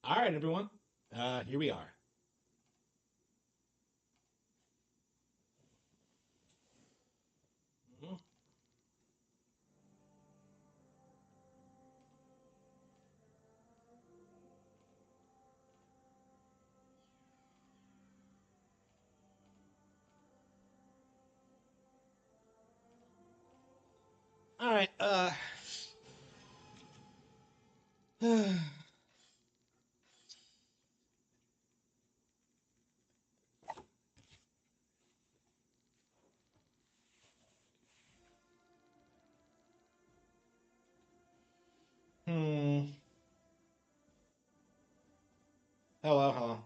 All right, everyone. Here we are. Mhm. All right. hmm. Hello, hello.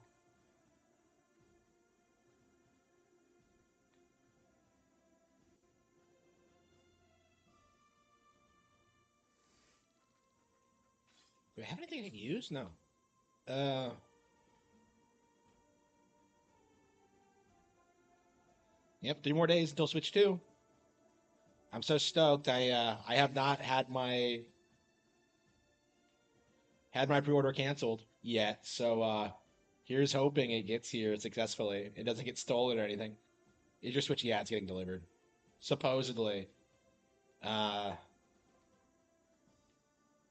Do I have anything I can use? No. Uh, yep. 3 more days until Switch 2. I'm so stoked. I have not had my pre-order canceled yet. So here's hoping it gets here successfully. It doesn't get stolen or anything. Is your Switch? Yeah, it's getting delivered. Supposedly. Uh,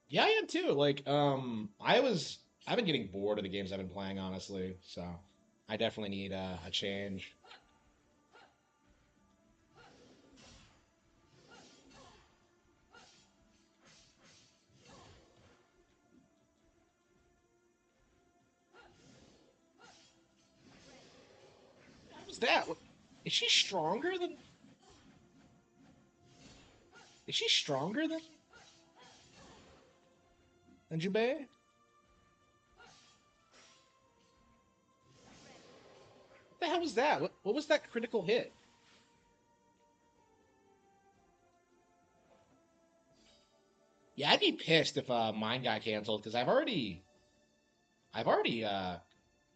Yeah, I am too. I've been getting bored of the games I've been playing, honestly. So I definitely need a change. What was that? Is she stronger than? Is she stronger than Jubei? What the hell was that? What was that critical hit? Yeah, I'd be pissed if mine got canceled because I've already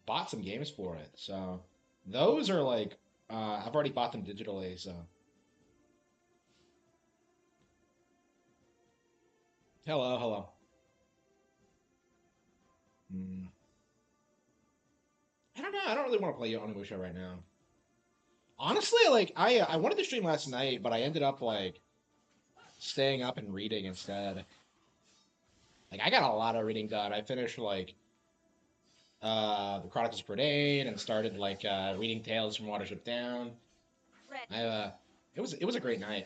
bought some games for it. So those are like I've already bought them digitally. So hello, hello. Hmm. I don't know. I don't really want to play Onimusha right now. Honestly, like I wanted to stream last night, but I ended up like staying up and reading instead. Like I got a lot of reading done. I finished like the Chronicles of Prydain and started like reading Tales from Watership Down. I it was a great night.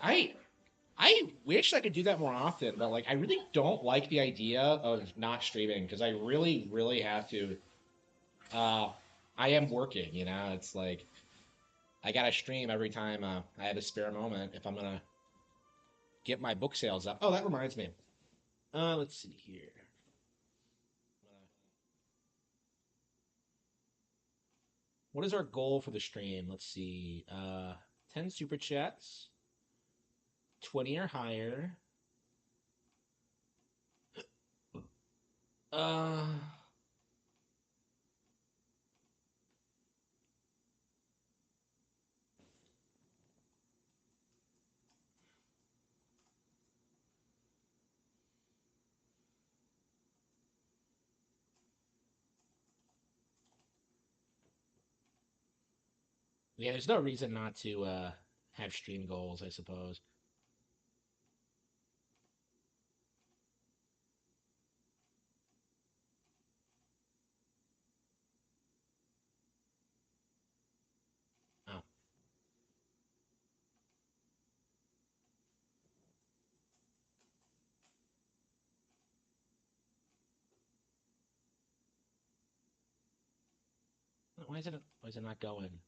I wish I could do that more often, but like I really don't like the idea of not streaming because I really have to. Uh, I am working, It's like I gotta stream every time I have a spare moment if I'm gonna get my book sales up. Oh, that reminds me. Let's see here. What is our goal for the stream? Let's see. 10 super chats, 20 or higher. Uh, yeah, there's no reason not to have stream goals, I suppose. Oh, why is it not going?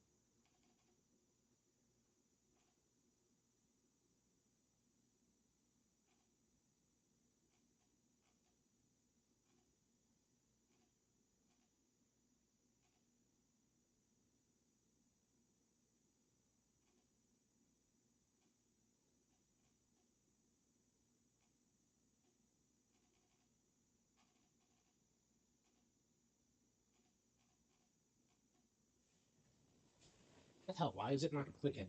What the hell? Why is it not clicking?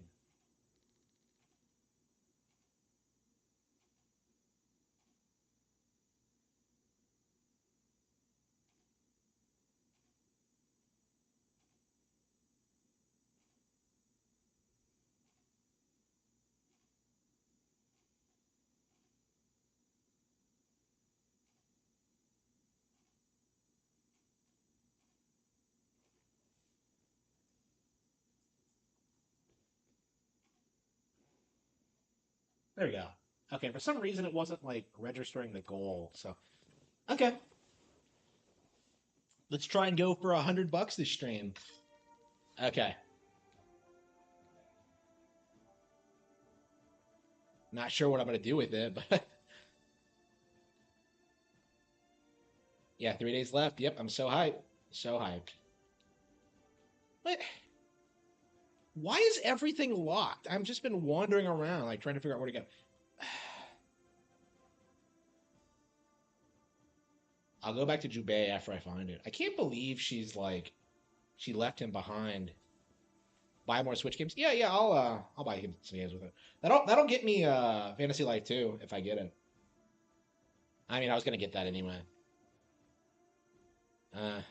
There we go. Okay, for some reason it wasn't like registering the goal. So okay, let's try and go for $100 this stream. Okay, not sure what I'm gonna do with it, but yeah, 3 days left. Yep, I'm so hyped, so hyped. But why is everything locked? I've just been wandering around, like trying to figure out where to go. I'll go back to Jubei after I find it. I can't believe she's like she left him behind. Buy more Switch games. Yeah, yeah, I'll buy him some games with it. That'll get me Fantasy Life 2 if I get it. I mean, I was gonna get that anyway. Uh,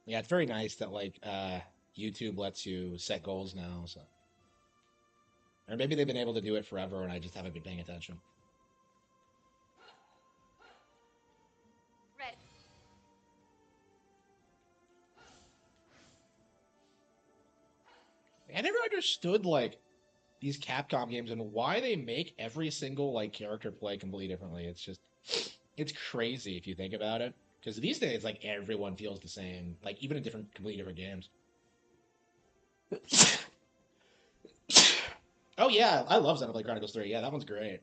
yeah, it's very nice that like YouTube lets you set goals now. So, or maybe they've been able to do it forever, and I just haven't been paying attention. Red. I never understood like these Capcom games and why they make every single like character play completely differently. It's just it's crazy if you think about it. Because these days, like everyone feels the same, like even in different, completely different games. Oh yeah, I love Xenoblade Chronicles 3. Yeah, that one's great.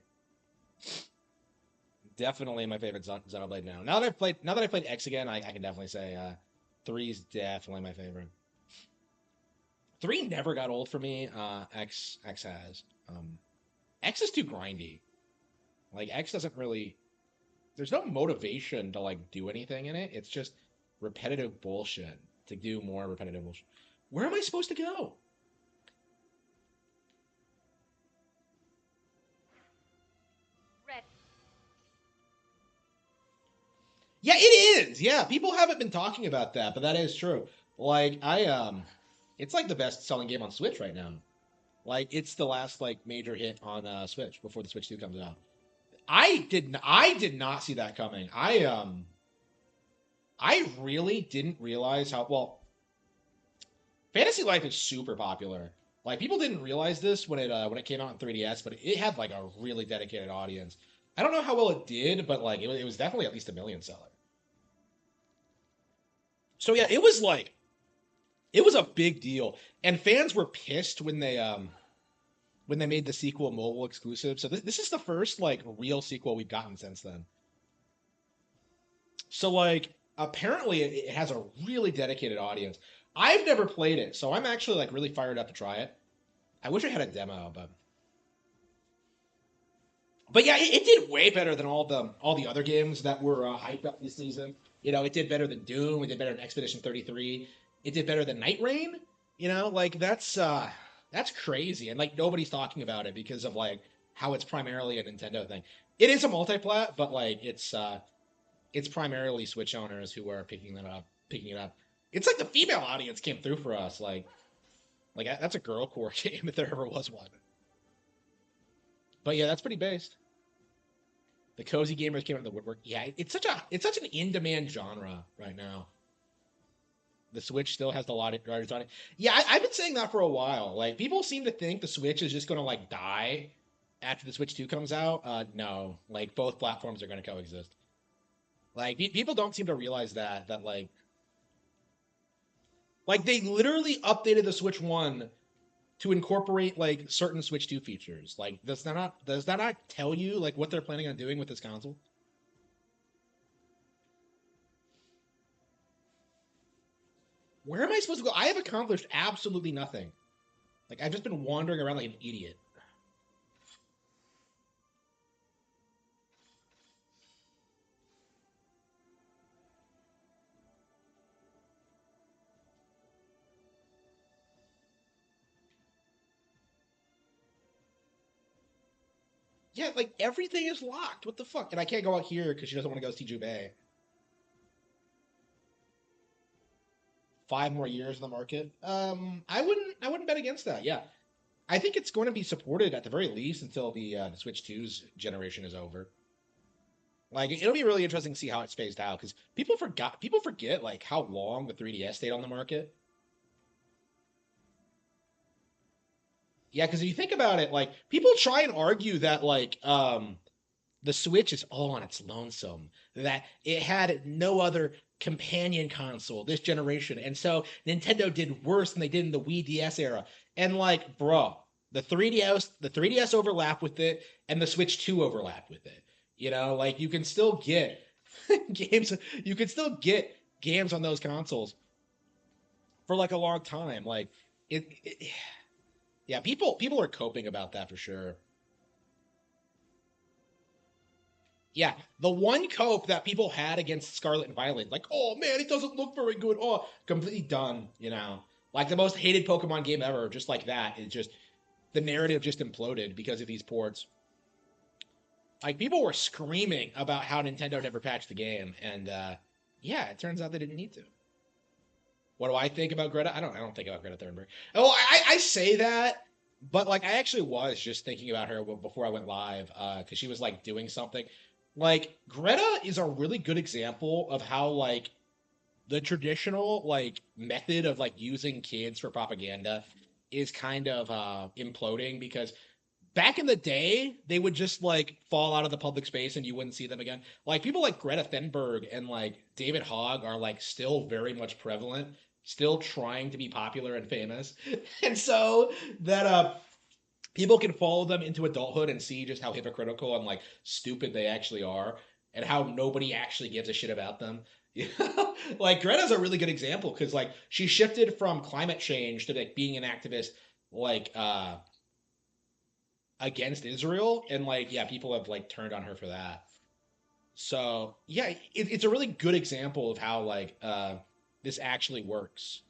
Definitely my favorite Xenoblade now. Now that I played X again, I can definitely say three's definitely my favorite. Three never got old for me. X has. X is too grindy. Like X doesn't really. There's no motivation to like do anything in it. It's just repetitive bullshit to do more repetitive bullshit. Where am I supposed to go? Red. Yeah, it is. Yeah, people haven't been talking about that, but that is true. Like it's like the best selling game on Switch right now. Like it's the last like major hit on Switch before the Switch 2 comes out. I did not see that coming. I really didn't realize how well Fantasy Life is super popular. Like people didn't realize this when it came out in 3DS, but it had like a really dedicated audience. I don't know how well it did, but like it was definitely at least a million seller. So yeah, it was a big deal, and fans were pissed when they made the sequel mobile exclusive. So this is the first like real sequel we've gotten since then. So like apparently it has a really dedicated audience. I've never played it, so I'm actually like really fired up to try it. I wish I had a demo, but yeah, it did way better than all the other games that were hyped up this season. You know, it did better than Doom. It did better than Expedition 33. It did better than Night Rain. You know, like that's crazy, and like nobody's talking about it because of like how it's primarily a Nintendo thing. It is a multi-plat, but like it's primarily Switch owners who are picking it up. It's like the female audience came through for us. Like that's a girl core game if there ever was one. But yeah, that's pretty based. The cozy gamers came out of the woodwork. Yeah, it's such an in demand genre right now. The Switch still has a lot of riders on it. Yeah, I've been saying that for a while. Like people seem to think the Switch is just going to like die after the Switch 2 comes out. No, like both platforms are going to coexist. Like people don't seem to realize that they literally updated the Switch 1 to incorporate like certain Switch 2 features. Like does that not tell you like what they're planning on doing with this console? Where am I supposed to go? I have accomplished absolutely nothing. Like I've just been wandering around like an idiot. Yeah, like everything is locked. What the fuck? And I can't go out here because she doesn't want to go see Jubei. 5 more years in the market. I wouldn't bet against that. Yeah, I think it's going to be supported at the very least until the Switch 2's generation is over. Like it'll be really interesting to see how it's phased out because people forget like how long the 3DS stayed on the market. Yeah, because if you think about it, like people try and argue that like the Switch is all on its lonesome, that it had no other companion console this generation. And so Nintendo did worse than they did in the Wii DS era. And like, bro, the 3DS overlap with it and the Switch 2 overlap with it. You know, like you can still get games you can still get games on those consoles for like a long time. Like it yeah, people are coping about that for sure. Yeah, the one cope that people had against Scarlet and Violet, like, oh man, it doesn't look very good. Oh, completely done, you know. Like the most hated Pokemon game ever, just like that. It just the narrative just imploded because of these ports. Like people were screaming about how Nintendo never patched the game, and yeah, it turns out they didn't need to. What do I think about Greta? I don't think about Greta Thunberg. Oh, I say that, but like I actually was just thinking about her before I went live, because she was like doing something. Like Greta is a really good example of how like the traditional like method of like using kids for propaganda is kind of imploding because back in the day, they would just like fall out of the public space and you wouldn't see them again. Like people like Greta Thunberg and like David Hogg are like still very much prevalent, still trying to be popular and famous. And so that people can follow them into adulthood and see just how hypocritical and like stupid they actually are and how nobody actually gives a shit about them. Like Greta's a really good example because like she shifted from climate change to like being an activist like against Israel, and like yeah, people have like turned on her for that. So yeah, it's a really good example of how like this actually works.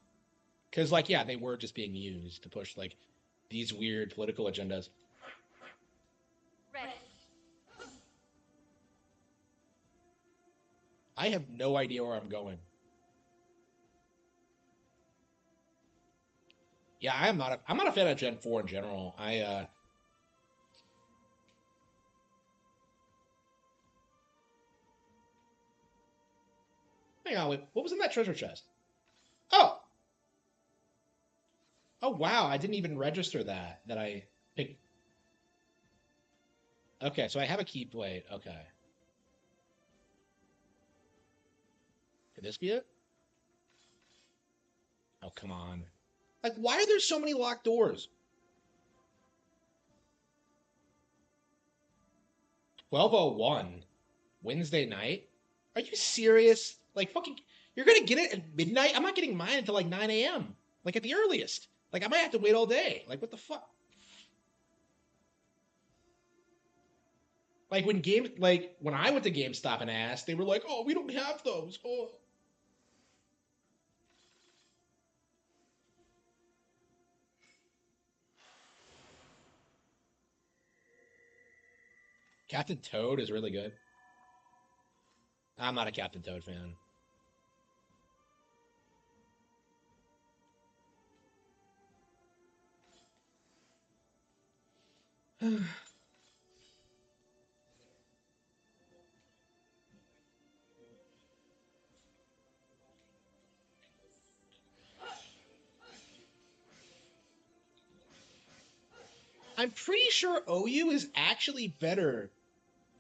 Because like yeah, they were just being used to push like these weird political agendas. Ready. I have no idea where I'm going. Yeah, I'm not a fan of Gen 4 in general. I hang on, wait, what was in that treasure chest? Oh, oh wow, I didn't even register that I picked. Okay, so I have a key plate. Okay, could this be it? Oh come on. Like, why are there so many locked doors? 12:01 Wednesday night? Are you serious? Like, fucking, you're gonna get it at midnight? I'm not getting mine until like 9 a.m. Like, at the earliest. Like, I might have to wait all day. Like, what the fuck? Like, when I went to GameStop and asked, they were like, oh, we don't have those. Oh. Captain Toad is really good. I'm not a Captain Toad fan. I'm pretty sure OU is actually better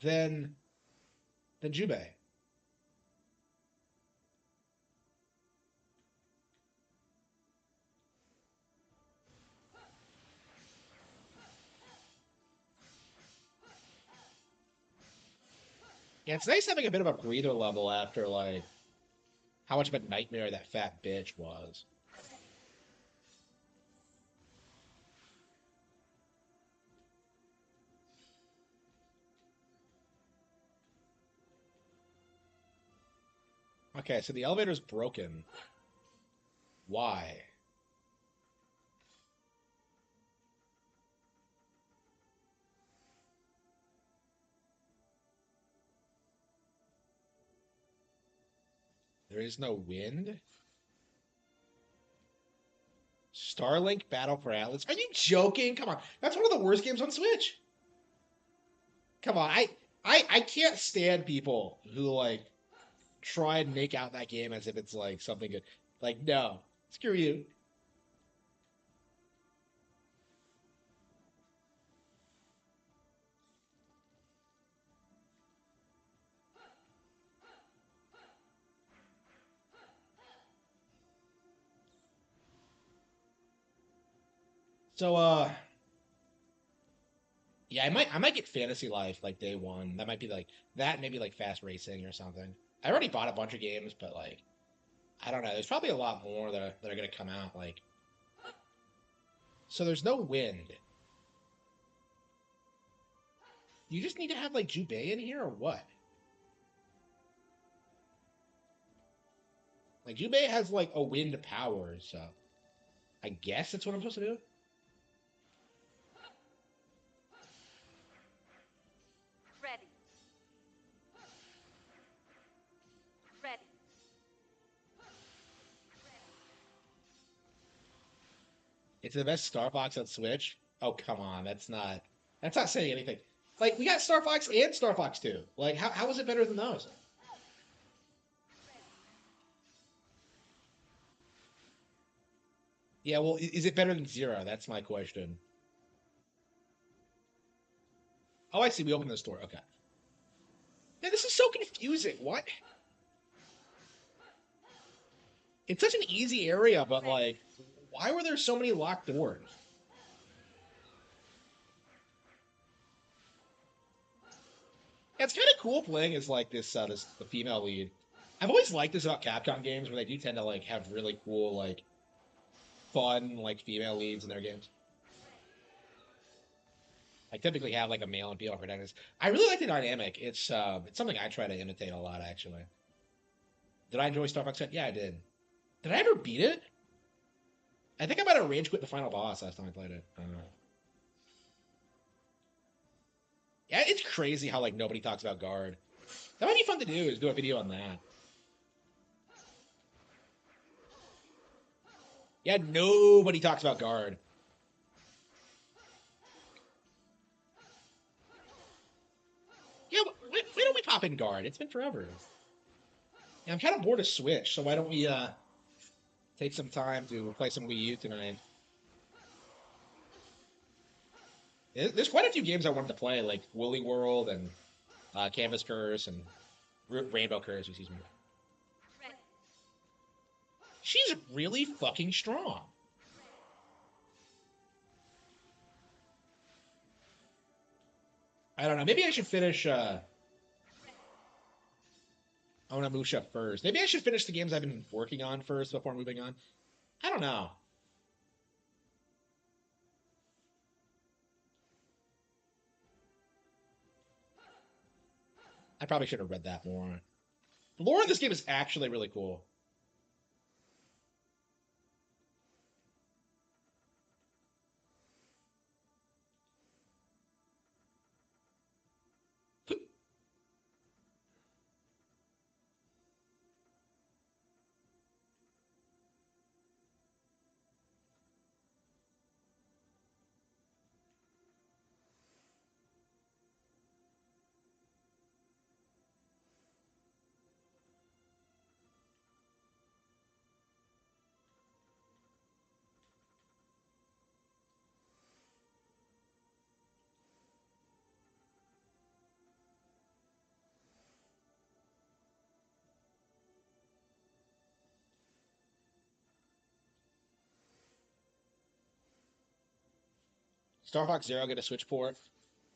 than Jubei. Yeah, it's nice having a bit of a breather level after like how much of a nightmare that fat bitch was. Okay, so the elevator's broken. Why? There is no wind? Starlink Battle for Atlas? Are you joking? Come on. That's one of the worst games on Switch. Come on. I can't stand people who like try and make out that game as if it's like something good. Like, no, screw you. So yeah, I might get Fantasy Life like day one. That might be like that, maybe like Fast Racing or something. I already bought a bunch of games, but like I don't know. There's probably a lot more that are gonna come out. Like, so there's no wind. You just need to have like Jubei in here or what? Like Jubei has like a wind power, so I guess that's what I'm supposed to do. Ready. Ready. It's the best Star Fox on Switch. Oh come on, that's not saying anything. Like we got Star Fox and Star Fox 2. Like how is it better than those? Yeah, well, is it better than Zero? That's my question. Oh, I see. We opened the store. Okay. Yeah, this is so confusing. What? It's such an easy area, but Ready. like, why were there so many locked doors? Yeah, it's kind of cool playing as like this the female lead. I've always liked this about Capcom games where they do tend to like have really cool like fun like female leads in their games. I typically have like a male and female protagonist. I really like the dynamic. It's something I try to imitate a lot actually. Did I enjoy Star Fox 10? Yeah, I did. Did I ever beat it? I think I might have rage quit the final boss last time I played it. Yeah, it's crazy how like nobody talks about guard. That might be fun to do. Is do a video on that. Yeah, nobody talks about guard. Yeah, why don't we pop in guard? It's been forever. Yeah, I'm kind of bored of Switch, so why don't we take some time to play some Wii U tonight? There's quite a few games I wanted to play, like Woolly World and Canvas Curse and Rainbow Curse. Excuse me. Ready. She's really fucking strong. I don't know. Maybe I should finish Onimusha first. Maybe I should finish the games I've been working on first before moving on. I don't know. I probably should have read that more. The lore in this game is actually really cool. Star Fox Zero get a Switch port.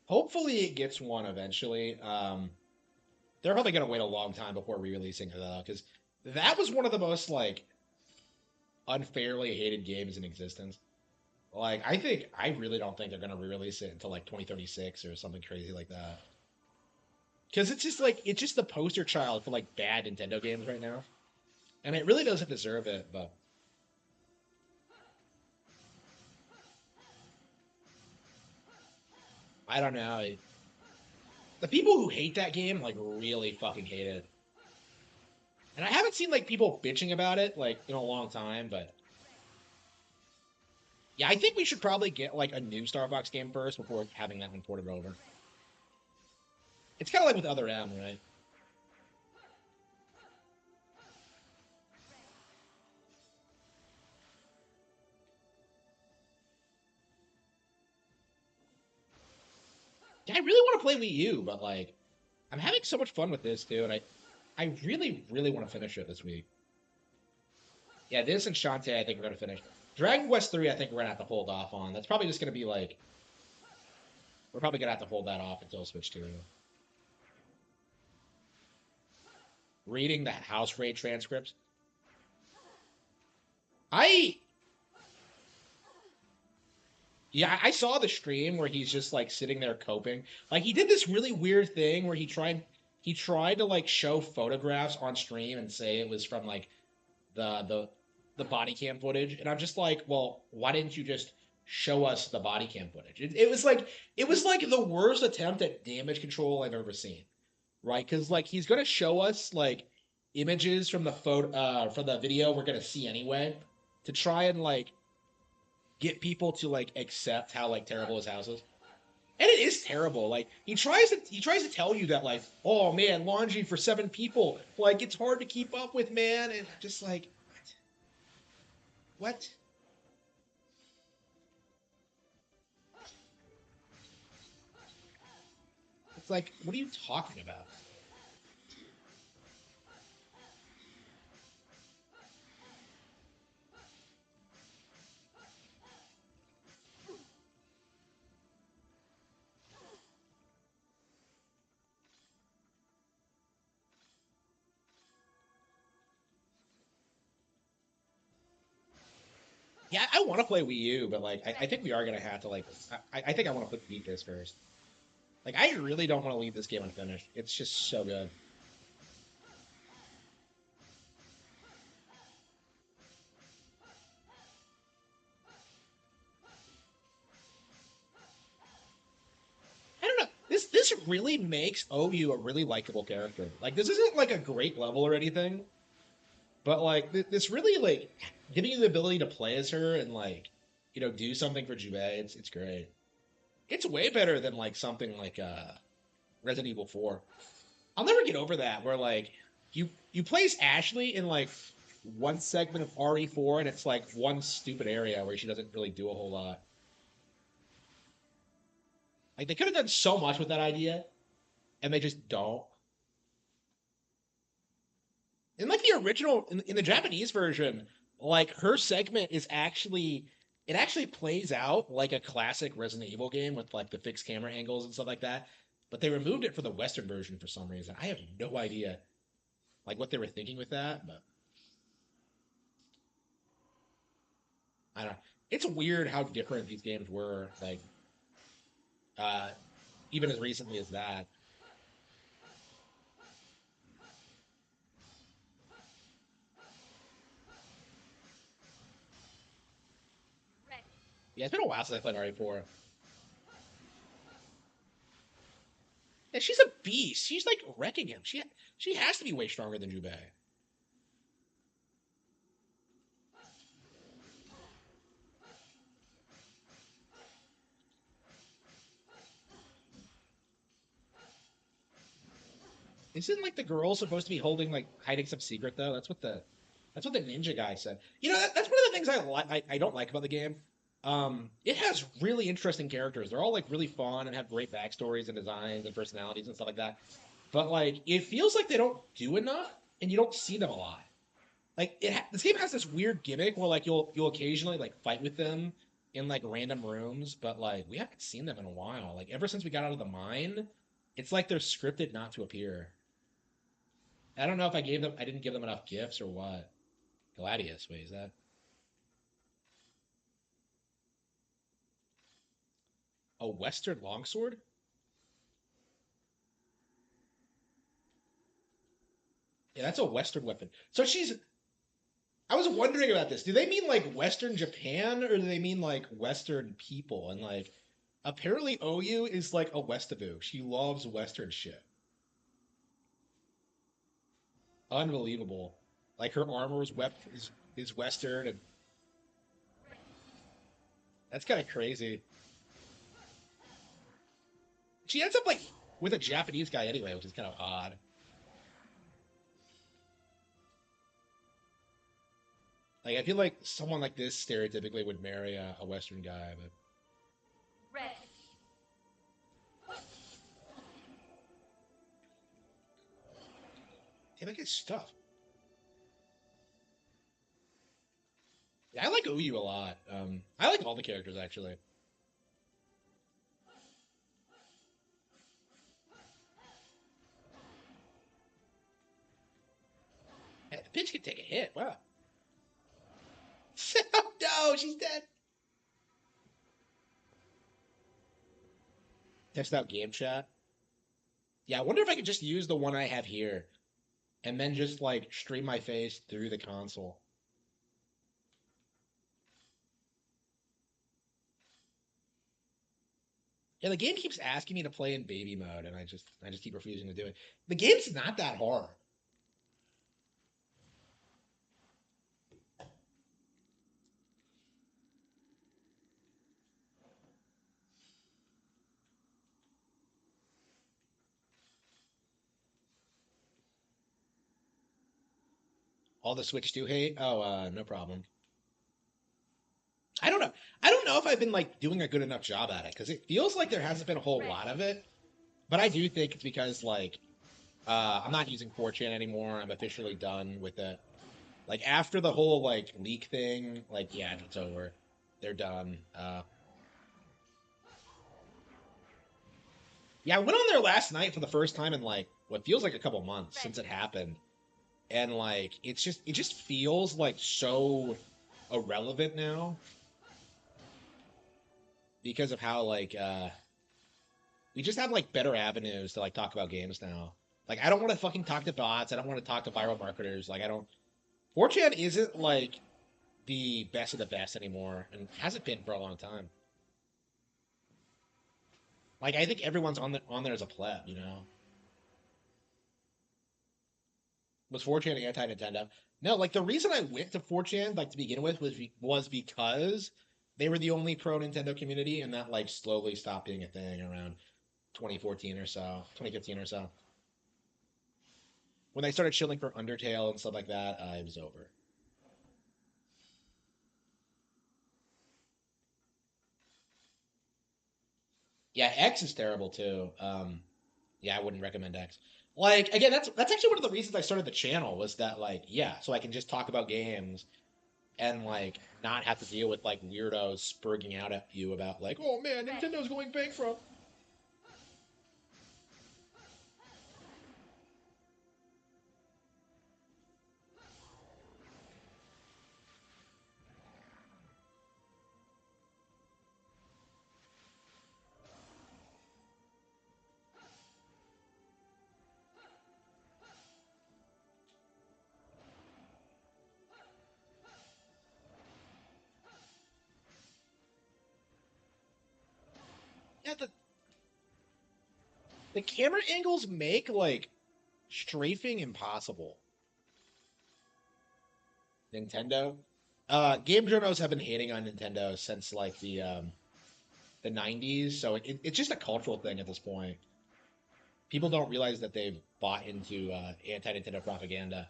Hopefully it gets one eventually. They're probably gonna wait a long time before re-releasing it though, because that was one of the most like unfairly hated games in existence. Like I really don't think they're gonna re-release it until like 2036 or something crazy like that. Because it's just the poster child for like bad Nintendo games right now, and it really doesn't deserve it. But I don't know. The people who hate that game like really fucking hate it, and I haven't seen like people bitching about it like in a long time. But yeah, I think we should probably get like a new Star Fox game first before having that one ported over. It's kind of like with other M, right? Yeah, I really want to play Wii U, but like I'm having so much fun with this, too, and I really, really want to finish it this week. Yeah, this and Shantae, I think we're gonna finish. Dragon Quest 3, I think we're gonna have to hold off on. That's probably just gonna be like we're probably gonna have to hold that off until Switch 2. Reading the house raid transcripts. I Yeah, I saw the stream where he's just like sitting there coping. Like he did this really weird thing where he tried to like show photographs on stream and say it was from like the body cam footage, and I'm just like, well, why didn't you just show us the body cam footage? It was like the worst attempt at damage control I've ever seen, right? Because like he's gonna show us like images from the photo from the video we're gonna see anyway to try and like get people to like accept how like terrible his house is. And it is terrible. Like he tries to tell you that like, oh man, laundry for 7 people, like it's hard to keep up with, man, and just like what? It's like, what are you talking about? Yeah, I want to play Wii U, but like I think we are gonna have to like I think I want to beat this first. Like I really don't want to leave this game unfinished. It's just so good. I don't know. This really makes OU a really likable character. Like this isn't like a great level or anything, but like this really like giving you the ability to play as her and like do something for Jubei. It's great. It's way better than like something like Resident Evil 4. I'll never get over that where like you place Ashley in like one segment of RE4 and it's like one stupid area where she doesn't really do a whole lot. Like they could have done so much with that idea and they just don't. In like the original in the Japanese version, like her segment is actually it actually plays out like a classic Resident Evil game with like the fixed camera angles and stuff like that. But they removed it for the Western version for some reason. I have no idea like what they were thinking with that, but I don't know. It's weird how different these games were, like uh even as recently as that. Ready. Yeah, it's been a while since I played RE4. And she's a beast. She's like wrecking him. She has to be way stronger than Jubei. Isn't like the girl supposed to be holding like hiding some secret though? That's what the ninja guy said. That's one of the things I don't like about the game. It has really interesting characters. They're all like really fun and have great backstories and designs and personalities and stuff like that. But like it feels like they don't do enough, and you don't see them a lot. Like this game has this weird gimmick where like you'll occasionally like fight with them in like random rooms, but like we haven't seen them in a while. Like ever since we got out of the mine, it's like they're scripted not to appear. I don't know if I didn't give them enough gifts or what. Gladius, wait, is that a Western longsword? Yeah, that's a Western weapon. So she's. I was wondering about this. Do they mean like Western Japan or do they mean like Western people? And like, apparently OU is like a Westaboo. She loves Western shit. Unbelievable. Like her armor is Western, and that's kind of crazy. She ends up like with a Japanese guy anyway, which is kind of odd. Like I feel like someone like this stereotypically would marry a Western guy, but Red. hey, that guy's stuff. Yeah, I like Uyu a lot. I like all the characters actually. Hey, the bitch can take a hit. Wow. No, she's dead. Test out game chat. Yeah, I wonder if I could just use the one I have here and then just like stream my face through the console. Yeah, the game keeps asking me to play in baby mode, and I just keep refusing to do it. The game's not that hard. All the Switch do hate. Oh, no problem. I don't know. I don't know if I've been like doing a good enough job at it because it feels like there hasn't been a whole Red. lot of it. But I do think it's because like I'm not using 4chan anymore. I'm officially done with it. Like after the whole like leak thing, like yeah, it's over. They're done. Yeah, I went on there last night for the first time in like what feels like a couple months Red. since it happened, and like it just feels like so irrelevant now because of how like we just have like better avenues to like talk about games now. Like I don't want to fucking talk to bots. I don't want to talk to viral marketers. Like I don't. 4chan isn't like the best of the best anymore, and hasn't been for a long time. Like I think everyone's on there as a pleb, you know. Was 4chan anti Nintendo? No, like the reason I went to 4chan like to begin with was because they were the only pro Nintendo community, and that like slowly stopped being a thing around 2014 or so, 2015 or so. When they started shilling for Undertale and stuff like that, it was over. Yeah, X is terrible too. Yeah, I wouldn't recommend X. Like again, that's actually one of the reasons I started the channel was that like yeah, so I can just talk about games and like not have to deal with like weirdos spurging out at you about like, oh man, Red. Nintendo's going bankrupt. Yeah, the camera angles make like strafing impossible. Nintendo. Game journals have been hating on Nintendo since like the 90s, so it's just a cultural thing at this point. People don't realize that they've bought into anti-Nintendo propaganda.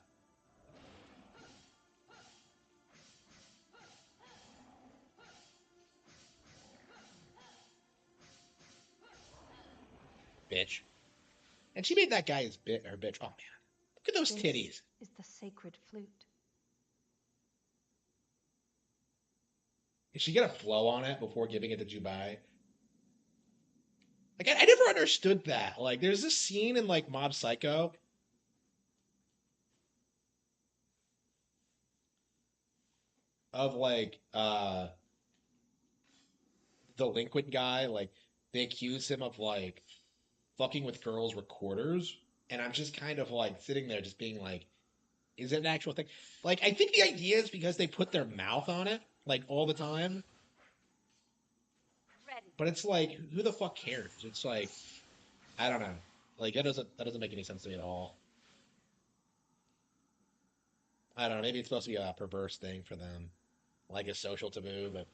Bitch. And she made that guy his bit her bitch. Oh man. Look at those This titties. is the sacred flute. Is she gonna blow on it before giving it to Jubai? Like I never understood that. Like there's this scene in like Mob Psycho of like delinquent guy, like they accuse him of like fucking with girls' recorders. And I'm just kind of like sitting there just being like, is it an actual thing? Like I think the idea is because they put their mouth on it, like all the time. Red. But it's like, who the fuck cares? It's like, I don't know. Like that doesn't make any sense to me at all. I don't know. Maybe it's supposed to be a perverse thing for them, like a social taboo. But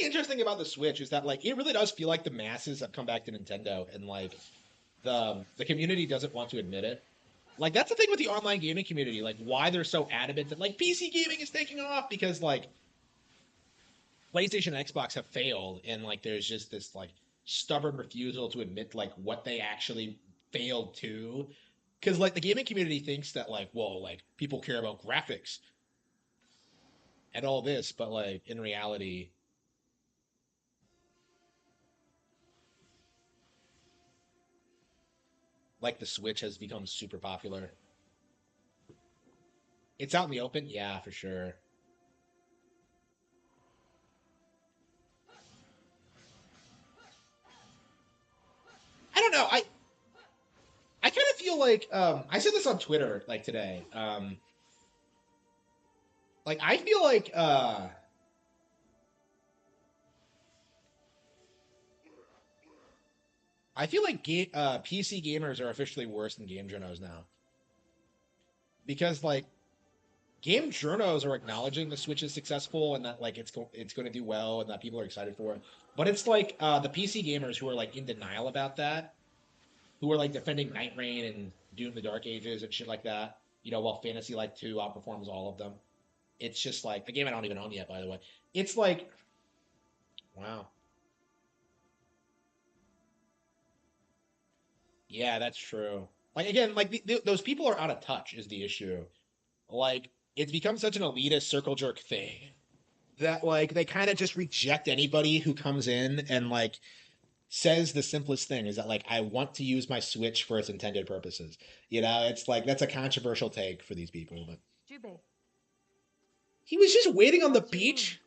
the interesting thing about the Switch is that like it really does feel like the masses have come back to Nintendo, and like the community doesn't want to admit it. Like that's the thing with the online gaming community, like why they're so adamant that like PC gaming is taking off because like PlayStation and Xbox have failed, and like there's just this like stubborn refusal to admit like what they actually failed to. Because like the gaming community thinks that like, whoa, like people care about graphics and all this, but like in reality, like the Switch has become super popular. It's out in the open, yeah, for sure. I don't know. I kind of feel like I said this on Twitter like today. Like I feel like PC gamers are officially worse than game journos now because like game journos are acknowledging the Switch is successful and that like it's going to do well and that people are excited for it. But it's like the PC gamers who are like in denial about that, who are like defending Night Rain and Doom: The Dark Ages and shit like that. You know, while Fantasy Life 2 outperforms all of them. It's just like a game I don't even own yet, by the way. It's like, wow, yeah, that's true. Like again, like those people are out of touch is the issue. Like it's become such an elitist circle jerk thing that like they kind of just reject anybody who comes in and like says the simplest thing is that like I want to use my Switch for its intended purposes. You know, it's like that's a controversial take for these people, but Jubei, he was just waiting on the how's your wound? beach.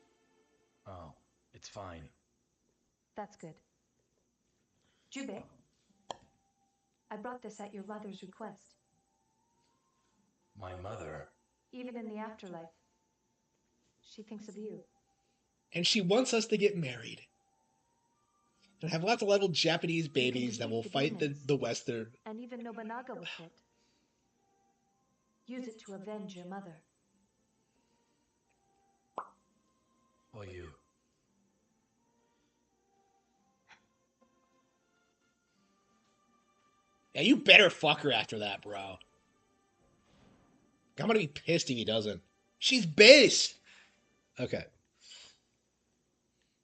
Oh, it's fine. That's good. Jubei, I brought this at your mother's request. My mother. Even in the afterlife, she thinks of you. And she wants us to get married and have lots of little Japanese babies that defeat will the fight demons. the Western. And even Nobunaga with it. Use it to avenge your mother. Or you. Yeah, you better fuck her after that, bro. I'm gonna be pissed if he doesn't. She's base. Okay.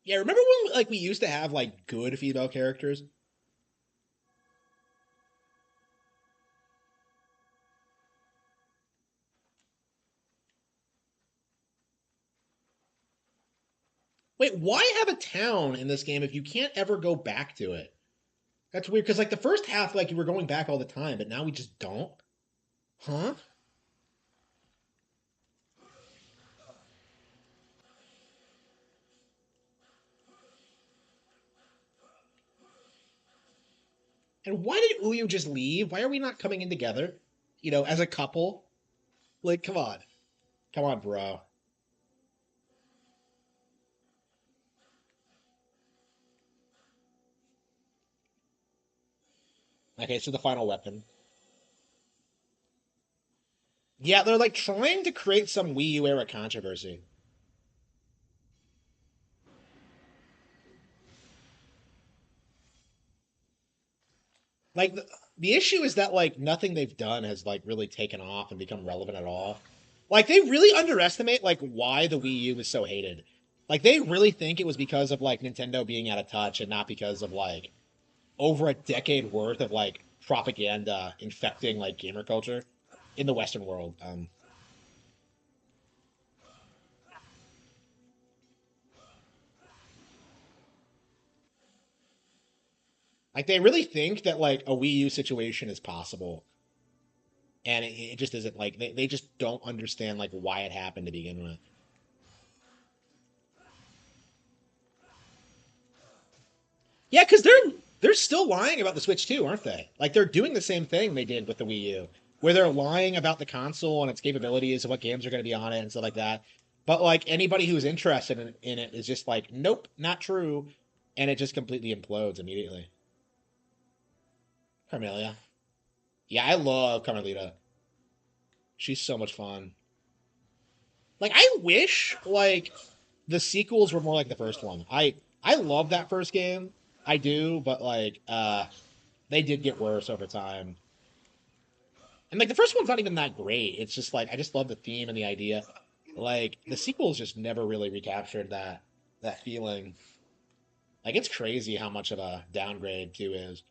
Yeah, remember when like we used to have like good female characters? Wait, why have a town in this game if you can't ever go back to it? That's weird because like the first half, like you were going back all the time, but now we just don't. Huh? And why did Uyu just leave? Why are we not coming in together? You know, as a couple? Like, come on. Come on, bro. Okay, so the final weapon. Yeah, they're like trying to create some Wii U era controversy. Like the issue is that like nothing they've done has like really taken off and become relevant at all. Like they really underestimate like why the Wii U was so hated. Like they really think it was because of like Nintendo being out of touch and not because of like over a decade worth of like propaganda infecting like gamer culture in the Western world. Like they really think that like a Wii U situation is possible, and it just isn't. Like they just don't understand like why it happened to begin with. Yeah, because they're still lying about the Switch too, aren't they? Like they're doing the same thing they did with the Wii U, where they're lying about the console and its capabilities and what games are going to be on it and stuff like that. But like anybody who's interested in it is just like, nope, not true, and it just completely implodes immediately. Carmelia, yeah, I love Carmelita. She's so much fun. Like I wish like the sequels were more like the first one. I love that first game. I do, but like they did get worse over time. And like the first one's not even that great. It's just like I just love the theme and the idea. Like the sequels just never really recaptured that feeling. Like it's crazy how much of a downgrade 2 is.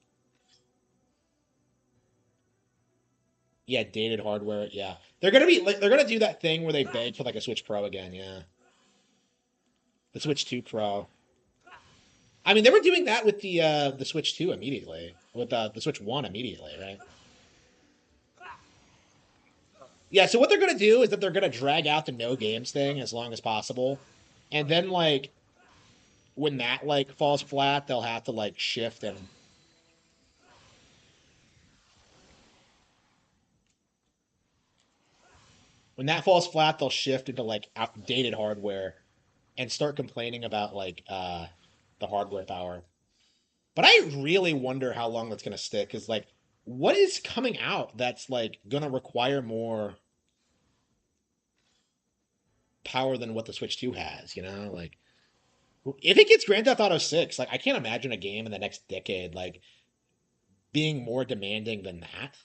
Yeah, dated hardware. Yeah. They're gonna be like they're gonna do that thing where they beg for like a Switch Pro again, yeah. The Switch 2 Pro. I mean, they were doing that with the Switch 2 immediately. With the Switch 1 immediately, right? Yeah, so what they're gonna do is that they're gonna drag out the no games thing as long as possible. And then like when that like falls flat, they'll have to like shift and when that falls flat, they'll shift into like outdated hardware and start complaining about like the hardware power. But I really wonder how long that's gonna stick because like what is coming out that's like gonna require more power than what the Switch 2 has, you know? Like if it gets Grand Theft Auto 6, like I can't imagine a game in the next decade like being more demanding than that.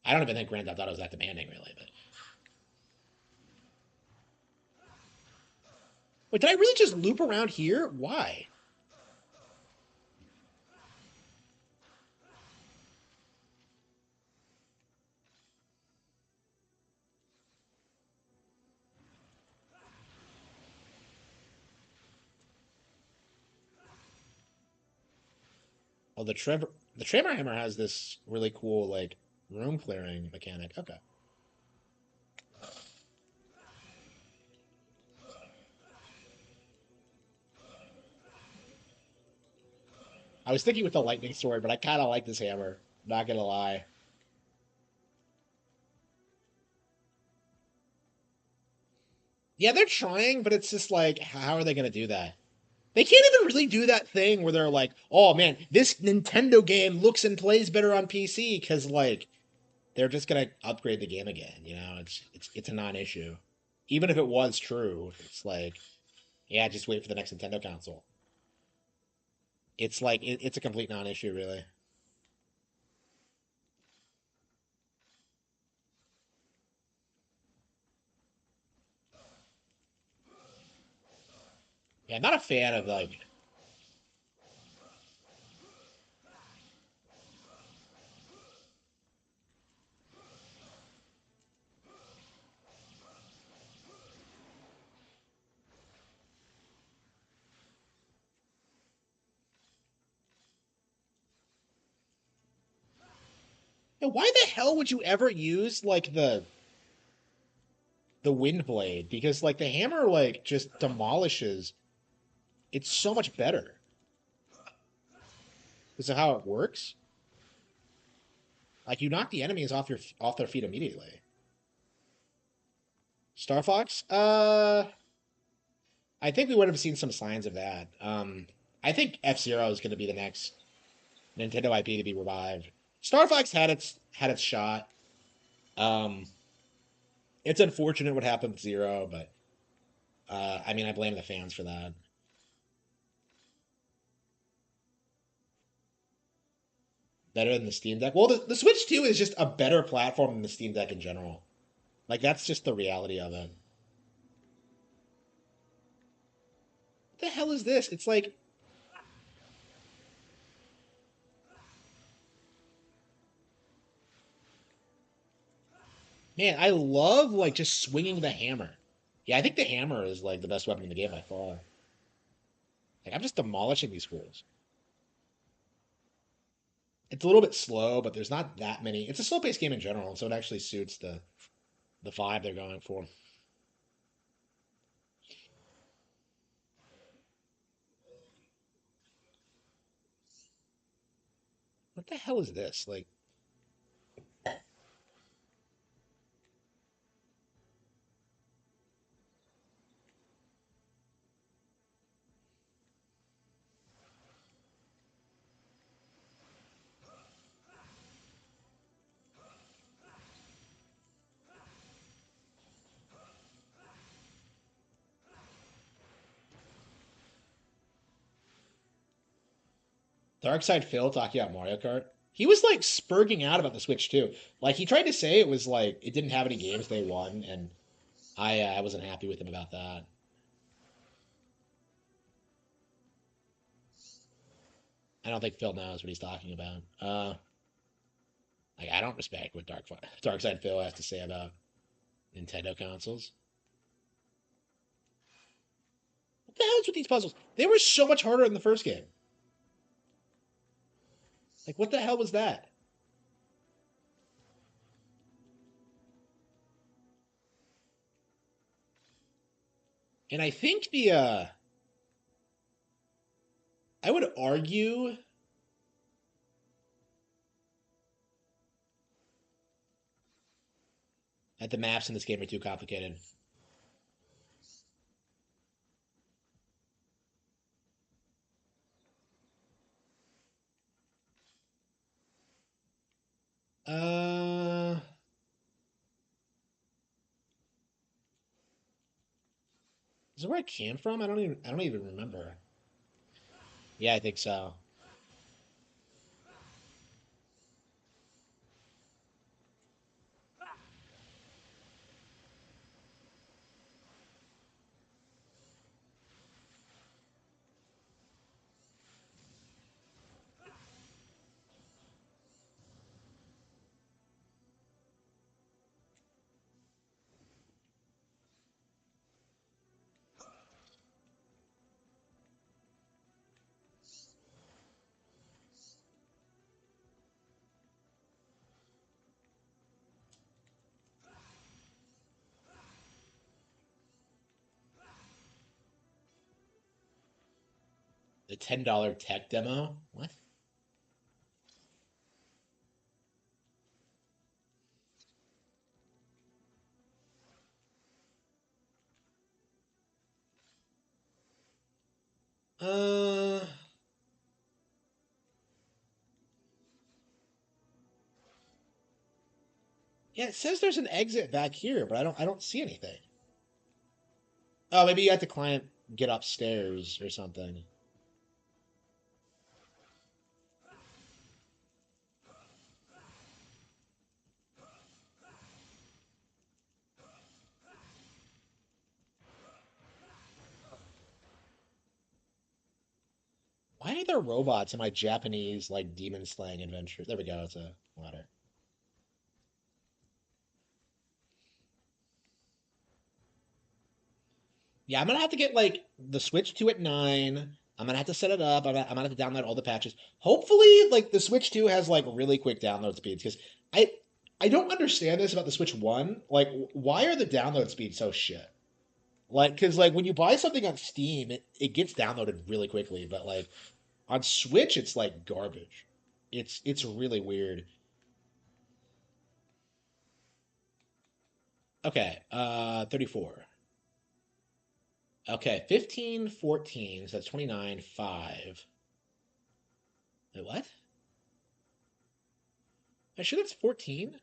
I don't even think Grand Theft Auto is that demanding really, but wait, did I really just loop around here? Why? Oh, the Tremor Hammer has this really cool like room clearing mechanic. Okay. I was thinking with the lightning sword, but I kind of like this hammer. Not gonna lie. Yeah, they're trying, but it's just like, how are they gonna do that? They can't even really do that thing where they're like, "Oh man, this Nintendo game looks and plays better on PC," because like they're just gonna upgrade the game again. You know, it's a non-issue. Even if it was true, it's like, yeah, just wait for the next Nintendo console. It's like it's a complete non-issue, really. Yeah, I'm not a fan of like. Yeah, why the hell would you ever use like the wind blade? Because like the hammer like just demolishes. It's so much better. Is it how it works? Like you knock the enemies off their feet immediately. Star Fox? I think we would have seen some signs of that. I think F-Zero is going to be the next Nintendo IP to be revived. Star Fox had its shot. Um, it's unfortunate what happened with Zero, but I mean, I blame the fans for that. Better than the Steam Deck. Well, the Switch 2 is just a better platform than the Steam Deck in general. Like that's just the reality of it. What the hell is this? It's like, man, I love like just swinging the hammer. Yeah, I think the hammer is like the best weapon in the game by far. Like I'm just demolishing these fools. It's a little bit slow, but there's not that many. It's a slow-paced game in general, so it actually suits the vibe they're going for. What the hell is this? Like, Darkside Phil talking about Mario Kart. He was like spurging out about the Switch too. Like he tried to say it was like it didn't have any games day one, and I wasn't happy with him about that. I don't think Phil knows what he's talking about. Like I don't respect what Darkside Phil has to say about Nintendo consoles. What the hell is with these puzzles? They were so much harder in the first game. Like what the hell was that? And I think I would argue that the maps in this game are too complicated. Uh, is it where I came from? I don't even remember. Yeah, I think so. The $10 tech demo? What? Uh, yeah, it says there's an exit back here, but I don't see anything. Oh, maybe you have to climb, get upstairs or something. Why are there robots in my Japanese like demon slaying adventure? There we go. It's a ladder. Yeah, I'm gonna have to get like the Switch 2 at 9. I'm gonna have to set it up. I'm gonna have to download all the patches. Hopefully, like the Switch 2 has like really quick download speeds because I I don't understand this about the Switch 1. Like, why are the download speeds so shit? Like, because like when you buy something on Steam, it gets downloaded really quickly, but like on Switch, it's like garbage. It's really weird. Okay, 34. Okay, 15, 14, so that's 29, 5. Wait, what? I sure that's 14?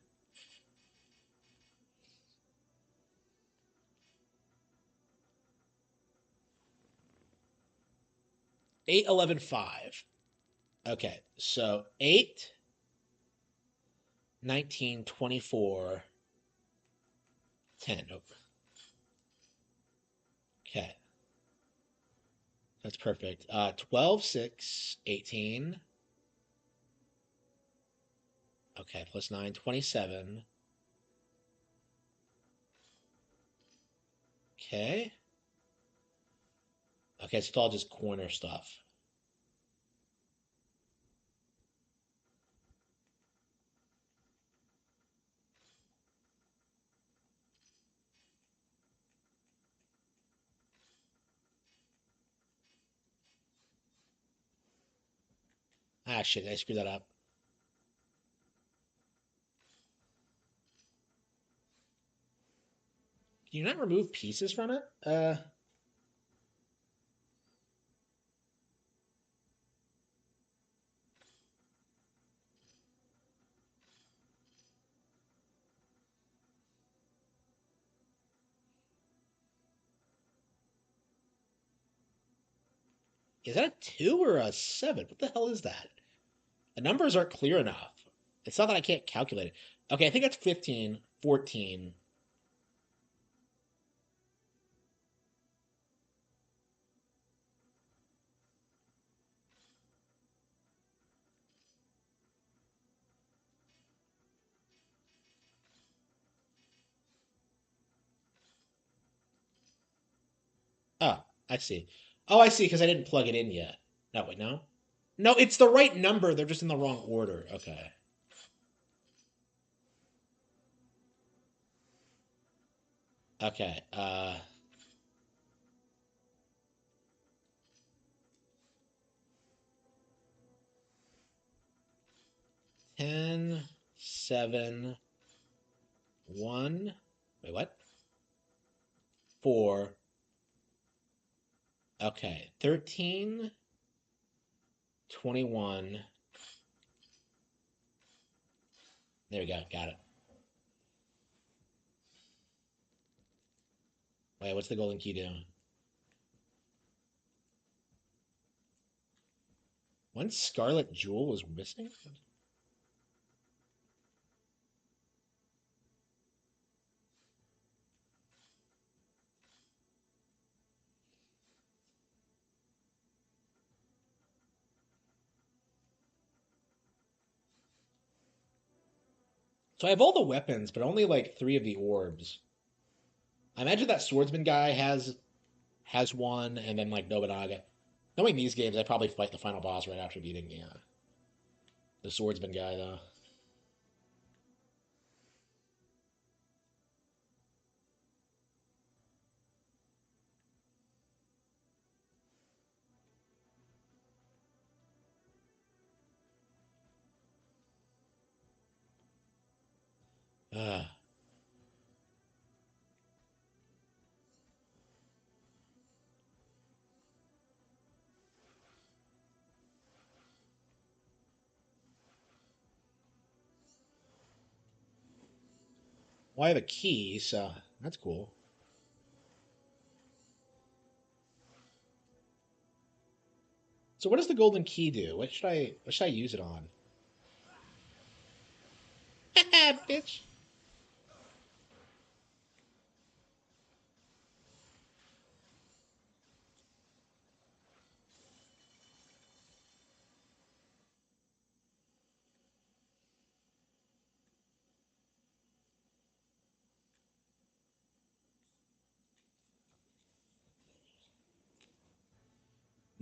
8, 11, 5. Okay, so 8, 19, 24, 10. Oh, okay, that's perfect. 12, 6, 18. Okay, plus 9, 27. Okay. Okay, so it's all just corner stuff. Ah, shit, I screwed that up. Can you not remove pieces from it? Is that a 2 or a 7? What the hell is that? The numbers aren't clear enough. It's not that I can't calculate it. Okay, I think that's 15, 14. Oh, I see. Oh, I see, because I didn't plug it in yet. No, wait, no? No, it's the right number. They're just in the wrong order. Okay. Okay. 10, 7, 1. Wait, what? 4. Okay. 13, 21. There we go. Got it. Wait, what's the golden key doing? One Scarlet Jewel was missing? So I have all the weapons, but only like 3 of the orbs. I imagine that swordsman guy has one, and then like Nobunaga. Knowing these games, I probably fight the final boss right after beating the swordsman guy though. Uh, well, I have a key, so that's cool. So what does the golden key do? What should I use it on? Bitch.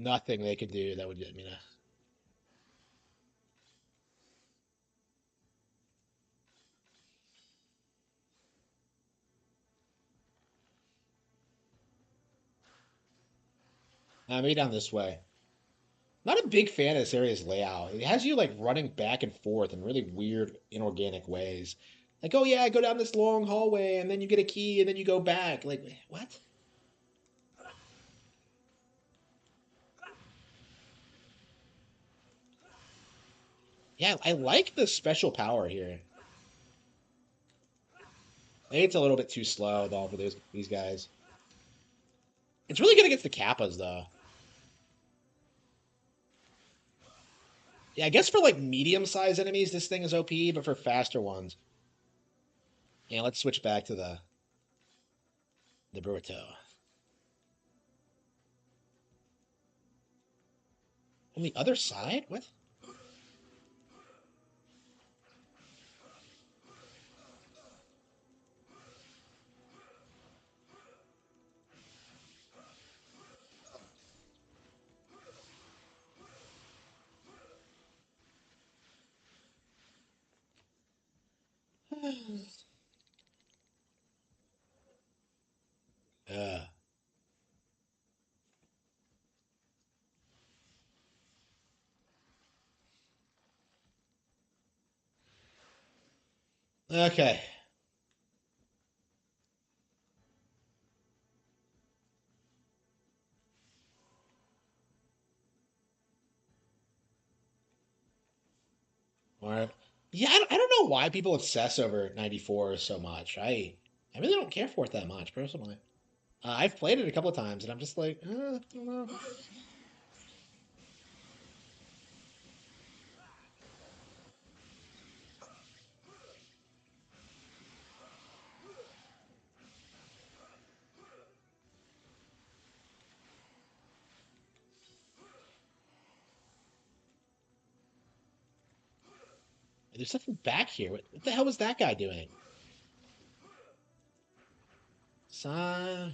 Nothing they could do that would get me to. Maybe down this way. Not a big fan of this area's layout. It has you like running back and forth in really weird, inorganic ways. Like, oh yeah, go down this long hallway, and then you get a key, and then you go back. Like, what? Yeah, I like the special power here. Maybe it's a little bit too slow though for these guys. It's really good against the Kappas though. Yeah, I guess for like medium-sized enemies, this thing is OP, but for faster ones, yeah, let's switch back to the Bruto. On the other side? What? Uh, okay. All right. Yeah, I don't know why people obsess over 94 so much. I really don't care for it that much personally. I've played it a couple of times, and I'm just like, I don't know. There's something back here. What the hell was that guy doing? Son.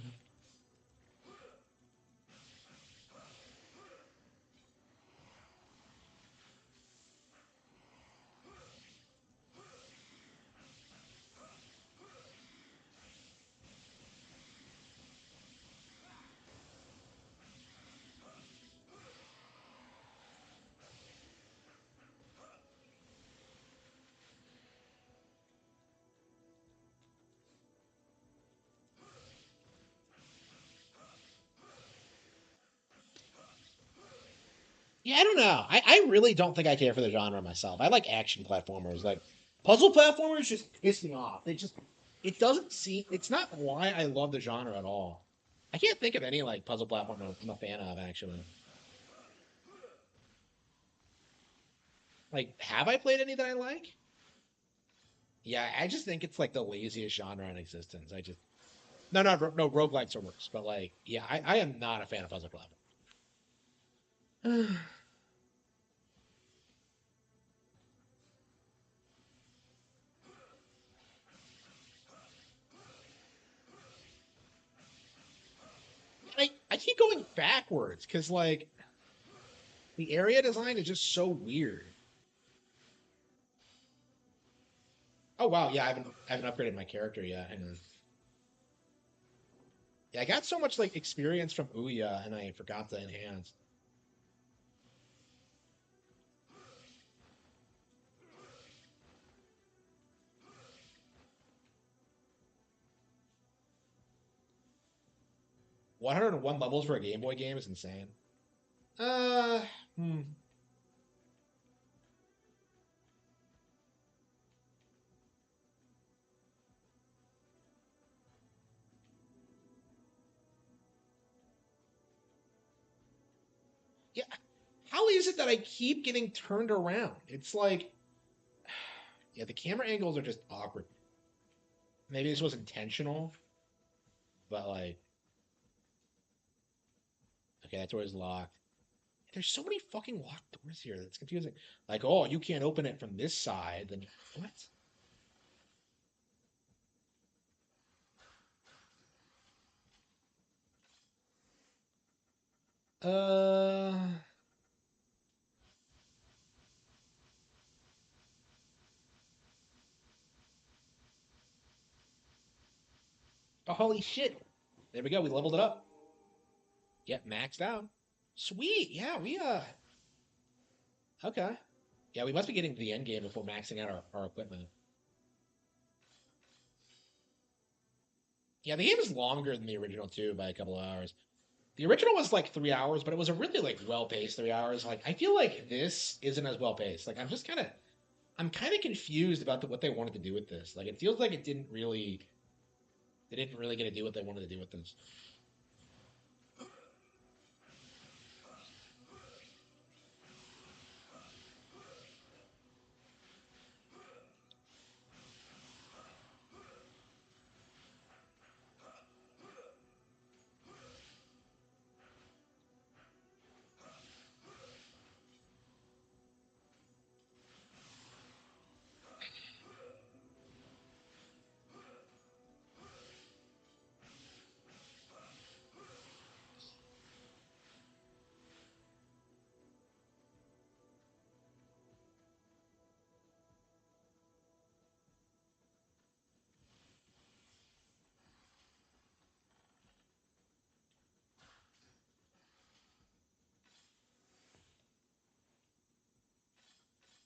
Yeah, I don't know. I really don't think I care for the genre myself. I like action platformers. Like puzzle platformers just piss me off. It doesn't seem it's not why I love the genre at all. I can't think of any like puzzle platformer I'm a fan of actually. Like, have I played any that I like? Yeah, I just think it's like the laziest genre in existence. I just no roguelikes are worse, but like yeah, I am not a fan of puzzle platform. I keep going backwards because like the area design is just so weird. Oh wow, yeah, I haven't upgraded my character yet, and yeah, I got so much like experience from Ouya, and I forgot to enhance. 101 levels for a Game Boy game is insane. Uh, hmm. Yeah, how is it that I keep getting turned around? It's like, yeah, the camera angles are just awkward. Maybe this was intentional, but like, okay, that door is locked. There's so many fucking locked doors here that's confusing. Like, oh, you can't open it from this side. Then what? Uh, oh, holy shit! There we go. We leveled it up. Get maxed out. Sweet. Yeah, okay. Yeah, we must be getting to the end game before maxing out our equipment. Yeah, the game is longer than the original too by a couple of hours. The original was like 3 hours, but it was a really like well paced 3 hours. Like I feel like this isn't as well paced. Like I'm kind of confused about what they wanted to do with this. Like it feels like they didn't really get to do what they wanted to do with this.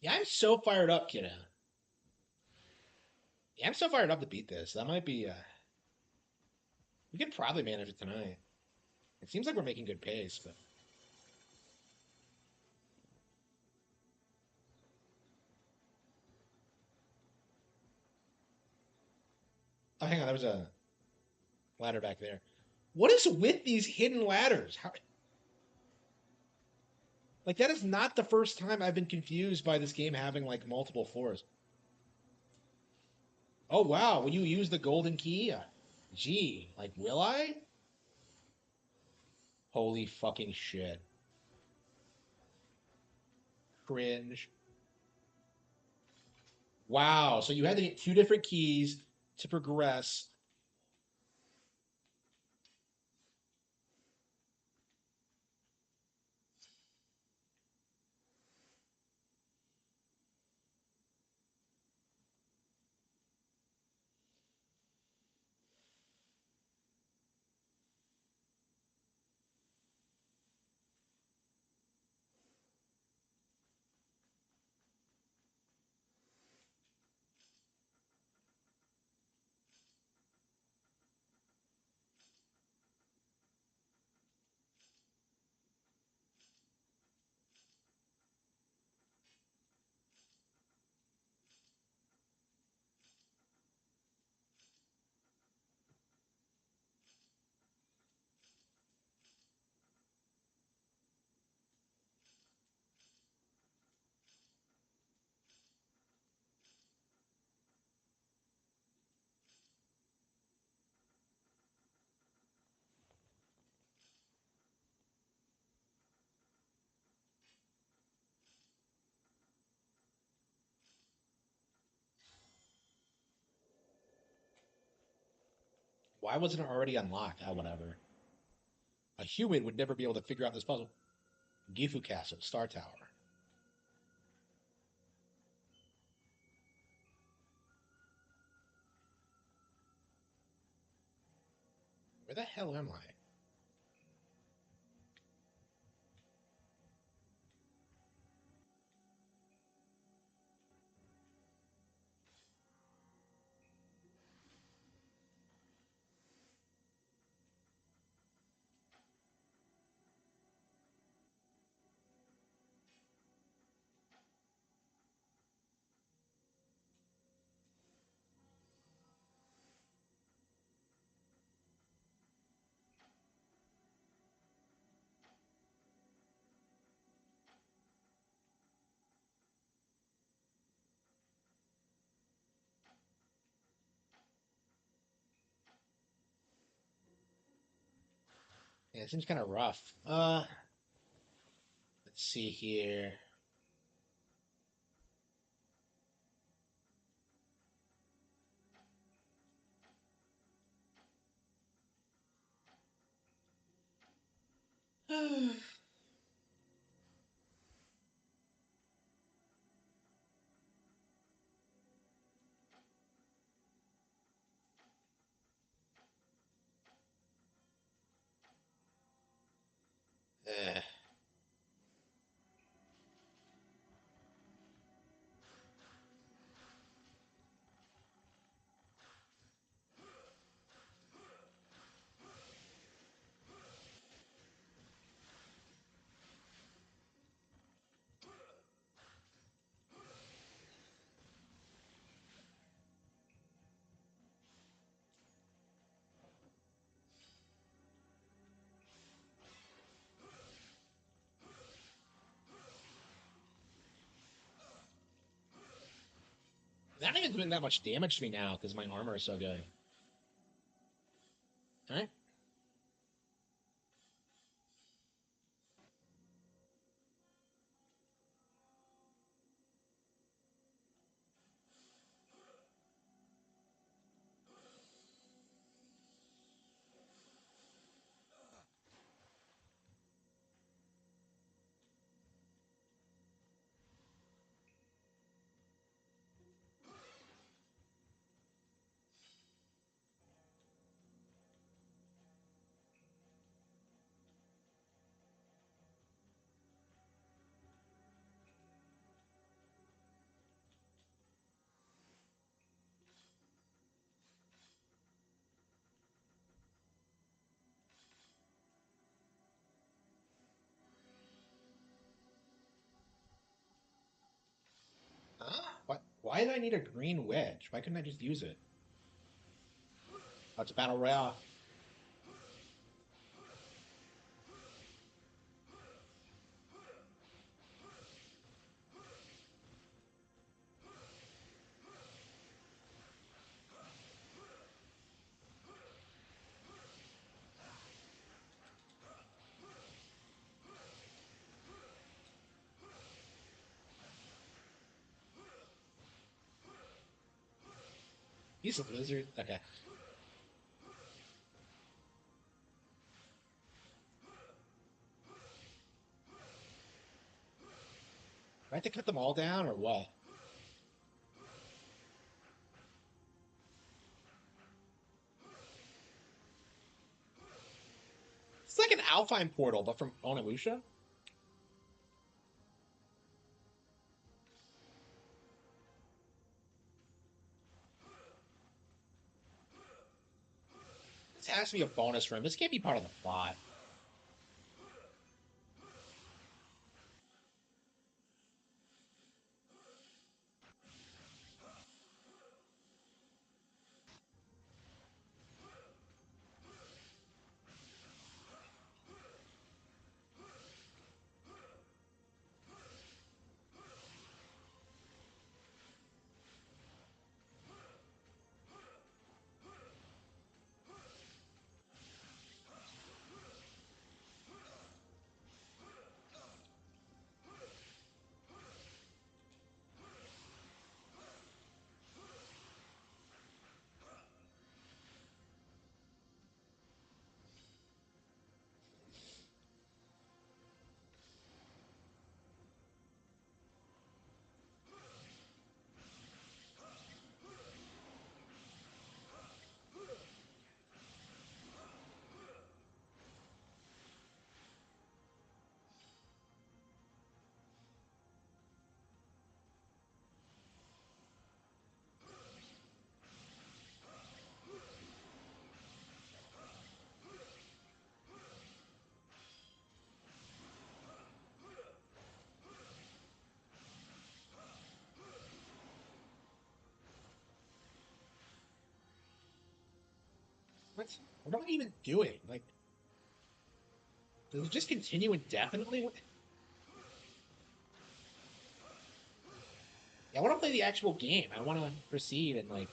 Yeah, I'm so fired up, kiddo. Yeah, I'm so fired up to beat this. That might be. We could probably manage it tonight. It seems like we're making good pace, but oh, hang on, there was a ladder back there. What is with these hidden ladders? How, like that is not the first time I've been confused by this game having like multiple floors. Oh wow, will you use the golden key? Gee, like will I? Holy fucking shit. Cringe. Wow. So you had to get two different keys to progress. Why wasn't it already unlocked? Ah, whatever. A human would never be able to figure out this puzzle. Gifu Castle, Star Tower. Where the hell am I? Yeah, it seems kind of rough. Let's see here. Eh. That ain't doing that much damage to me now because my armor is so good. Alright. Huh? What? Why did I need a green wedge? Why couldn't I just use it? Oh, it's a battle royale. He's a lizard. Okay. Do I have to cut them all down or what? It's like an Alpine portal, but from Onimusha. This has to be a bonus room. This can't be part of the plot. What? What am I even doing? Like, does it just continue indefinitely? Yeah, I want to play the actual game. I want to proceed and like.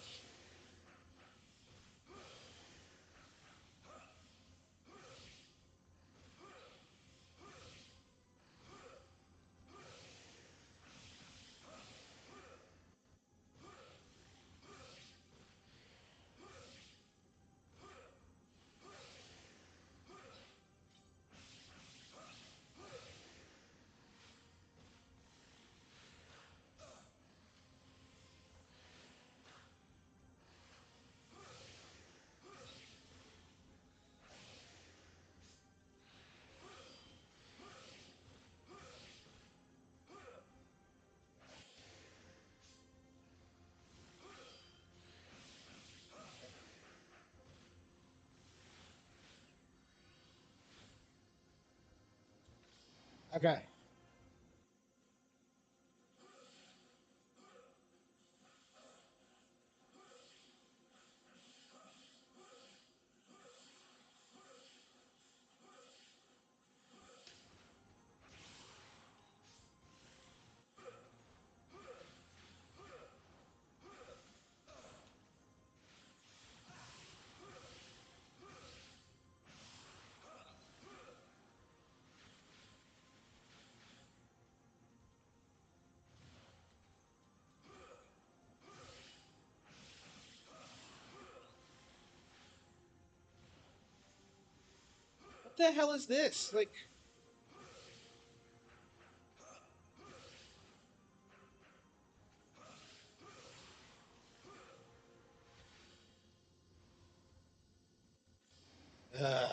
Okay. What the hell is this? Like, ugh.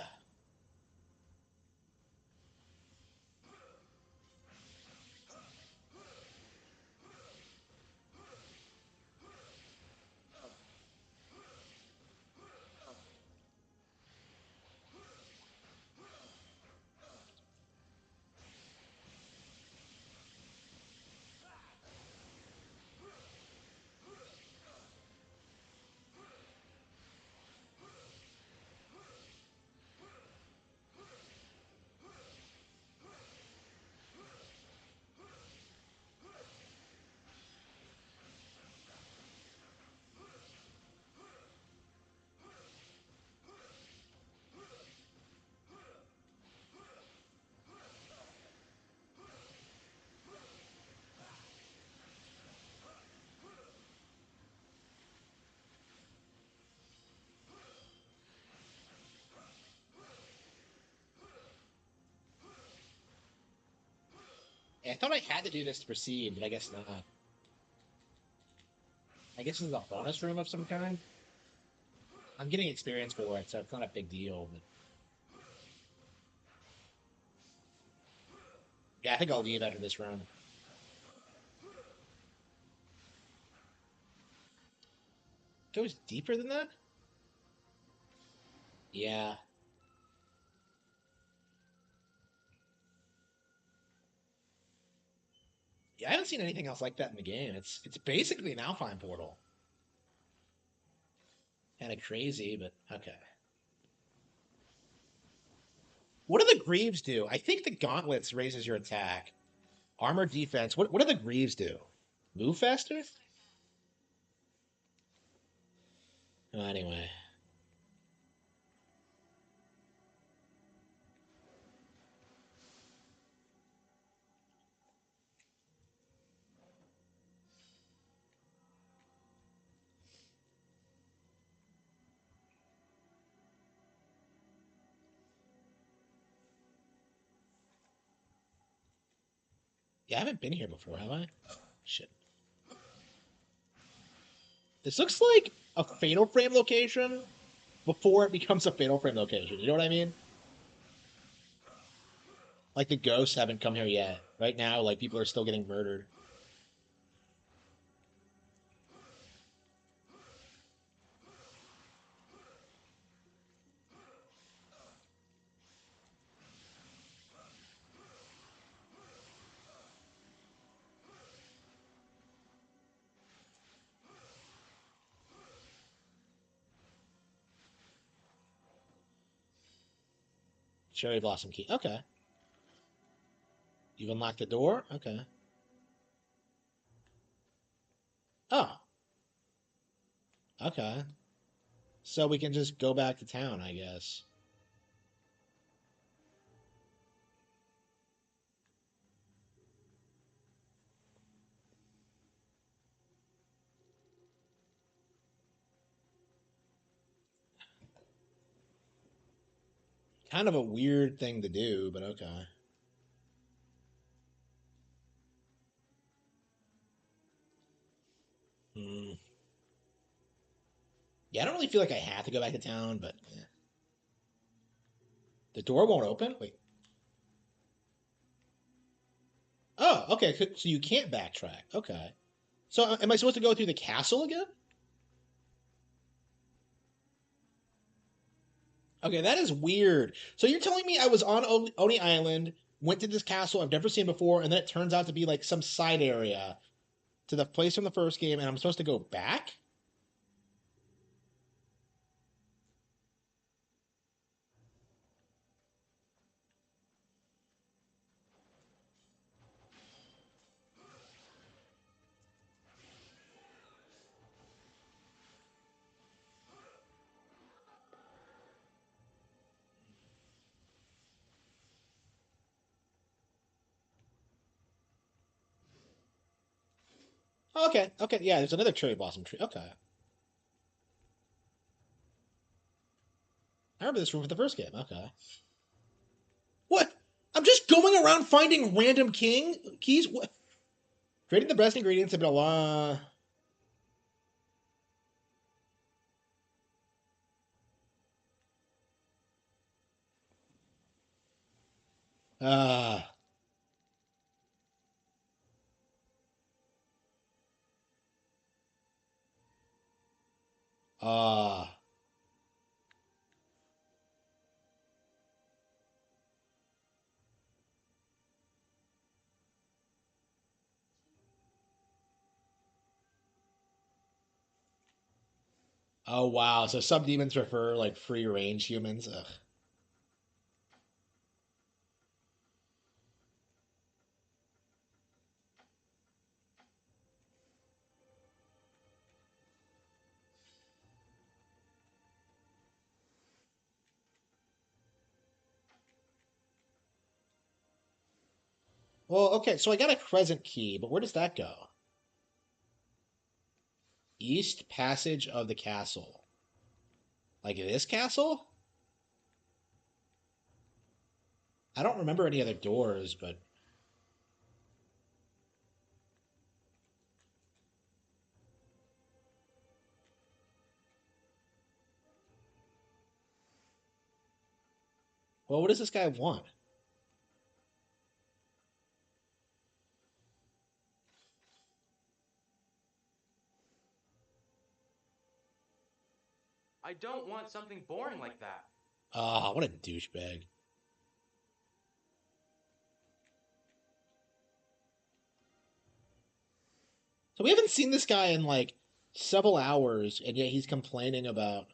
I thought I had to do this to proceed, but I guess not. I guess this is a bonus room of some kind. I'm getting experience for it, so it's not a big deal. But yeah, I think I'll leave after this round. Goes deeper than that? Yeah. Yeah, I haven't seen anything else like that in the game. It's basically an Alpine portal. Kind of crazy, but okay. What do the Greaves do? I think the gauntlets raises your attack. Armor defense. What do the Greaves do? Move faster? Anyway. Yeah, I haven't been here before, have I? Shit. This looks like a Fatal Frame location before it becomes a Fatal Frame location. You know what I mean? Like the ghosts haven't come here yet. Right now, like people are still getting murdered. Cherry Blossom Key. Okay. You've unlocked the door? Okay. Oh, okay. So we can just go back to town, I guess. Kind of a weird thing to do, but okay. Hmm. Yeah, I don't really feel like I have to go back to town, but yeah. The door won't open? Wait. Oh, okay. So you can't backtrack. Okay. So am I supposed to go through the castle again? Okay, that is weird. So you're telling me I was on Oni Island, went to this castle I've never seen before, and then it turns out to be like some side area to the place from the first game, and I'm supposed to go back? Okay, okay, yeah, there's another cherry blossom tree. Okay. I remember this room from the first game. Okay. What? I'm just going around finding random keys? What? Creating the best ingredients have been a lot. Ah. Ah. Oh wow. So some demons prefer like free range humans. Ugh. Well, okay, so I got a crescent key, but where does that go? East passage of the castle. Like this castle? I don't remember any other doors, but Well, what does this guy want? I don't want something boring like that. Ah, what a douchebag. So we haven't seen this guy in like several hours, and yet he's complaining about.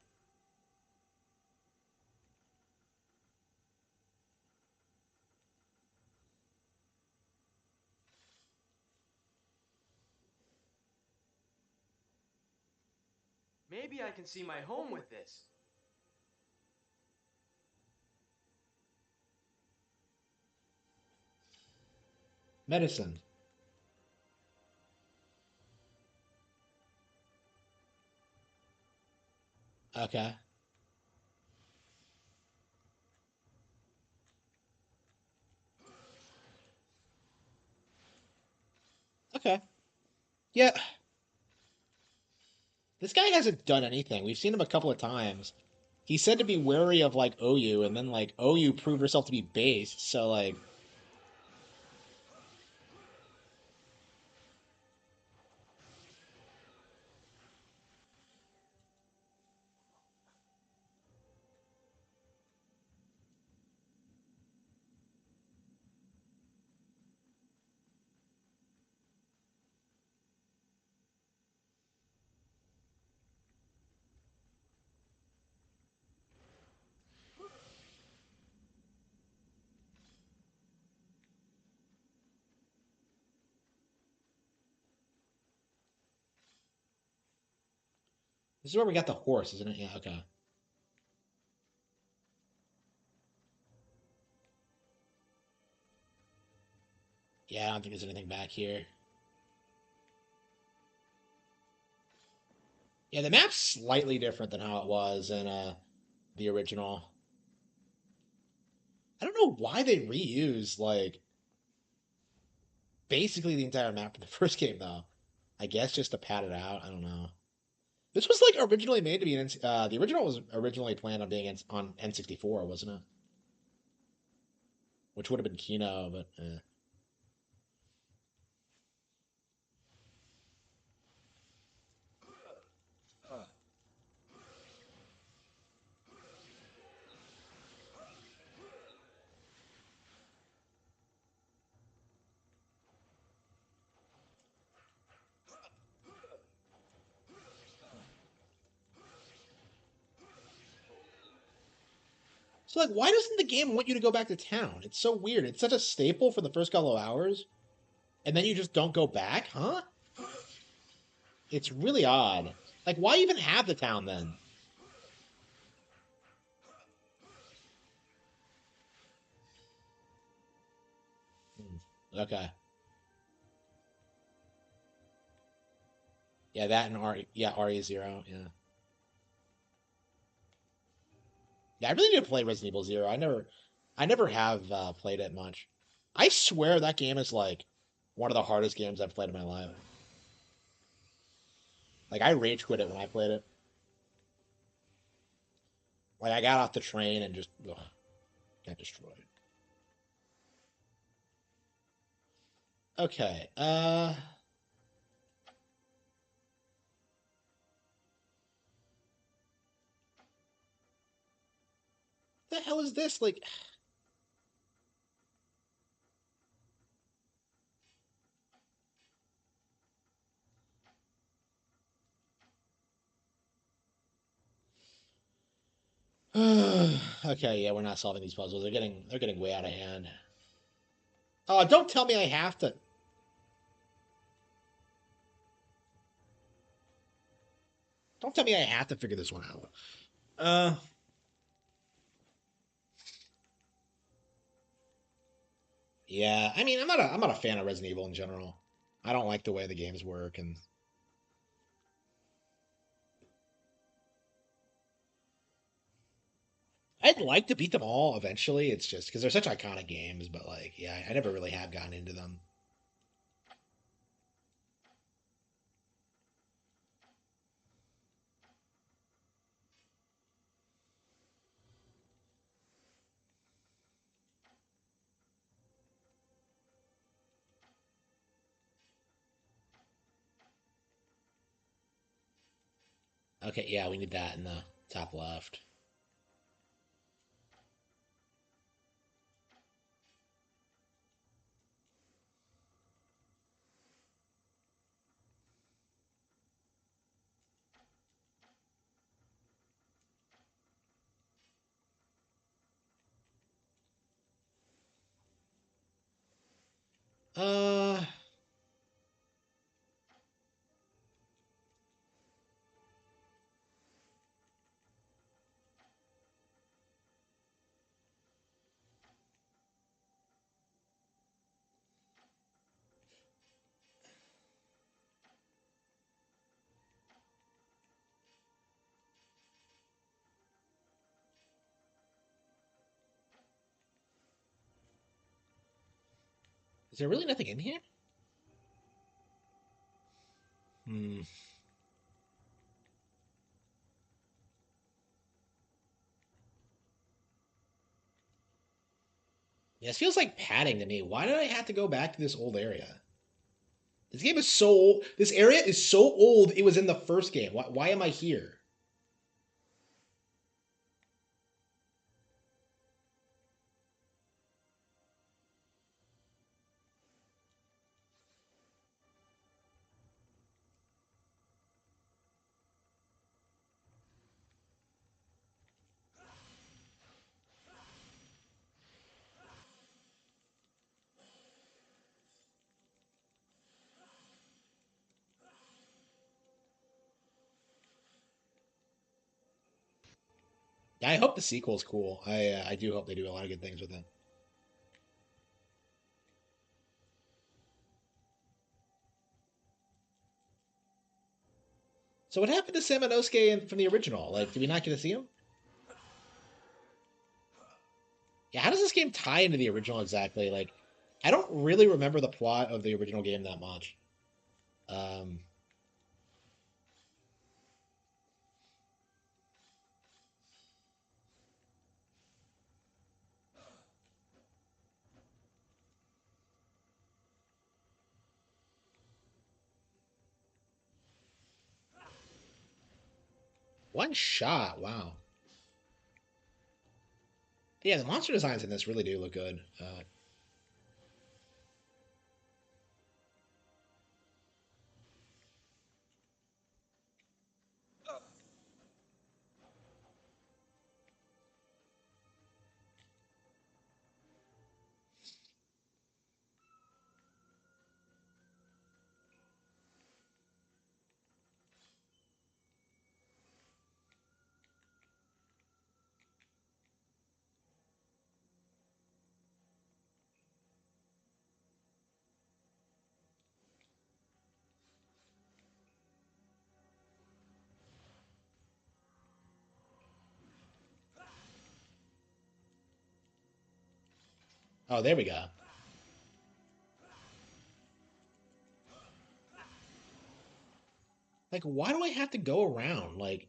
Maybe I can see my home with this. Medicine. Okay. Okay. Yeah. This guy hasn't done anything. We've seen him a couple of times. He said to be wary of like OU, and then like OU proved herself to be base. So like, this is where we got the horse, isn't it? Yeah. Okay. Yeah, I don't think there's anything back here. Yeah, the map's slightly different than how it was in the original. I don't know why they reused like basically the entire map from the first game though. I guess just to pad it out. I don't know. This was like originally made to be the original was originally planned on being on N64, wasn't it? Which would have been Kino, but so like, why doesn't the game want you to go back to town? It's so weird. It's such a staple for the first couple of hours, and then you just don't go back, huh? It's really odd. Like, why even have the town then? Okay. Yeah, that and yeah, RE0. Yeah. Yeah, I really need to play Resident Evil Zero. I never have played it much. I swear that game is like one of the hardest games I've played in my life. Like I rage quit it when I played it. Like I got off the train and just got destroyed. Okay. The hell is this? Like, okay, yeah, we're not solving these puzzles. They're getting way out of hand. Oh, don't tell me I have to. Don't tell me I have to figure this one out. Uh, yeah. I mean, I'm not a fan of Resident Evil in general. I don't like the way the games work, and I'd like to beat them all eventually. It's just because they're such iconic games, but like, yeah, I never really have gotten into them. Okay, yeah, we need that in the top left. Uh, is there really nothing in here? Hmm. Yeah, this feels like padding to me. Why did I have to go back to this old area? This game is so old. This area is so old. It was in the first game. Why am I here? Yeah, I hope the sequel's cool. I do hope they do a lot of good things with it. So what happened to Samanosuke from the original? Like, did we not get to see him? Yeah, how does this game tie into the original exactly? Like, I don't really remember the plot of the original game that much. Um, One shot. Wow. Yeah, the monster designs in this really do look good. Oh, there we go. Like, why do I have to go around? Like,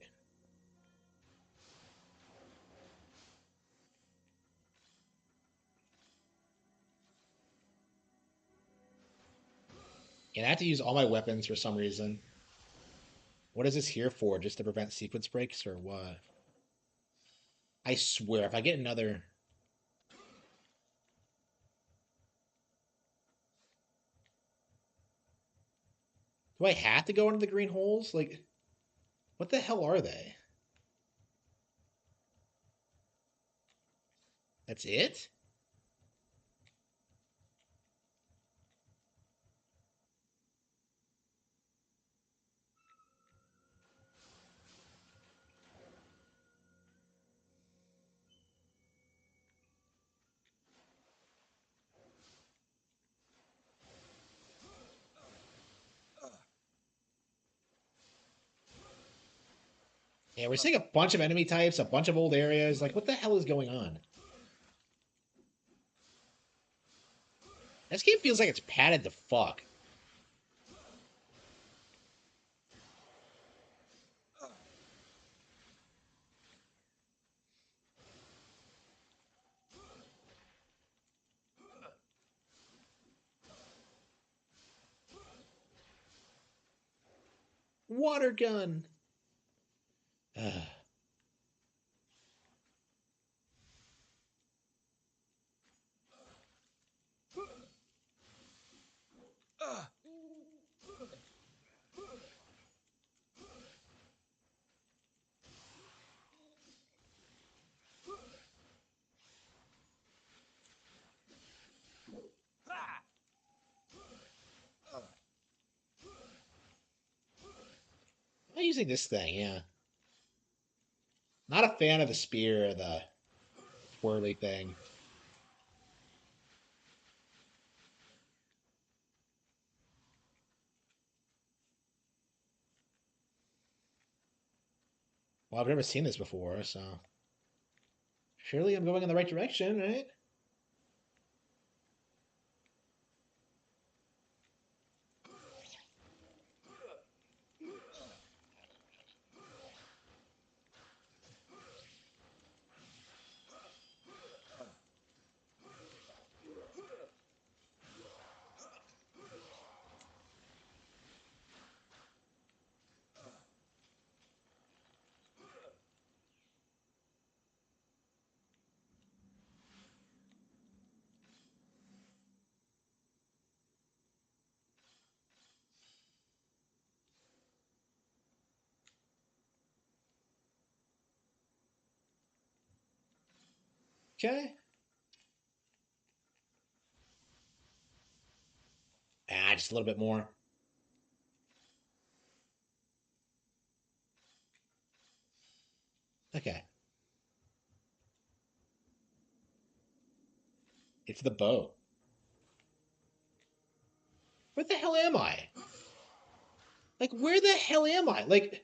and I have to use all my weapons for some reason. What is this here for? Just to prevent sequence breaks or what? I swear, if I get another. Do I have to go into the green holes? Like, what the hell are they? That's it? Yeah, we're seeing a bunch of enemy types, a bunch of old areas. Like, what the hell is going on? This game feels like it's padded to fuck. Water gun. I'm using this thing, yeah. Not a fan of the spear or the twirly thing. Well, I've never seen this before, so surely I'm going in the right direction, right? Okay. Ah, just a little bit more. Okay. It's the boat. Where the hell am I? Like, where the hell am I? Like,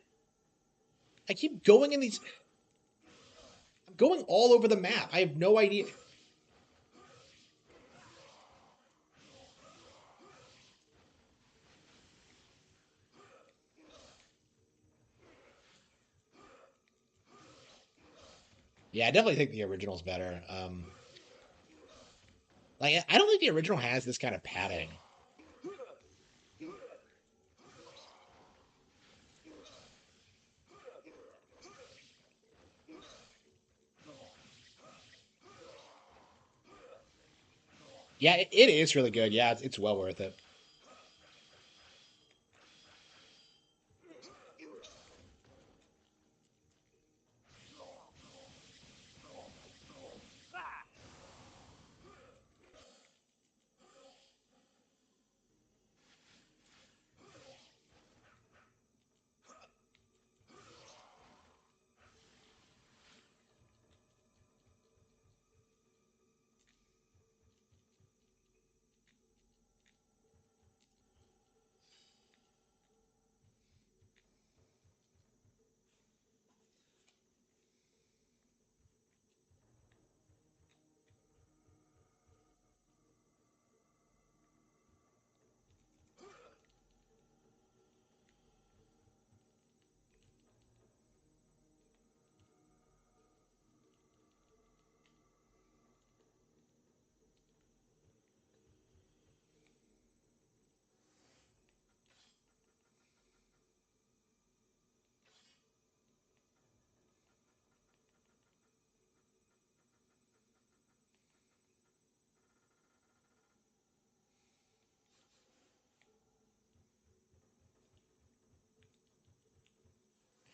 I keep going in these. I'm going all over the map. I have no idea. Yeah, I definitely think the original's better. Like, I don't think the original has this kind of padding. Yeah, it is really good. Yeah, it's well worth it.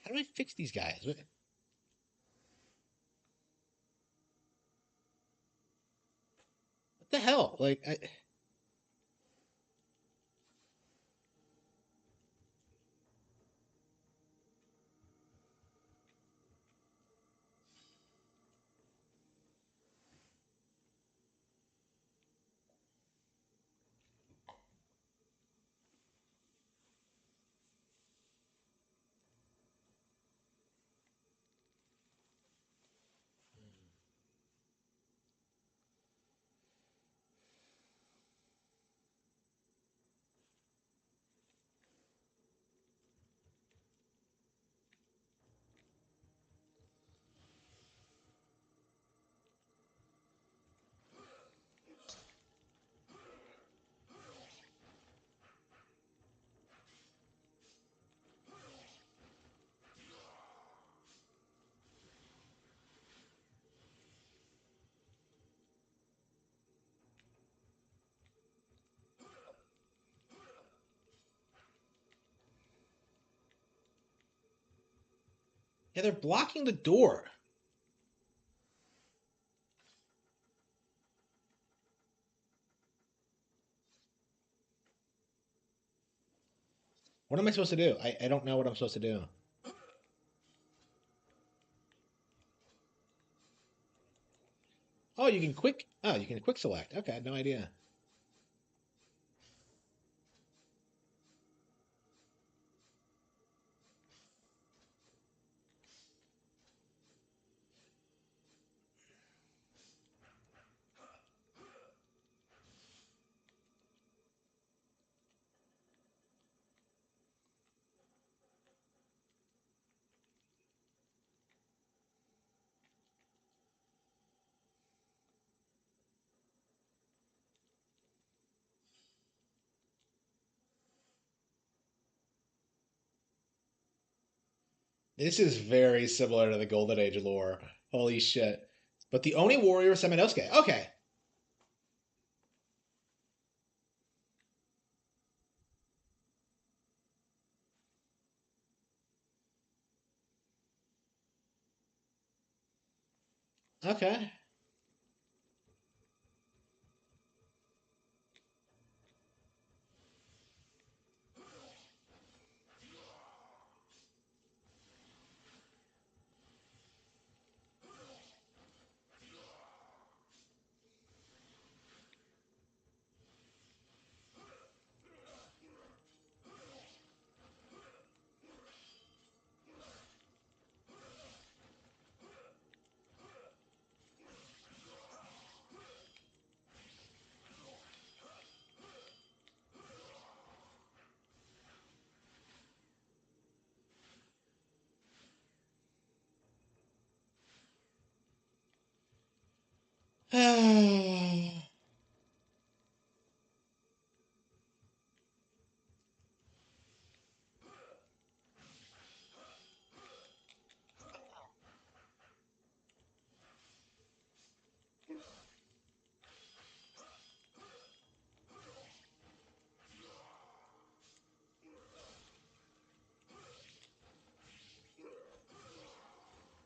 How do I fix these guys? What the hell? Like, Yeah, they're blocking the door. What am I supposed to do? I don't know what I'm supposed to do. Oh, you can quick. Oh, you can quick select. Okay, no idea. This is very similar to the Golden Age lore. Holy shit. But the Oni warrior Seminosuke. Okay. Okay.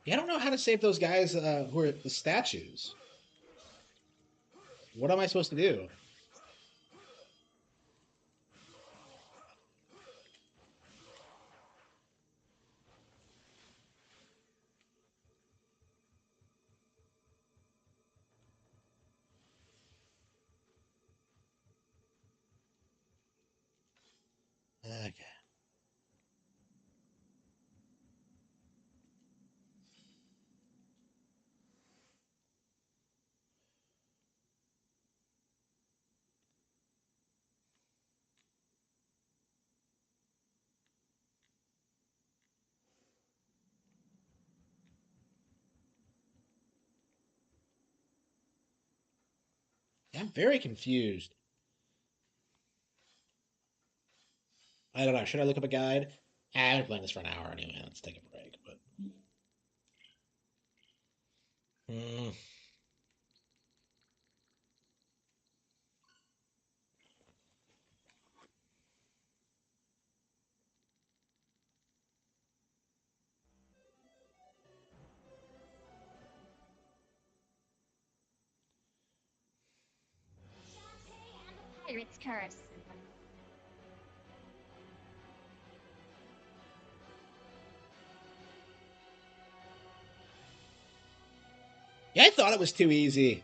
I don't know how to save those guys who are the statues. What am I supposed to do? Okay. I'm very confused. I don't know. Should I look up a guide? I've been playing this for an hour anyway. Let's take a break. But Hmm. Pirate's curse. Yeah, I thought it was too easy.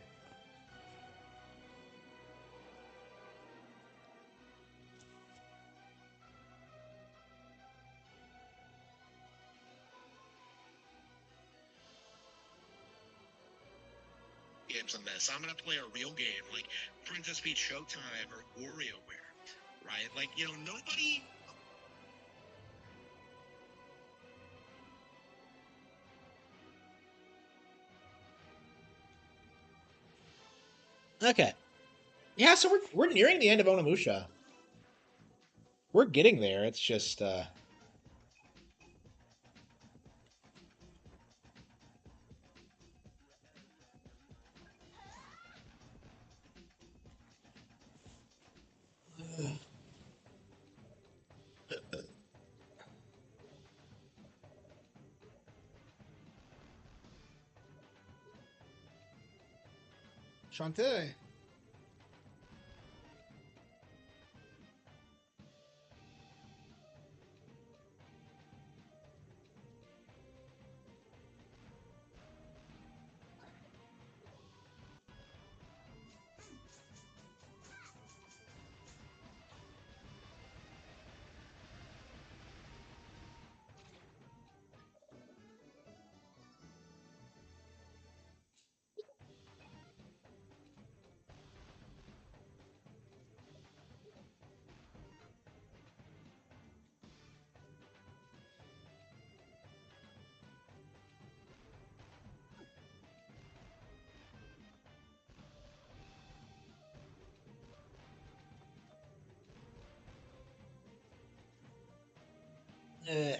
Games on this. I'm gonna play a real game like Princess Peach Showtime or WarioWare, right? Like, nobody. Okay. Yeah, so we're nearing the end of Onimusha. We're getting there. It's just Shantae. Ugh.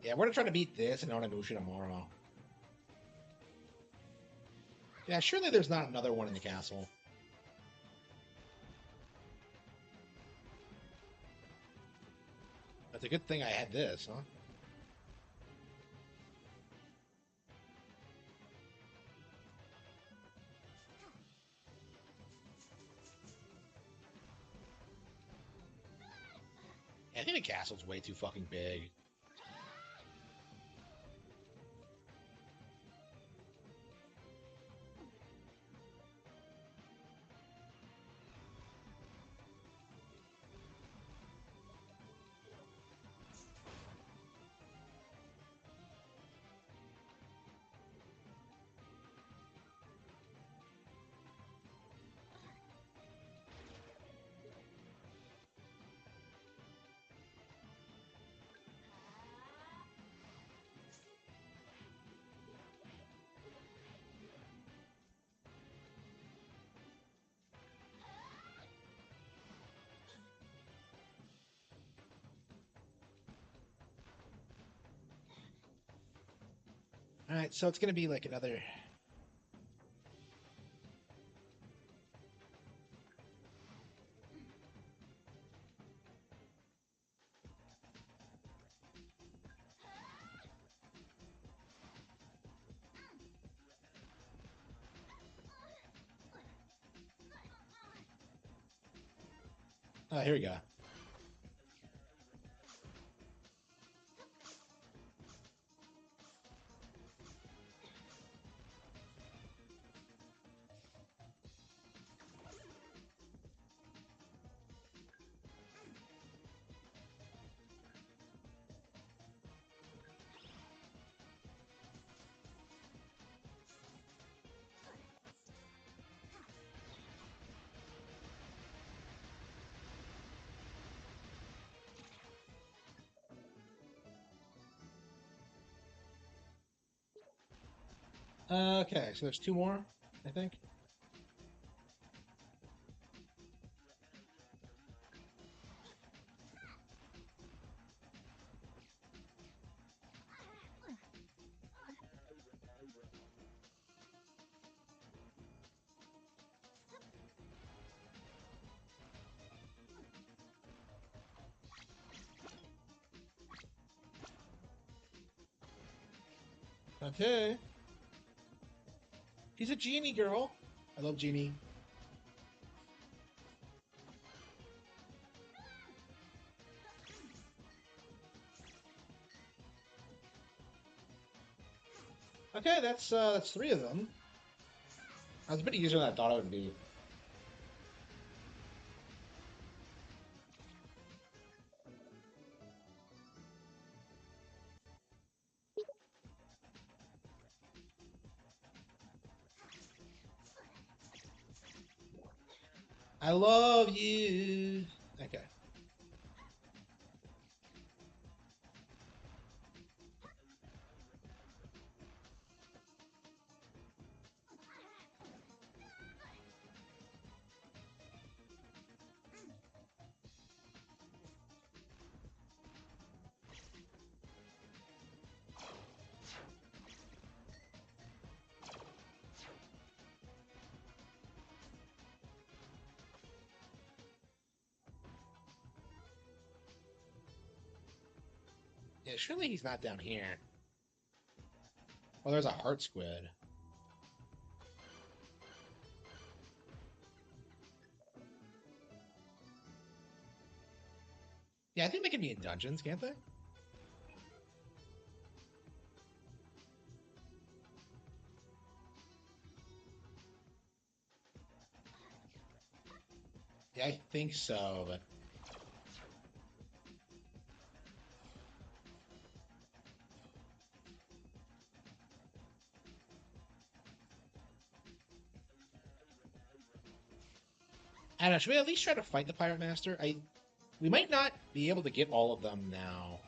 Yeah, we're gonna try to beat this and Onimusha tomorrow. Yeah, surely there's not another one in the castle. That's a good thing I had this, huh? Yeah, I think the castle's way too fucking big. All right, so it's gonna be like another. Oh, here we go. Okay, so there's two more, I think. Okay. She's a genie girl. I love genie. Okay, that's three of them. That was a bit easier than I thought it would be. I love you. Okay. Yeah, surely he's not down here. Oh, there's a heart squid. Yeah, I think they can be in dungeons, can't they? Yeah, I think so, but I don't know. Should we at least try to fight the Pirate Master? We might not be able to get all of them now.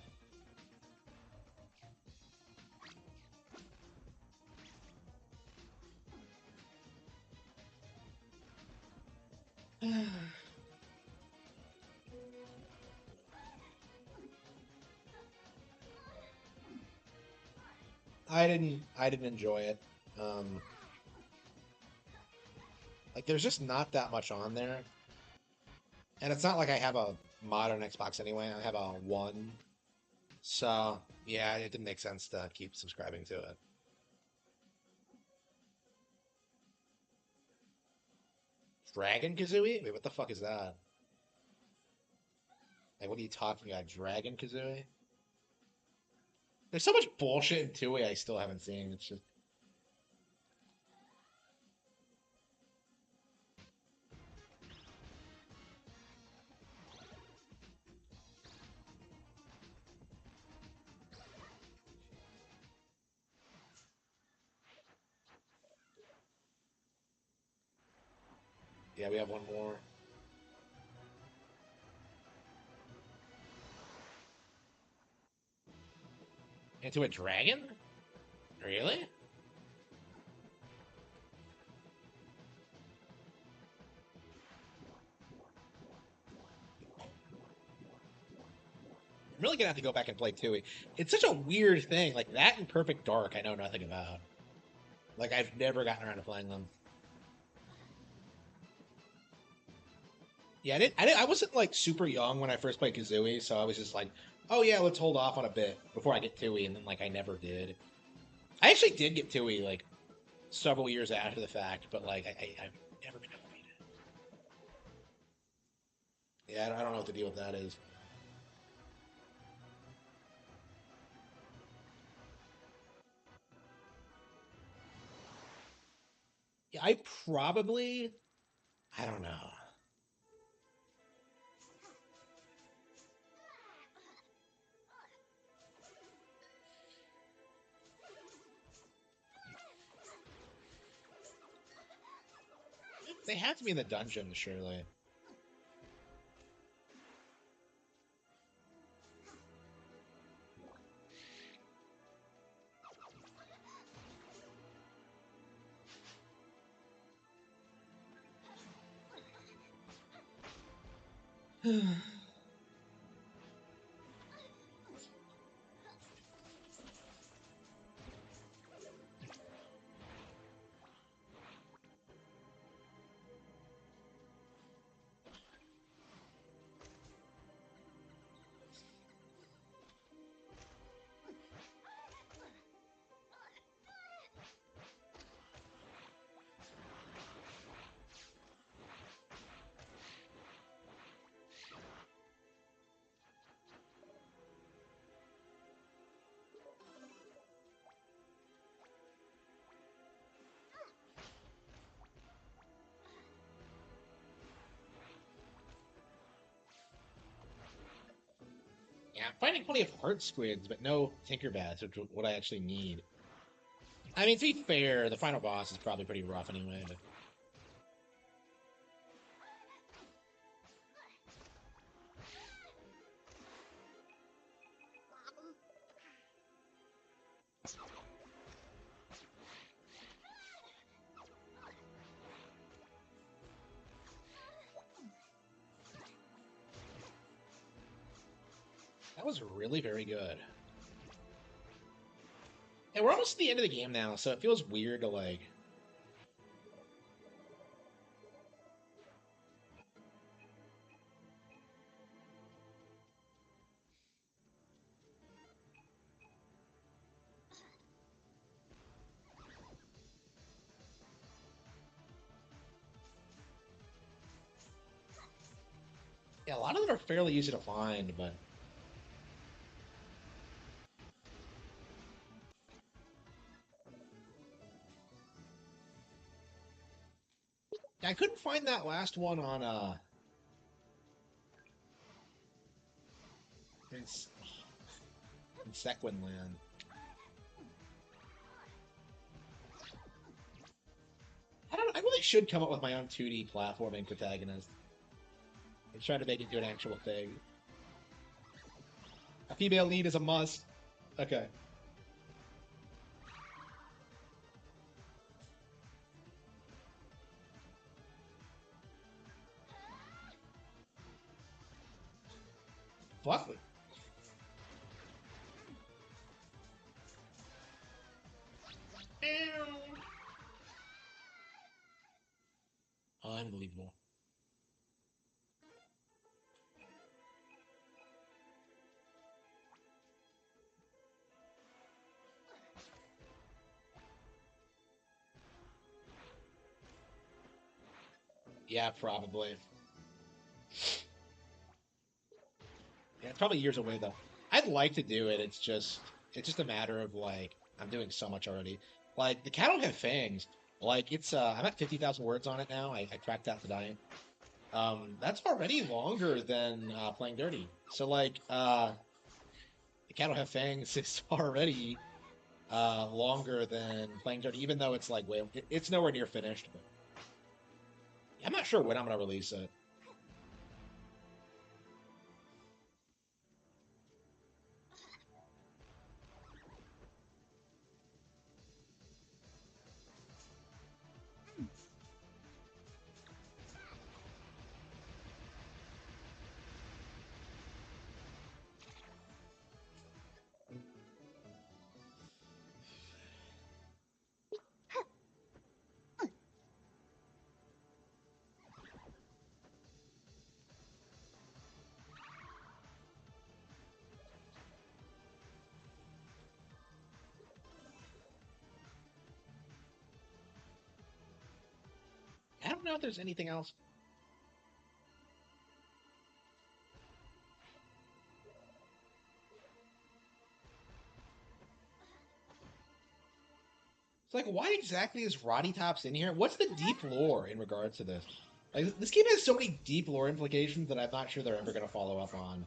I didn't enjoy it. Um, like there's just not that much on there. And it's not like I have a modern Xbox anyway. I have a one. So, yeah, it didn't make sense to keep subscribing to it. Dragon Kazooie? Wait, what the fuck is that? Like, what are you talking about? Dragon Kazooie? There's so much bullshit in 2A I still haven't seen. It's just. Yeah, we have one more. Into a dragon? Really? I'm really gonna have to go back and play 2E. It's such a weird thing. Like that and Perfect Dark, I know nothing about. Like I've never gotten around to playing them. Yeah, I wasn't like super young when I first played Kazooie, so I was just like, oh yeah, let's hold off on a bit before I get 2E, and then like I never did. I actually did get 2E like several years after the fact, but like I've never been able to beat it. Yeah, I don't know what the deal with that is. Yeah, I probably, I don't know. They have to be in the dungeon, surely. Yeah, I'm finding plenty of heart squids, but no Tinkerbats, which is what I actually need. I mean, to be fair, the final boss is probably pretty rough anyway, but that was really very good. And we're almost at the end of the game now, so it feels weird to like. Yeah, a lot of them are fairly easy to find, but I couldn't find that last one on in, in Sequin Land. I really should come up with my own 2D platforming protagonist and try to make it do an actual thing. A female lead is a must. Okay. Fuck me. Unbelievable. Yeah, probably. Yeah, it's probably years away though. I'd like to do it. It's just a matter of like I'm doing so much already. Like the cat don't have fangs. Like it's I'm at 50,000 words on it now. I cracked out tonight. That's already longer than playing dirty. So like the cat don't have fangs is already longer than playing dirty, even though it's like it's nowhere near finished. But I'm not sure when I'm gonna release it. I don't know if there's anything else. It's like, why exactly is Roddy Tops in here? What's the deep lore in regards to this? Like, this game has so many deep lore implications that I'm not sure they're ever going to follow up on.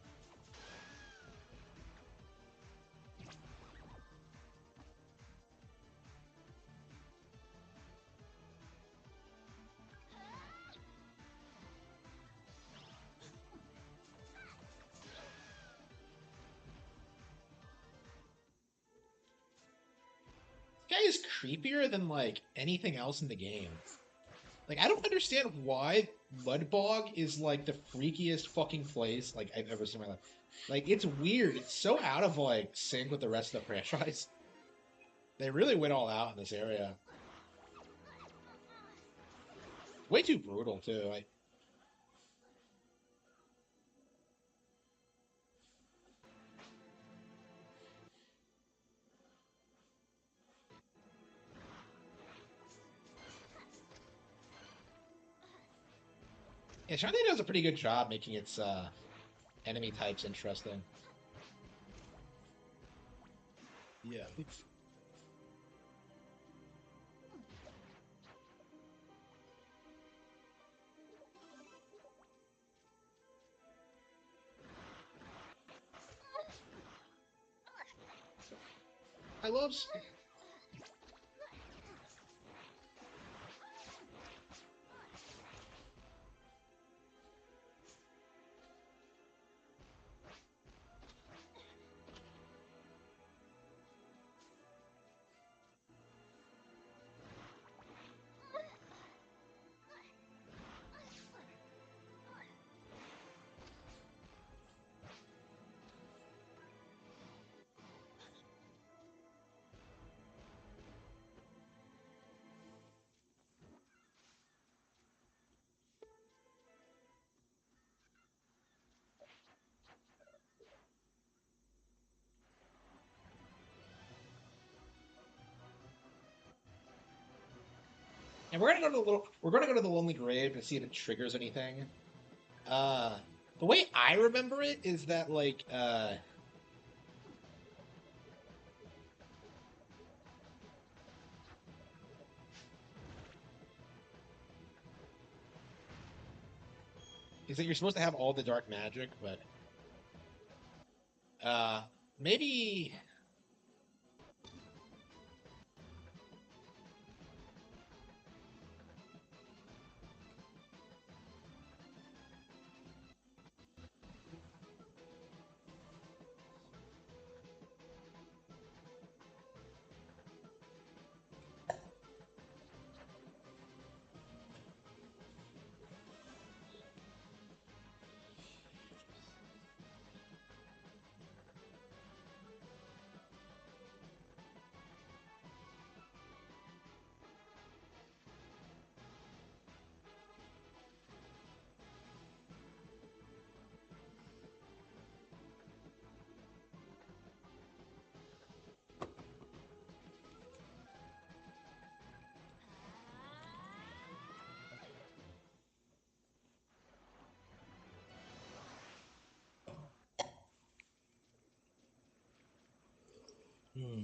This guy is creepier than, like, anything else in the game. Like, I don't understand why Mudbog is, like, the freakiest fucking place, like, I've ever seen in my life. Like, it's weird. It's so out of, like, sync with the rest of the franchise. They really went all out in this area. Way too brutal, too. Yeah, Shantae does a pretty good job making its enemy types interesting. Yeah. I love. And we're gonna go to the Lonely Grave to see if it triggers anything. Uh, The way I remember it is that like is that you're supposed to have all the dark magic, but maybe hmm.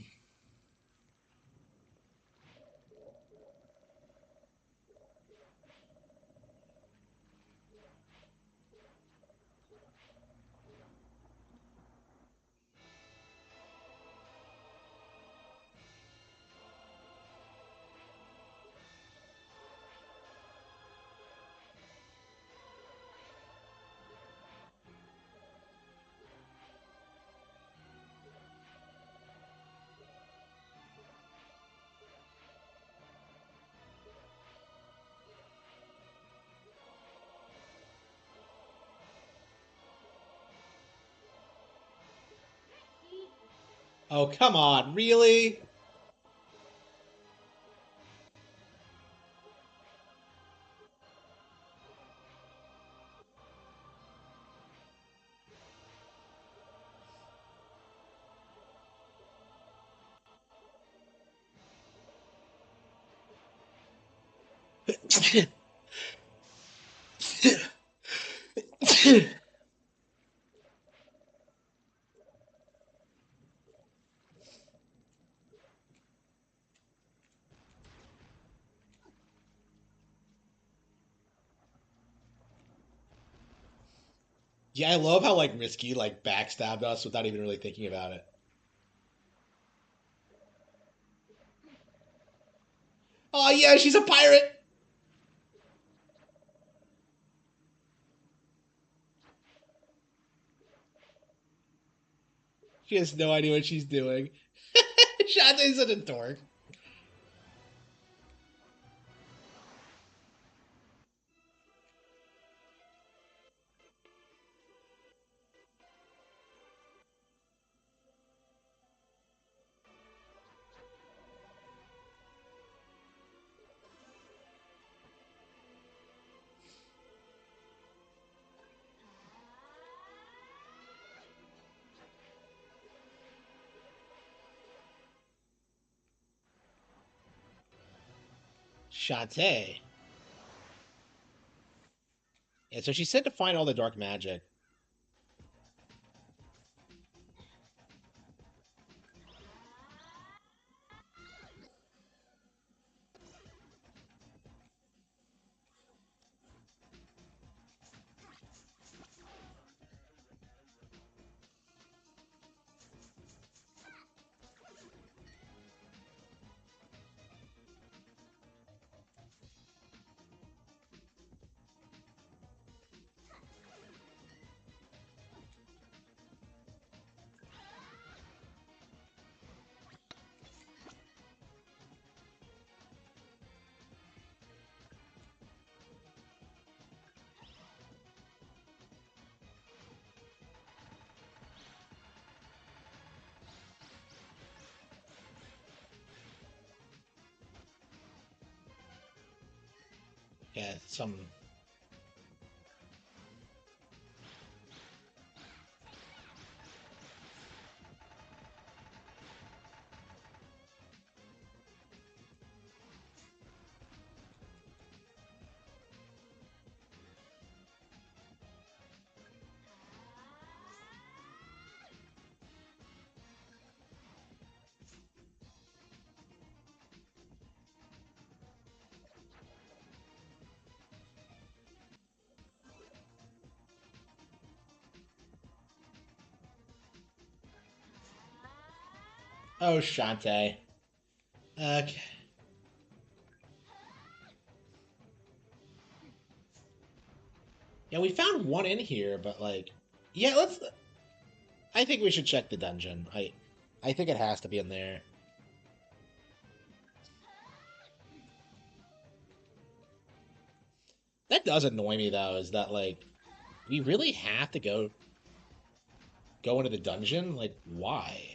Oh, come on, really? Yeah, I love how like Risky like backstabbed us without even really thinking about it. Oh yeah, she's a pirate. She has no idea what she's doing. Shantae's such a dork. Shantae. Yeah, so she said to find all the dark magic. Yeah, some. Oh, Shantae. Okay. Yeah, we found one in here, but like, yeah, let's. I think we should check the dungeon. I think it has to be in there. That does annoy me though, is that like we really have to go into the dungeon? Like, why?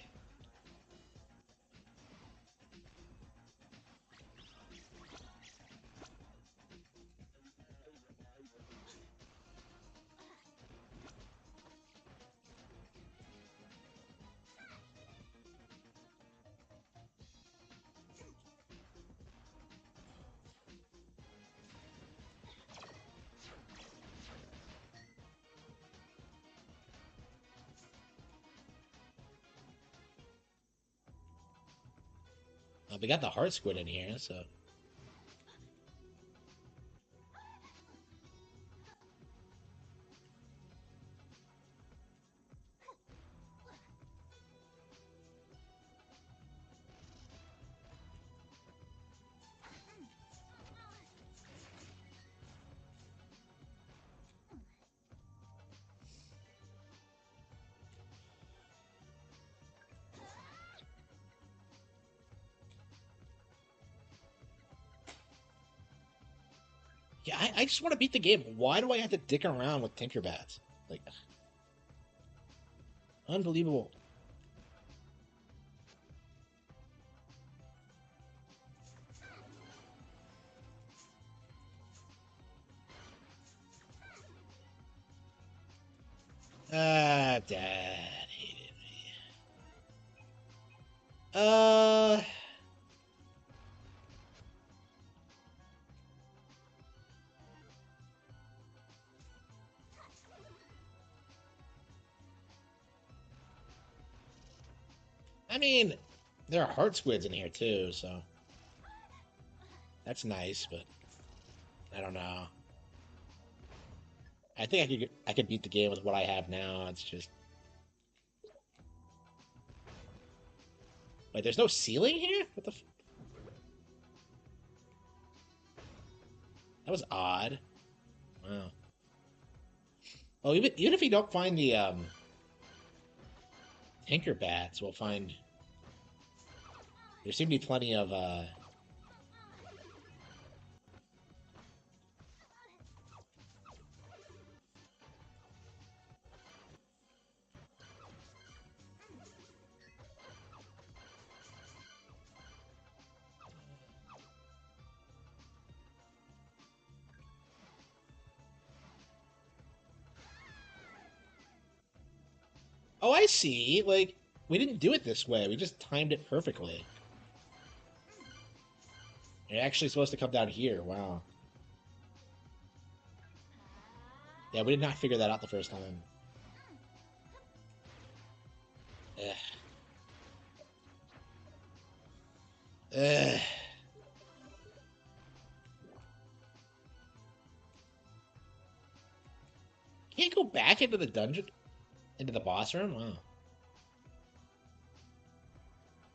We got the heart squid in here, so. Yeah, I just want to beat the game. Why do I have to dick around with Tinkerbats? Like, unbelievable. Ah, Dad hated me. Uh, I mean, there are heart squids in here too, so that's nice, but I don't know. I think I could beat the game with what I have now. It's just wait, there's no ceiling here? What the that was odd. Wow. Oh, even if we don't find the Tinker bats, we'll find there seem to be plenty of oh, I see. Like we didn't do it this way. We just timed it perfectly. You're actually supposed to come down here. Wow. Yeah, we did not figure that out the first time. Ugh. Ugh. Can't go back into the dungeon? Into the boss room? Wow.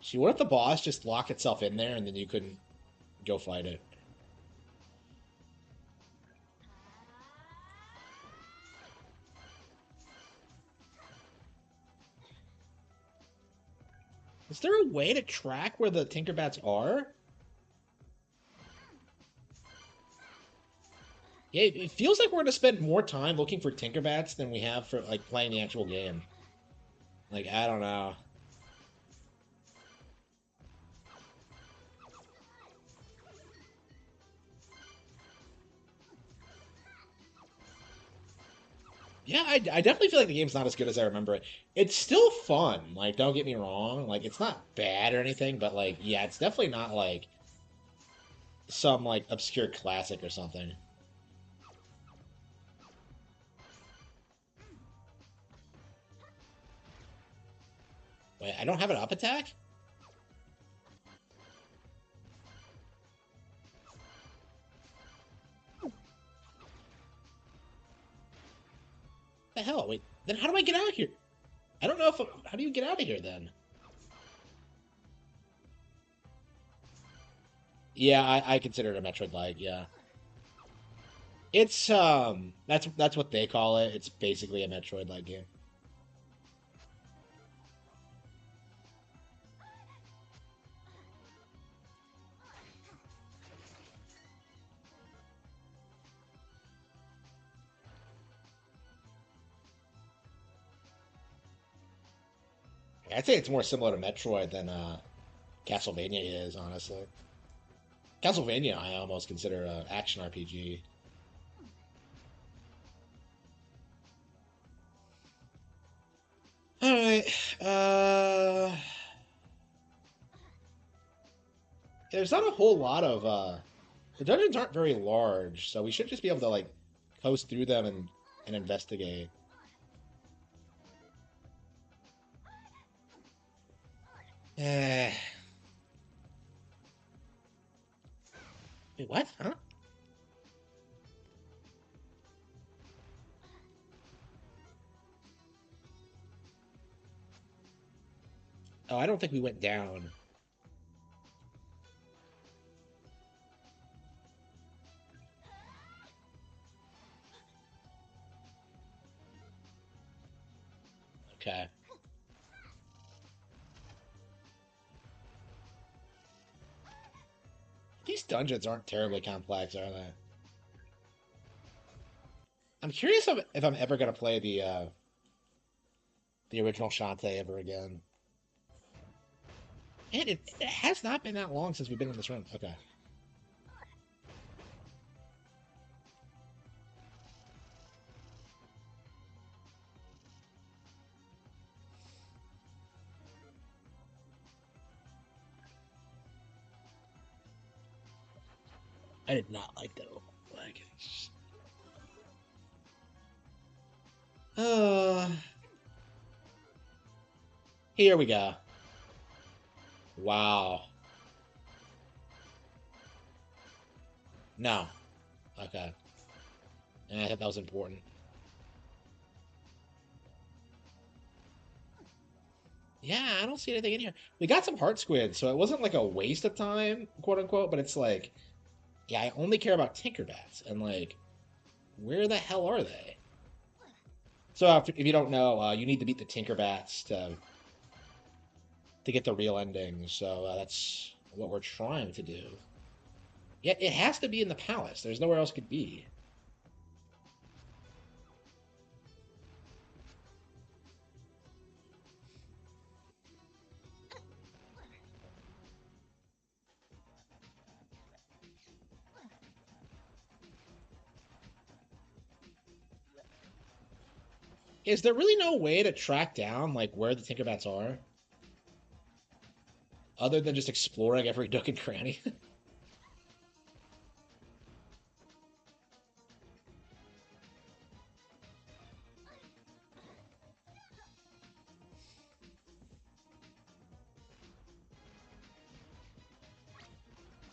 See, what if the boss just locked itself in there and then you couldn't go fight it? Is there a way to track where the Tinkerbats are? Yeah, it feels like we're gonna spend more time looking for Tinkerbats than we have for like playing the actual game. Like, I don't know. Yeah, I definitely feel like the game's not as good as I remember it. It's still fun. Like, don't get me wrong. Like, it's not bad or anything, but like, yeah, it's definitely not like some like obscure classic or something. Wait, I don't have an up attack? The hell? Wait, then how do I get out of here? I don't know if how do you get out of here then? Yeah, I consider it a Metroid-like. Yeah, it's that's what they call it. It's basically a Metroid-like game. I'd say it's more similar to Metroid than Castlevania is, honestly. Castlevania, I almost consider an action RPG. All right. There's not a whole lot of the dungeons aren't very large, so we should just be able to like coast through them and investigate. Eh. Wait, what? Huh? Oh, I don't think we went down. Okay. These dungeons aren't terribly complex, are they? I'm curious if I'm ever gonna play the original Shantae ever again. And it has not been that long since we've been in this room. Okay. I did not like that. Like, uh, here we go. Wow. No. Okay. And I thought that was important. Yeah, I don't see anything in here. We got some heart squid, so it wasn't like a waste of time, quote unquote, but it's like, yeah, I only care about Tinkerbats, and like, where the hell are they? So if you don't know, you need to beat the Tinkerbats to get the real ending. So that's what we're trying to do. Yet it has to be in the palace. There's nowhere else it could be. Is there really no way to track down like where the Tinkerbats are, other than just exploring every nook and cranny?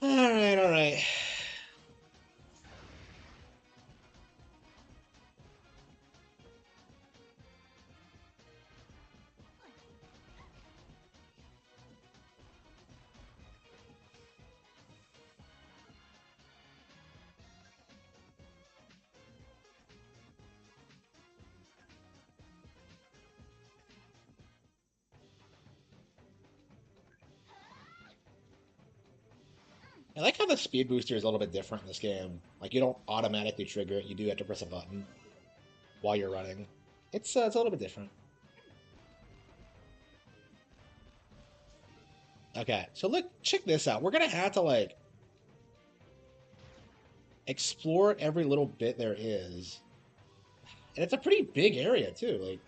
All right, all right. I like how the speed booster is a little bit different in this game. Like you don't automatically trigger it; you do have to press a button while you're running. It's a little bit different. Okay, so look, check this out. We're gonna have to like explore every little bit there is, and it's a pretty big area too. Like,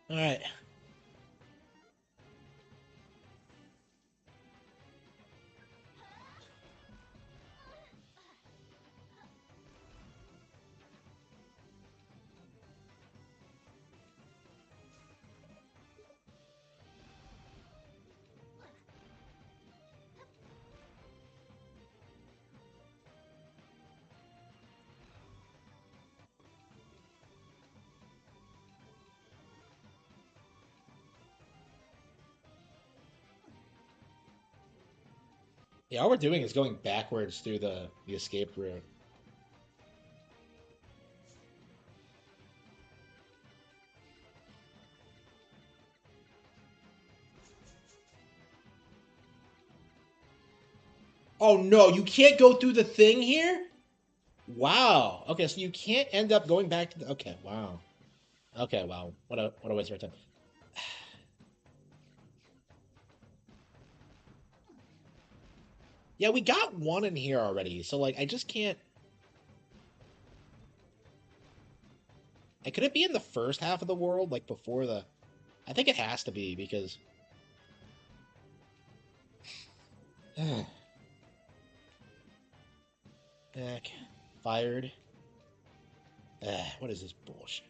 all right, Yeah, all we're doing is going backwards through the escape route. Oh no, you can't go through the thing here? Wow. Okay, so you can't end up going back to the. Okay, wow. Okay, wow. What a waste of our time. Yeah, we got one in here already, so like I just can't. Could it be in the first half of the world, like before the? I think it has to be because. Heck, fired. What is this bullshit?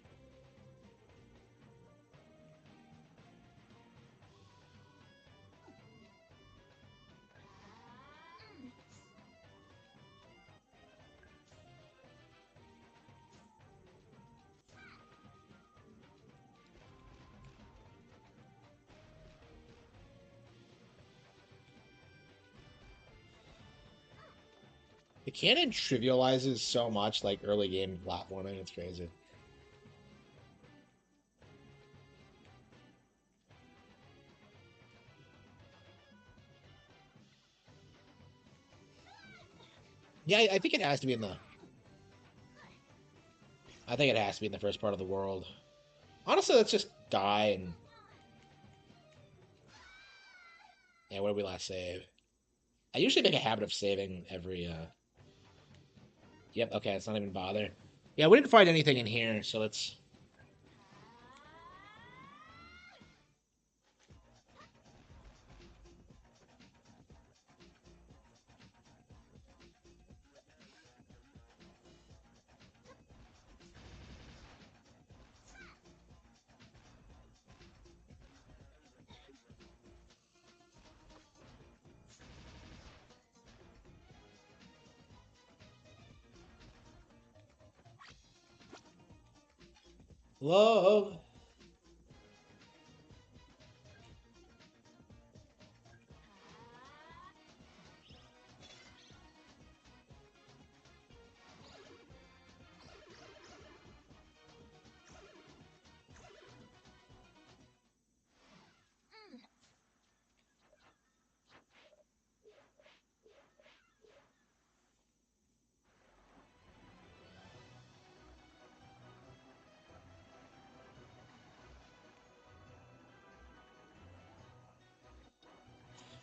The canon trivializes so much like early game platforming. It's crazy. Yeah, I think it has to be in the. I think it has to be in the first part of the world. Honestly, let's just die and. Yeah, where did we last save? I usually make a habit of saving every. Yep. Okay, it's not even bother. Yeah, we didn't find anything in here, so let's. Love.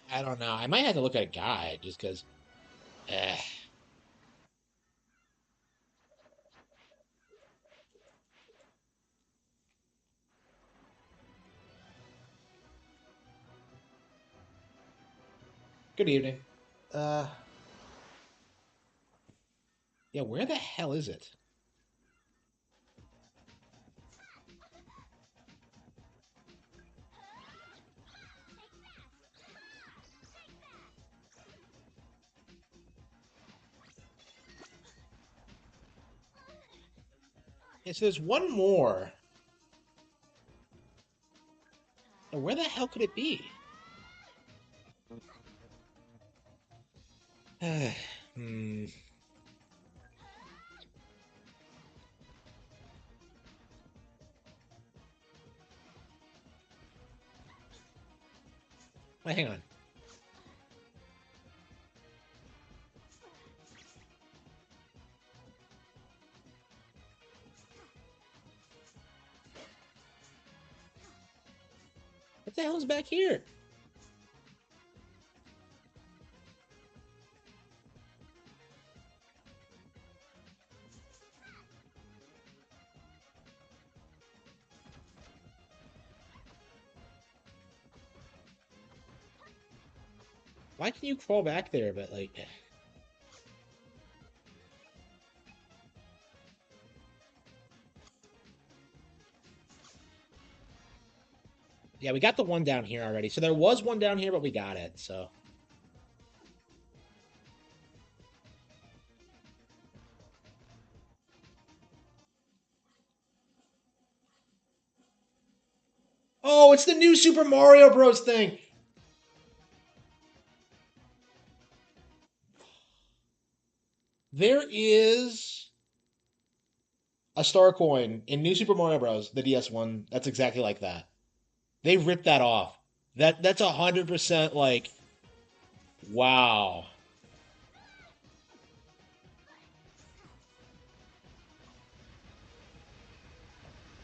I don't know. I might have to look at a guide just because. Eh. Good evening. Uh. Yeah, where the hell is it? Yeah, so there's one more. Now, where the hell could it be? Hmm. Wait, hang on. What the hell is back here? Why can you crawl back there? But like, yeah, we got the one down here already. So there was one down here, but we got it. So. Oh, it's the new Super Mario Bros. Thing. There is a star coin in New Super Mario Bros. The DS one. That's exactly like that. They ripped that off. That's 100% like, wow.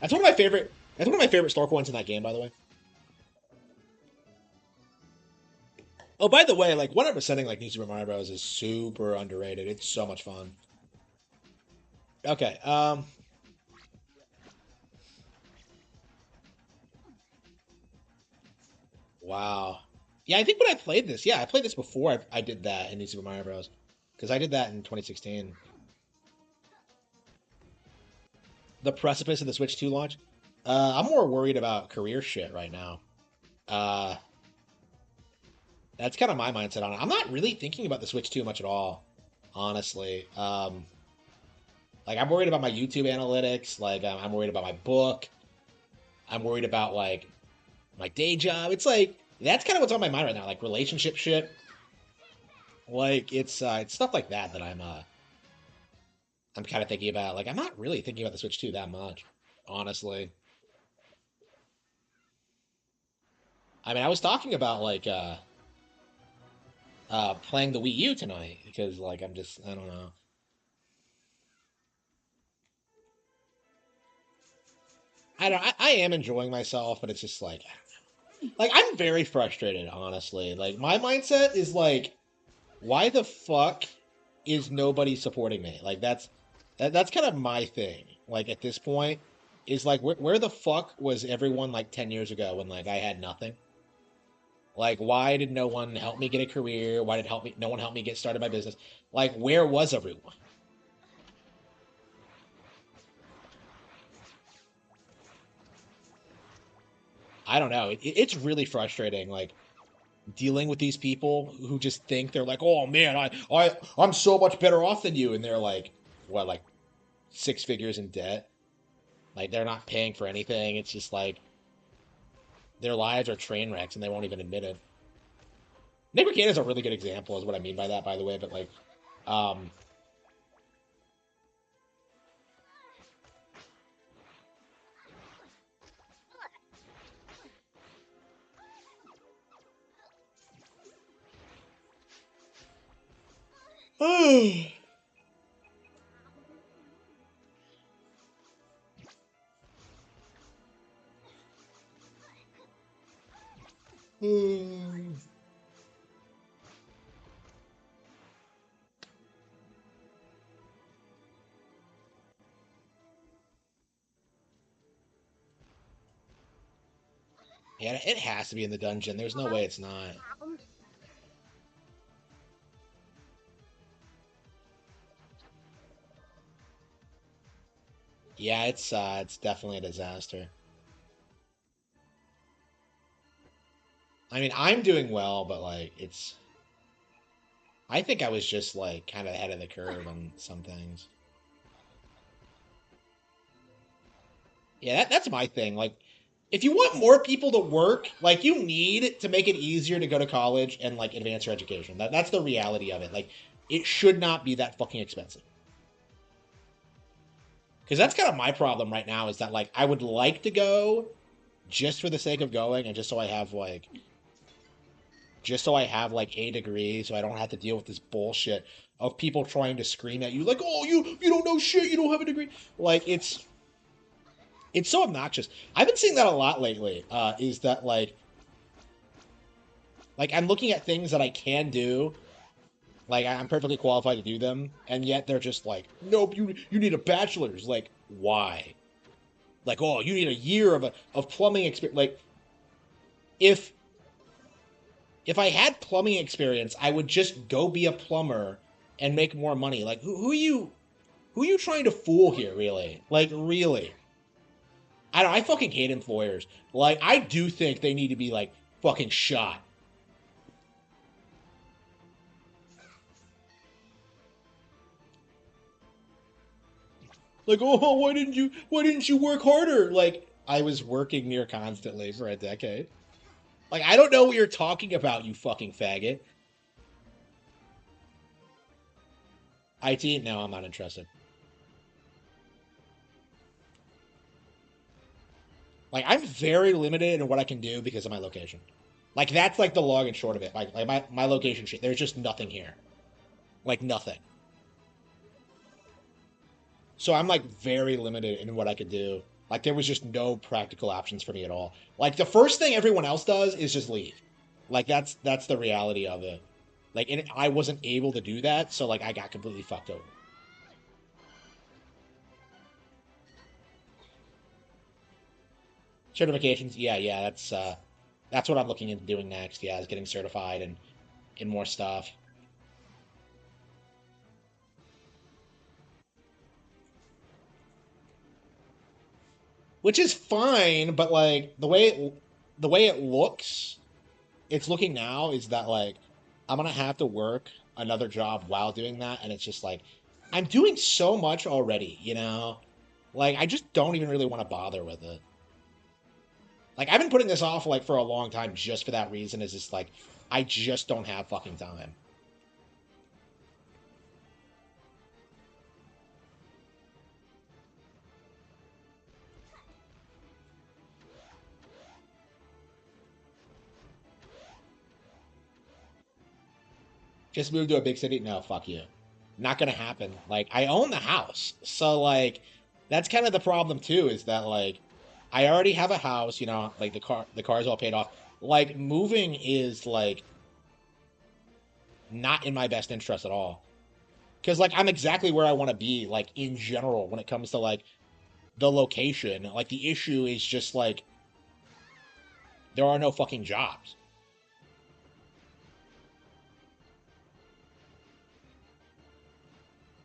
That's one of my favorite. That's one of my favorite star coins in that game, by the way. Oh, by the way, like 100%ing like New Super Mario Bros. Is super underrated. It's so much fun. Okay. Wow. Yeah, I think when I played this, yeah, I played this before I did that in New Super Mario Bros. Because I did that in 2016. The precipice of the Switch 2 launch. I'm more worried about career shit right now. Uh, that's kind of my mindset on it. I'm not really thinking about the Switch 2 much at all, honestly. Like I'm worried about my YouTube analytics. Like I'm worried about my book. I'm worried about like my day job. It's like that's kind of what's on my mind right now, like relationship shit. Like it's stuff like that that I'm kind of thinking about. Like I'm not really thinking about the Switch 2 that much, honestly. I mean, I was talking about like playing the Wii U tonight because like I don't know. I am enjoying myself, but it's just like I'm very frustrated, honestly. Like my mindset is like, why the fuck is nobody supporting me? Like that's kind of my thing. Like at this point, is like where the fuck was everyone like 10 years ago when like I had nothing? Like why did no one help me get a career? Why did help me no one help me get started my business? Like where was everyone? I don't know. It's really frustrating. Like dealing with these people who just think they're like, oh man, I'm so much better off than you, and they're like, what, like six figures in debt? Like they're not paying for anything. It's just like their lives are train wrecks, and they won't even admit it. Nick McCann is a really good example, is what I mean by that, by the way. But like, um, yeah, it has to be in the dungeon. There's no way it's not. Yeah, it's definitely a disaster. I mean, I'm doing well, but like it's I think I was just like kind of ahead of the curve on some things. Yeah, that's my thing. Like, if you want more people to work, like you need to make it easier to go to college and like advance your education. That's the reality of it. Like, it should not be that fucking expensive. Because that's kind of my problem right now is that like I would like to go just for the sake of going and just so I have like a degree so I don't have to deal with this bullshit of people trying to scream at you like, "Oh, you don't know shit, you don't have a degree." Like it's so obnoxious. I've been seeing that a lot lately. Is that like I'm looking at things that I can do, like I'm perfectly qualified to do them, and yet they're just like, nope, you need a bachelor's. Like why? Like oh, you need a year of plumbing experience. Like if if I had plumbing experience, I would just go be a plumber and make more money. Like who are you trying to fool here? Really? Like really? I don't. I fucking hate employers. Like I do think they need to be like fucking shot. Like, oh, why didn't you work harder? Like, I was working near constantly for a decade. Like, I don't know what you're talking about, you fucking faggot. IT? No, I'm not interested. Like, I'm very limited in what I can do because of my location. Like, that's like the long and short of it. Like my location shit. There's just nothing here. Like, nothing. So I'm like very limited in what I could do. Like, there was just no practical options for me at all. Like, the first thing everyone else does is just leave. Like, that's the reality of it. Like, and I wasn't able to do that, so like I got completely fucked over. Certifications, yeah, that's what I'm looking into doing next. Yeah, is getting certified and in more stuff. Which is fine, but like the way it looks, it's looking now is that like I'm gonna have to work another job while doing that, and it's just like I'm doing so much already, you know? Like I just don't even really want to bother with it. Like I've been putting this off like for a long time just for that reason, is just like I just don't have fucking time. Just move to a big city? No, fuck you. Not gonna happen. Like I own the house, so like that's kind of the problem too. Is that like I already have a house, you know, like the car's all paid off. Like moving is like not in my best interest at all. Because like I'm exactly where I want to be, like in general, when it comes to like the location. Like the issue is just like there are no fucking jobs.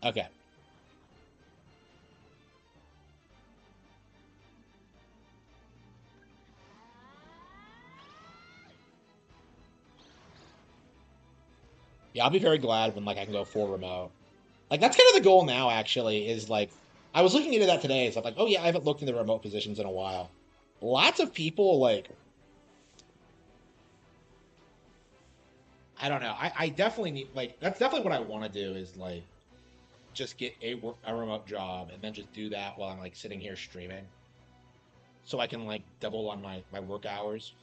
Okay. Yeah, I'll be very glad when like I can go full remote. Like that's kind of the goal now, actually, is like I was looking into that today. So I'm like, oh yeah, I haven't looked into remote positions in a while. Lots of people like I don't know. I definitely need like that's definitely what I want to do is like just get a remote job and then just do that while I'm like sitting here streaming, so I can like double on my work hours.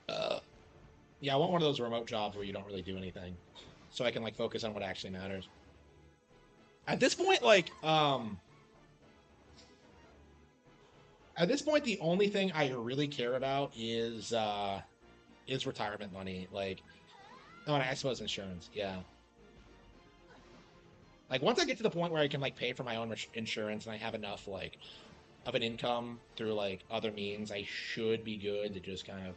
Uh, yeah, I want one of those remote jobs where you don't really do anything, so I can like focus on what actually matters. At this point, like at this point, the only thing I really care about is retirement money. Like, oh, and I suppose insurance. Yeah. Like once I get to the point where I can like pay for my own insurance and I have enough like of an income through like other means, I should be good to just kind of.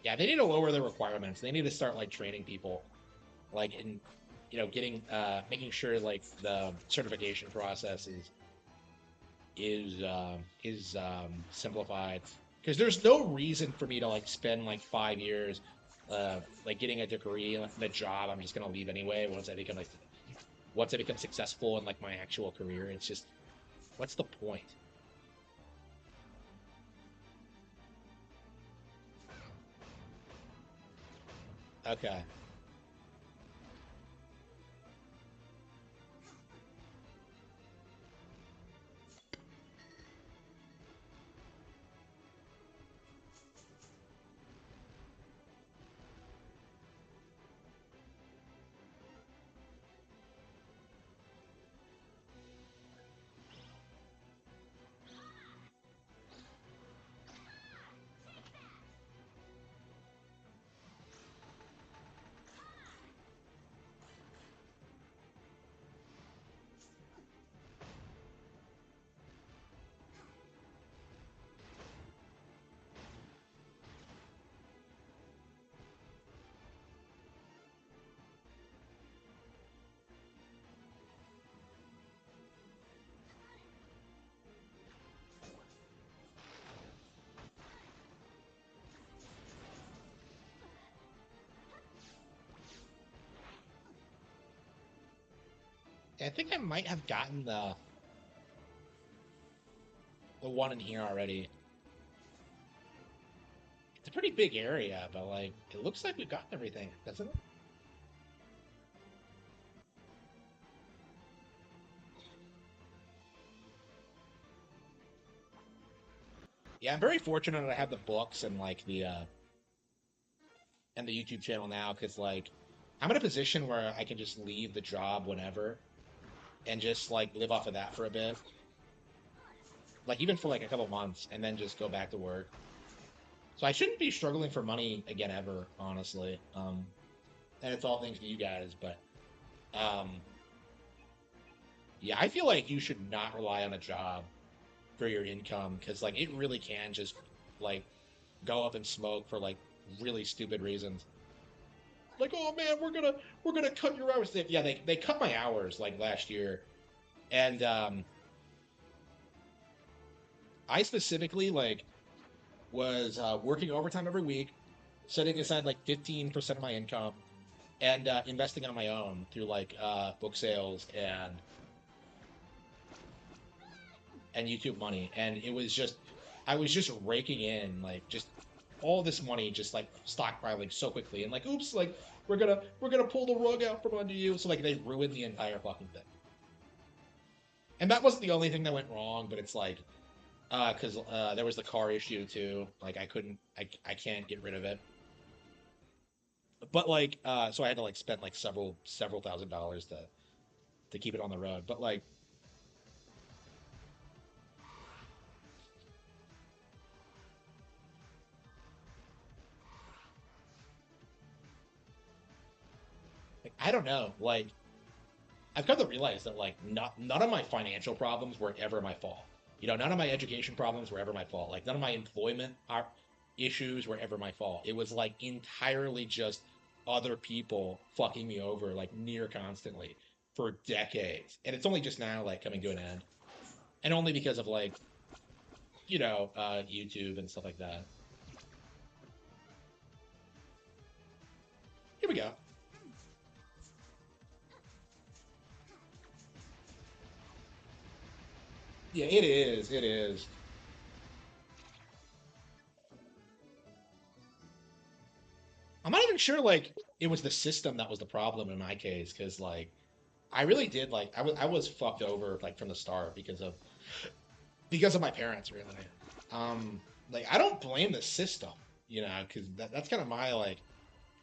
Yeah, they need to lower their requirements. They need to start like training people, like in, you know, getting making sure like the certification process is simplified. Because there's no reason for me to like spend like 5 years, like getting a degree and a job. I'm just gonna leave anyway once I become successful in like my actual career. It's just what's the point? Okay. I think I might have gotten the one in here already. It's a pretty big area, but like it looks like we've gotten everything, doesn't it? Yeah, I'm very fortunate that I have the books and like the and the YouTube channel now because like I'm in a position where I can just leave the job whenever and just like live off of that for a bit, like even for like a couple months, and then just go back to work. So I shouldn't be struggling for money again ever, honestly. And it's all thanks to you guys, but um, yeah, I feel like you should not rely on a job for your income because like it really can just like go up in smoke for like really stupid reasons. Like, oh man, we're gonna cut your hours. Yeah, they cut my hours like last year, and I specifically like was working overtime every week, setting aside like 15% of my income, and investing on my own through like book sales and YouTube money, and it was just I was just raking in like just all this money just like stockpiling so quickly and like oops like we're gonna pull the rug out from under you, so like they ruined the entire fucking thing. And that wasn't the only thing that went wrong, but it's like because there was the car issue too, like I can't get rid of it, but like so I had to like spend like several $1,000s to keep it on the road, but like I don't know, like I've come to realize that like none of my financial problems were ever my fault. You know, none of my education problems were ever my fault. Like none of my issues were ever my fault. It was like entirely just other people fucking me over like near constantly for decades. And it's only just now like coming to an end. And only because of like, YouTube and stuff like that. Here we go. Yeah, it is. It is. I'm not even sure like it was the system that was the problem in my case because like I really did like I was fucked over like from the start because of my parents really. Like I don't blame the system, because that's kind of my like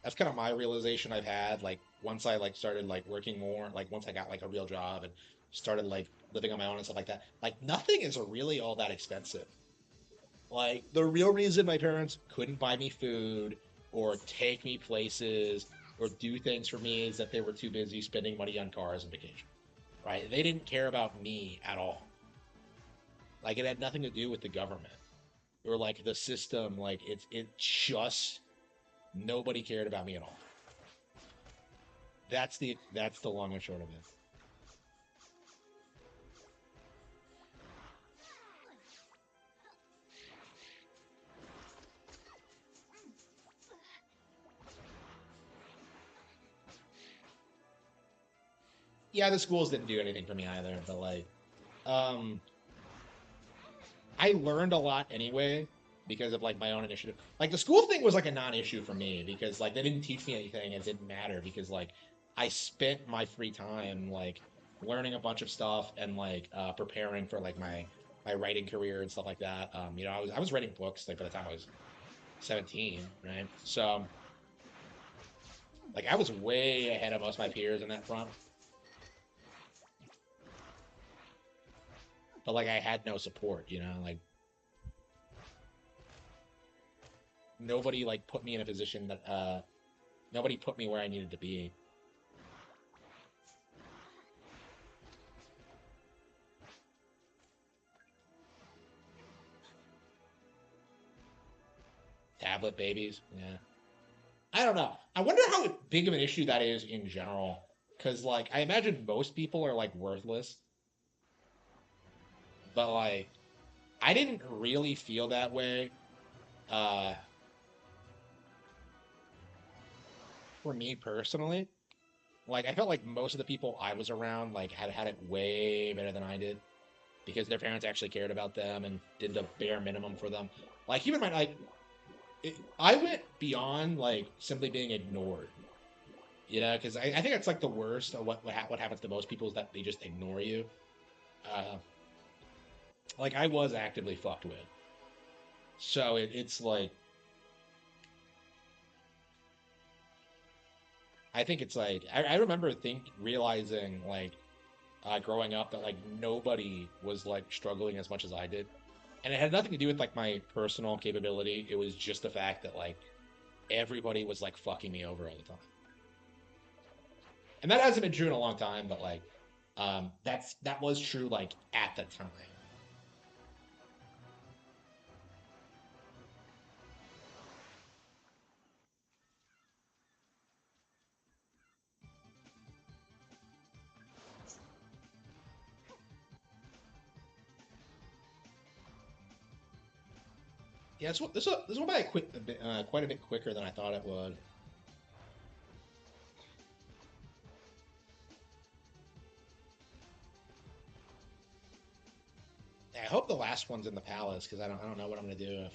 that's kind of my realization I've had like once I like started like working more, like once I got like a real job and started like living on my own and stuff like that. Like nothing is really all that expensive. Like the real reason my parents couldn't buy me food or take me places or do things for me is that they were too busy spending money on cars and vacation. Right? They didn't care about me at all. Like it had nothing to do with the government or like the system. Like it just nobody cared about me at all. That's the long and short of it. Yeah, the schools didn't do anything for me either, but like um I learned a lot anyway because of like my own initiative. Like the school thing was like a non-issue for me because like they didn't teach me anything. It didn't matter because like I spent my free time like learning a bunch of stuff and like preparing for like my writing career and stuff like that. I was writing books like by the time I was 17, right? So like I was way ahead of most of my peers in that front. But like I had no support, like nobody like put me in a position that nobody put me where I needed to be. Tablet babies, yeah. I don't know. I wonder how big of an issue that is in general. Cause like I imagine most people are like worthless, but like I didn't really feel that way. Uh, for me personally, Like I felt like most of the people I was around like had it way better than I did because their parents actually cared about them and did the bare minimum for them. Like keep in mind, like I went beyond like simply being ignored. You know, because I think it's like the worst of what happens to most people is that they just ignore you. Uh, like I was actively fucked with, so it's like I think it's like I remember realizing like growing up that like nobody was like struggling as much as I did, and it had nothing to do with like my personal capability. It was just the fact that like everybody was like fucking me over all the time, and that hasn't been true in a long time. But like that was true like at the time. Yeah, this went by quite a bit quicker than I thought it would. I hope the last one's in the palace because I don't know what I'm gonna do if.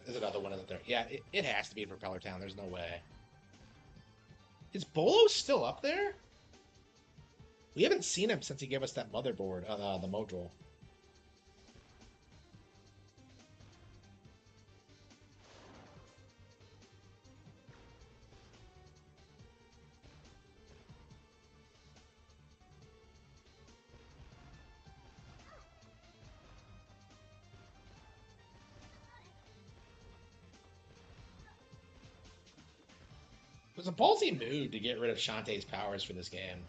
There's another one in there. Yeah, it has to be in Propeller Town. There's no way. Is Bolo still up there? We haven't seen him since he gave us that motherboard, the module. It was a ballsy move to get rid of Shantae's powers for this game.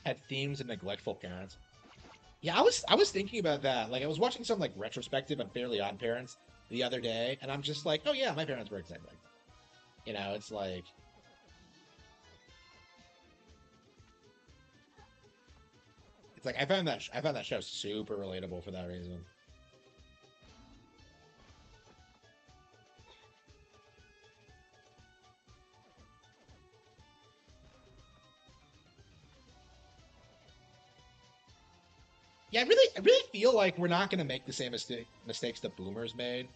Had themes and neglectful parents. Yeah, I was thinking about that. Like I was watching some like retrospective on Fairly Odd Parents the other day, and I'm just like, oh yeah, my parents were exactly like that. You know, it's like I found that show super relatable for that reason. Yeah, I really feel like we're not gonna make the same mistakes the boomers made.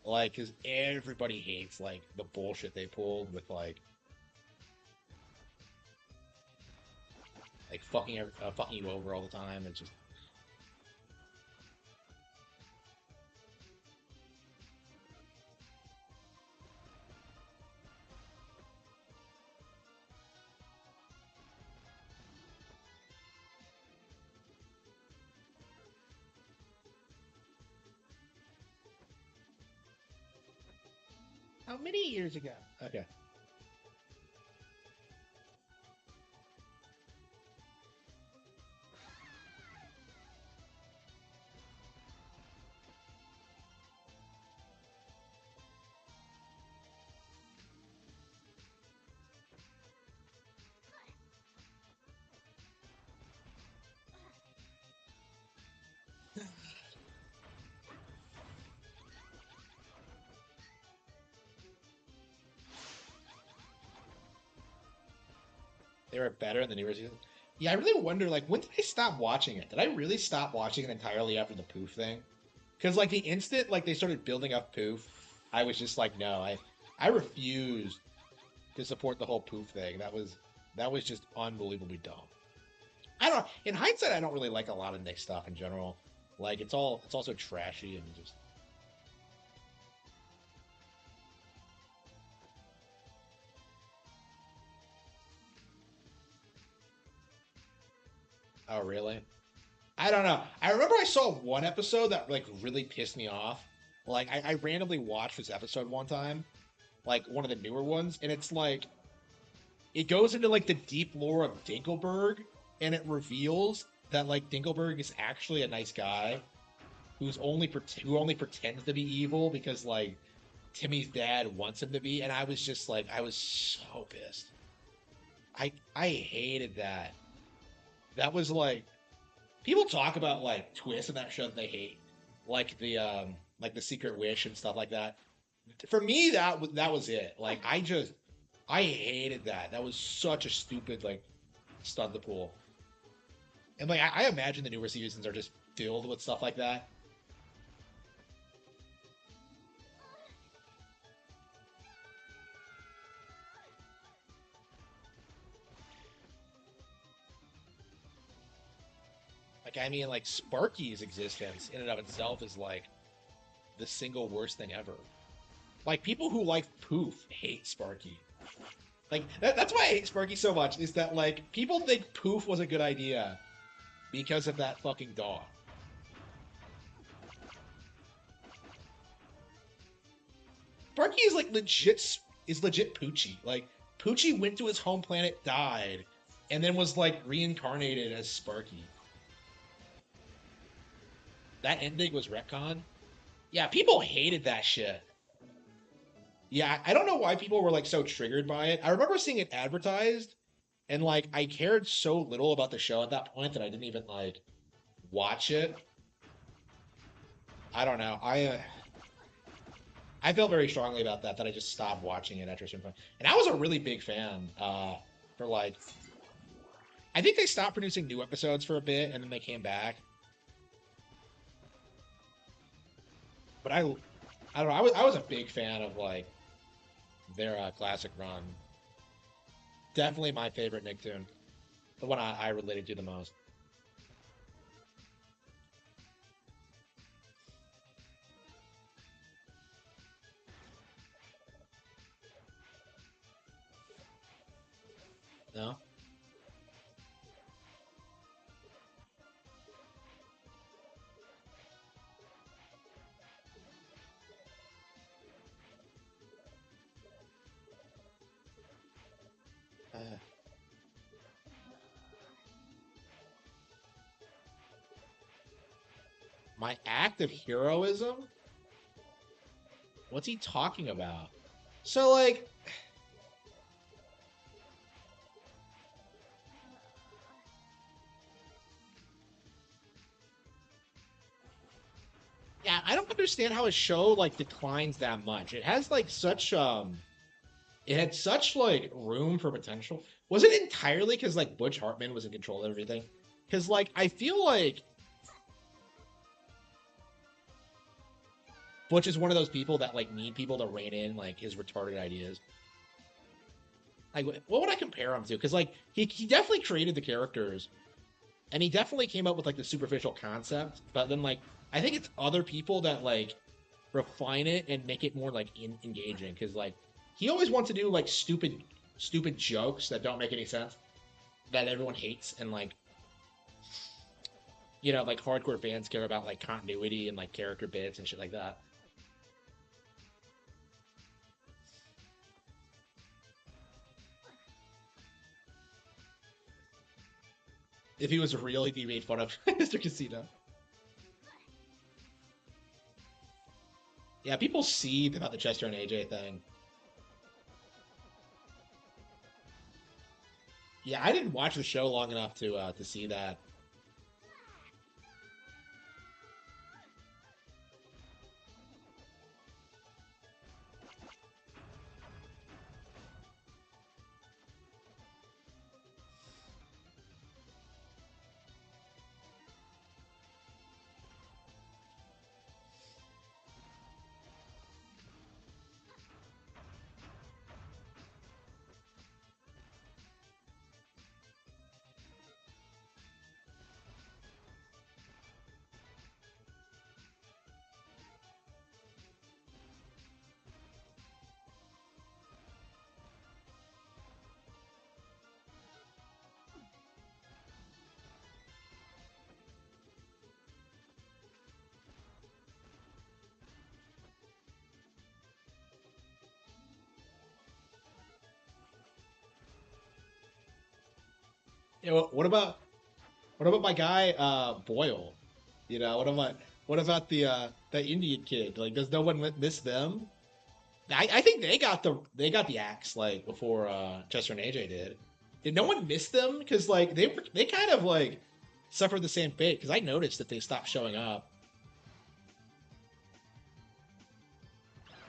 Like, because everybody hates like the bullshit they pulled with like fucking you over all the time. It's just How many years ago? Okay. They were better in the newer season. Yeah, I really wonder, like, when did I stop watching it? Did I really stop watching it entirely after the poof thing? Because, like, the instant, like, they started building up poof, I was just like, no, I refused to support the whole poof thing. That was just unbelievably dumb. I don't. In hindsight, I don't really like a lot of Nick stuff in general. Like, it's also trashy and just. Oh, really? I don't know. I remember I saw one episode that like really pissed me off. Like I randomly watched this episode one time, like one of the newer ones, and it's like it goes into like the deep lore of Dinkelberg, and it reveals that like Dinkelberg is actually a nice guy who only pretends to be evil because like Timmy's dad wants him to be, and I was just like I was so pissed. I hated that. That was like people talk about like twists in that show that they hate, like the Secret Wish and stuff like that. For me, that was it. Like I hated that. That was such a stupid like stud the pool. And like I imagine the newer seasons are just filled with stuff like that. Like I mean, like Sparky's existence in and of itself is like the single worst thing ever. Like people who like Poof hate Sparky. Like that's why I hate Sparky so much. Is that like people think Poof was a good idea because of that fucking dog. Sparky is like legit Poochie. Like Poochie went to his home planet, died, and then was like reincarnated as Sparky. That ending was retcon. Yeah, people hated that shit. Yeah, I don't know why people were like so triggered by it. I remember seeing it advertised, and like I cared so little about the show at that point that I didn't even like watch it. I don't know. I felt very strongly about that I just stopped watching it after some point. And I was a really big fan for like I think they stopped producing new episodes for a bit and then they came back. But I don't know. I was a big fan of like their classic run. Definitely my favorite Nicktoon. The one I related to the most. No? Uh, my act of heroism? What's he talking about? So like yeah, I don't understand how a show like declines that much. It has like such it had such like room for potential. Was it entirely because like Butch Hartman was in control of everything? Because like I feel like Butch is one of those people that like need people to rein in like his retarded ideas. Like what would I compare him to? Because like he definitely created the characters and he definitely came up with like the superficial concept, but then like I think it's other people that like refine it and make it more like engaging because like he always wants to do like stupid jokes that don't make any sense that everyone hates and like like hardcore fans care about like continuity and like character bits and shit like that. If he was real, he'd be made fun of Mr. Casino. Yeah, people seethe about the Chester and AJ thing. Yeah, I didn't watch the show long enough to see that. Yeah, what about my guy Boyle? You know, what about the Indian kid? Like, does no one miss them? I think they got the axe like before Chester and AJ did. Did no one miss them? Because like they kind of like suffered the same fate. Because I noticed that they stopped showing up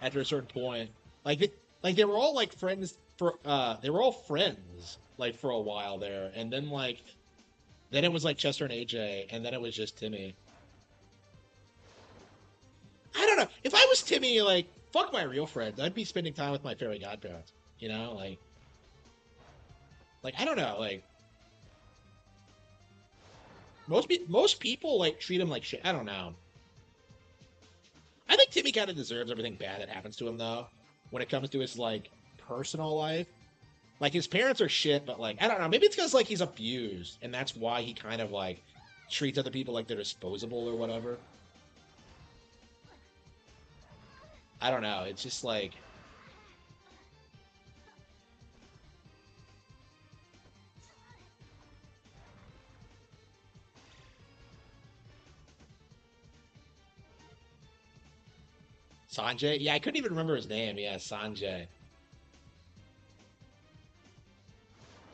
after a certain point. Like they were all like friends for they were all friends like for a while there, and then it was like Chester and AJ, and then it was just Timmy. I don't know. If I was Timmy, like fuck my real friends, I'd be spending time with my fairy godparents. You know, like I don't know, like most people like treat him like shit. I don't know. I think Timmy kind of deserves everything bad that happens to him though. When it comes to his like personal life, like his parents are shit, but like I don't know. Maybe it's because like he's abused, and that's why he kind of like treats other people like they're disposable or whatever. I don't know. It's just like Sanjay. Yeah, I couldn't even remember his name. Yeah, Sanjay.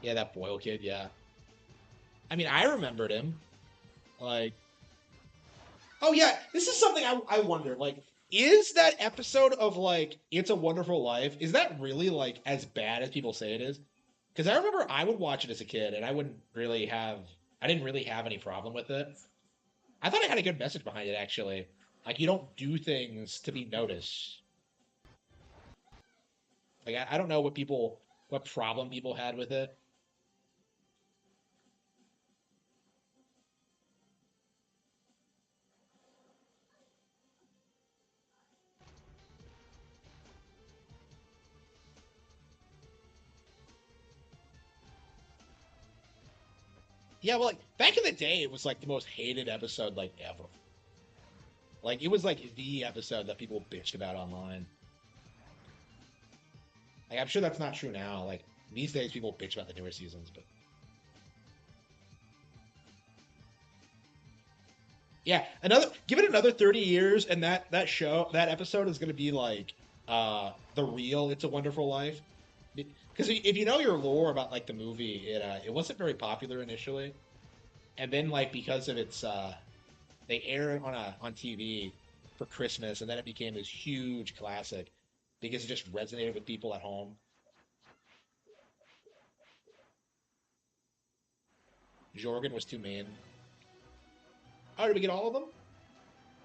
Yeah, that Boyle kid. Yeah. I mean, I remembered him. Like, oh yeah, this is something I wonder. Like, is that episode of like It's a Wonderful Life? Is that really like as bad as people say it is? Because I remember I would watch it as a kid, and I didn't really have any problem with it. I thought it had a good message behind it, actually. Like, you don't do things to be noticed. Like, I don't know what problem people had with it. Yeah, well, like back in the day, it was like the most hated episode like ever. Like, it was like the episode that people bitched about online. Like, I'm sure that's not true now. Like these days, people bitch about the newer seasons, but yeah, give it another 30 years, and that episode is gonna be like the real It's a Wonderful Life. Because if you know your lore about like the movie, it wasn't very popular initially, and then like because of its they aired it on TV for Christmas, and then it became this huge classic because it just resonated with people at home. Jorgen was too mean. Oh, did we get all of them?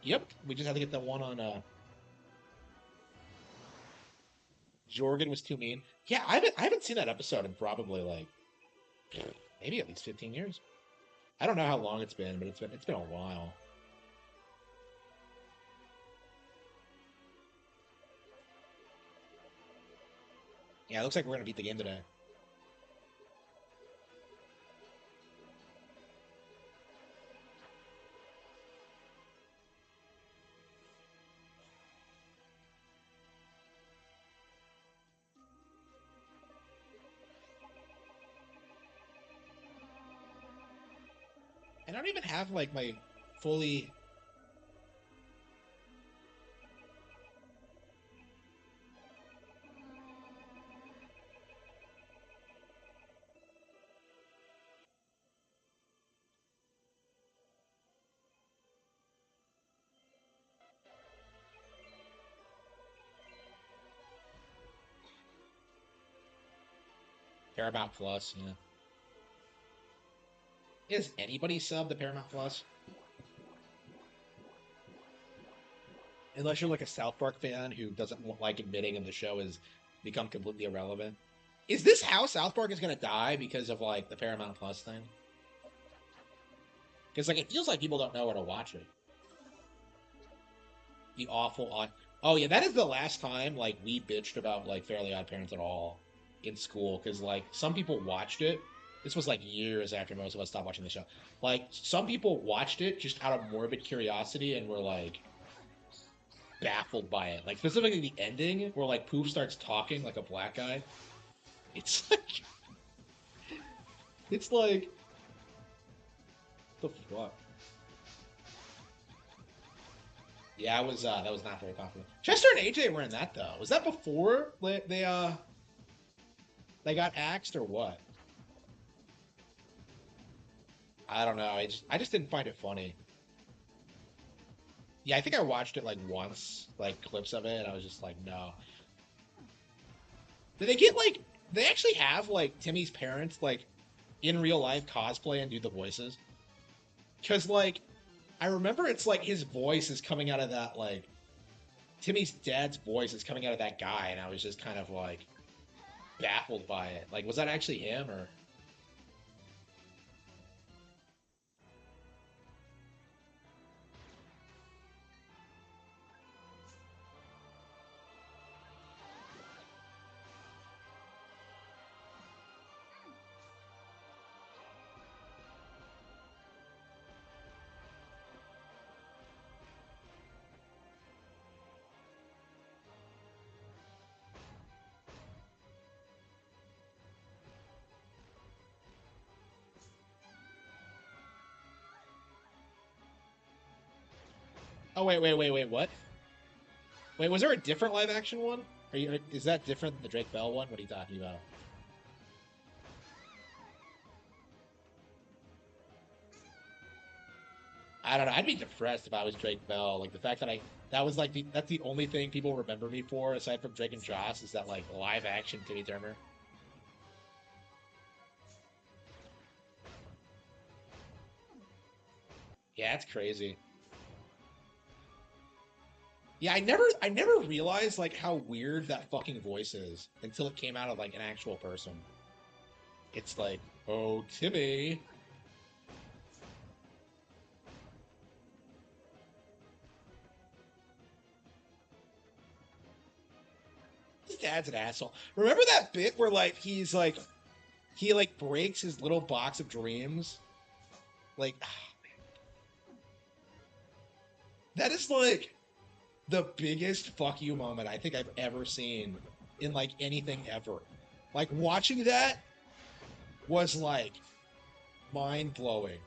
Yep, we just had to get that one on. Jorgen was too mean. Yeah, I haven't seen that episode in probably like maybe at least 15 years. I don't know how long it's been, but it's been a while. Yeah, it looks like we're gonna beat the game today. don't even have like my fully. Paramount Plus, yeah. Is anybody sub the Paramount Plus? Unless you're like a South Park fan who doesn't like admitting and the show has become completely irrelevant. Is this how South Park is gonna die because of like the Paramount Plus thing? Because like it feels like people don't know where to watch it. The awful odd. Oh yeah, that is the last time like we bitched about like Fairly Odd Parents at all in school because like some people watched it. This was like years after most of us stopped watching the show. Like some people watched it just out of morbid curiosity and were like baffled by it. Like specifically the ending where like Poof starts talking like a black guy. It's like it's like the fuck. Yeah, it was that was not very popular. Chester and AJ were in that though. Was that before they got axed or what? I don't know. I just didn't find it funny. Yeah, I think I watched it like once, like clips of it, and I was just like, no. Did they get like they actually have like Timmy's parents like in real life cosplay and do the voices? Because like I remember it's like his voice is coming out of that like Timmy's dad's voice is coming out of that guy, and I was just kind of like baffled by it. Like, was that actually him or? Oh wait, what? Wait, was there a different live action one? Is that different than the Drake Bell one? What are you talking about? I don't know. I'd be depressed if I was Drake Bell. Like the fact that that was like that's the only thing people remember me for aside from Drake and Joss is that like live action Timmy Turner. Yeah, it's crazy. Yeah, I never realized like how weird that fucking voice is until it came out of like an actual person. It's like, oh Timmy. His dad's an asshole. Remember that bit where like he like breaks his little box of dreams? Like that is like the biggest fuck you moment I think I've ever seen in like anything ever. Like watching that was like mind blowing.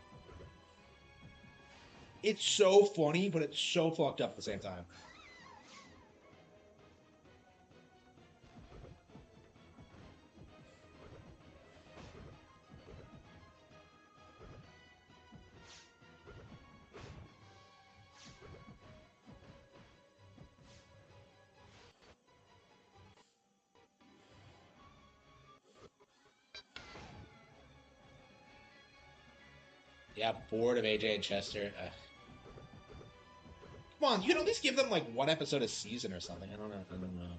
It's so funny, but it's so fucked up at the same time. Yeah, bored of AJ and Chester. Come on, you can at least give them like one episode a season or something. I don't know. I don't know.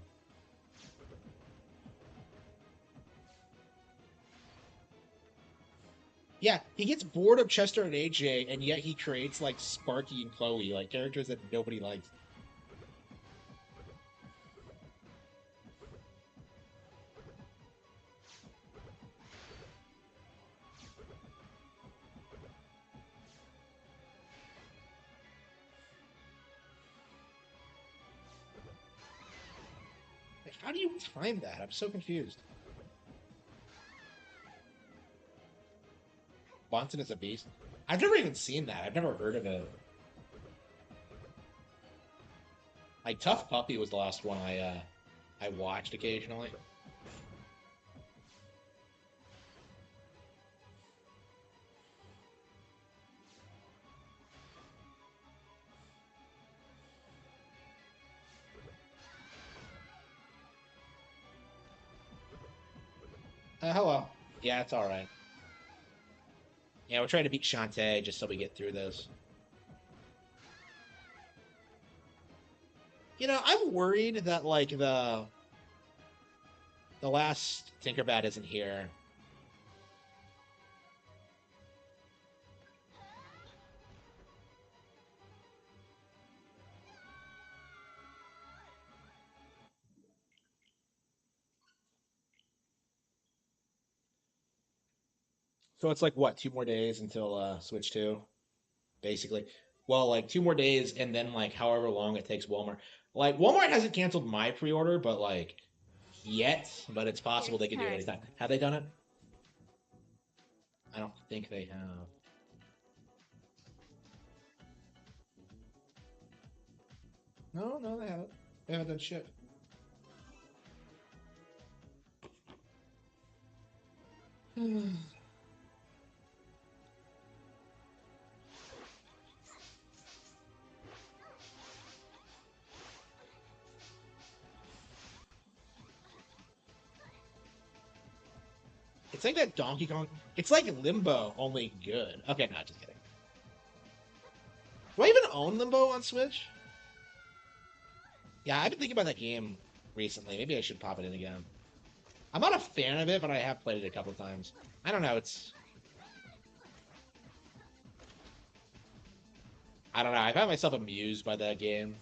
Yeah, he gets bored of Chester and AJ, and yet he creates like Sparky and Chloe, like characters that nobody likes. Like, how do you time that? I'm so confused. Bonson is a beast. I've never even seen that. I've never heard of it. Like Tough Puppy was the last one I watched occasionally. Hello. Yeah, it's all right. Yeah, we're trying to beat Shantae just so we get through this. You know, I'm worried that like the last Tinkerbad isn't here. So it's like what, 2 more days until Switch 2, basically. Well, like 2 more days and then like however long it takes Walmart. Like Walmart hasn't canceled my pre-order, but like yet, but it's possible they Pirate's could do it Curse. anytime. Have they done it? I don't think they have. No, no, they haven't. They haven't done shit. It's like that Donkey Kong. It's like Limbo, only good. Okay, not just kidding. Do I even own Limbo on Switch? Yeah, I've been thinking about that game recently. Maybe I should pop it in again. I'm not a fan of it, but I have played it a couple times. I don't know. I don't know. I found myself amused by that game.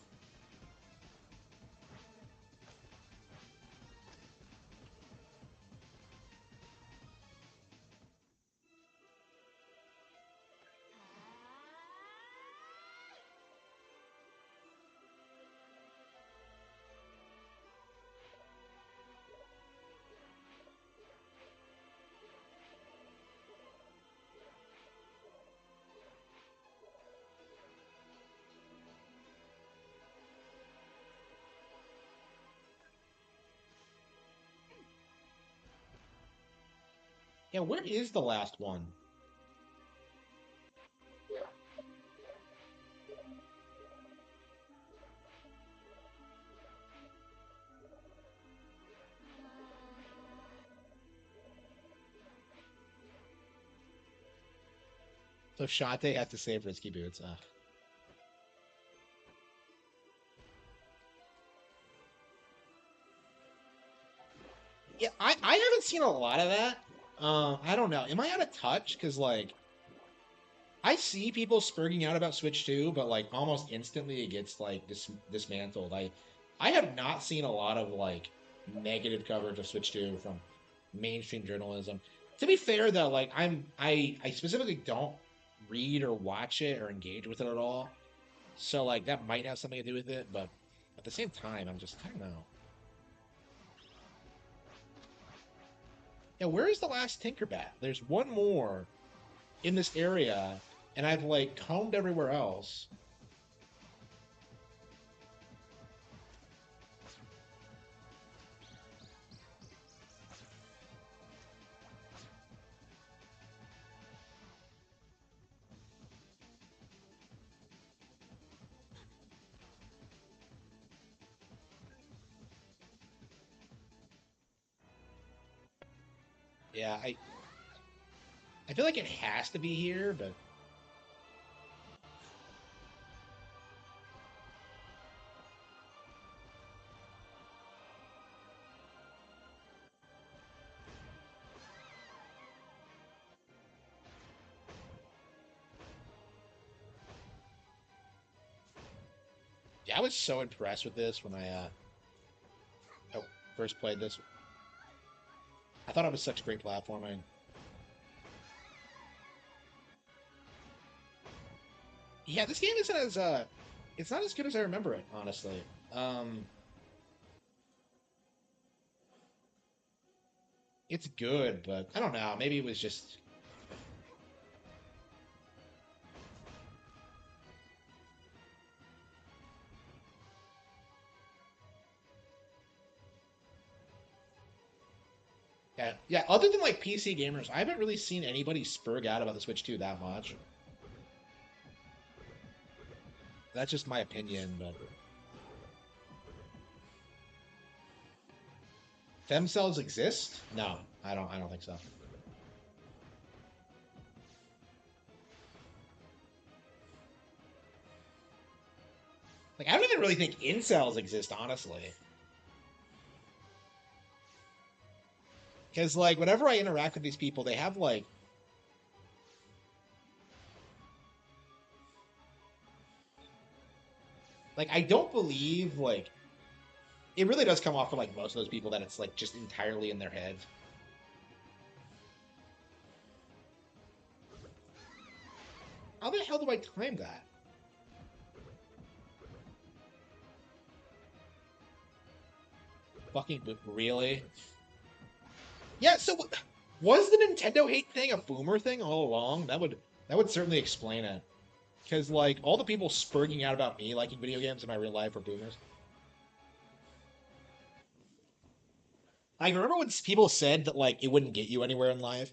Yeah, where is the last one? So Shantae has to save Risky Boots. Yeah, I haven't seen a lot of that. I don't know. Am I out of touch? Because like I see people spurging out about Switch 2, but like almost instantly it gets like dismantled. I have not seen a lot of like negative coverage of Switch 2 from mainstream journalism. To be fair though, like I specifically don't read or watch it or engage with it at all. So like that might have something to do with it, but at the same time, I don't know. Yeah, where is the last Tinkerbat? There's one more in this area, and I've like combed everywhere else. Yeah, I feel like it has to be here, but yeah, I was so impressed with this when I first played this. I thought it was such great platforming. Yeah, this game isn't as it's not as good as I remember it, honestly. Um, it's good, but I don't know. Maybe it was just Yeah, yeah. Other than like PC gamers, I haven't really seen anybody spurg out about the Switch 2 that much. That's just my opinion, but Fem cells exist? No, I don't. I don't think so. Like, I don't even really think incels exist, honestly. Because like, whenever I interact with these people, they have like I don't believe like it really does come off for like most of those people that it's like just entirely in their head. How the hell do I time that? Fucking really? Yeah. So was the Nintendo hate thing a boomer thing all along? That would certainly explain it. Because like all the people spurging out about me liking video games in my real life are boomers. I remember when people said that like it wouldn't get you anywhere in life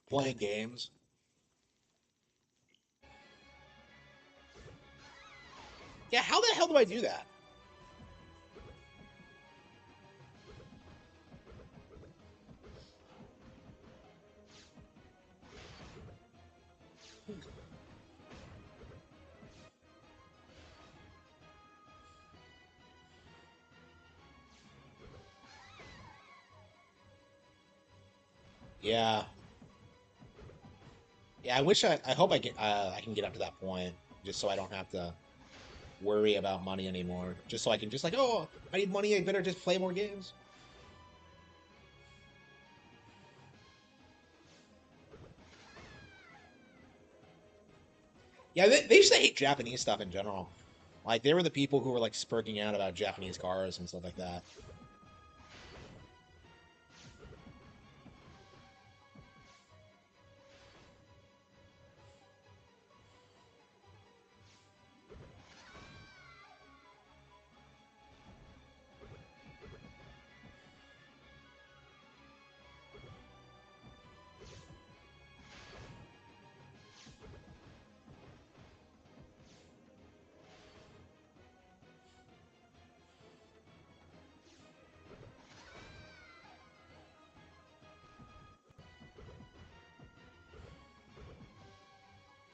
playing games. Yeah, how the hell do I do that? Yeah, yeah. I hope I can get up to that point, just so I don't have to worry about money anymore. Just so I can just like, oh, I need money. I better just play more games. Yeah, they used to hate Japanese stuff in general. Like they were the people who were like spurging out about Japanese cars and stuff like that.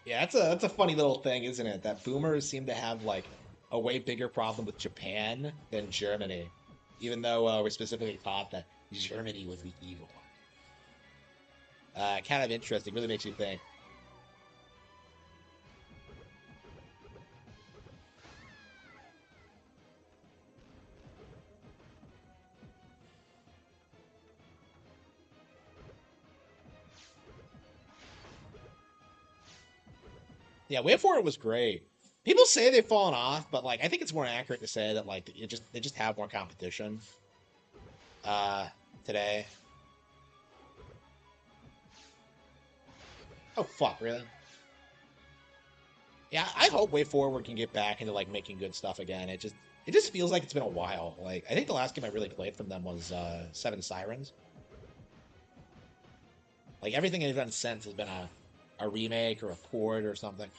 Yeah, that's a funny little thing, isn't it? That boomers seem to have like a way bigger problem with Japan than Germany, even though we're specifically taught that Germany was the evil one. Kind of interesting. Really makes you think. Yeah, Wait For It was great. People say they've fallen off, but like I think it's more accurate to say that like they just have more competition uh today. Oh fuck, really? Yeah, I hope Way Forward can get back into like making good stuff again. It just feels like it's been a while. Like I think the last game I really played from them was Seven Sirens. Like everything they've done since has been a remake or a port or something.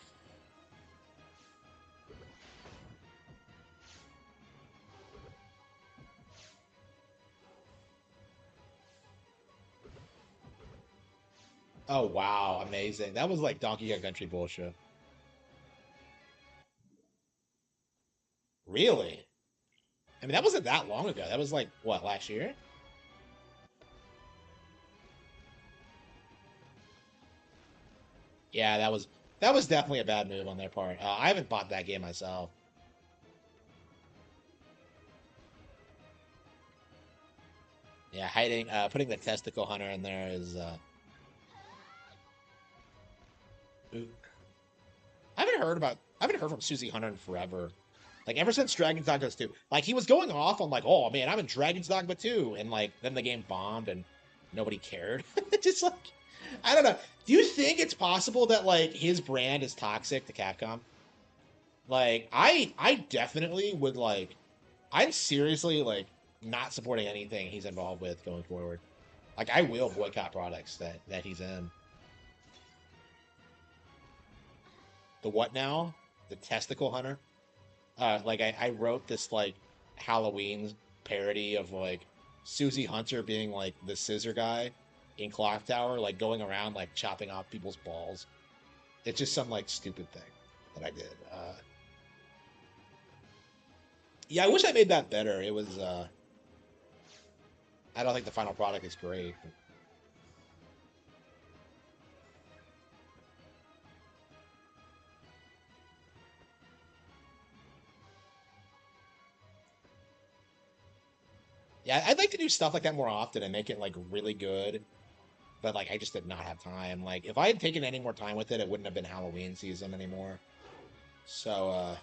Oh wow, amazing. That was like Donkey Kong Country bullshit. Really? I mean, that wasn't that long ago. That was like what, last year? Yeah, that was definitely a bad move on their part. I haven't bought that game myself. Yeah, putting the testicle hunter in there is. I haven't heard from Susie Hunter in forever. Like ever since Dragon's Dogma 2. Like he was going off on like, oh man, I'm in Dragon's Dogma 2, and like then the game bombed and nobody cared. Just like I don't know. Do you think it's possible that like his brand is toxic to Capcom? Like I definitely would like I'm seriously like not supporting anything he's involved with going forward. Like, I will boycott products that he's in. The what now? The testicle hunter? Like, I wrote this, like, Halloween parody of, like, Susie Hunter being, like, the scissor guy in Clock Tower, like, going around, like, chopping off people's balls. It's just some, like, stupid thing that I did. Yeah, I wish I made that better. It was, I don't think the final product is great. Yeah, I'd like to do stuff like that more often and make it, like, really good. But, like, I just did not have time. Like, if I had taken any more time with it, it wouldn't have been Halloween season anymore. So,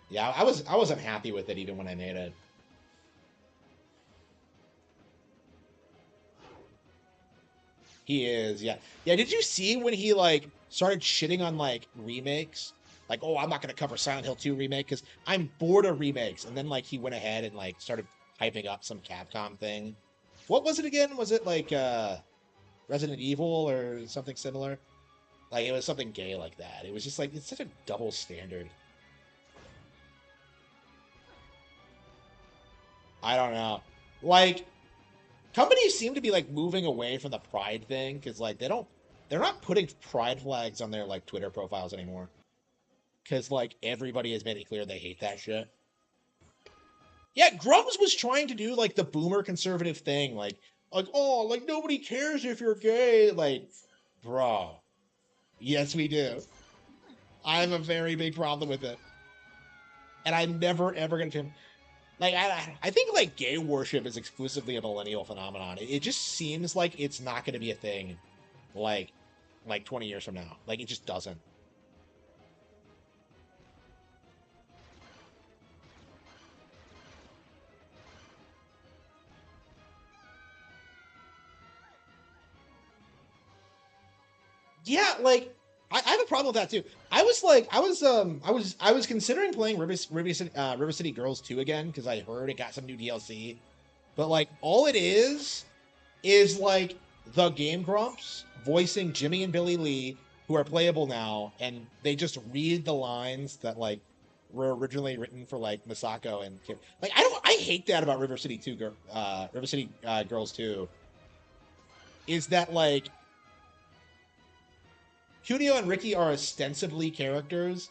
yeah, I wasn't happy with it even when I made it. He is, yeah. Yeah, did you see when he, like, started shitting on, like, remakes? Like, oh, I'm not going to cover Silent Hill 2 remake because I'm bored of remakes. And then, like, he went ahead and, like, started hyping up some Capcom thing. What was it again? Was it, like, Resident Evil or something similar? Like, it was something gay like that. It was just, like, it's such a double standard. I don't know. Like, companies seem to be like moving away from the pride thing because like they're not putting pride flags on their like Twitter profiles anymore because like everybody has made it clear they hate that shit. Yeah, Grubs was trying to do like the boomer conservative thing, like oh, like nobody cares if you're gay, like, bro. Yes, we do. I have a very big problem with it, and I'm never ever gonna. Like, I think, like, gay worship is exclusively a millennial phenomenon. It just seems like it's not going to be a thing, like, 20 years from now. Like, it just doesn't. Yeah, like, I have a problem with that, too. I was considering playing River City Girls 2 again, because I heard it got some new DLC. But, like, all it is like the Game Grumps voicing Jimmy and Billy Lee, who are playable now, and they just read the lines that like were originally written for like Misako and Kim. Like I hate that about River City Girls 2. Is that like Kunio and Ricky are ostensibly characters,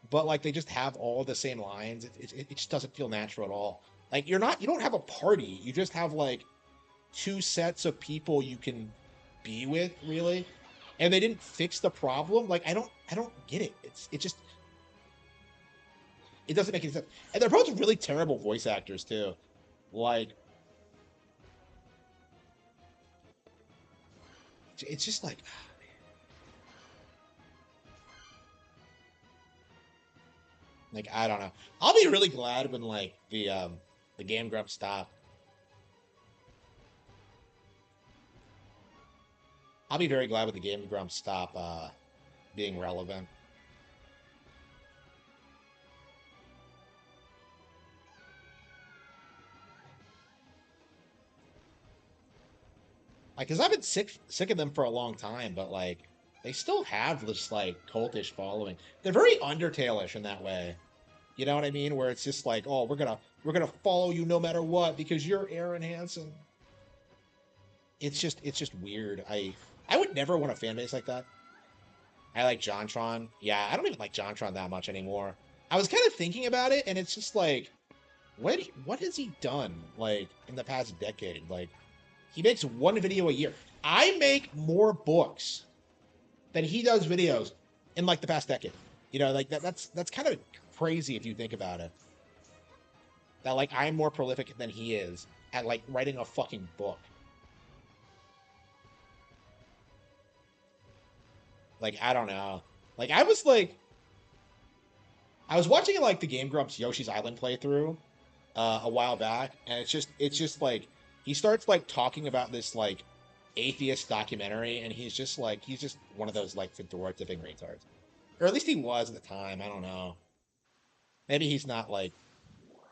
but like they just have all the same lines. It just doesn't feel natural at all. Like you don't have a party. You just have like two sets of people you can be with, really, and they didn't fix the problem. Like I don't get it. It just it doesn't make any sense. And they're both really terrible voice actors too. Like it's just like I don't know. I'll be really glad when like the Game Grumps stop. I'll be very glad when the Game Grumps stop being relevant. Like, cause I've been sick of them for a long time, but like they still have this like cultish following. They're very Undertale-ish in that way. You know what I mean? Where it's just like, oh, we're gonna follow you no matter what because you're Aaron Hansen. It's just weird. I would never want a fan base like that. I like JonTron. Yeah, I don't even like JonTron that much anymore. I was kind of thinking about it, and it's just like, what has he done like in the past decade? Like, he makes one video a year. I make more books than he does videos in like the past decade. You know, like that's kind of crazy if you think about it. That like I'm more prolific than he is at like writing a fucking book. Like I don't know. Like I was watching like the Game Grumps Yoshi's Island playthrough a while back, and it's just like he starts like talking about this like atheist documentary, and he's just one of those like fedora tipping retards, or at least he was at the time. I don't know. Maybe he's not like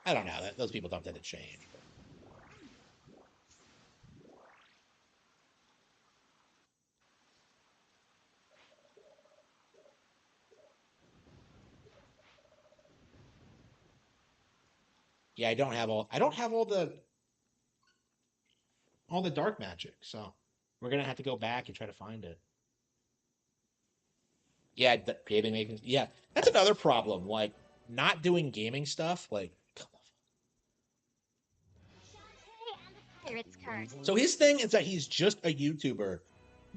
I don't know. Those people don't tend to change. Yeah, I don't have all the dark magic, so we're gonna have to go back and try to find it. Yeah, gaming making. Yeah, that's another problem. Like not doing gaming stuff. Like, come on. Pirate's curse. So his thing is that he's just a YouTuber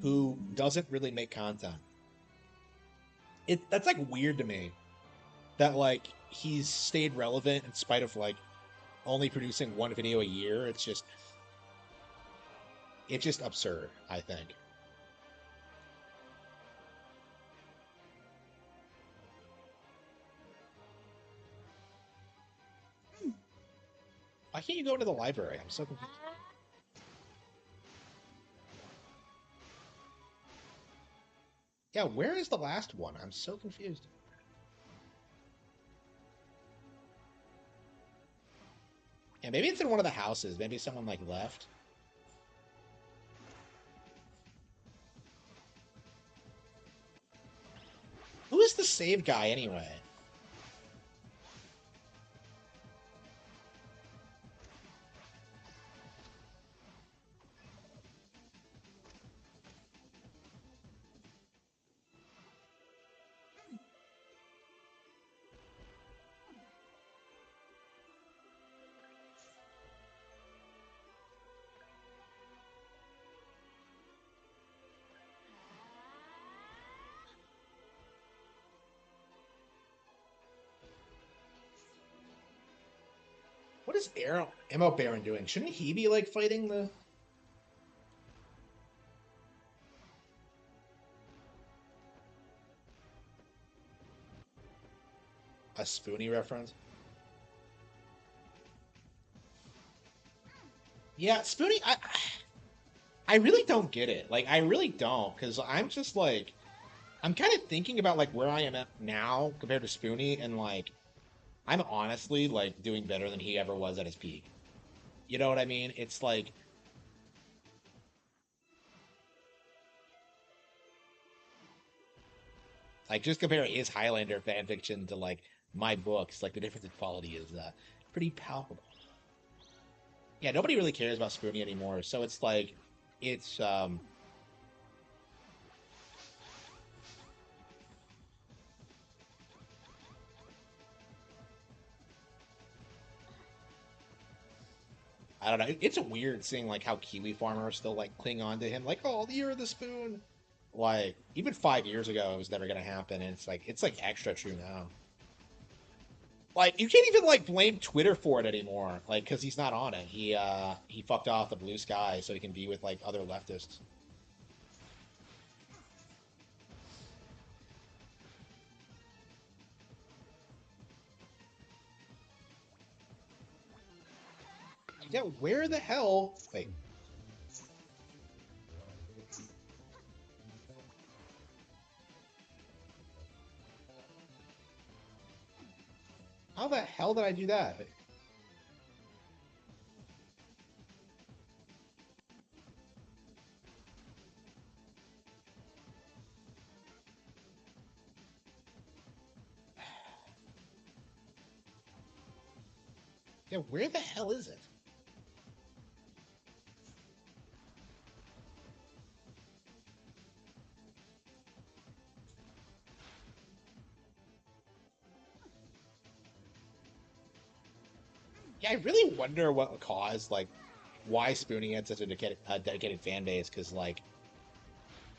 who doesn't really make content. That's like weird to me. That like he's stayed relevant in spite of like only producing one video a year. It's just absurd, I think. Why can't you go into the library? I'm so confused. Yeah, where is the last one? I'm so confused. Yeah, maybe it's in one of the houses. Maybe someone like left. Who is the save guy anyway? What is Ammo Baron doing? Shouldn't he be like fighting the? A Spoonie reference? Yeah, Spoonie. I really don't get it. Like, I really don't, because I'm just like, I'm kind of thinking about like where I am at now compared to Spoonie, and like, I'm honestly like doing better than he ever was at his peak. You know what I mean? It's like just comparing his Highlander fanfiction to like my books, like the difference in quality is pretty palpable. Yeah, nobody really cares about Spoonie anymore, so it's like, it's I don't know. It's weird seeing like how Kiwi farmers still like cling on to him, like, oh, the year of the spoon. Like even 5 years ago, it was never gonna happen, and it's like extra true now. Like you can't even like blame Twitter for it anymore, like because he's not on it. He fucked off the blue sky so he can be with like other leftists. Yeah, where the hell? Wait, how the hell did I do that? Yeah, where the hell is it? Yeah, I really wonder what caused like why Spoonie had such a dedicated fan base, because like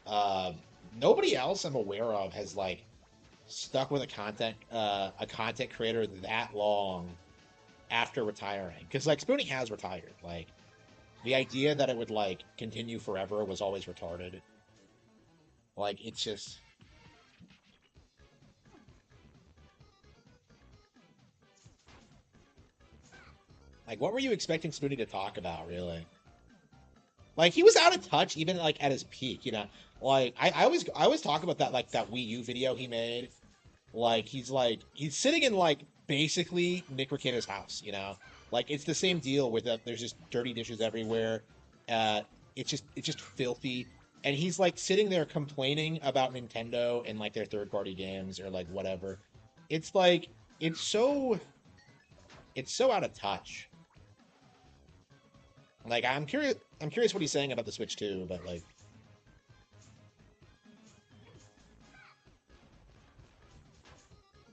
uh, nobody else I'm aware of has like stuck with a content creator that long after retiring. Because like Spoonie has retired. Like the idea that it would like continue forever was always retarded. Like it's just like, what were you expecting Spoonie to talk about, really? Like he was out of touch even like at his peak, you know. Like I always talk about that, like that Wii U video he made. Like he's sitting in like basically Nick Rekieta's house, you know? Like it's the same deal with there's just dirty dishes everywhere. Uh it's just filthy. And he's like sitting there complaining about Nintendo and like their third party games or like whatever. It's like it's so it's so out of touch. Like I'm curious what he's saying about the Switch too, but like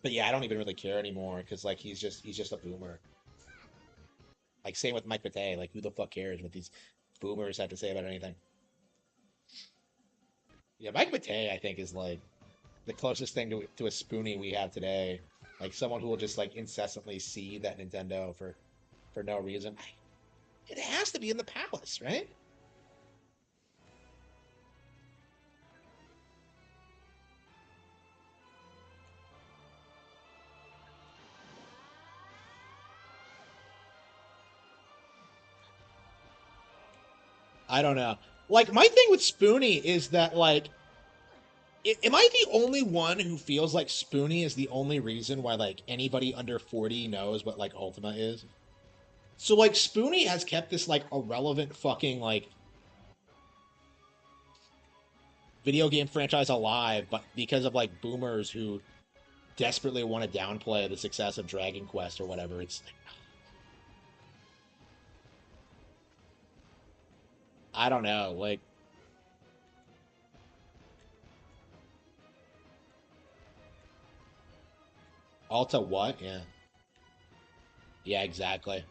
but yeah, I don't even really care anymore because like he's just a boomer. Like same with Mike Pate. Like who the fuck cares what these boomers have to say about anything? Yeah, Mike Pate I think is like the closest thing to a spoonie we have today. Like someone who will just like incessantly see that Nintendo for no reason. It has to be in the palace, right? I don't know. Like my thing with Spoonie is that like am I the only one who feels like Spoonie is the only reason why like anybody under 40 knows what like Ultima is? So like Spoonie has kept this like irrelevant fucking like video game franchise alive, but because of like boomers who desperately want to downplay the success of Dragon Quest or whatever. It's like, I don't know, like Alta what? Yeah. Yeah, exactly.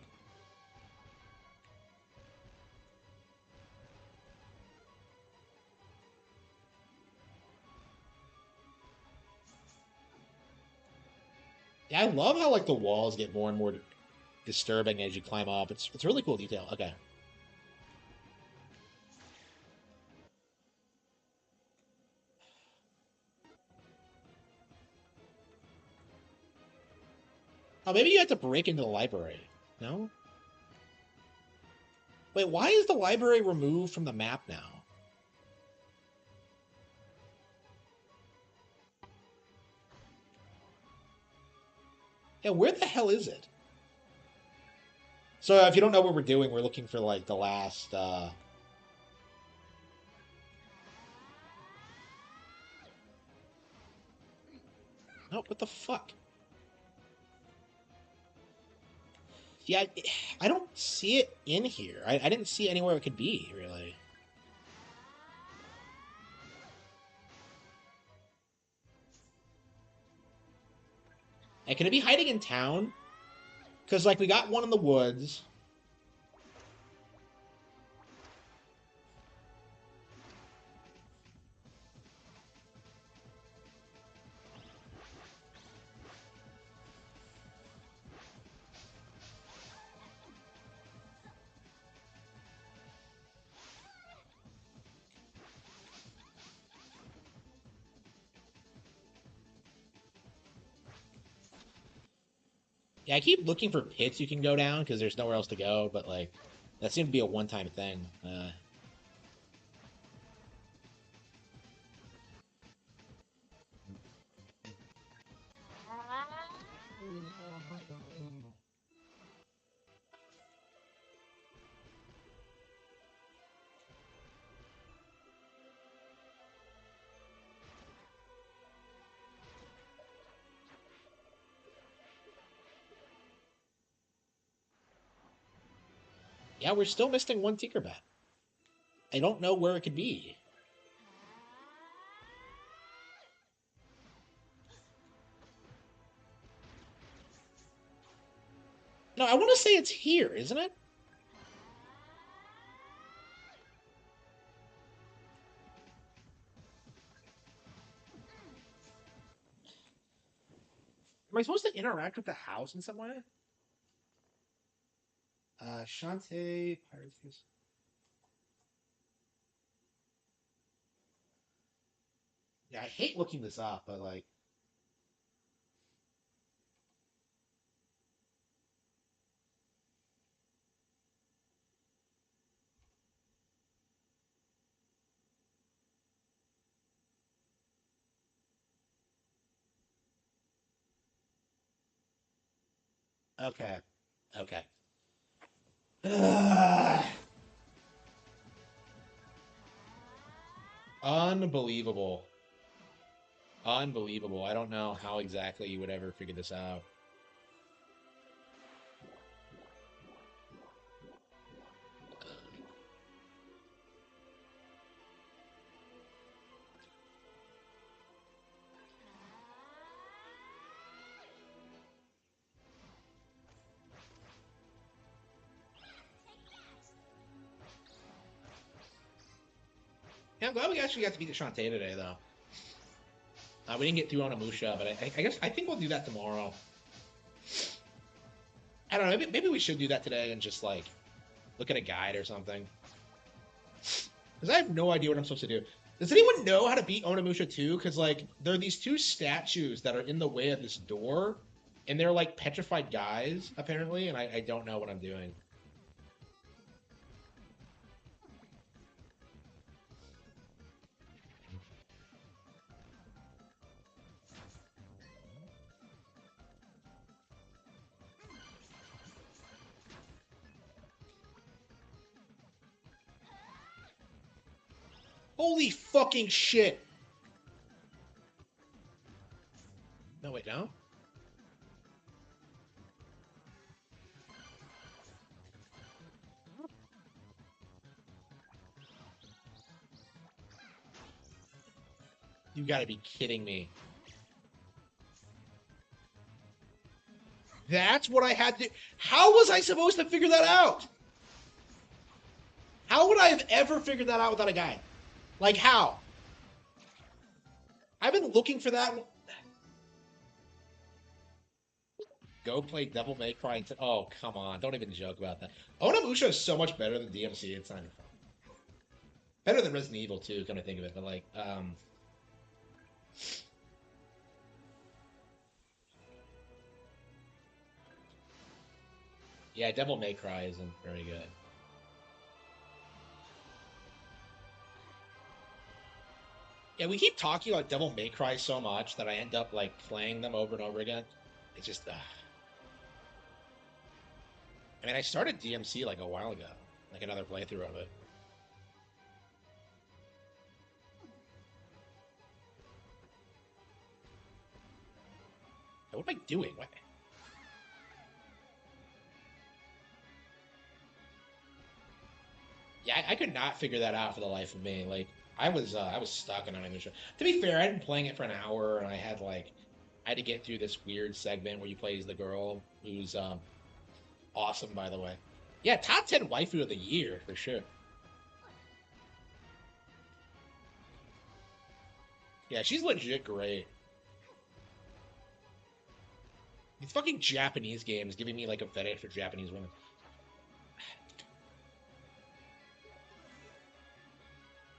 Yeah, I love how like the walls get more and more disturbing as you climb up. It's really cool detail. Okay. Oh, maybe you have to break into the library. No? Wait, why is the library removed from the map now? Yeah, where the hell is it? So if you don't know what we're doing, we're looking for like the last No, what the fuck? Yeah, I don't see it in here. I didn't see anywhere it could be, really. And can it be hiding in town? Because, like, we got one in the woods. Yeah, I keep looking for pits you can go down because there's nowhere else to go, but, like, that seemed to be a one-time thing. Yeah, we're still missing one Tinkerbell. I don't know where it could be. No, I want to say it's here, isn't it? Am I supposed to interact with the house in some way? Shantae, Pirates. Yeah, I hate looking this up, but like, Okay. Okay. Ugh. Unbelievable. Unbelievable. I don't know how exactly you would ever figure this out. Yeah, I'm glad we actually got to beat the Shantae today, though. We didn't get through on a Musha, but I guess I think we'll do that tomorrow. I don't know. Maybe we should do that today and just like look at a guide or something. Because I have no idea what I'm supposed to do. Does anyone know how to beat Onimusha 2? Because like there are these two statues that are in the way of this door, and they're like petrified guys apparently, and I don't know what I'm doing. Holy fucking shit! No, wait, no? You gotta be kidding me. That's what I had to... How was I supposed to figure that out? How would I have ever figured that out without a guide? Like, how? I've been looking for that. Go play Devil May Cry. Oh, come on. Don't even joke about that. Onimusha is so much better than DMC. It's not even fun. Better than Resident Evil 2, come to think of it. But, like, yeah, Devil May Cry isn't very good. Yeah, we keep talking about Devil May Cry so much that I end up, like, playing them over and over again. It's just, I mean, I started DMC, like, a while ago. Like, another playthrough of it. What am I doing? What? Yeah, I could not figure that out for the life of me. Like, I was stuck in Onimusha. To be fair, I'd been playing it for an hour, and I had to get through this weird segment where you play as the girl who's awesome, by the way. Yeah, top 10 waifu of the year for sure. Yeah, she's legit great. These fucking Japanese games giving me like a fetish for Japanese women.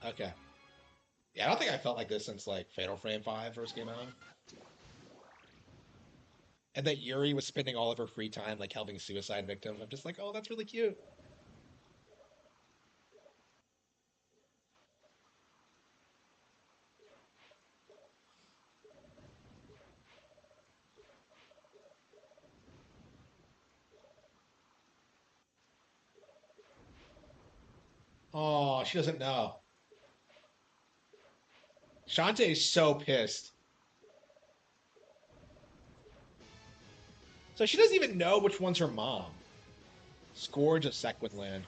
Okay. Yeah, I don't think I felt like this since like Fatal Frame 5 first came out. And that Yuri was spending all of her free time like helping suicide victims. I'm just like, oh, that's really cute. Oh, she doesn't know. Shantae is so pissed. So she doesn't even know which one's her mom. Scourge of Sequin Land.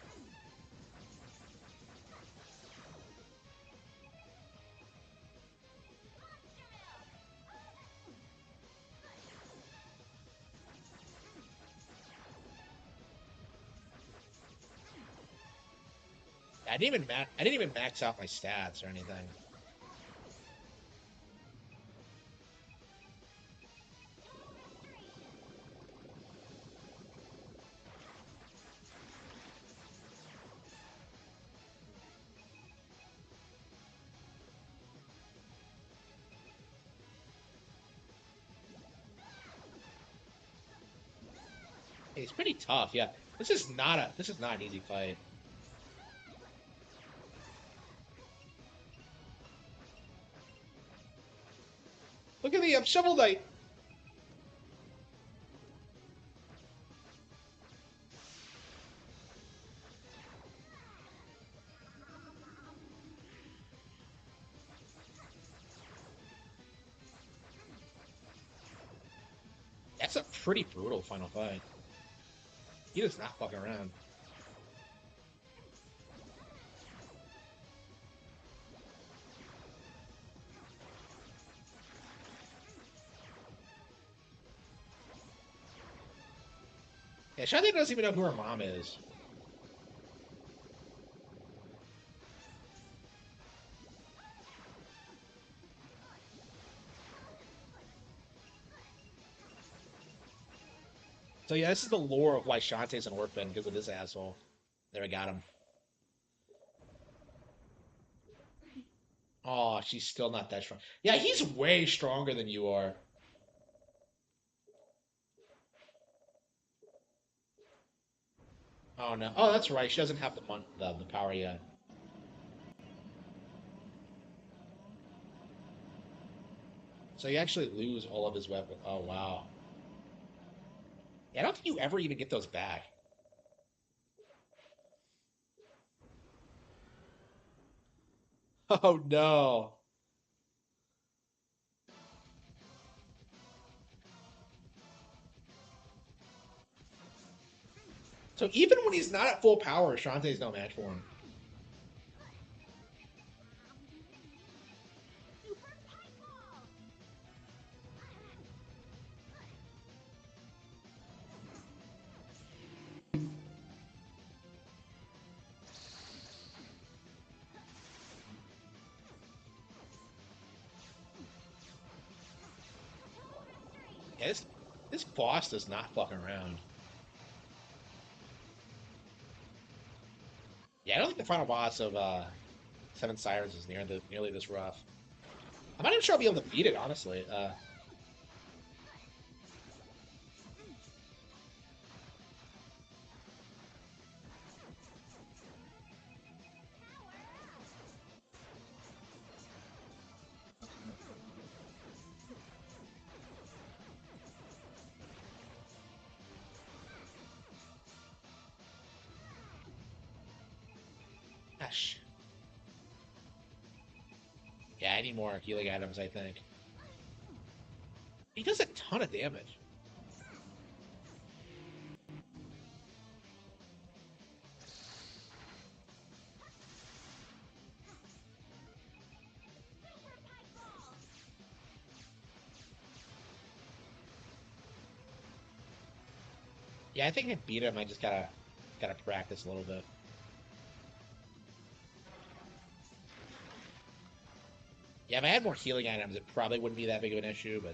I didn't even max out my stats or anything. Hey, it's pretty tough, yeah. This is not an easy fight. Look at the Shovel Knight. a pretty brutal final fight. He does not fuck around. Yeah, Shantae doesn't even know who her mom is. So yeah, this is the lore of why Shantae's an orphan, because of this asshole. There, I got him. Oh, she's still not that strong. Yeah, he's way stronger than you are. Oh no. Oh, that's right. She doesn't have the power yet. So you actually lose all of his weapons. Oh wow. Yeah, I don't think you ever even get those back. Oh no. So even when he's not at full power, Shantae's no match for him. Yeah, this boss does not fuck around. Yeah, I don't think the final boss of Seven Sirens is nearly this rough. I'm not even sure I'll be able to beat it, honestly. Gosh. Yeah, I need more healing items, I think. He does a ton of damage. Yeah, I think I can beat him. I just gotta practice a little bit. Yeah, if I had more healing items, it probably wouldn't be that big of an issue, but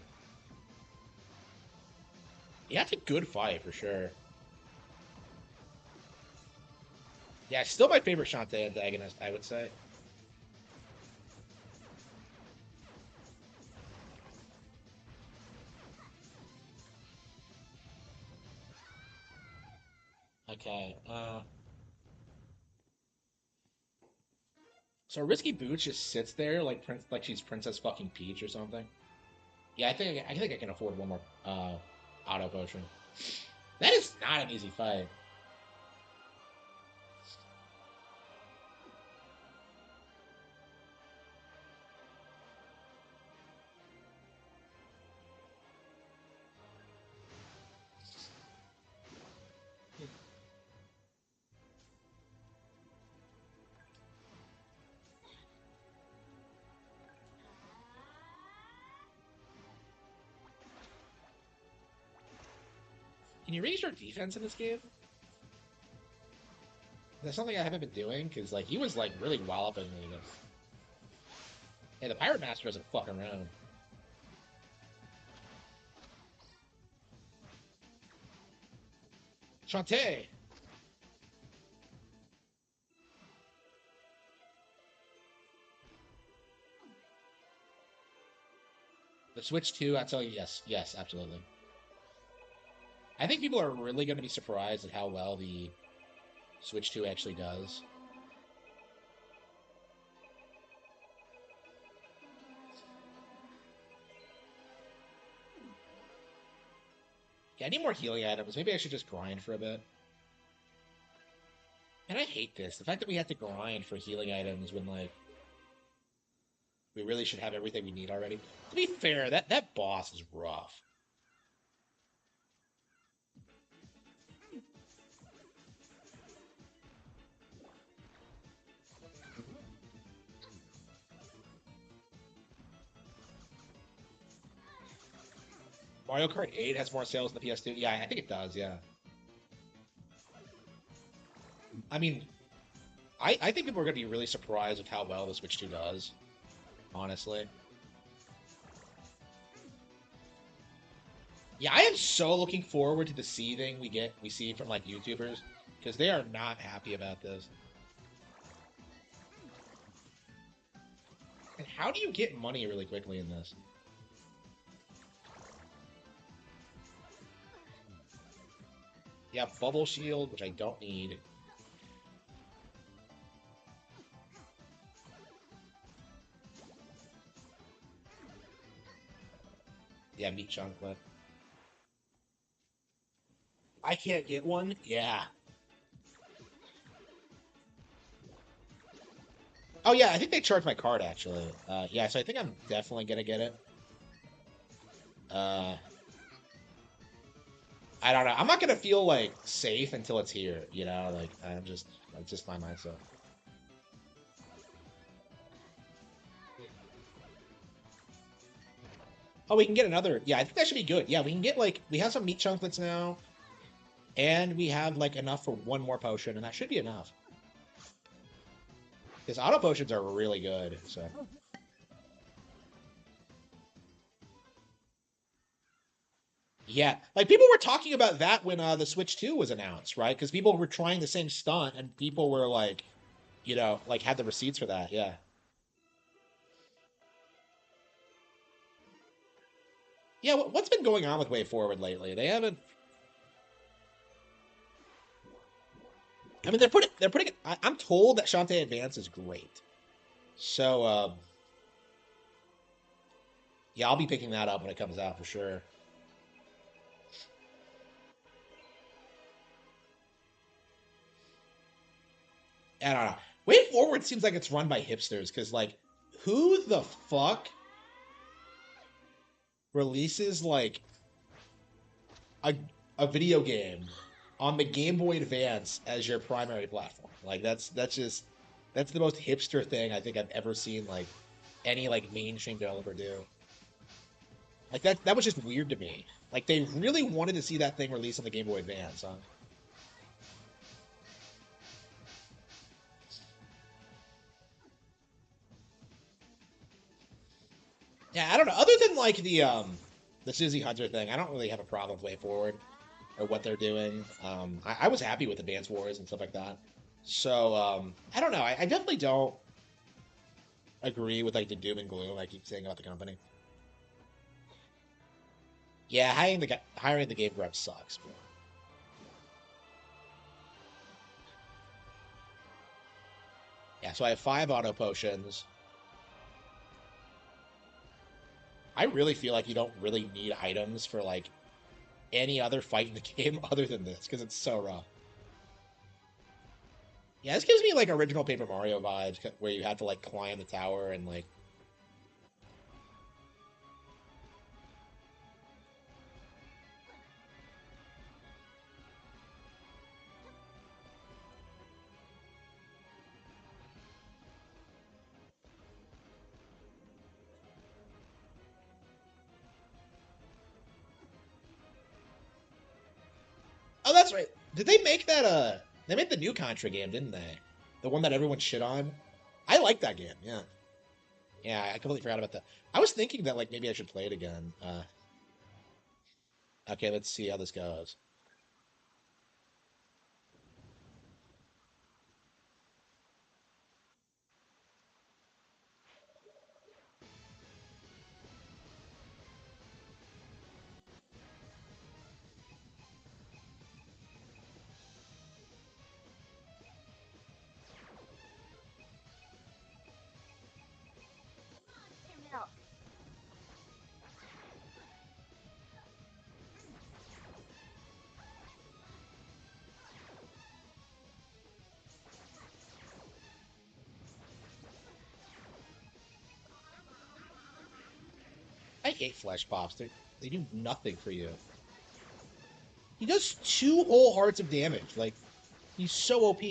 yeah, it's a good fight for sure. Yeah, still my favorite Shantae antagonist, I would say. Okay, so Risky Boots just sits there like she's Princess fucking Peach or something. Yeah, I think I can afford one more auto potion. That is not an easy fight. Can you raise your defense in this game? That's something I haven't been doing because like he was like really walloping me this. Hey, the Pirate Master doesn't fuck around. Shantae! The Switch 2, I tell you, yes, yes, absolutely. I think people are really going to be surprised at how well the Switch 2 actually does. Yeah, I need more healing items. Maybe I should just grind for a bit. And I hate this. The fact that we have to grind for healing items when, like, we really should have everything we need already. To be fair, that boss is rough. Mario Kart 8 has more sales than the PS2. Yeah, I think it does. Yeah. I mean, I think people are going to be really surprised with how well the Switch 2 does. Honestly. Yeah, I am so looking forward to the seething we see from like YouTubers because they are not happy about this. And how do you get money really quickly in this? Yeah, bubble shield, which I don't need. Yeah, meat chocolate. I can't get one? Yeah. Oh yeah, I think they charged my card actually. Yeah, so I think I'm definitely gonna get it. Uh, I don't know. I'm not gonna feel like safe until it's here. You know, like that's just my mindset. Oh, we can get another. Yeah, I think that should be good. Yeah, we can get like we have some meat chocolates now, and we have like enough for one more potion, and that should be enough. Because auto potions are really good. So yeah, like people were talking about that when the Switch 2 was announced, right? Because people were trying the same stunt, and people were like, you know, like had the receipts for that. Yeah. Yeah, what's been going on with Way Forward lately? They haven't. I mean, they're putting. I'm told that Shantae Advance is great. So yeah, I'll be picking that up when it comes out for sure. I don't know. Way Forward seems like it's run by hipsters because like, who the fuck releases like a a video game on the Game Boy Advance as your primary platform? Like that's just that's the most hipster thing I think I've ever seen like any like mainstream developer do. Like that was just weird to me. Like they really wanted to see that thing released on the Game Boy Advance, huh? Yeah, I don't know. Other than like the Susie Hunter thing, I don't really have a problem with Way Forward or what they're doing. I was happy with Advance Wars and stuff like that. So I don't know. I definitely don't agree with like the doom and gloom I keep saying about the company. Yeah, hiring the game rep sucks, bro. Yeah, so I have 5 auto potions. I really feel like you don't really need items for like any other fight in the game other than this because it's so rough. Yeah, this gives me like original Paper Mario vibes where you had to like climb the tower and like. Oh, that's right. Did they make that? They made the new Contra game, didn't they? The one that everyone shit on. I like that game. Yeah, yeah. I completely forgot about that. I was thinking that like maybe I should play it again. Okay, let's see how this goes. I hate flesh pops. They do nothing for you. He does 2 whole hearts of damage. Like he's so OP.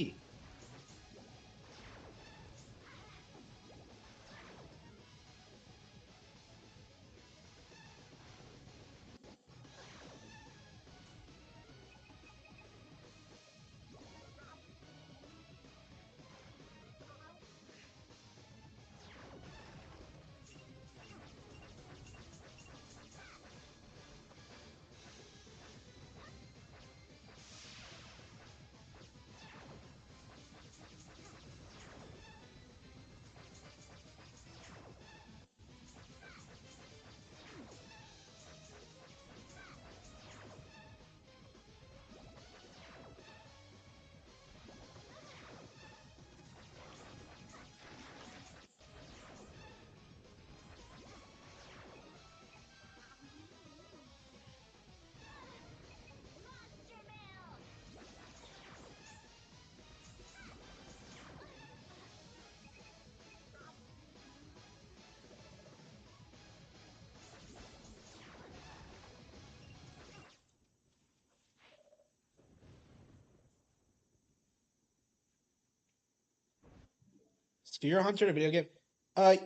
Fear Hunter in a video game? Uh,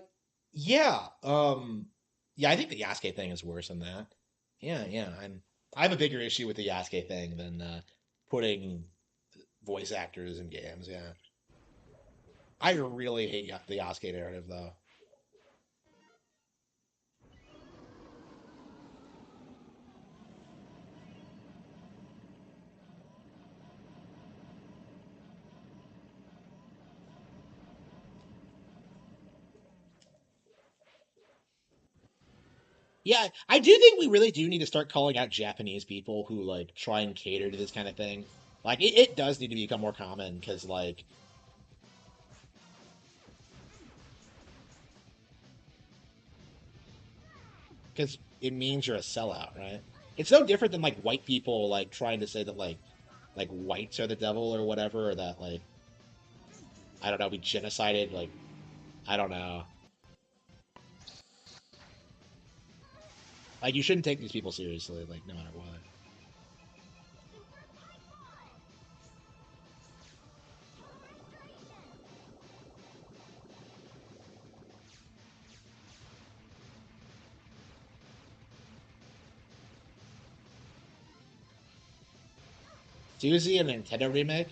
yeah. Yeah, I think the Yasuke thing is worse than that. Yeah, yeah. I have a bigger issue with the Yasuke thing than putting voice actors in games. Yeah, I really hate the Yasuke narrative though. Yeah, I do think we really do need to start calling out Japanese people who like try and cater to this kind of thing. Like it does need to become more common because it means you're a sellout, right? It's no different than like white people like trying to say that like whites are the devil or whatever, or that like I don't know, we genocided like I don't know. Like you shouldn't take these people seriously, like no matter what. Suzy a Nintendo remake?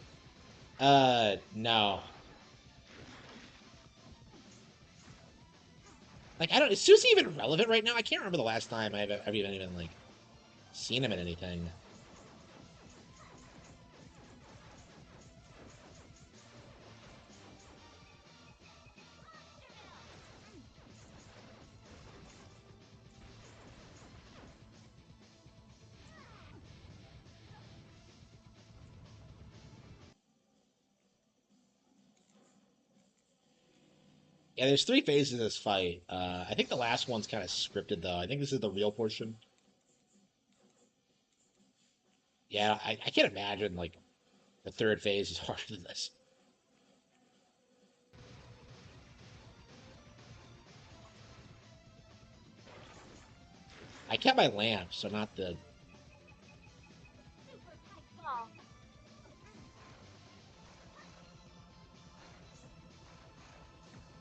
No. Like I don't. Is Suzy even relevant right now? I can't remember the last time I've even like seen him in anything. Yeah, there's three phases of this fight. I think the last one's kind of scripted though. I think this is the real portion. Yeah, I can't imagine like the third phase is harder than this. I kept my lamp, so not the.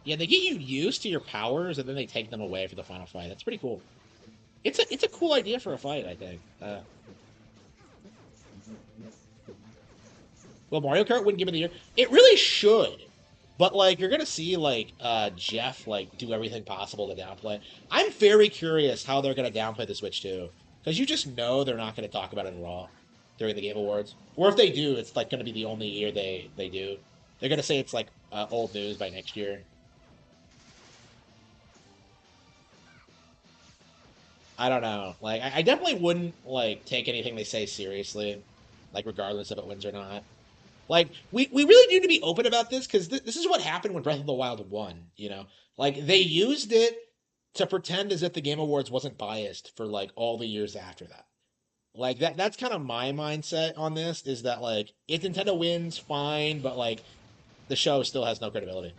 Yeah, they get you used to your powers and then they take them away for the final fight. That's pretty cool. It's a cool idea for a fight, I think. Well, Mario Kart wouldn't give me the year. It really should. But like you're gonna see like Jeff like do everything possible to downplay. I'm very curious how they're gonna downplay the Switch 2. Because you just know they're not gonna talk about it at all during the Game Awards. Or if they do, it's like gonna be the only year they do. They're gonna say it's like old news by next year. I don't know. Like I definitely wouldn't like take anything they say seriously, like regardless if it wins or not. Like we really need to be open about this because this is what happened when Breath of the Wild won. You know, like they used it to pretend as if the Game Awards wasn't biased for like all the years after that. Like that's kind of my mindset on this is that like if Nintendo wins, fine, but like the show still has no credibility.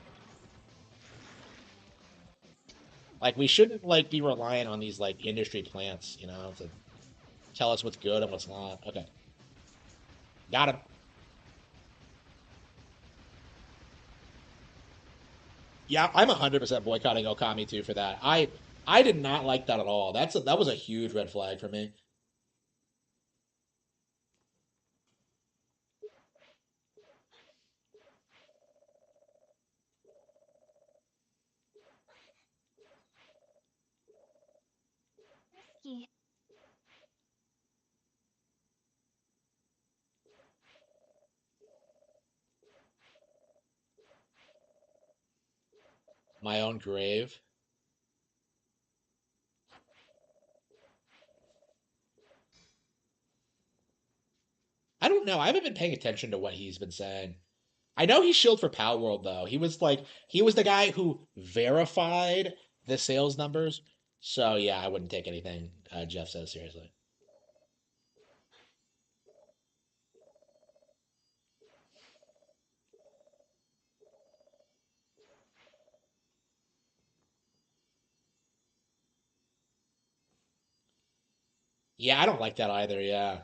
Like we shouldn't like be relying on these like industry plants, you know, to tell us what's good and what's not. Okay, got him. Yeah, I'm 100% boycotting Okami too for that. I did not like that at all. That was a huge red flag for me. Risky. My own grave. I don't know. I haven't been paying attention to what he's been saying. I know he's shilled for Power World though. He was the guy who verified the sales numbers. So yeah, I wouldn't take anything Jeff says seriously. Yeah, I don't like that either. Yeah.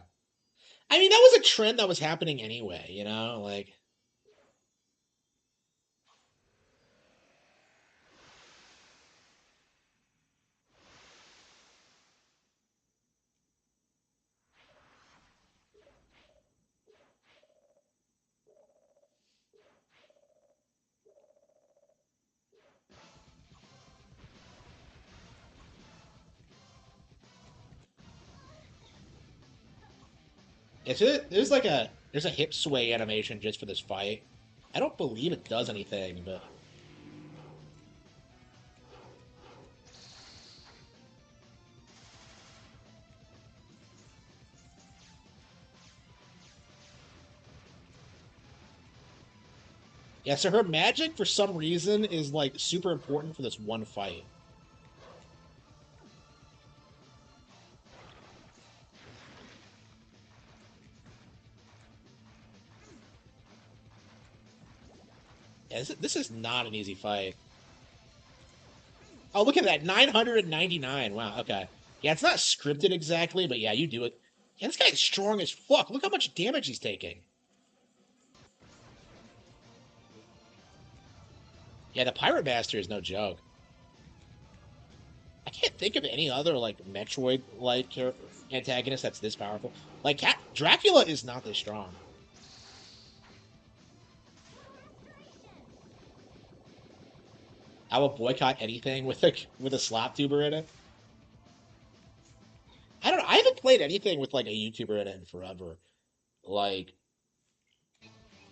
I mean, that was a trend that was happening anyway, you know? Like there's a hip sway animation just for this fight. I don't believe it does anything, but yeah. So her magic for some reason is like super important for this one fight. Yeah, this is not an easy fight. Oh, look at that, 999. Wow. Okay. Yeah, it's not scripted exactly, but yeah, you do it. Yeah, this guy's strong as fuck. Look how much damage he's taking. Yeah, the Pirate Master is no joke. I can't think of any other like Metroid like antagonist that's this powerful. Like Dracula is not this strong. I will boycott anything with a slap tuber in it. I don't know. I haven't played anything with like a YouTuber in it in forever. Like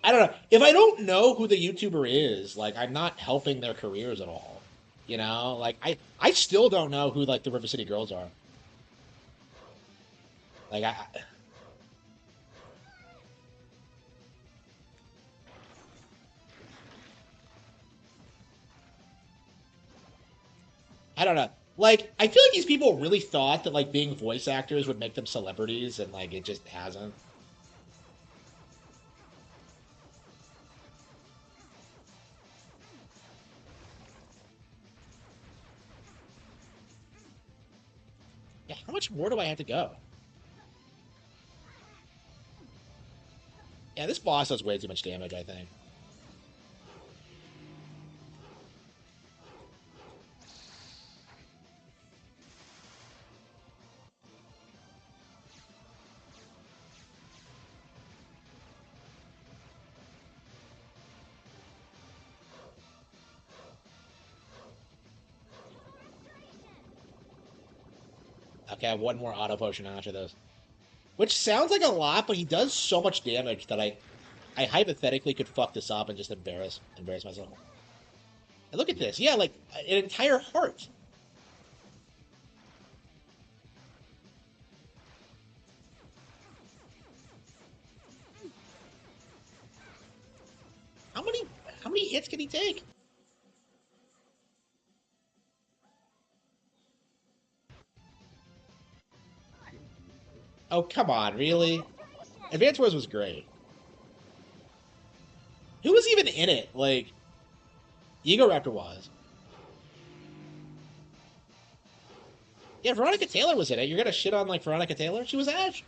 I don't know. If I don't know who the YouTuber is, like I'm not helping their careers at all. You know, like I still don't know who like the River City Girls are. Like I don't know. Like I feel like these people really thought that like being voice actors would make them celebrities, and like it just hasn't. Yeah, how much more do I have to go? Yeah, this boss does way too much damage, I think. Okay, I have one more auto potion after this. Which sounds like a lot, but he does so much damage that I hypothetically could fuck this up and just embarrass myself. And look at this. Yeah, like an entire heart. How many how many hits can he take? Oh, come on, really? Advance Wars was great. Who was even in it? Like, Ego Raptor was. Yeah, Veronica Taylor was in it. You're gonna shit on like Veronica Taylor? She was Ash.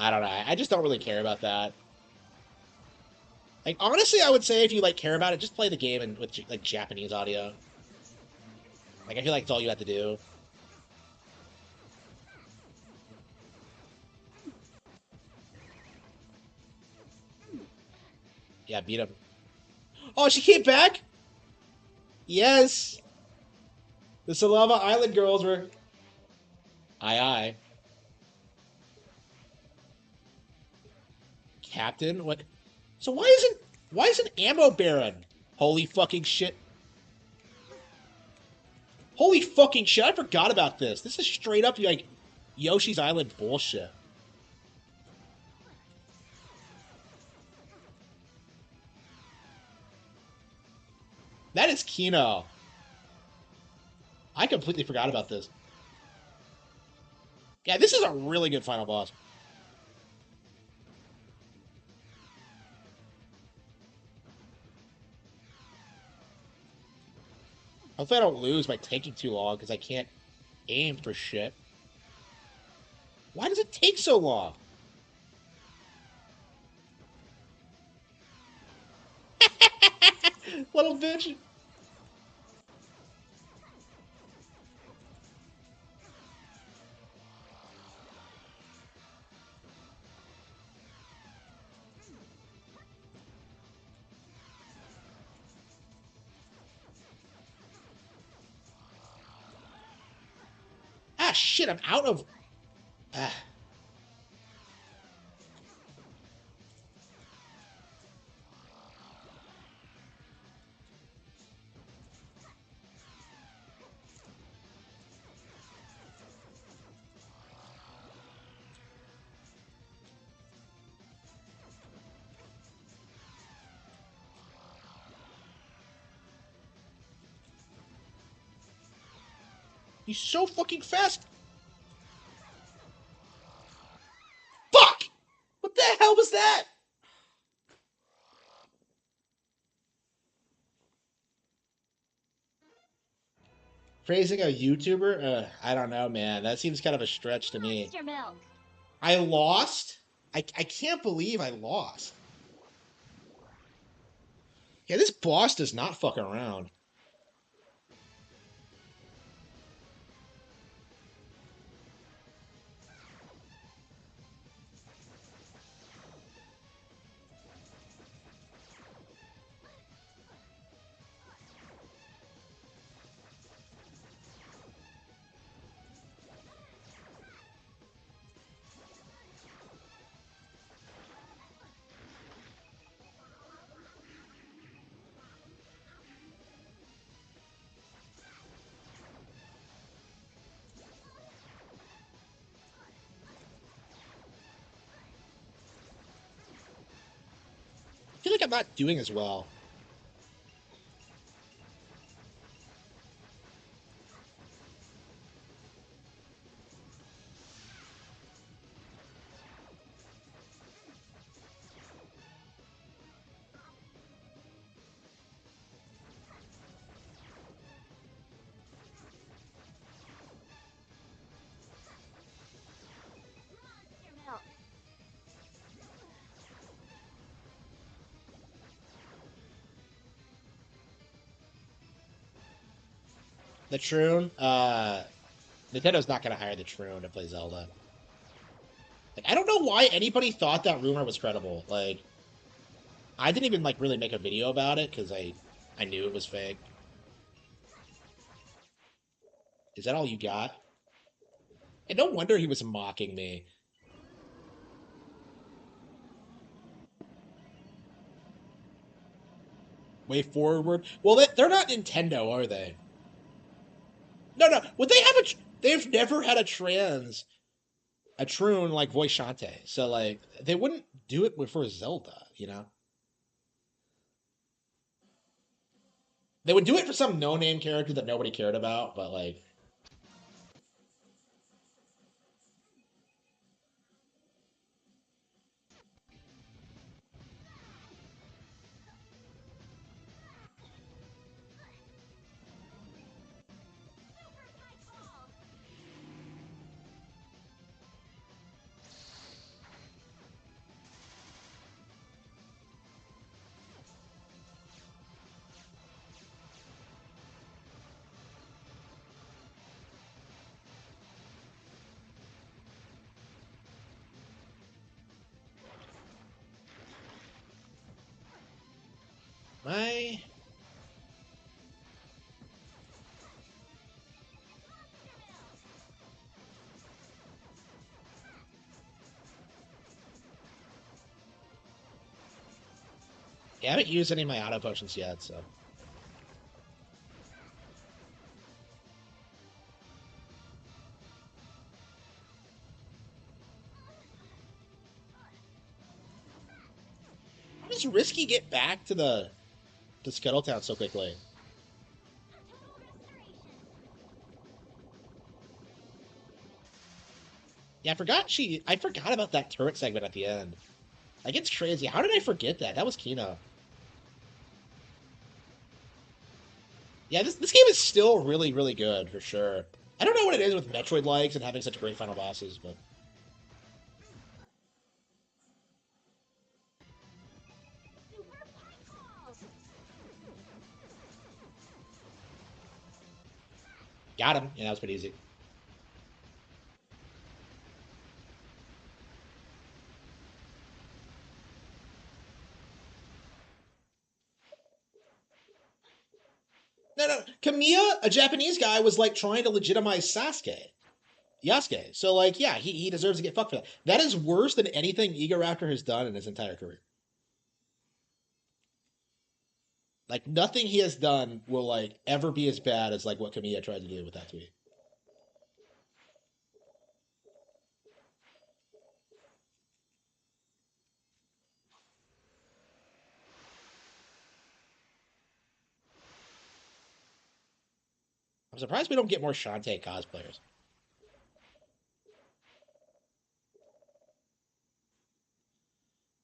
I don't know. I just don't really care about that. Like, honestly, I would say if you like care about it, just play the game and with like Japanese audio. Like, I feel like it's all you have to do. Yeah, beat him. Oh, she came back. Yes, the Salava Island girls were. Aye aye. Captain, what? So why isn't Ammo Baron? Holy fucking shit! Holy fucking shit! I forgot about this. This is straight up like Yoshi's Island bullshit. That is Kino. I completely forgot about this. Yeah, this is a really good final boss. Hopefully I don't lose by taking too long because I can't aim for shit. Why does it take so long? Little bitch. Ah, shit, I'm out of... Ah. He's so fucking fast. Fuck! What the hell was that? Praising a YouTuber? I don't know, man. That seems kind of a stretch to me. Monster milk. I lost? I can't believe I lost. Yeah, this boss does not fuck around. I feel like I'm not doing as well. Monster milk. The Troon, Nintendo's not gonna hire the Troon to play Zelda. Like, I don't know why anybody thought that rumor was credible. Like, I didn't even like really make a video about it because I knew it was fake. Is that all you got? And no wonder he was mocking me. Way forward. Well, they're not Nintendo, are they? No, no. Would they have a? They've never had a Troon like voice Shantae. So like, they wouldn't do it for Zelda, you know? They would do it for some no-name character that nobody cared about, but like, my yeah, I haven't used any of my auto potions yet, so. How does Risky get back to Scuttletown so quickly? Yeah, I forgot about that turret segment at the end. Like, it's crazy. How did I forget that? That was Kino. Yeah, this game is still really, really good, for sure. I don't know what it is with Metroid likes and having such great final bosses, but Super fireballs. got him. Yeah, that was pretty easy. No, no. Kamiya, a Japanese guy, was like trying to legitimize Sasuke. Yasuke. So like, yeah, he deserves to get fucked for that. That is worse than anything Egoraptor has done in his entire career. Like nothing he has done will like ever be as bad as like what Kamiya tried to do with that tweet. I'm surprised we don't get more Shantae cosplayers.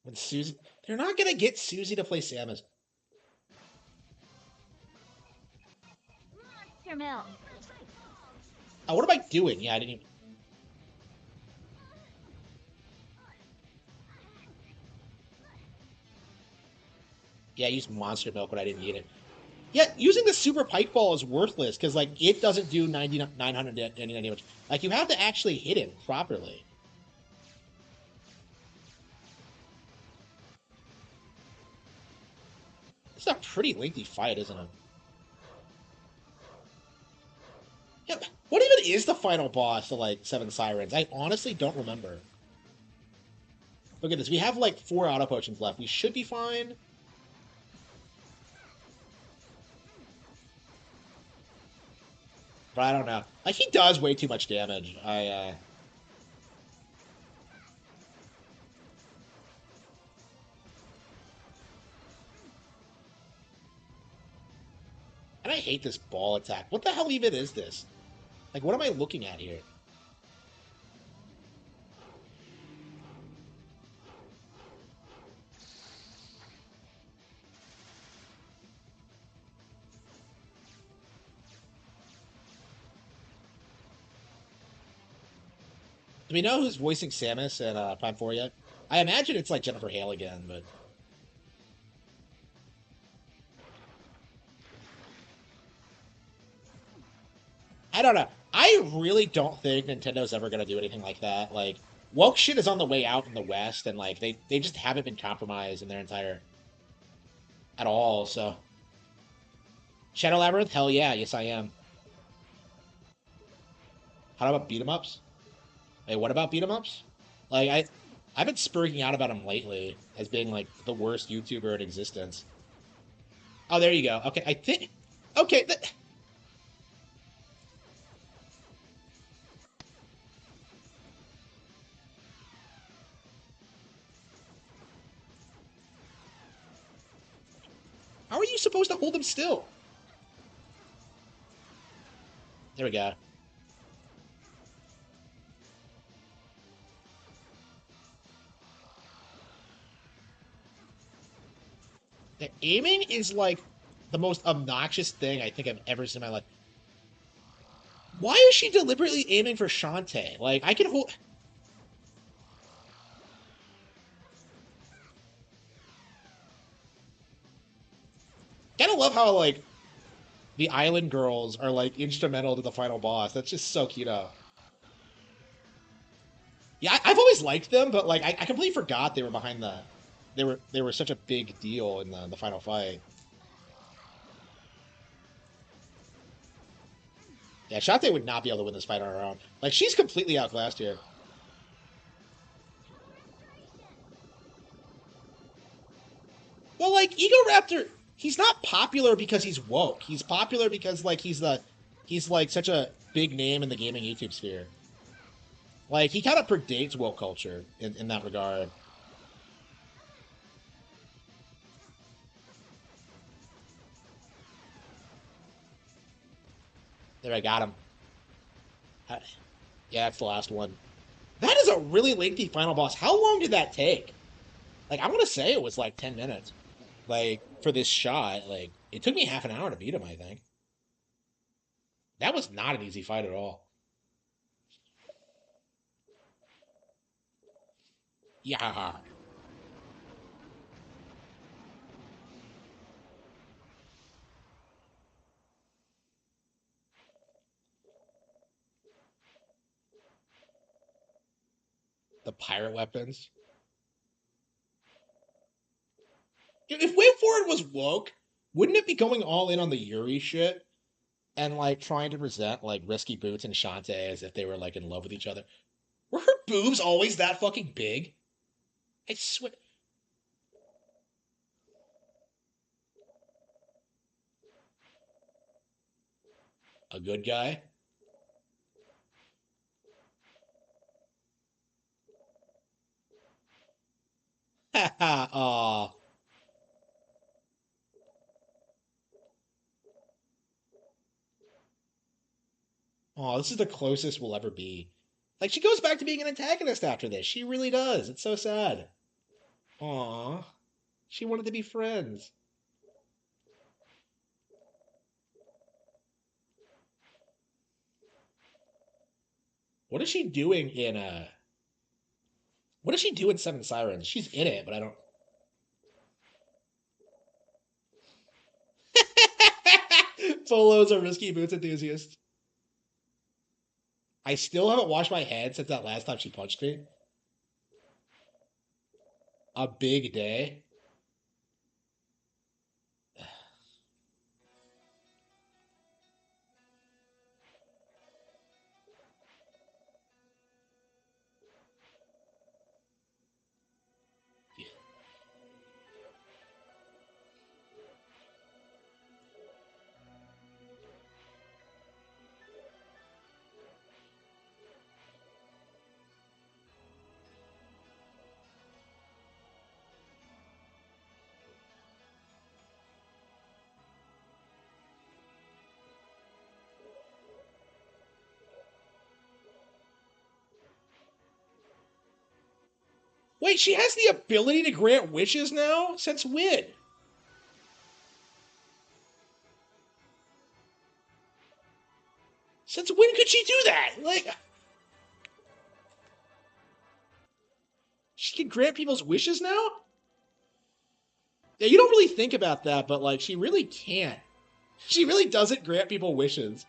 When Susie, they're not gonna get Susie to play Samus. Monster Milk. Oh, what am I doing? Yeah, I didn't. Even... Yeah, I used Monster Milk, but I didn't eat it. Yeah, using the Super Pike Ball is worthless because like it doesn't do 900 damage. Like you have to actually hit him properly. It's a pretty lengthy fight, isn't it? Yeah, what even is the final boss of like Seven Sirens? I honestly don't remember. Look at this. We have like 4 auto potions left. We should be fine. But I don't know. Like he does way too much damage. And I hate this ball attack. What the hell even is this? Like what am I looking at here? Do we know who's voicing Samus in Prime 4 yet? I imagine it's like Jennifer Hale again, but I don't know. I really don't think Nintendo's ever gonna do anything like that. Like woke shit is on the way out in the West, and like they just haven't been compromised in their entire at all. So Shadow Labyrinth, hell yeah, yes I am. How about beat 'em ups? Hey, what about beat 'em ups? Like I've been spurring out about him lately as being like the worst YouTuber in existence. Oh, there you go. Okay, I think. Okay, how are you supposed to hold him still? There we go. The aiming is like the most obnoxious thing I think I've ever seen in my life. Why is she deliberately aiming for Shantae? Like I can hold. Gotta love how like the island girls are like instrumental to the final boss. That's just so cute out. Yeah, I've always liked them, but like I completely forgot they were behind the. They were such a big deal in the final fight. Yeah, Shantae would not be able to win this fight on her own. Like she's completely outclassed here. Well, like Egoraptor, he's not popular because he's woke. He's popular because like he's like such a big name in the gaming YouTube sphere. Like he kind of predates woke culture in that regard. There, I got him. Yeah, that's the last one. That is a really lengthy final boss. How long did that take? Like I'm gonna say it was like 10 minutes. Like for this shot, like it took me half an hour to beat him. I think that was not an easy fight at all. Yeah. The pirate weapons. If Way Forward was woke, wouldn't it be going all in on the Yuri shit? and like trying to present like Risky Boots and Shantae as if they were like in love with each other. Were her boobs always that fucking big? I swear. A good guy? Aw. Oh, this is the closest we'll ever be. Like, she goes back to being an antagonist after this. She really does. It's so sad. Aw. She wanted to be friends. What is she doing in what does she do in Seven Sirens? She's in it, but I don't. Polo's a Risky Boots enthusiast. I still haven't washed my head since that last time she punched me. A big day. Wait, she has the ability to grant wishes now? Since when? Since when could she do that? Like, she can grant people's wishes now? Yeah, you don't really think about that, but like, she really can't. She really doesn't grant people wishes.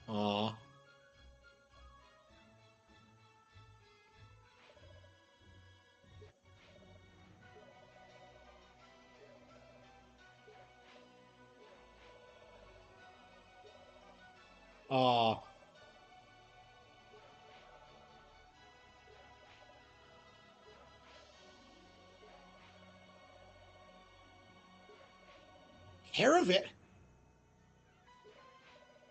Aw. Aw. Caravan?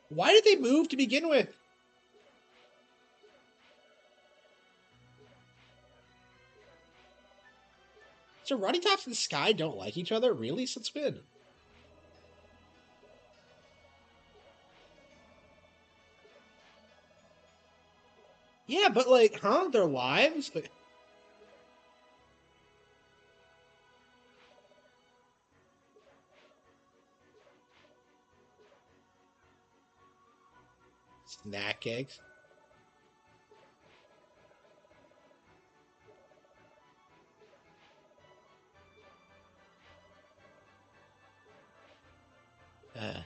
Why did they move to begin with? So Roddy Tops and Sky don't like each other? Really? Since when? Yeah, but like, huh? Their lives? Like, snack cakes? Uh,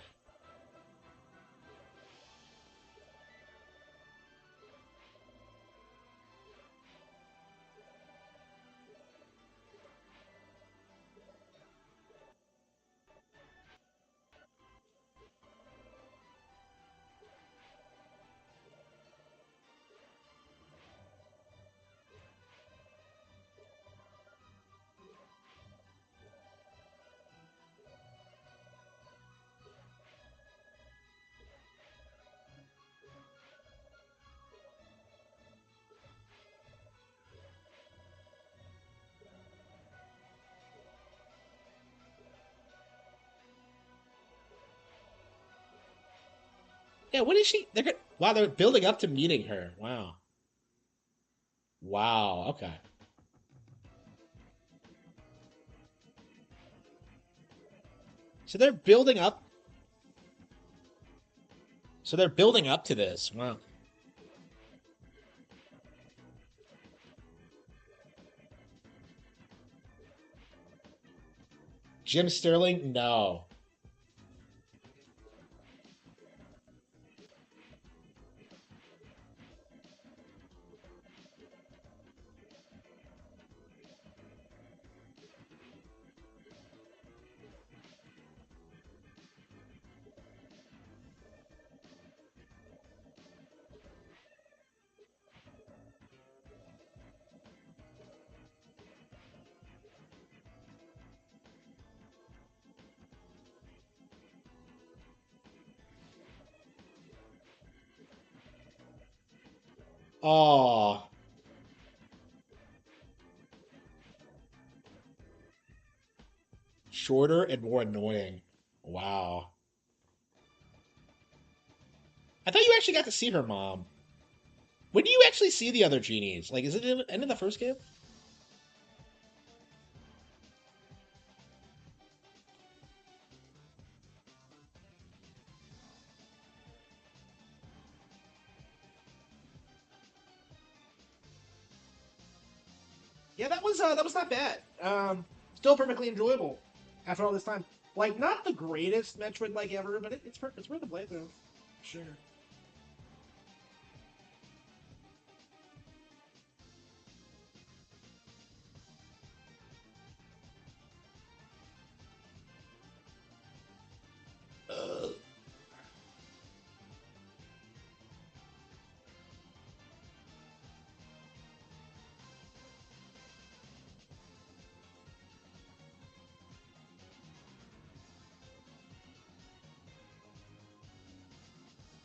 yeah, what is she? They're good. Wow, they're building up to meeting her. Wow. Wow, okay. So they're building up. So they're building up to this. Wow. Jim Sterling? No. Oh. Shorter and more annoying. Wow. I thought you actually got to see her mom. When do you actually see the other genies? Like, is it in the end of the first game? Yeah, that was not bad. Still perfectly enjoyable after all this time. Like, not the greatest Metroid like ever, but it's worth a playthrough. Sure.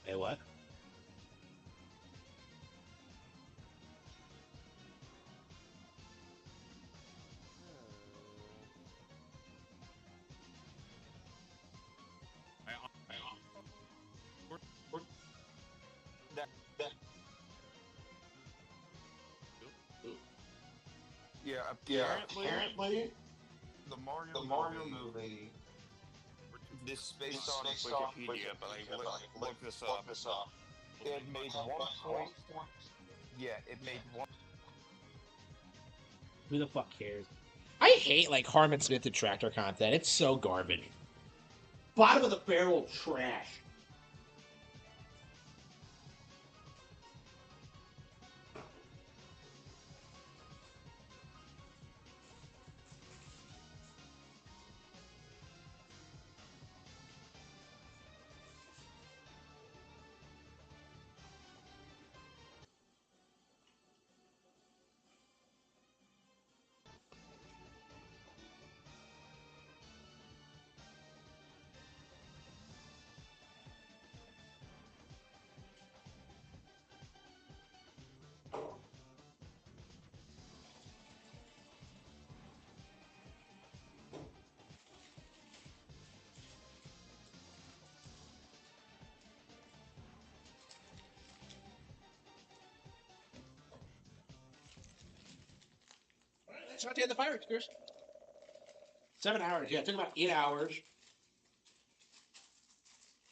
Hey, what? Yeah, Yeah, apparently apparently the Mario the Mario movie. movie This is based is on based on Wikipedia, but I Wikipedia, but like, looked this look up. this up. It made 1 point. Yeah, it made one. Who the fuck cares? I hate like Harman Smith detractor content. It's so garbage. Bottom of the barrel trash. That's not the end of the fire experience. 7 hours. Yeah, it took about 8 hours.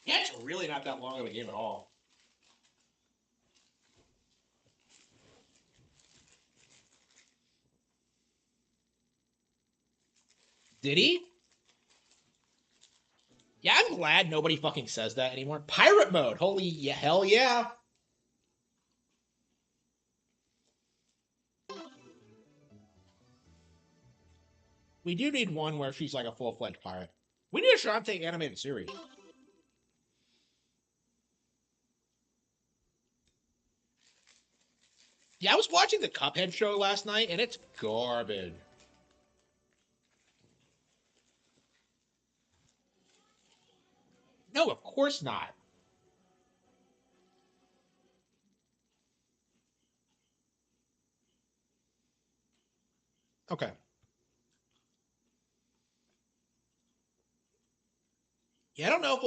Yeah, it's really not that long of a game at all. Did he? Yeah, I'm glad nobody fucking says that anymore. Pirate mode. Holy yeah, hell yeah. We do need one where she's like a full-fledged pirate. We need a Shantae animated series. Yeah, I was watching the Cuphead show last night, and it's garbage. No, of course not. Okay. Yeah, I don't know if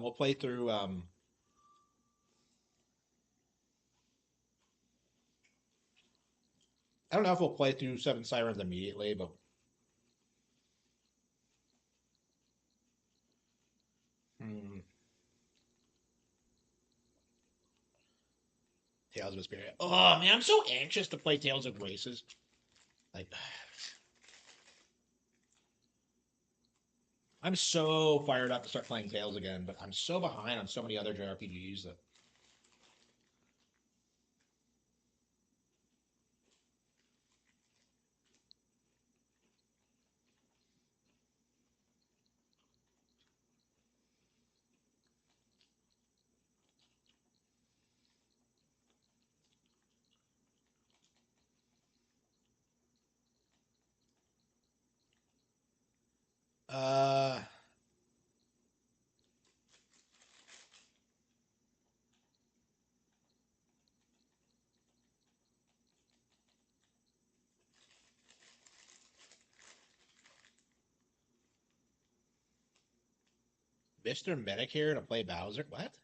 we'll play through I don't know if we'll play through Seven Sirens immediately, but hmm, Tales of Vesperia. Oh man, I'm so anxious to play Tales of Graces. Like I'm so fired up to start playing Tales again, but I'm so behind on so many other JRPGs that uh Mr. Medicare to play Bowser? What?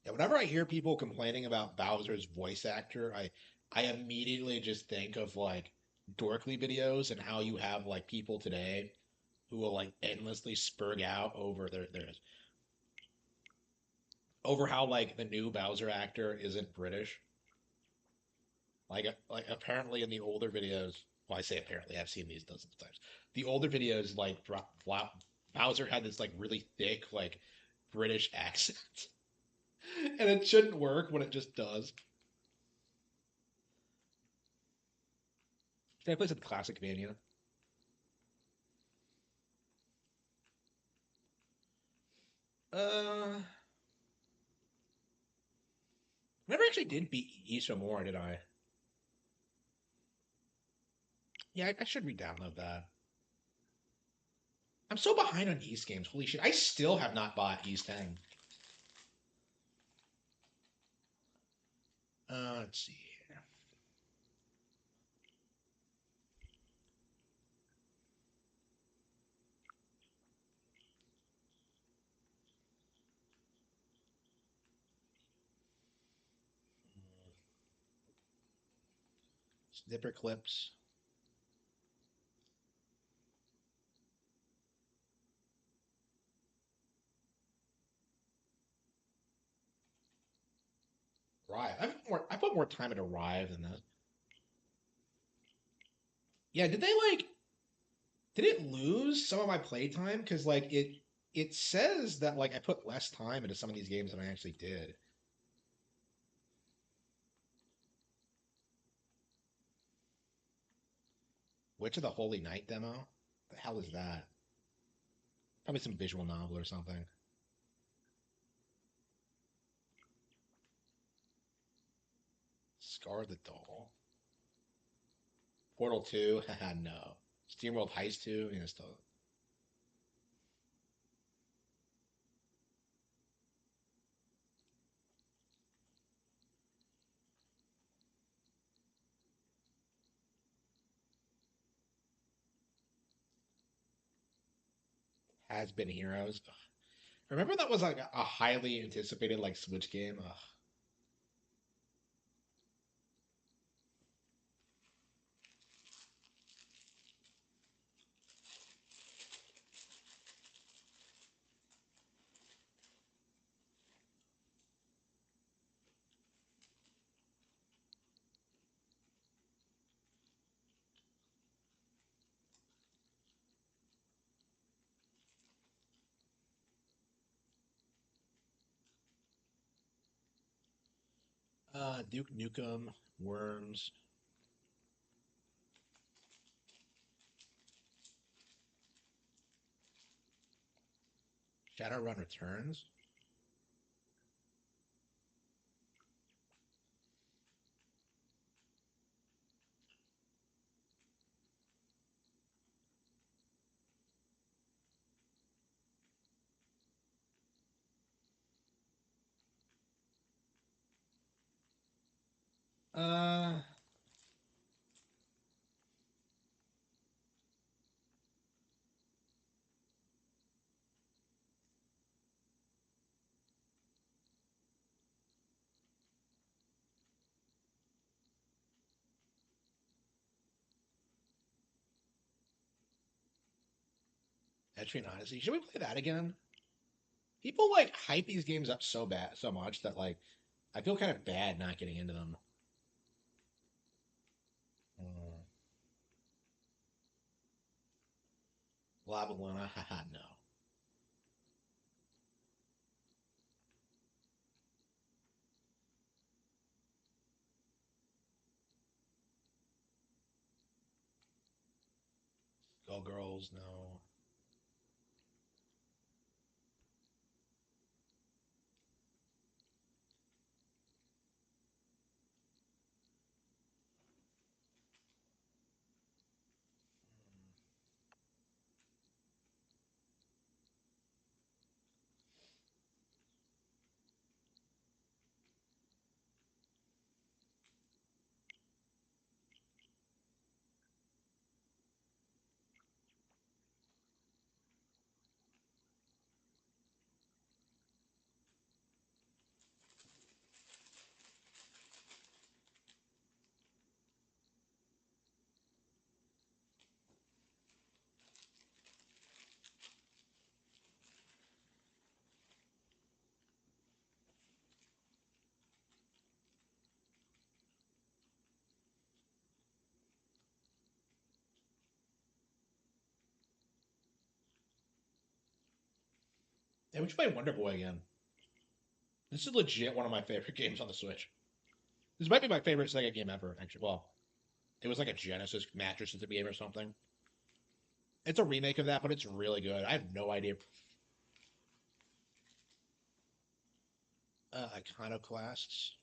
Yeah, whenever I hear people complaining about Bowser's voice actor, I immediately just think of like Dorkly videos and how you have like people today who will like endlessly spurg out over their over how like the new Bowser actor isn't British. Like apparently in the older videos, well, I say apparently, I've seen these dozens of times. The older videos, like Bowser had this like really thick like British accent, and it shouldn't work when it just does. Should I play some classic Mania? Uh, never actually did beat Isha more, did I? Yeah, I should re-download that. I'm so behind on East games. Holy shit! I still have not bought East 10. Let's see here. Snipper clips. Rive. I put more time into Rive than this. Yeah, did they like did it lose some of my playtime? Because like it says that like I put less time into some of these games than I actually did. Witch of the Holy Night demo? The hell is that? Probably some visual novel or something. Scar the Doll. Portal 2? Haha, no. SteamWorld Heist 2? Yeah, still has been Heroes. Ugh. Remember that was like a highly anticipated like Switch game? Ugh. Duke Nukem, Worms, Shadowrun Returns. Uh, Metroid Odyssey. Should we play that again? People like hype these games up so much that like I feel kind of bad not getting into them. Mm. Lava Luna, haha, no. Go Girls, no. Hey, we should play Wonder Boy again. This is legit one of my favorite games on the Switch. This might be my favorite Sega game ever, actually. Well, it was like a Genesis Master System game or something. It's a remake of that, but it's really good. I have no idea. Iconoclasts.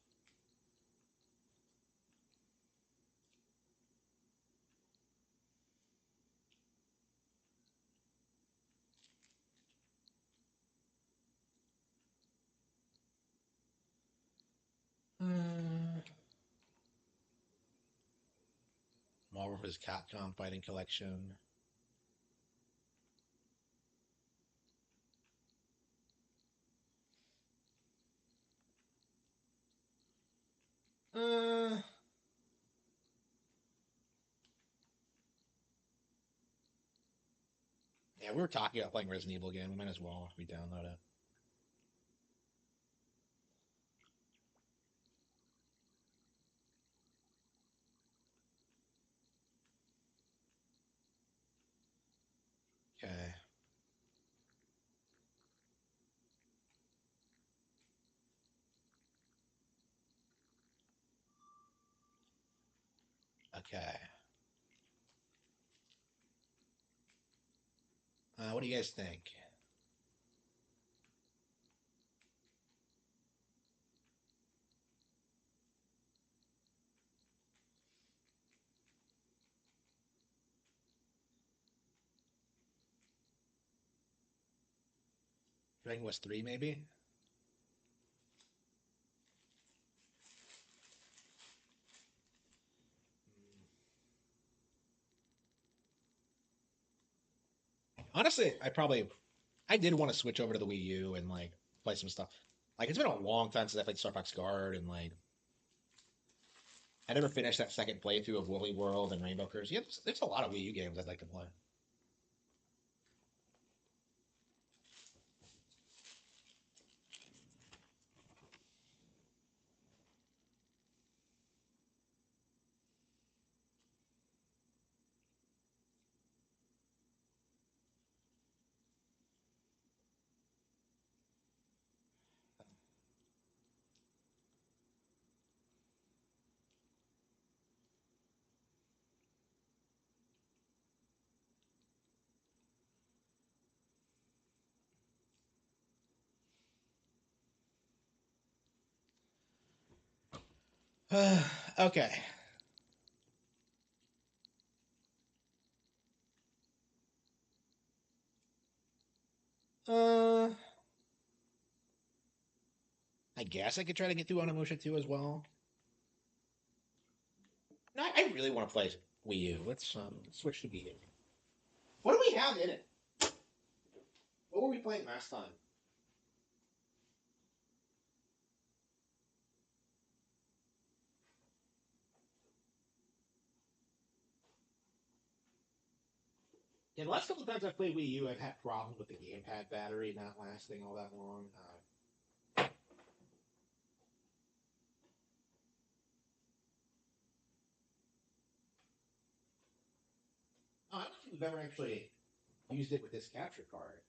Uh, Marvel vs. Capcom Fighting Collection. Uh, yeah, we were talking about playing Resident Evil again. We might as well re-download it. Okay. Okay. What do you guys think? Dragon Quest 3, maybe? Honestly, I did want to switch over to the Wii U and like play some stuff. Like it's been a long time since I played Star Fox Guard, and like I never finished that second playthrough of Woolly World and Rainbow Curse. Yeah, there's a lot of Wii U games I'd like to play. Okay. Uh, I guess I could try to get through Onimusha 2 as well. No, I really want to play Wii U. Let's switch to Wii U. What do we have in it? What were we playing last time? Yeah, the last couple of times I've played Wii U, I've had problems with the gamepad battery not lasting all that long. I don't think we've ever actually used it with this capture card.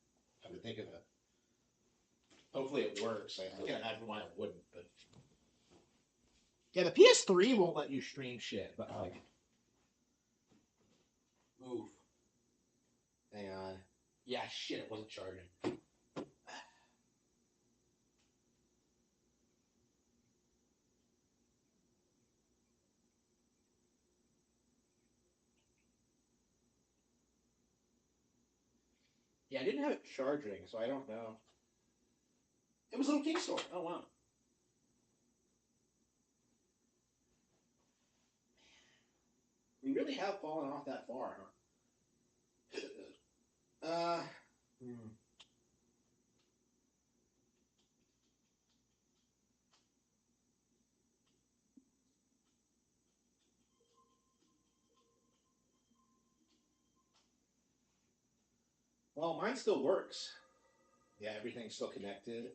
I would think of it. Hopefully it works. I can't imagine why it wouldn't, but yeah, the PS3 won't let you stream shit, but like, oof. Hang on. Yeah, shit, it wasn't charging. Yeah, I didn't have it charging, so I don't know. It was Little King Store. Oh wow. We really have fallen off that far, huh? Hmm. Well, mine still works. Yeah, everything's still connected.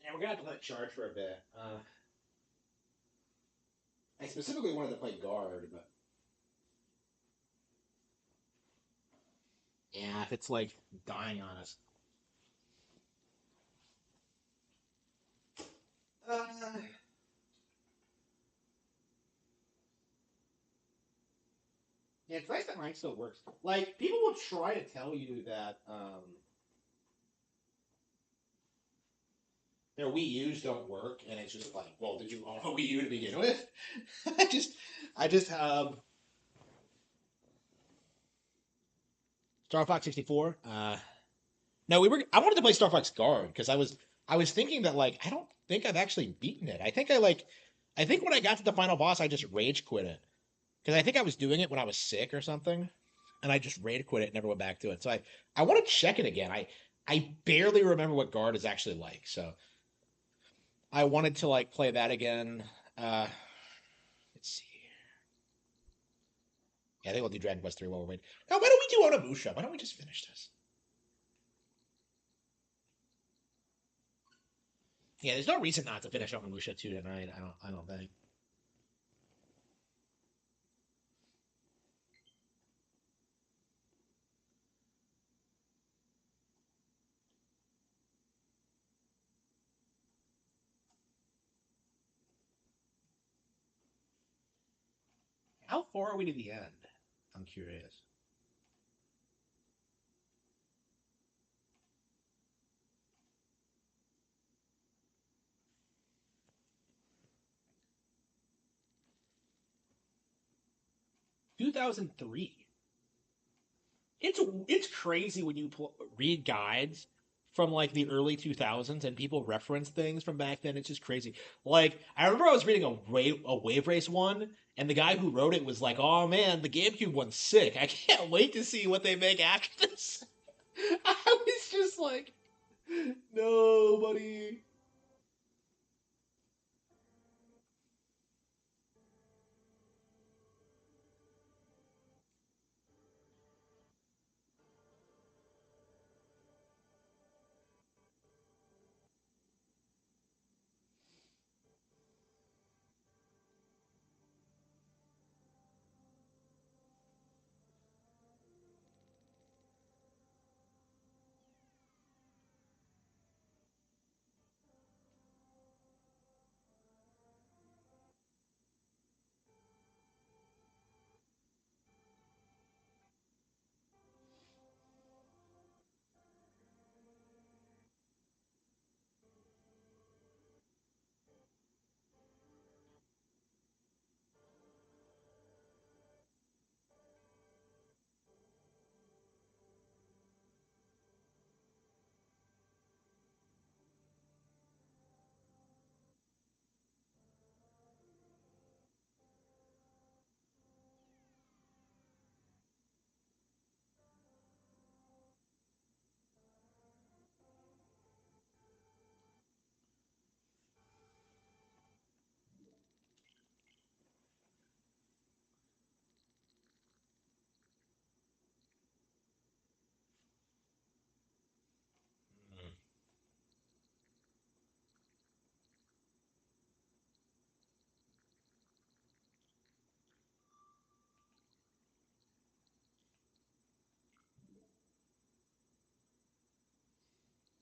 And we're gonna have to let it charge for a bit. I specifically wanted to play guard, but yeah, if it's like dying on us. Uh, yeah, it's nice that mine still works. Like people will try to tell you that their Wii U's don't work, and it's just like, well, did you own a Wii U to begin with? I just, I just Star Fox 64. No, we were. I wanted to play Star Fox Guard because I was thinking that like I don't think I've actually beaten it. I think when I got to the final boss, I just rage quit it because I think I was doing it when I was sick or something, and I just rage quit it and never went back to it. So I want to check it again. I barely remember what Guard is actually like, so I wanted to like play that again. Uh, let's see. Yeah, I think we'll do Dragon Quest 3 while we're waiting. Now, why don't we do Onimusha? Why don't we just finish this? Yeah, there's no reason not to finish Onimusha 2 tonight. I don't think. How far are we to the end? I'm curious. 2003. It's crazy when you read guides from like the early 2000s and people reference things from back then. It's just crazy. Like I remember I was reading a Wave Race one, and the guy who wrote it was like, "Oh man, the GameCube one's sick. I can't wait to see what they make after this." I was just like, "Nobody."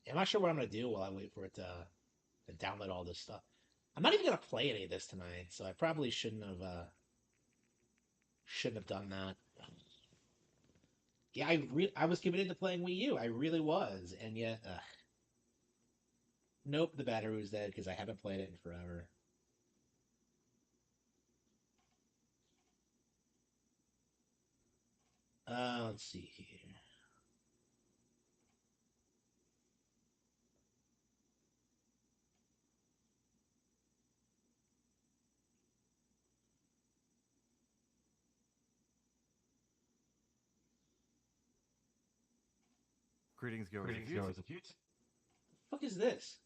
I'm not sure what I'm gonna do while I wait for it to download all this stuff. I'm not even gonna play any of this tonight, so I probably shouldn't have done that. Yeah, I was committed to playing Wii U. I really was, and yet, nope, the battery was dead because I haven't played it in forever. Let's see here. Greetings, goers Greetings, and future. goers and future. What the fuck is this?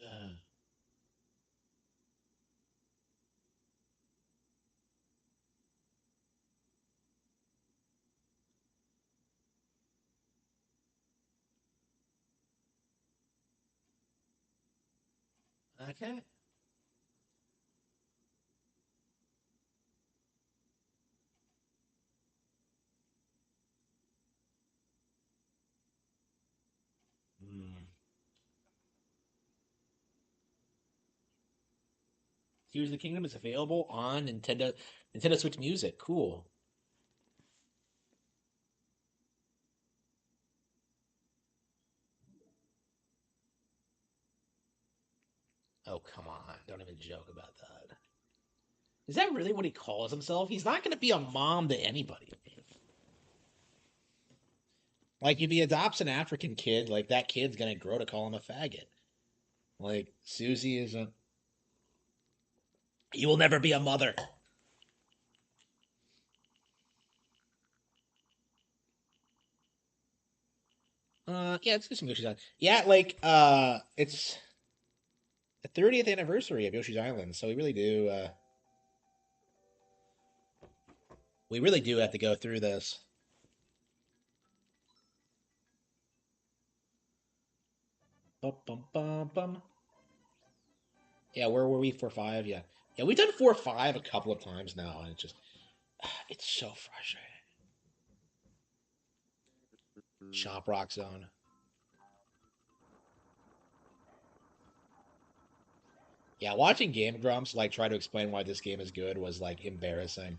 Uh, okay. Hmm. Tears of the Kingdom is available on Nintendo Switch Music. Cool. Oh, come on. Don't even joke about that. Is that really what he calls himself? He's not going to be a mom to anybody. Like, if he adopts an African kid, like, that kid's going to grow to call him a faggot. Like, Susie isn't. You will never be a mother. Yeah, let's do some Yoshi's Island. Yeah, like, it's the 30th anniversary of Yoshi's Island, so we really do have to go through this. Bum, bum, bum, bum. Yeah, where were we? 4-5? Yeah. Yeah, we've done 4-5 a couple of times now, and it's so frustrating. Chop Rock Zone. Yeah, watching Game Grumps like try to explain why this game is good was like embarrassing.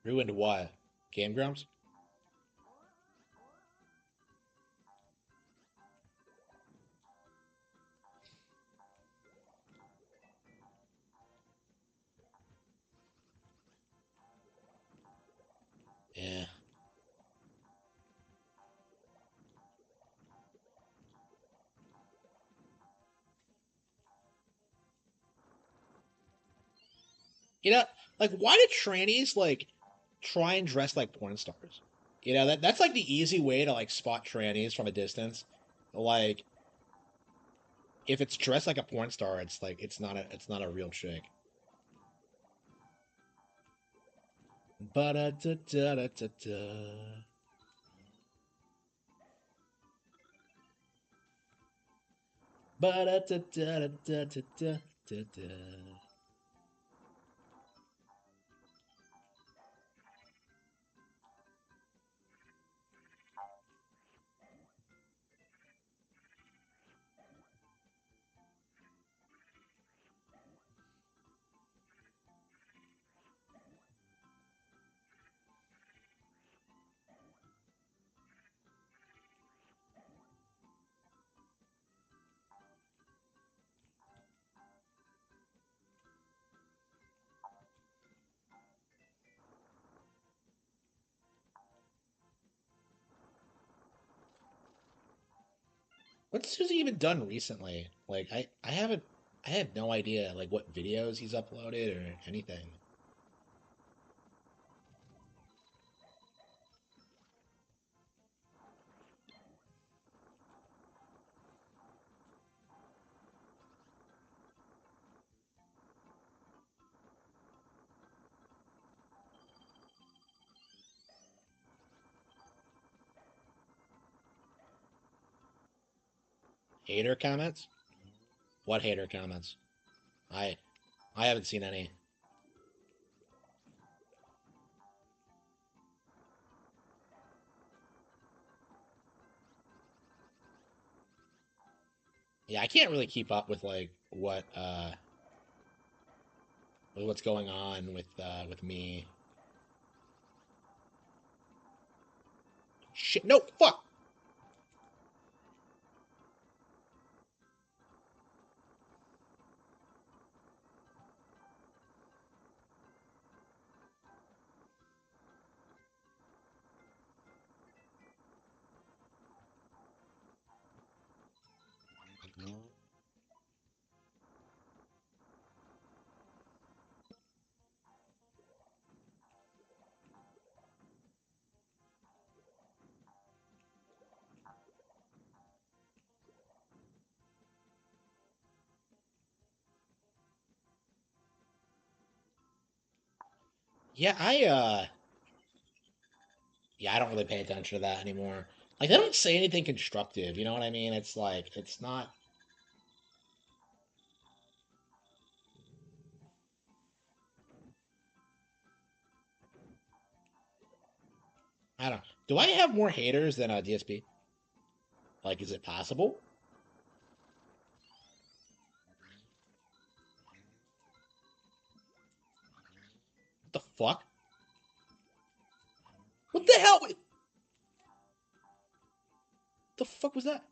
Ruined what? Game Grumps? Yeah. You know, like why did trannies like try and dress like porn stars? That's like the easy way to like spot trannies from a distance. Like if it's dressed like a porn star, it's like it's not a real chick. Ba da da da da da da. Ba da da da da da da da da. What's Susie even done recently? Like I haven't I had no idea like what videos he's uploaded or anything. Hater comments? What hater comments? I I haven't seen any. Yeah, I can't really keep up with like what with what's going on with me. Shit, no, fuck. Yeah, I don't really pay attention to that anymore. Like they don't say anything constructive, you know what I mean? It's like it's not I don't do I have more haters than DSP? Like is it possible? What the fuck? What the hell? What the fuck was that?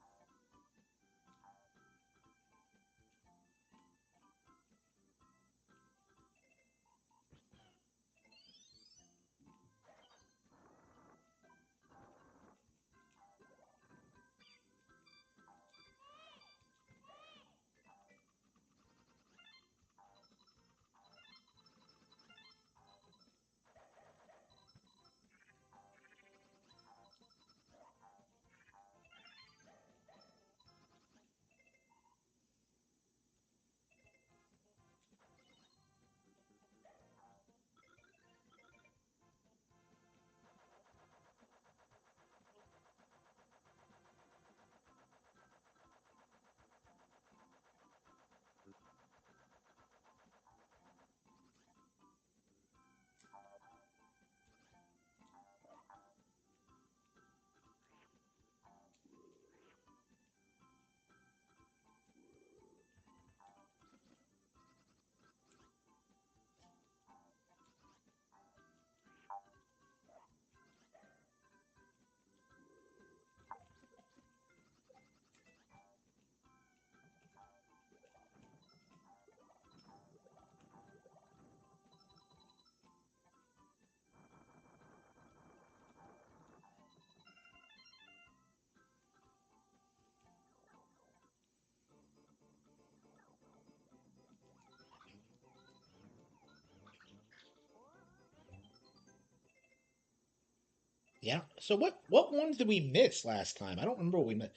Yeah. So what ones did we miss last time? I don't remember what we missed.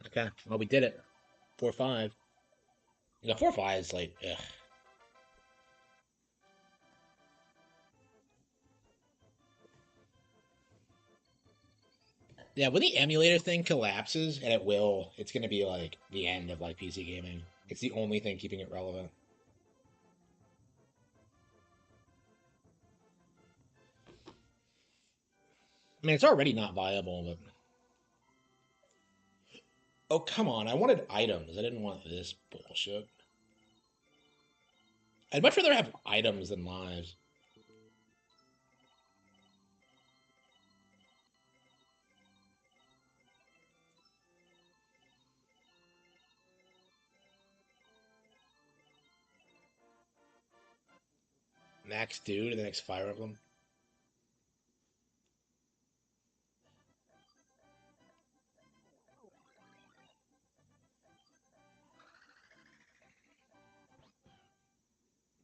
Okay. Well, we did it. 4-5. The 4-5 is like, ugh. Yeah, when the emulator thing collapses, and it will, it's gonna be like the end of like PC gaming. It's the only thing keeping it relevant. I mean, it's already not viable, but oh come on, I wanted items. I didn't want this bullshit. I'd much rather have items than lives. Max Dude, the next Fire Emblem.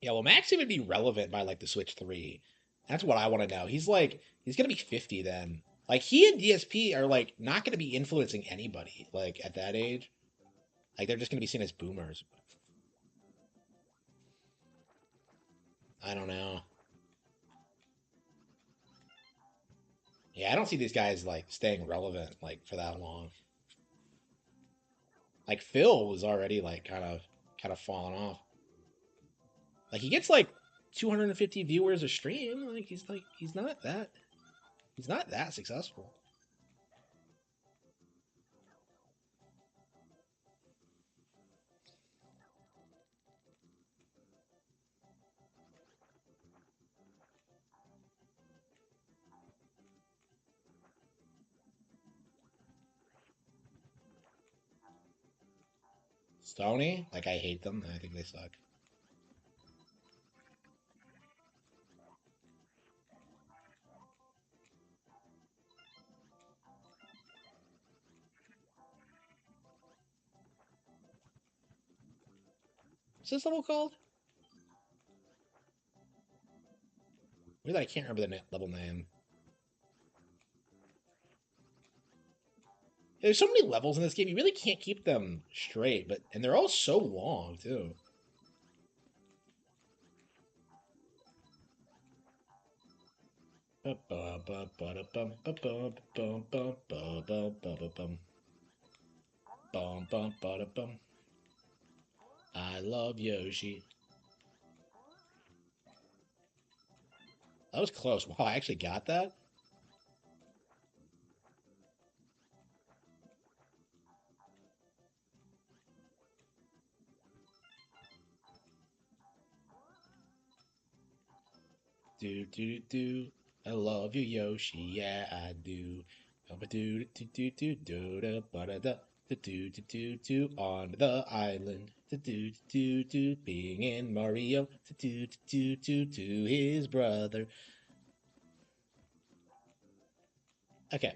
Yeah, will Max even be relevant by like the Switch 3? That's what I want to know. He's gonna be 50 then. Like he and DSP are like not gonna be influencing anybody like at that age. Like they're just gonna be seen as boomers. I don't know. Yeah, I don't see these guys like staying relevant like for that long. Like Phil was already like kind of falling off. Like he gets like 250 viewers a stream. Like he's not that successful. Sony, like I hate them. I think they suck. What's this level called? Weird that I can't remember the level name. There's so many levels in this game, you really can't keep them straight, and they're all so long too. I love Yoshi. That was close. Wow, I actually got that. Do do do. I love you, Yoshi. Yeah, I do. Do do do do do da ba da da. Do do do do on the island. Do do do do being in Mario. Do do do to his brother. Okay.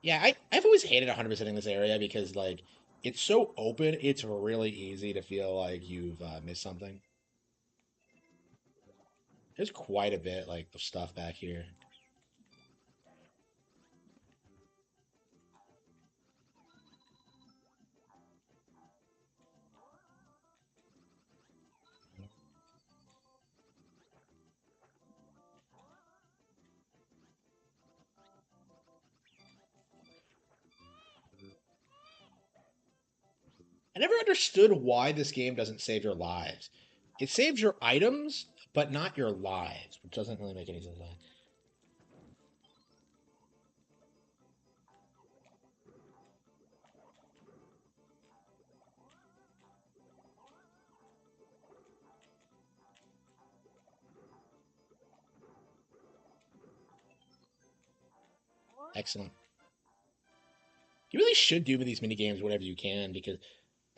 Yeah, I've always hated 100% in this area because like it's so open. It's really easy to feel like you've missed something. There's quite a bit like of stuff back here. I never understood why this game doesn't save your lives. It saves your items, but not your lives, which doesn't really make any sense. Excellent. You really should do with these mini games whatever you can because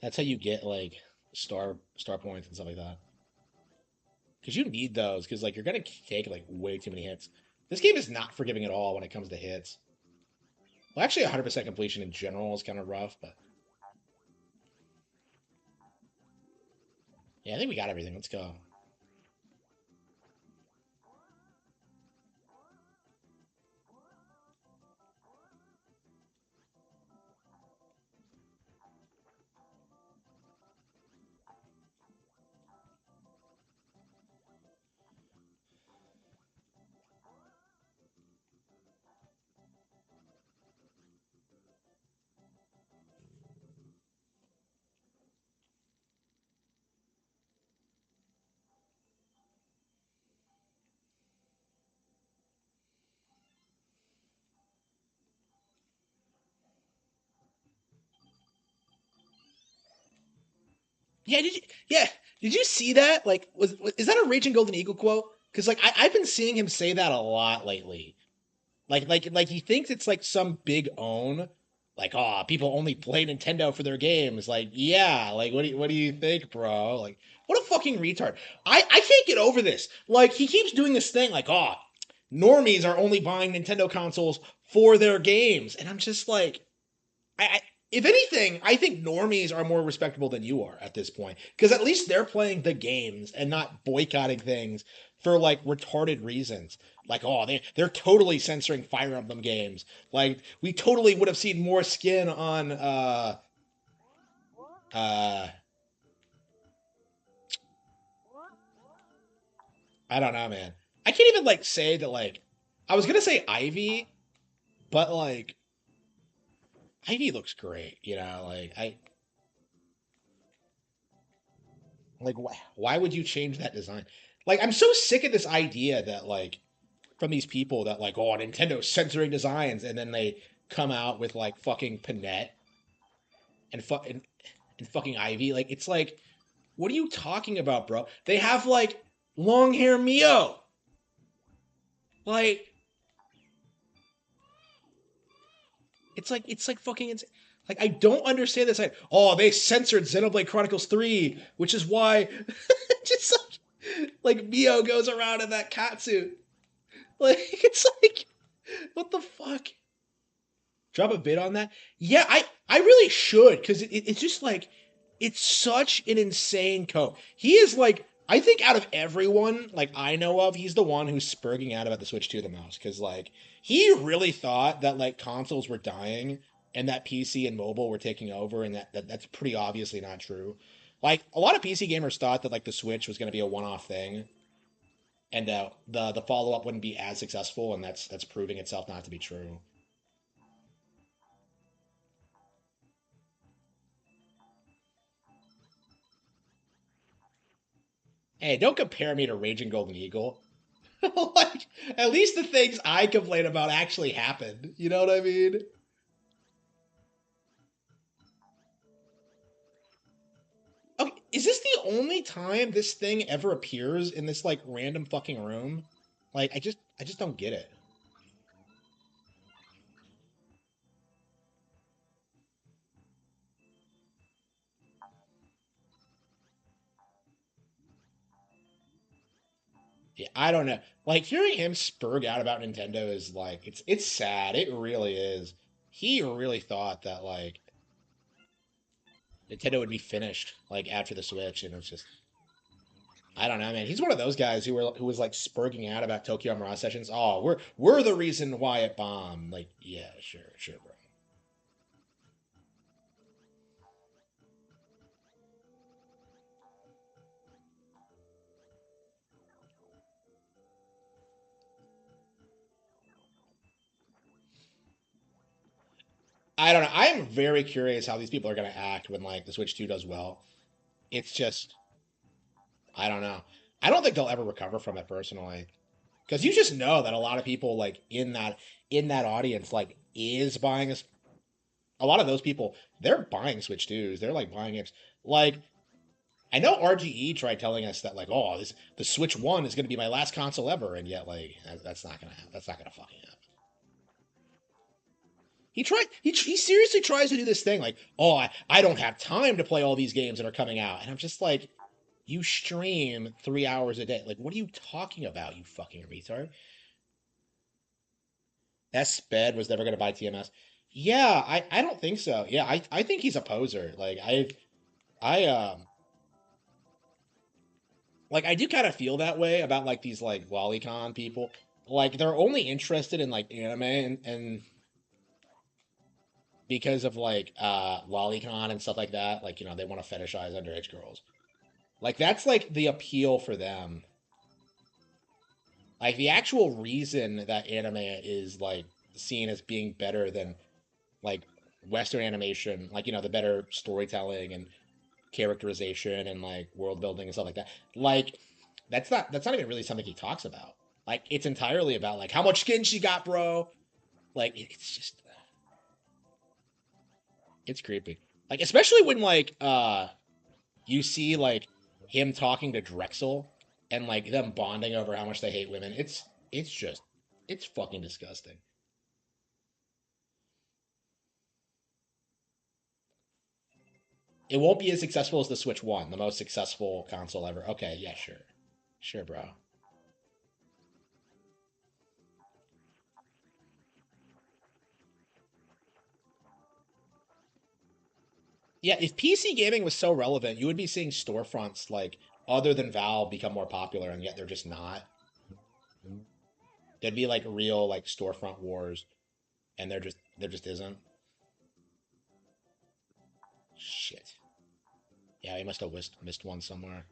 that's how you get like star points and stuff like that. Because you need those because like you're gonna take like way too many hits. This game is not forgiving at all when it comes to hits. Well, actually, 100% completion in general is kind of rough, but yeah, I think we got everything. Let's go. Yeah, yeah, did you see that? Like, is that a Raging Golden Eagle quote? Because like I've been seeing him say that a lot lately. Like he thinks it's like some big own. Like, oh, people only play Nintendo for their games. Like, yeah, like what do you think, bro? Like, What a fucking retard. I can't get over this. Like, he keeps doing this thing like, oh, normies are only buying Nintendo consoles for their games. And I'm just like, if anything, I think normies are more respectable than you are at this point. Because at least they're playing the games and not boycotting things for like retarded reasons. Like, oh, they're totally censoring Fire Emblem games. Like, we totally would have seen more skin on uh I don't know, man. I can't even like say that like I was gonna say Ivy, but like Ivy looks great, you know, like why would you change that design? Like, I'm so sick of this idea that like from these people that like, oh, Nintendo's censoring designs, and then they come out with like fucking Panette and and fucking Ivy. Like, it's like, what are you talking about, bro? They have like long hair Mio. Like, it's like fucking insane. Like, I don't understand this. Like, oh, they censored Xenoblade Chronicles 3, which is why just like Mio goes around in that catsuit. Like, it's like, what the fuck? Drop a bit on that? Yeah, I really should, because it's just like, it's such an insane coat. He is like, I think out of everyone like I know of, he's the one who's spurging out about the Switch 2 the most, because like he really thought that like consoles were dying and that PC and mobile were taking over, and that's pretty obviously not true. Like, a lot of PC gamers thought that like the Switch was going to be a one-off thing, and the follow-up wouldn't be as successful, and that's proving itself not to be true. Hey, don't compare me to Raging Golden Eagle. Like, at least the things I complain about actually happened. You know what I mean? Okay, is this the only time this thing ever appears in this like random fucking room? Like, I just don't get it. Yeah, I don't know. Like, hearing him spurg out about Nintendo is like, it's sad. It really is. He really thought that like Nintendo would be finished like after the Switch, and it's just, I don't know, man. He's one of those guys who was like spurging out about Tokyo Mirage Sessions. Oh, we're the reason why it bombed. Like, yeah, sure, bro. I don't know. I am very curious how these people are gonna act when like the Switch 2 does well. It's just, I don't know. I don't think they'll ever recover from it personally. Because you just know that a lot of people like in that audience like is buying a lot of those people, they're buying Switch 2s. They're like buying games. Like, I know RGE tried telling us that like, oh, the Switch 1 is gonna be my last console ever, and yet like that's not gonna happen. That's not gonna fucking happen. He seriously tries to do this thing like, oh, I don't have time to play all these games that are coming out. And I'm just like, you stream 3 hours a day. Like, what are you talking about, you fucking retard? That sped was never gonna buy TMS. Yeah, I don't think so. Yeah, I think he's a poser. Like, I do kind of feel that way about like these like lolicon people. Like, they're only interested in like anime, and because of like lolicon and stuff like that, like, they want to fetishize underage girls. Like, that's like the appeal for them. Like, the actual reason that anime is like seen as being better than like Western animation, like, the better storytelling and characterization and like world building and stuff like that. Like, that's not even really something he talks about. Like, it's entirely about like how much skin she got, bro. Like, it's just, it's creepy. Like, especially when like you see like him talking to Drexel and like them bonding over how much they hate women. It's just, it's fucking disgusting. It won't be as successful as the Switch 1, the most successful console ever. Okay, yeah, sure. Sure, bro. Yeah, if PC gaming was so relevant, you would be seeing storefronts like other than Valve become more popular, and yet they're just not. There'd be like real like storefront wars, and there just isn't. Shit. Yeah, we must have missed one somewhere.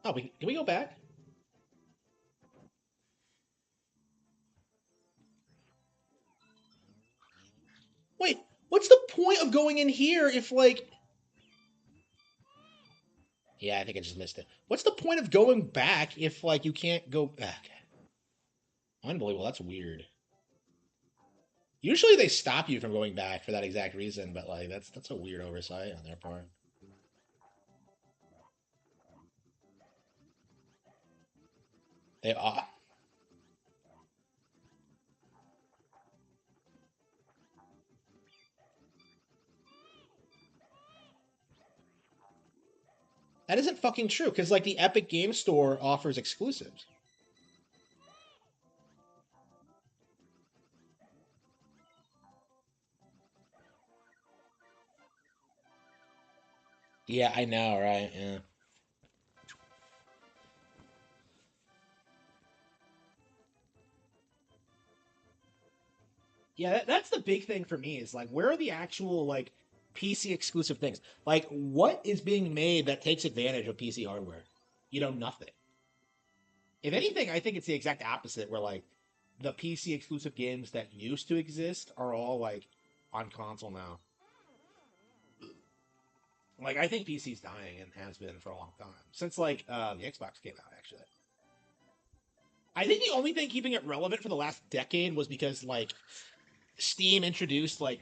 Oh, can we go back? Wait, what's the point of going in here if like? Yeah, I think I just missed it. What's the point of going back if like you can't go back? Unbelievable. That's weird. Usually they stop you from going back for that exact reason, but like that's a weird oversight on their part. They that isn't fucking true because like the Epic Game Store offers exclusives. Yeah, I know, right? Yeah. Yeah, that's the big thing for me is like where are the actual like PC exclusive things? Like what is being made that takes advantage of PC hardware? You know, nothing. If anything, I think it's the exact opposite where like the PC exclusive games that used to exist are all like on console now. Like I think PC's dying and has been for a long time. Since like the Xbox came out actually. I think the only thing keeping it relevant for the last decade was because like Steam introduced like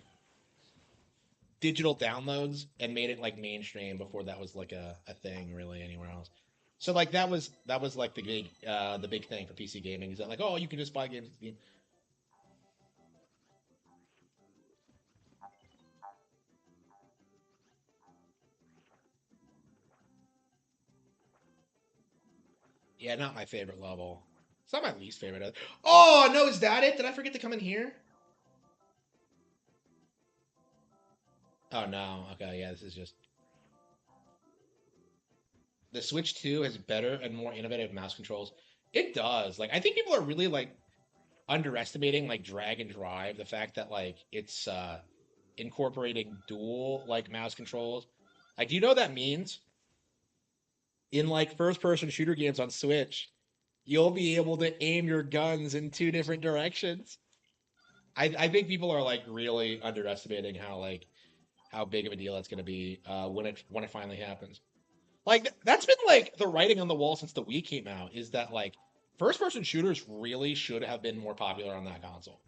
digital downloads and made it like mainstream before that was like a thing really anywhere else. So like that was like the big thing for PC gaming is that like oh you can just buy games on Steam. Yeah, not my favorite level. It's not my least favorite. Oh no, is that it? Did I forget to come in here? Oh no. Okay, yeah, this is just the Switch 2 has better and more innovative mouse controls. It does. Like I think people are really like underestimating like drag and drive, the fact that like it's incorporating dual like mouse controls. Like do you know what that means? In like first person shooter games on Switch, you'll be able to aim your guns in two different directions. I think people are like really underestimating how big of a deal that's going to be when it finally happens. Like that's been like the writing on the wall since the Wii came out is that like first person shooters really should have been more popular on that console.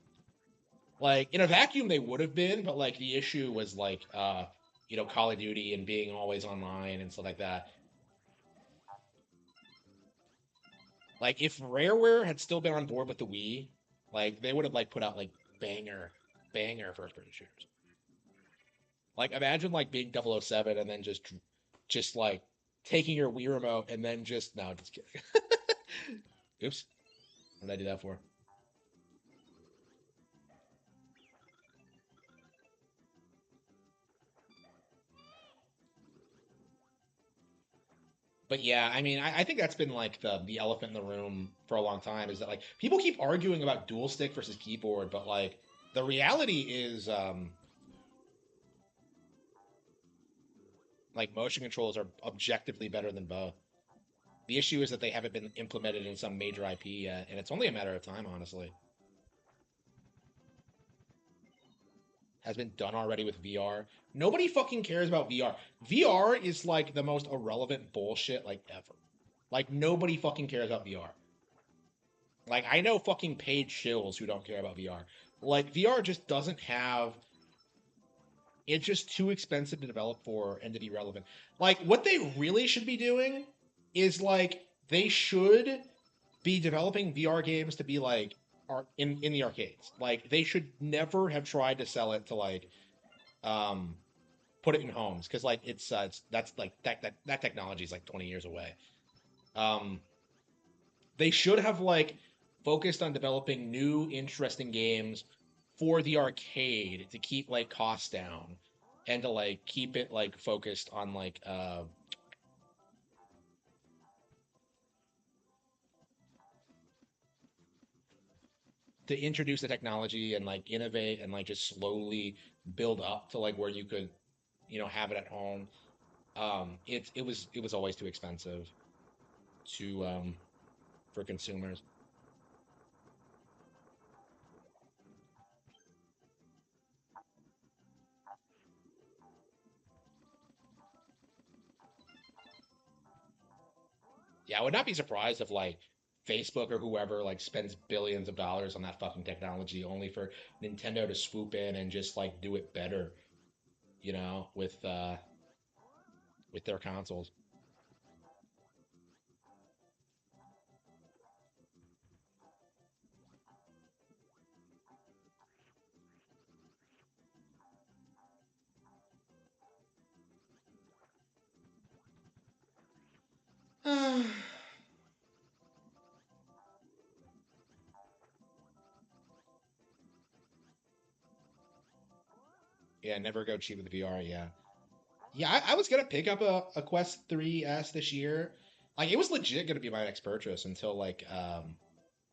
Like in a vacuum they would have been, but like the issue was like Call of Duty and being always online and stuff like that. Like if Rareware had still been on board with the Wii, like they would have like put out like banger first person shooters. Like imagine like being 007 and then just like taking your Wii remote and then just no, just kidding. Oops. What did I do that for? But yeah, I mean, I think that's been like the elephant in the room for a long time is that like people keep arguing about dual stick versus keyboard, but like the reality is like motion controls are objectively better than both. The issue is that they haven't been implemented in some major IP yet, and it's only a matter of time, honestly. Has been done already with VR. Nobody fucking cares about VR. VR is like the most irrelevant bullshit like ever. Like nobody fucking cares about VR. Like I know fucking paid shills who don't care about VR. Like VR just doesn't have It's just too expensive to develop for and to be relevant. Like what they really should be doing is like they should be developing VR games to be like in the arcades. Like they should never have tried to sell it to like um put it in homes because like it's that's like that technology is like 20 years away. Um they should have like focused on developing new interesting games for the arcade to keep like costs down and to like keep it like focused on like to introduce the technology and like innovate and like just slowly build up to like where you could have it at home. It was always too expensive to for consumers. Yeah, I would not be surprised if like Facebook or whoever like spends billions of dollars on that fucking technology only for Nintendo to swoop in and just like do it better, with their consoles. Yeah, never go cheap with the VR. Yeah, yeah. I was gonna pick up a Quest 3S this year. Like it was legit gonna be my next purchase until like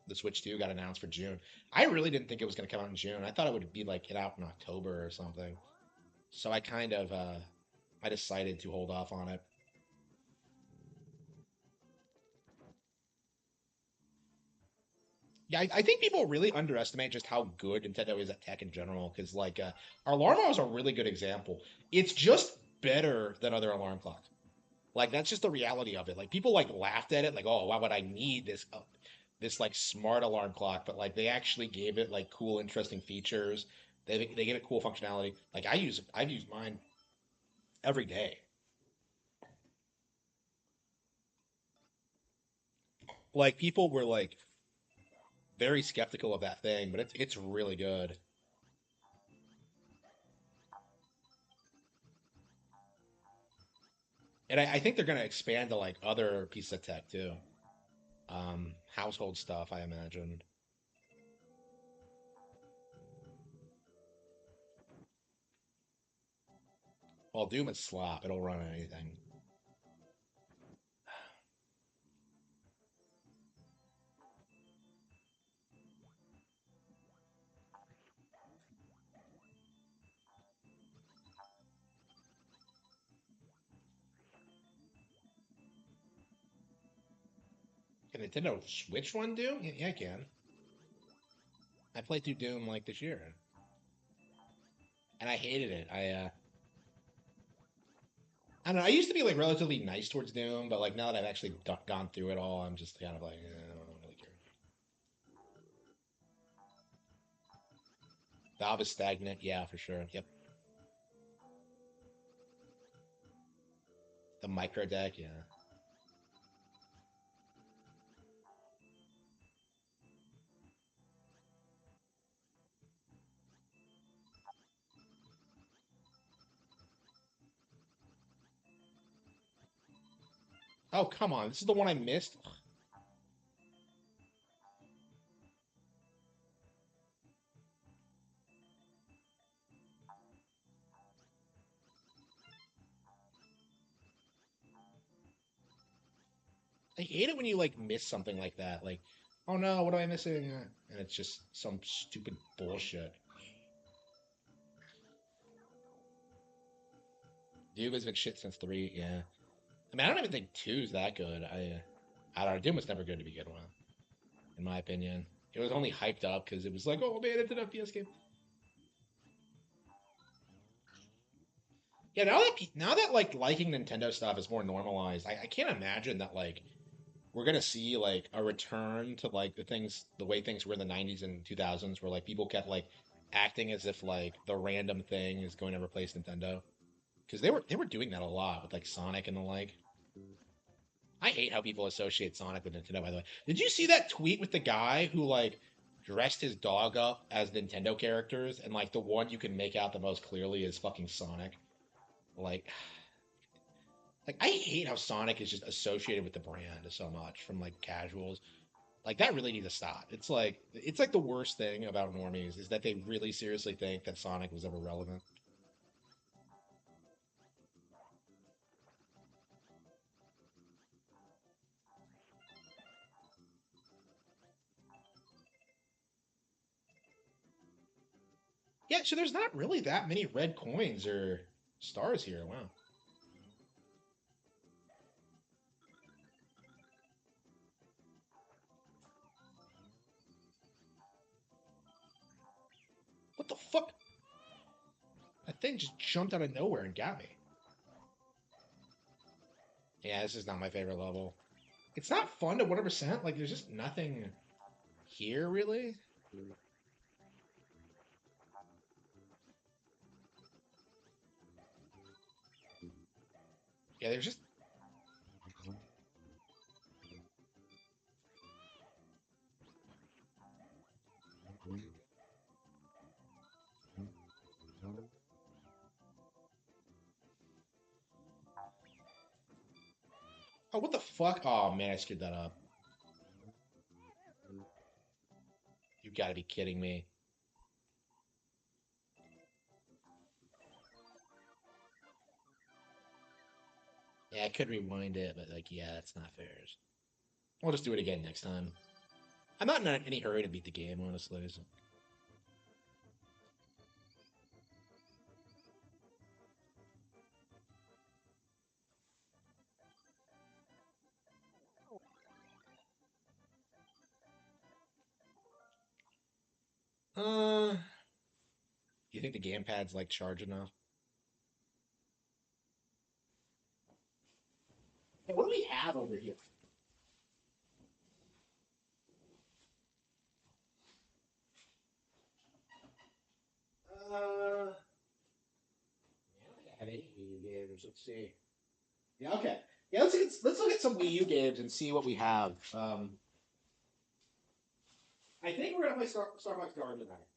the Switch 2 got announced for June. I really didn't think it was gonna come out in June. I thought it would be like get out in October or something. So I kind of I decided to hold off on it. Yeah, I think people really underestimate just how good Nintendo is at tech in general. Because like our alarm clock is a really good example. It's just better than other alarm clocks. Like that's just the reality of it. Like people like laughed at it, like, oh, why would I need this like smart alarm clock? But like they actually gave it like cool, interesting features. They gave it cool functionality. Like I've used mine every day. Like people were like very skeptical of that thing, but it's really good. And I think they're gonna expand to like other pieces of tech too. Household stuff, I imagine. Well, Doom is slop. It'll run on anything. Can Nintendo Switch run Doom? Yeah, I can. I played through Doom like this year, and I hated it. I don't know. I used to be like relatively nice towards Doom, but like now that I've actually gone through it all, I'm just kind of like, I don't really care. Valve is stagnant, yeah, for sure. Yep. The micro deck, yeah. Oh, come on. This is the one I missed. I hate it when you like miss something like that. Like, oh no, what am I missing? And it's just some stupid bullshit. Doom has been shit since three. Yeah. I mean, I don't even think two is that good. I don't know. Doom was never good to begin with, in my opinion. It was only hyped up because it was like, oh man, it's an FPS game. Yeah, now that like liking Nintendo stuff is more normalized, I can't imagine that like we're gonna see like a return to like the way things were in the '90s and 2000s, where like people kept like acting as if like the random thing is going to replace Nintendo. Because they were doing that a lot with like Sonic and the like. I hate how people associate Sonic with Nintendo, by the way. Did you see that tweet with the guy who like dressed his dog up as Nintendo characters and like the one you can make out the most clearly is fucking Sonic? Like like I hate how Sonic is just associated with the brand so much from like casuals. Like that really needs to stop. It's like the worst thing about normies is that they really seriously think that Sonic was ever relevant. Yeah, so there's not really that many red coins or stars here. Wow. What the fuck? That thing just jumped out of nowhere and got me. Yeah, this is not my favorite level. It's not fun to 100%. Like, there's just nothing here, really. Yeah, there's just. Oh, what the fuck? Oh, man, I screwed that up. You gotta be kidding me. Yeah, I could rewind it, but, like, yeah, that's not fair. I'll just do it again next time. I'm not in any hurry to beat the game, honestly. So. Uh, you think the gamepad's, like, charge enough? Hey, what do we have over here? I don't think I have any Wii U games. Let's see. Yeah, okay. Yeah, let's look at some Wii U games and see what we have. I think we're gonna play Starbucks Garden tonight.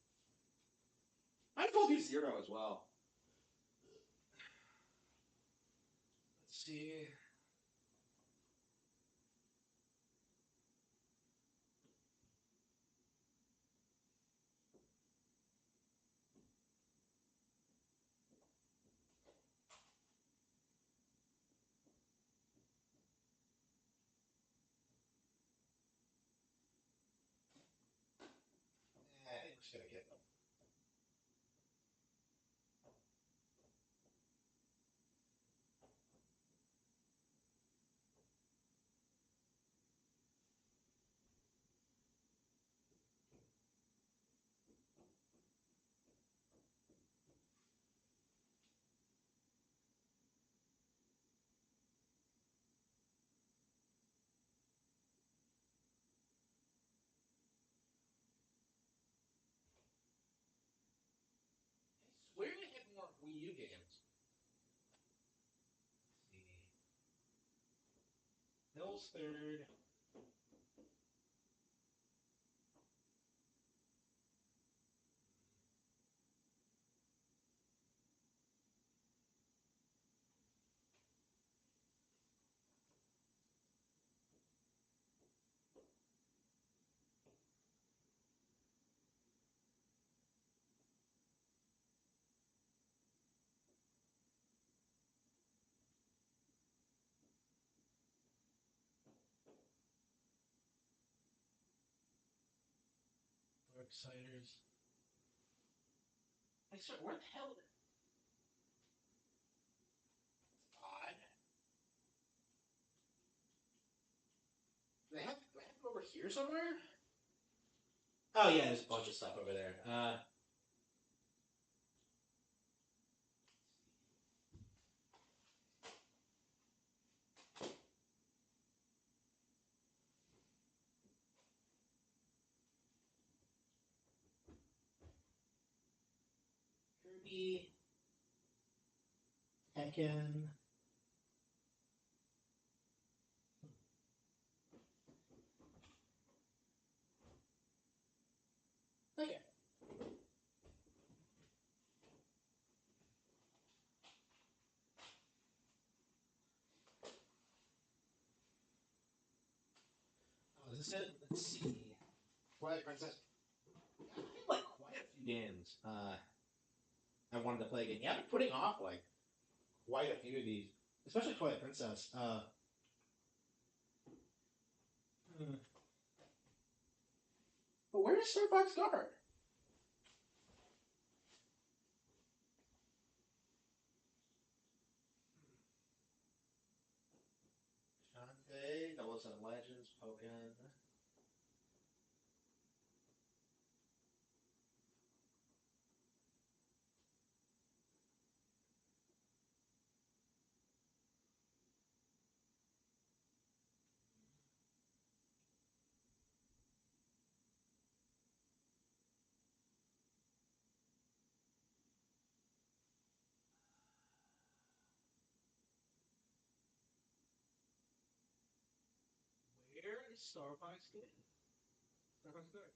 I told you Zero as well. Let's see. I think we're just gonna get them. I swear they had more Wii U games. Let's see. Hill's third. Darksiders. I swear, where the hell? Odd. Do they have it over here somewhere? Oh yeah, there's a bunch of stuff over there. maybe Tekken. Okay. Oh, is this it? Let's see. Twilight Princess. I think like quite a few games. I wanted to play again. Yeah, I've been putting off like quite a few of these, especially Twilight Princess. But where is Star Fox Guard? Shantae, 007 Legends, Pokken. Where is Star Fox Guard? Star Fox Guard.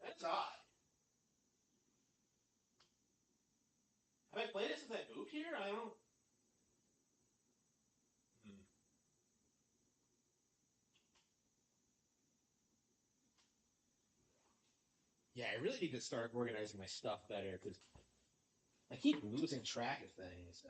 That's odd. Have I played it since I moved here? I don't. Hmm. Yeah, I really need to start organizing my stuff better because I keep losing track of things.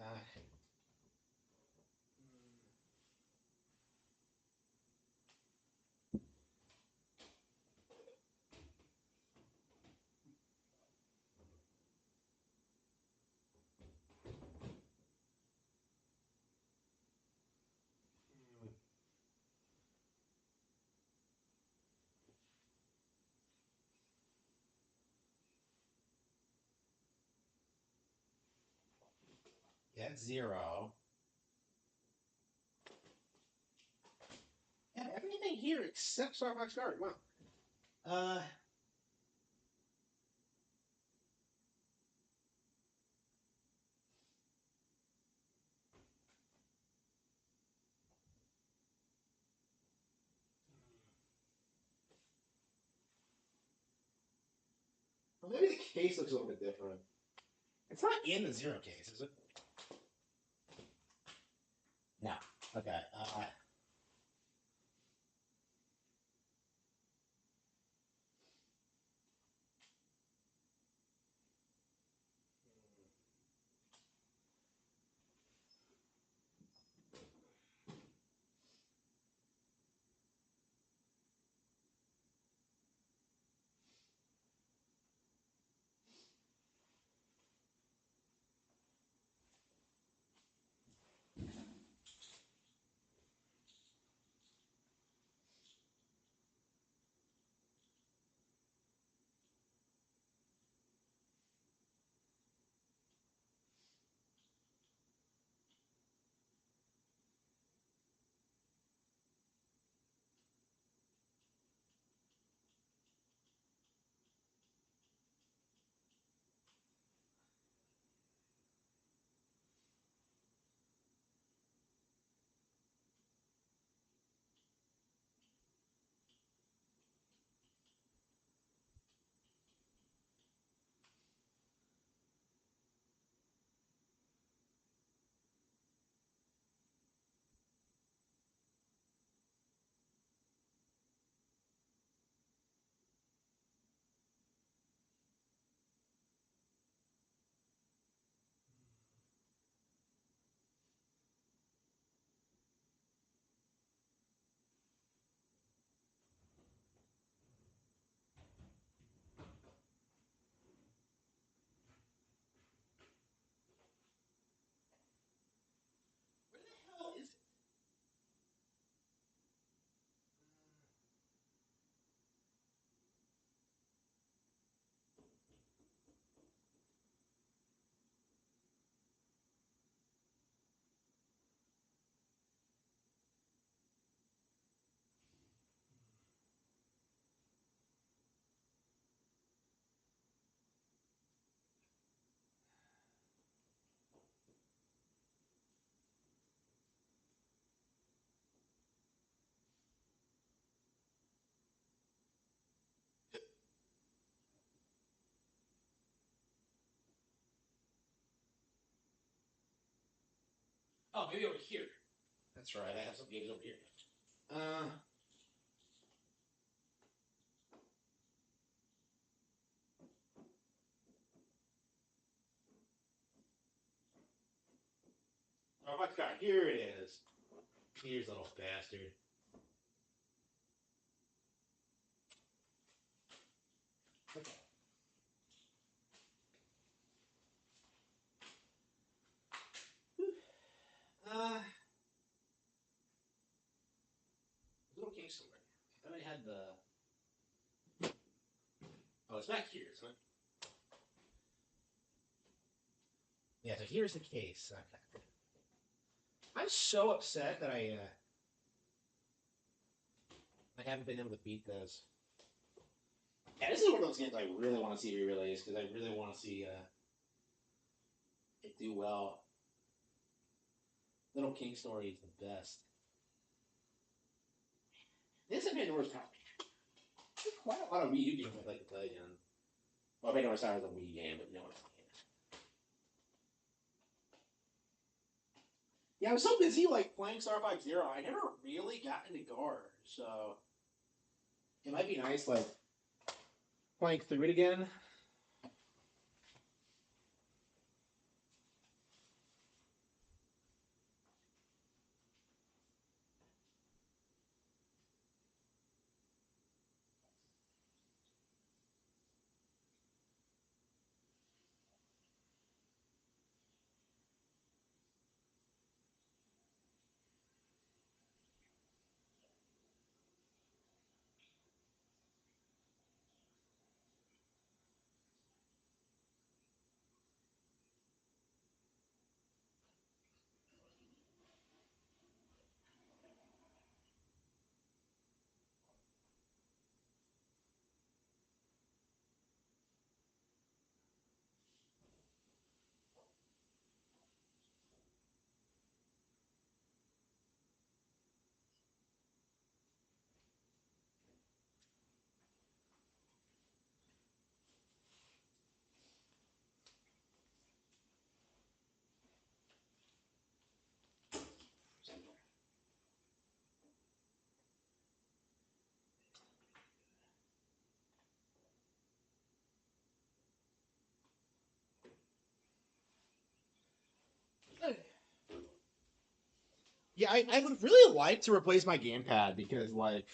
Yeah, it's 0. Yeah, everything here except Star Fox Guard. Wow. Well, maybe the case looks a little bit different. It's not in the 0 case, is it? No. Okay. Oh, maybe over here. That's right. I have some games over here. Oh my god, here it is. Here's a little bastard. Okay. Little case somewhere. I thought I had the. Oh, it's back here, isn't it? Yeah, so here's the case. Okay. I'm so upset that I haven't been able to beat this. Yeah, this is one of those games I really want to see re-released because I really want to see it do well. Little King Story is the best. This is Pandora's Tower. There's quite a lot of Wii U games I'd like to play again. Well, Pandora's Tower is a Wii game, but you know what I'm saying. Yeah, I was so busy like playing Star Fox Zero, I never really got into Gar, so it might be nice like playing through it again. Yeah, I would really like to replace my gamepad because like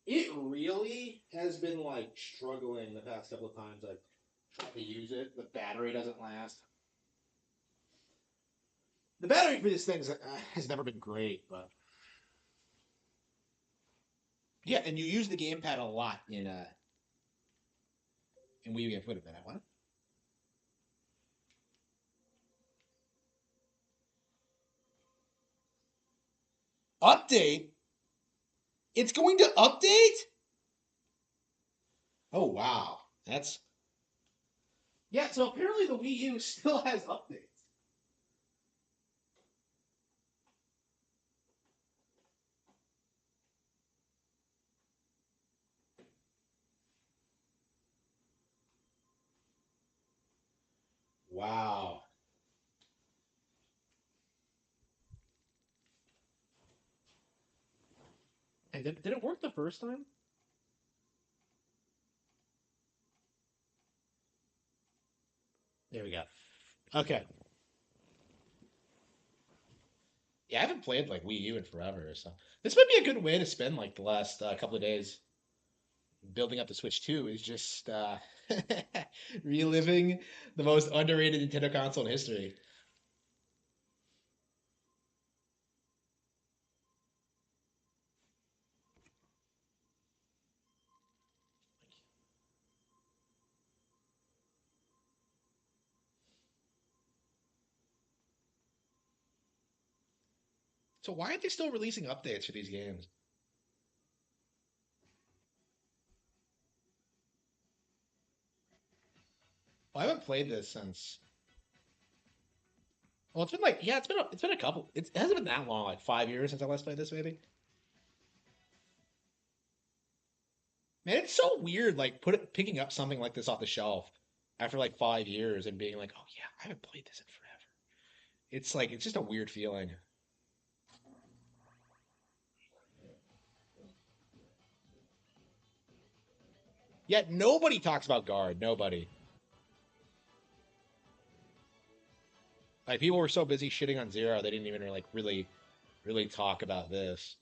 it really has been like struggling the past couple of times I've tried to use it. The battery doesn't last. The battery for this thing has never been great, but yeah, and you use the gamepad a lot in Wii U. Wait a minute, what? Update? It's going to update? Oh wow, that's yeah. So apparently the Wii U still has updates. Wow. Hey, did it work the first time? There we go. Okay. Yeah, I haven't played like Wii U in forever, so this might be a good way to spend like the last couple of days building up the Switch 2 is just reliving the most underrated Nintendo console in history. So why aren't they still releasing updates for these games? Well, I haven't played this since. Well, it's been like yeah, it's been a couple. It hasn't been that long, like 5 years since I last played this, maybe. Man, it's so weird, like picking up something like this off the shelf after like 5 years and being like, oh yeah, I haven't played this in forever. It's like it's just a weird feeling. Yet nobody talks about guard. Nobody. Like people were so busy shitting on Zero, they didn't even like really talk about this.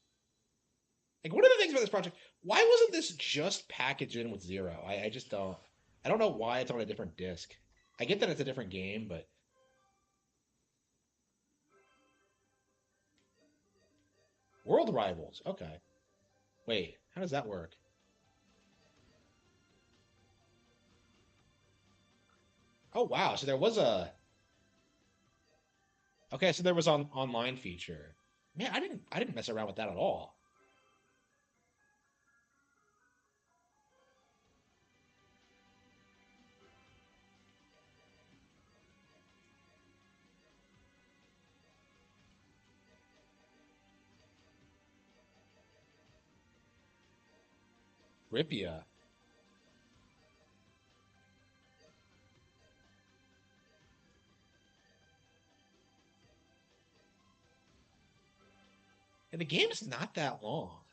Like one of the things about this project, why wasn't this just packaged in with Zero? I just don't. I don't know why it's on a different disc. I get that it's a different game, but World Rivals. Okay. Wait, how does that work? Oh wow, so there was a okay, so there was an online feature. Man, I didn't mess around with that at all. Ripia. And the game is not that long.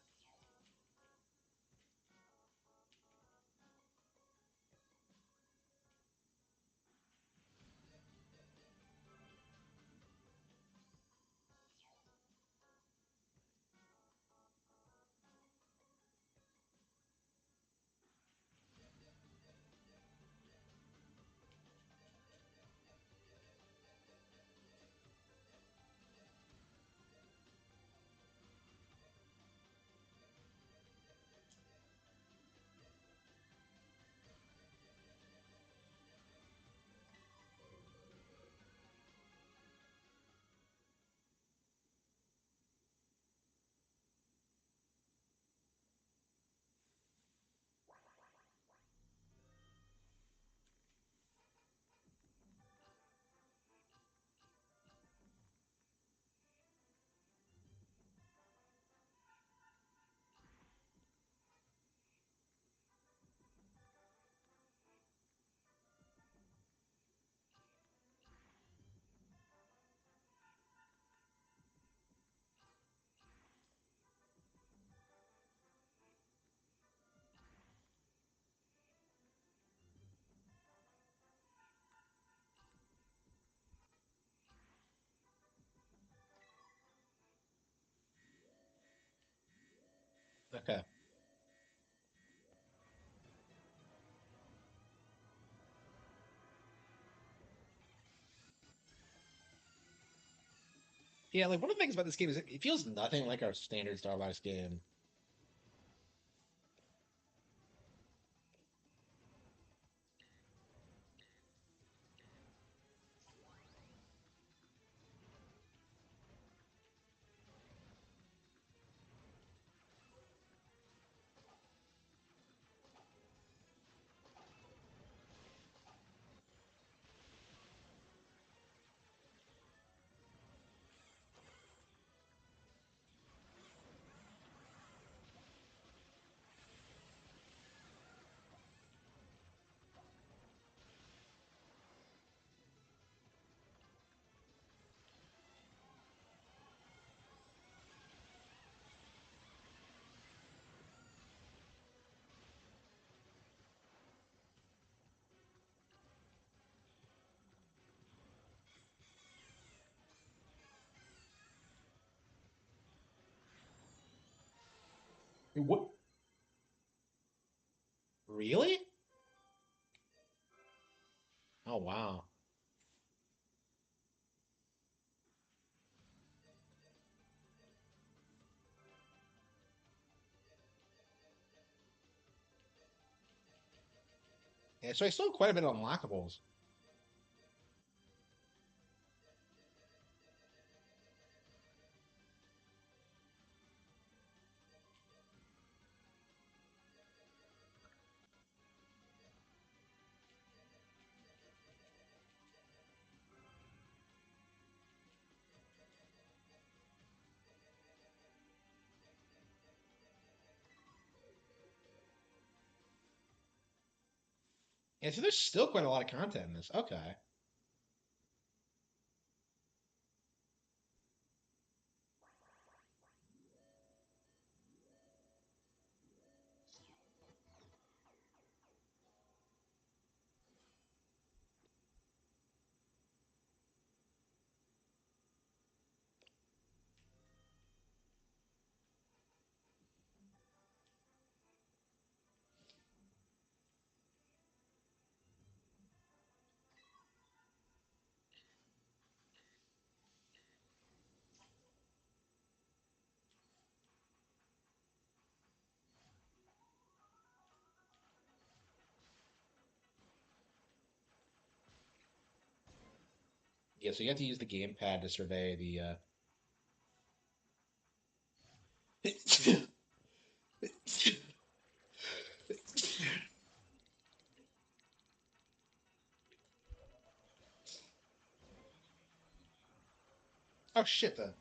Okay. Yeah, like one of the things about this game is it feels nothing like our standard Star Wars game. What? Really? Oh wow. Yeah, so I still have quite a bit of unlockables. Yeah, so there's still quite a lot of content in this. Okay. Yeah, so you have to use the gamepad to survey the. Oh shit! The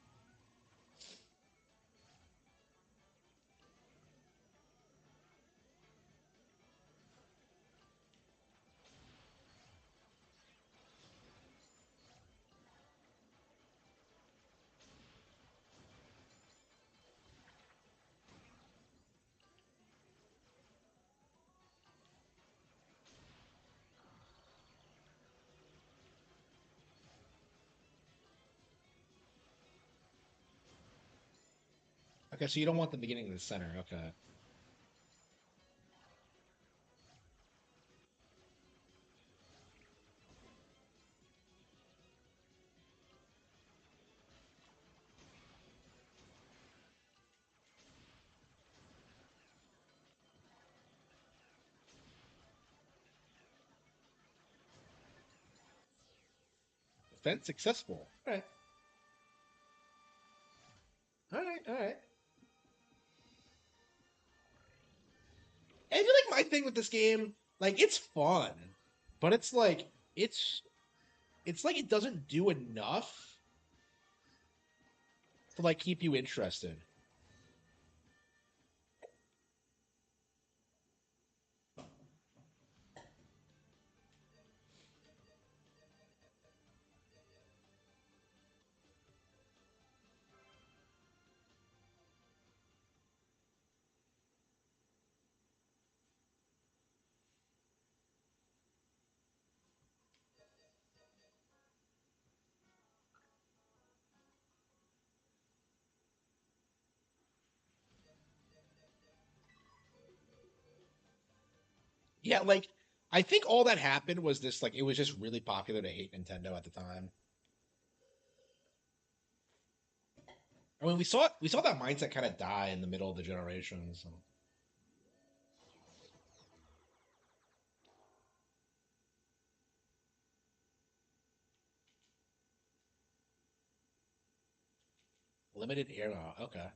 okay, so you don't want the beginning of the center. Okay. Defense successful. All right. All right. All right. I feel like my thing with this game, like it's fun, but it's it's like it doesn't do enough to like keep you interested. Yeah, like I think all that happened was this like it was just really popular to hate Nintendo at the time. I mean, we saw that mindset kind of die in the middle of the generation. So limited era. Okay.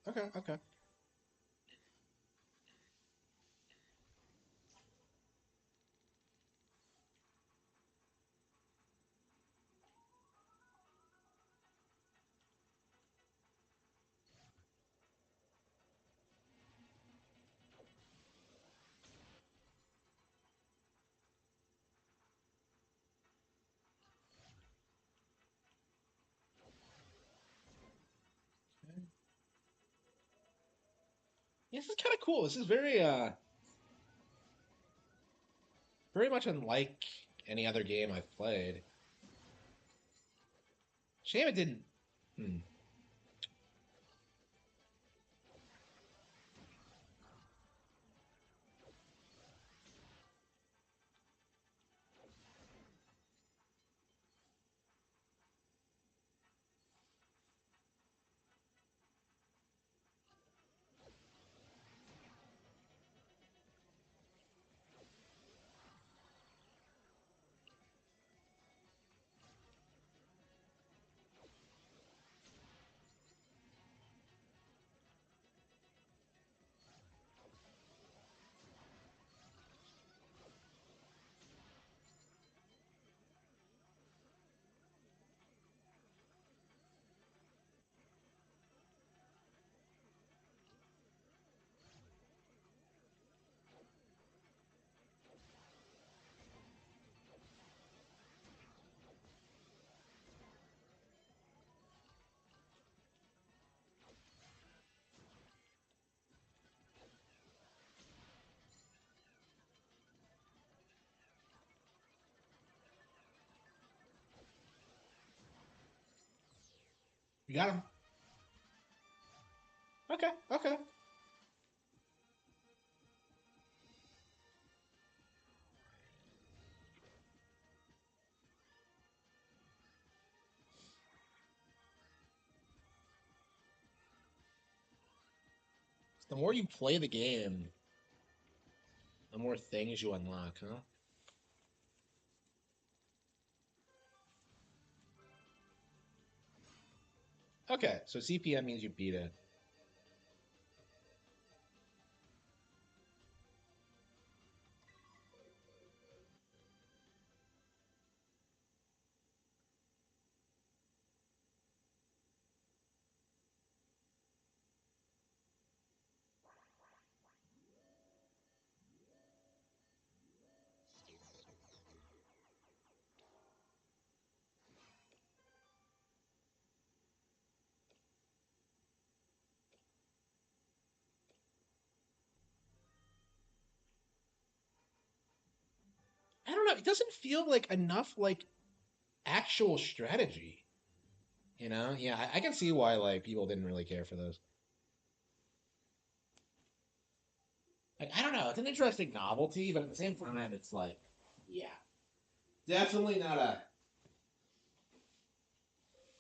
Okay. Okay. Yeah, this is kind of cool. This is very much unlike any other game I've played. Shame it didn't. Hmm. You got him. Okay. Okay. The more you play the game, the more things you unlock, huh? Okay, so CPM means you beat it. I don't know. It doesn't feel like enough like actual strategy. You know? Yeah, I can see why like people didn't really care for those. Like, I don't know. It's an interesting novelty, but at the same time, it's like, yeah, definitely not a.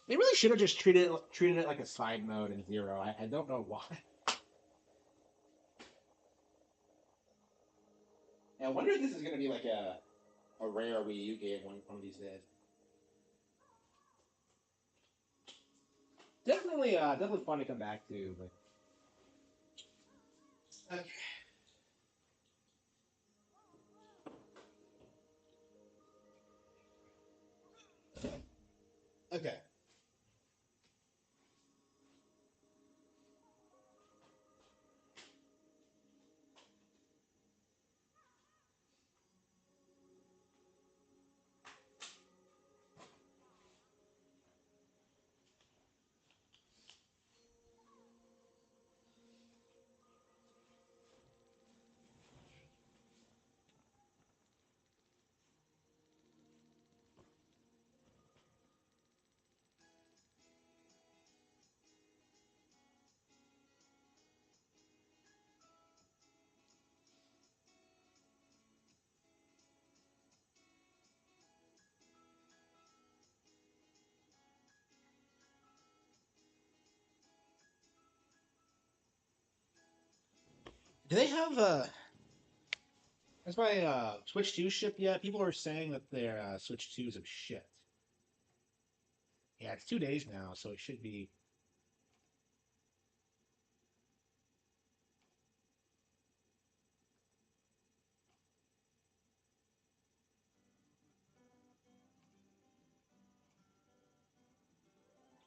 They really should have just treated it like a side mode in Zero. I don't know why. I wonder if this is gonna be like a rare Wii U game one of these days. Definitely fun to come back to. But okay. Okay. Do they have has my Switch 2 shipped yet? People are saying that their Switch 2s have shipped. Yeah, it's 2 days now, so it should be.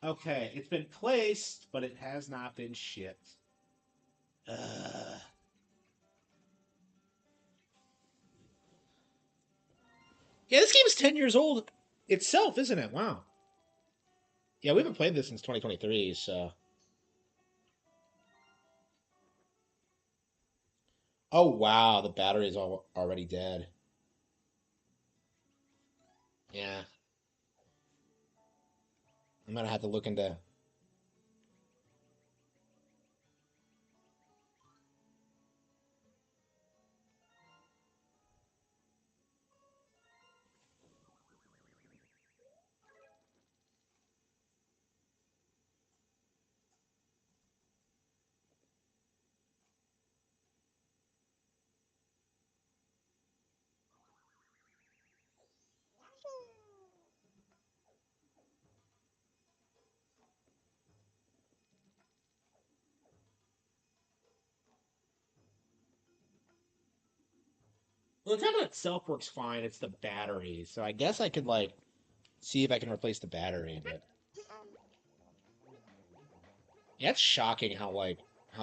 Okay, it's been placed, but it has not been shipped. Uh, yeah, this game is 10 years old itself, isn't it? Wow. Yeah, we haven't played this since 2023, so. Oh, wow, the battery is already dead. Yeah, I'm gonna have to look into. Well, the tablet itself works fine. It's the battery, so I guess I could like see if I can replace the battery. But yeah, it's shocking how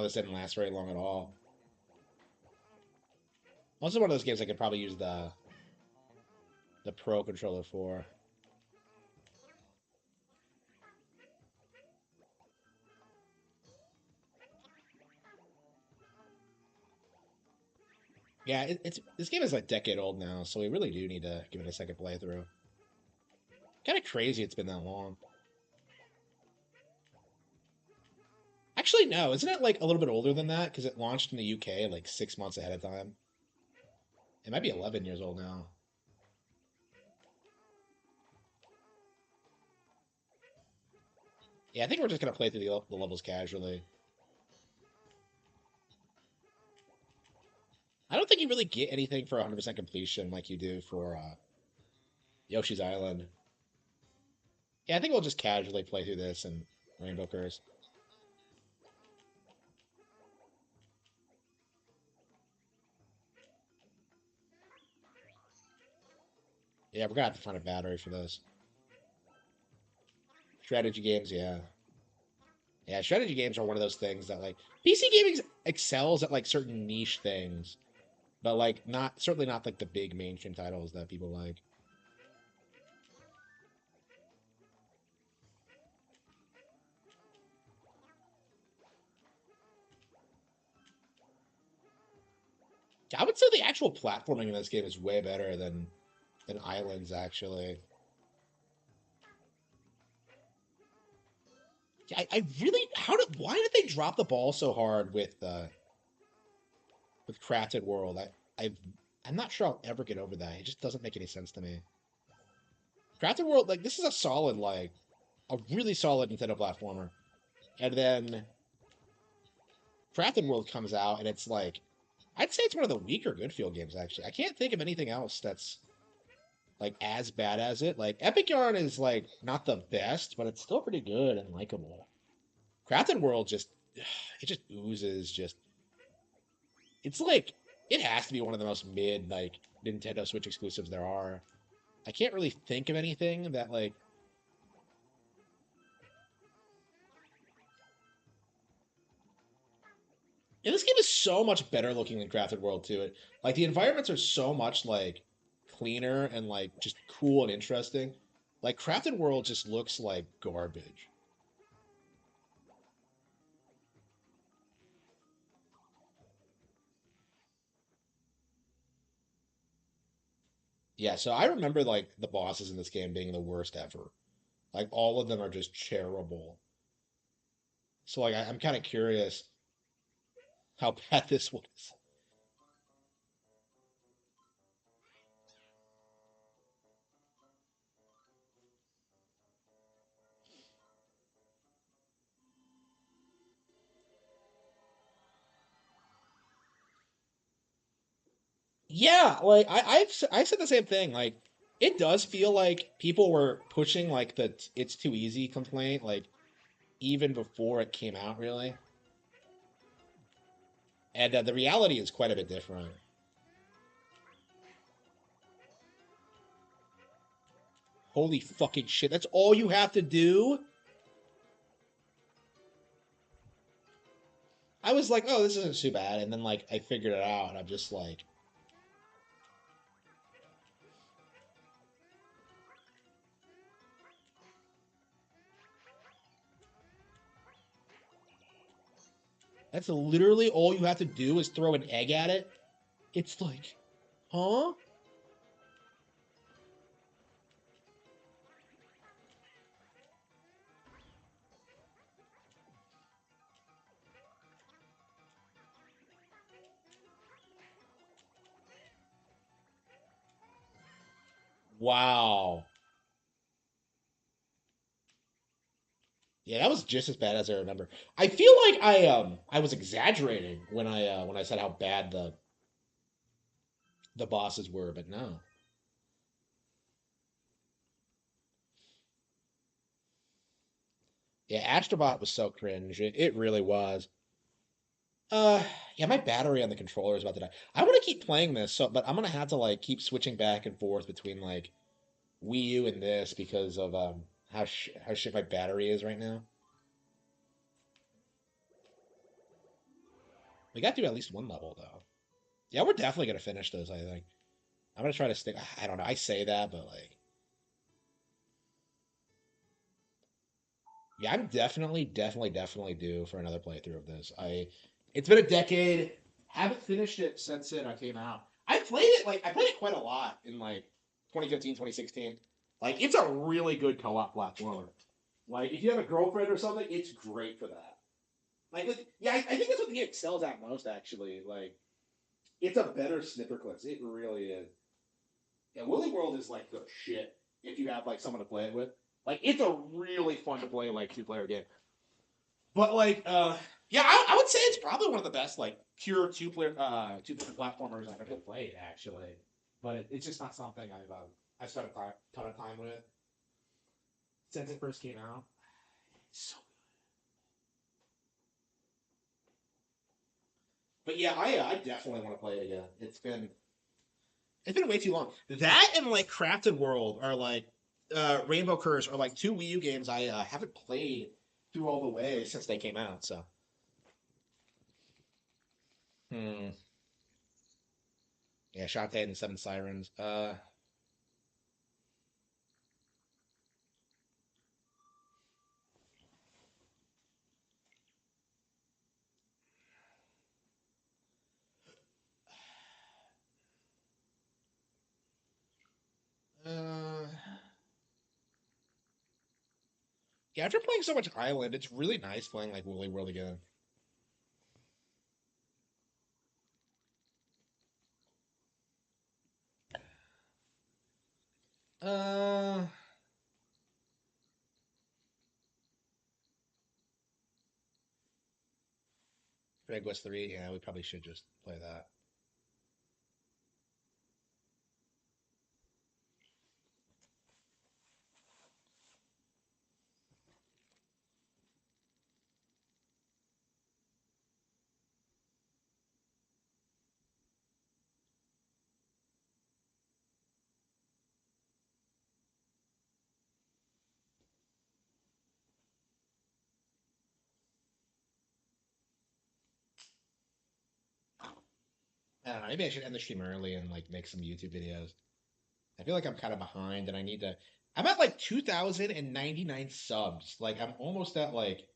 this didn't last very long at all. Also, one of those games I could probably use the Pro controller for. Yeah, it's this game is like a decade old now, so we really do need to give it a second playthrough. Kind of crazy it's been that long. Actually, no, isn't it like a little bit older than that? Because it launched in the UK like 6 months ahead of time. It might be 11 years old now. Yeah, I think we're just gonna play through the levels casually. really get anything for 100% completion like you do for Yoshi's Island. Yeah, I think we'll just casually play through this and Rainbow Curse. Yeah, we're gonna have to find a battery for this. Strategy games, yeah. Yeah, strategy games are one of those things that like PC gaming excels at like certain niche things, but like not certainly not like the big mainstream titles that people like. I would say the actual platforming in this game is way better than Islands actually. I really why did they drop the ball so hard with Crafted World? I'm not sure I'll ever get over that. It just doesn't make any sense to me. Crafted World, like this is a solid, like a really solid Nintendo platformer. And then Crafted World comes out and it's like I'd say it's one of the weaker Goodfield games actually. I can't think of anything else that's like as bad as it. Like Epic Yarn is like not the best, but it's still pretty good and likable. Crafted World just it just oozes just it's like it has to be one of the most mid like Nintendo Switch exclusives there are. I can't really think of anything that like and this game is so much better looking than Crafted World too. Like the environments are so much like cleaner and like just cool and interesting. Like Crafted World just looks like garbage. Yeah, so I remember like the bosses in this game being the worst ever. Like all of them are just terrible. So like I'm kind of curious how bad this was. Yeah, like I've said the same thing. Like it does feel like people were pushing like the it's too easy complaint like even before it came out really. And the reality is quite a bit different. Holy fucking shit, that's all you have to do? I was like, oh, this isn't too bad. And then, like, I figured it out, and I'm just like, that's literally all you have to do is throw an egg at it? It's like, huh? Wow. Yeah, that was just as bad as I remember. I feel like I was exaggerating when I said how bad the bosses were, but no. Yeah, Astrobot was so cringe. It really was. Yeah, my battery on the controller is about to die. I want to keep playing this, so but I'm gonna have to like keep switching back and forth between like Wii U and this because of how shit my battery is right now. We got to do at least one level though. Yeah, we're definitely gonna finish this. I think I'm gonna try to stick. I don't know. I say that, but like, yeah, I'm definitely due for another playthrough of this. It's been a decade. Haven't finished it since it came out. I played it quite a lot in like 2015, 2016. Like it's a really good co-op platformer. Like if you have a girlfriend or something, it's great for that. Yeah, I think that's what the game excels at most. Actually, like it's a better Snipperclips. It really is. Yeah, Willy World is like the shit if you have like someone to play it with. Like it's a really fun to play like two-player game. But like Yeah, I would say it's probably one of the best like pure two-player platformers I've ever played actually, but it's just not something I've spent a ton of time with since it first came out. So, but yeah, I definitely want to play it again. It's been way too long. That and like Crafted World are like Rainbow Curse are like two Wii U games I haven't played through all the way since they came out. So, hmm. Yeah, Shantae and the Seven Sirens. Uh, yeah, after playing so much Island, it's really nice playing like Woolly World again. Uh, Dragon Quest 3. Yeah, we probably should just play that. I don't know. Maybe I should end the stream early and like make some YouTube videos. I feel like I'm kind of behind, and I need to. I'm at like 2,099 subs. Like I'm almost at like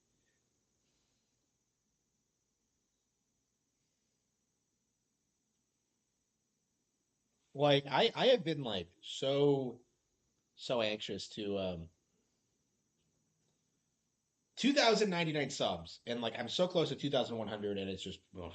I have been like so anxious to 2,099 subs, and like I'm so close to 2,100, and it's just ugh.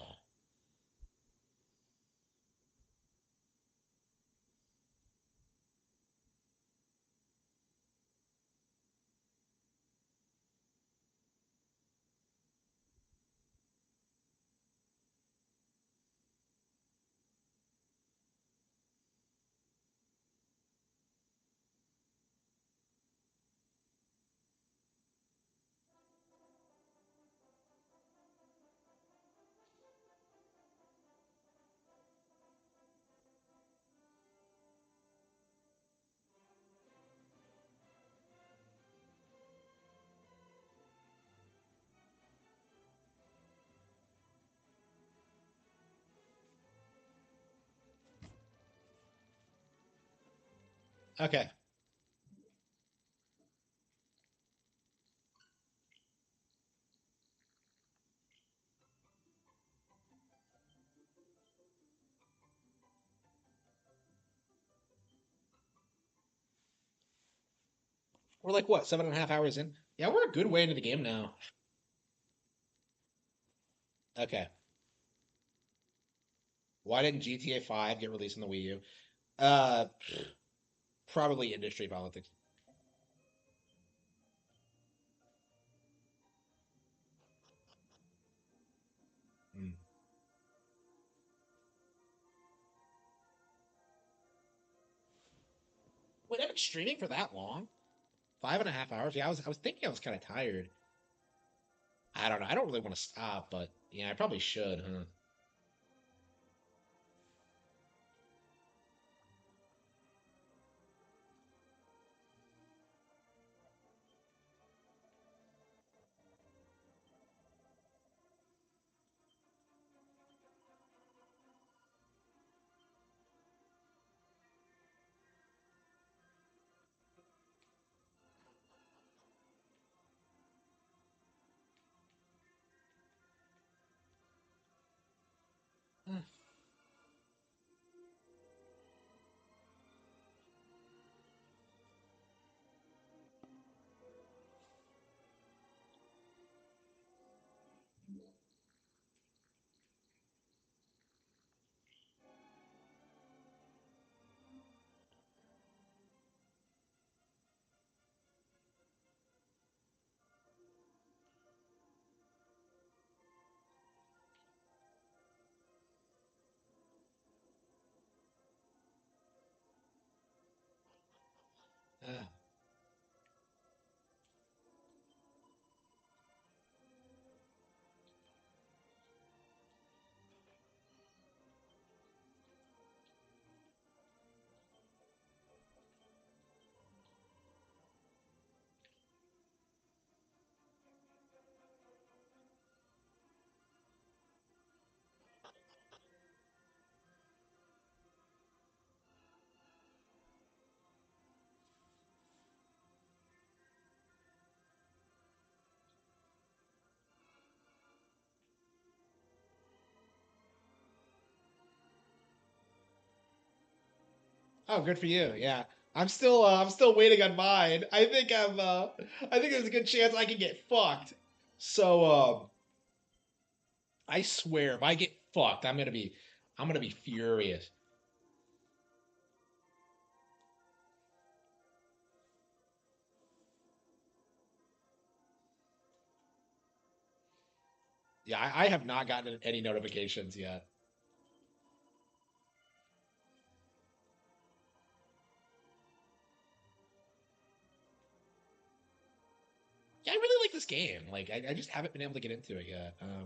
Okay. We're like what, 7.5 hours in? Yeah, we're a good way into the game now. Okay. Why didn't GTA 5 get released on the Wii U? Uh, Probably industry politics. Mm. Wait, I've been streaming for that long? 5.5 hours? Yeah, I was thinking I was kind of tired. I don't know. I don't really want to stop, but yeah, I probably should, huh? Uh, oh, good for you. Yeah. I'm still waiting on mine. I think there's a good chance I can get fucked. So I swear if I get fucked, I'm gonna be furious. Yeah, I have not gotten any notifications yet. Yeah, I really like this game. Like I just haven't been able to get into it yet. Uh,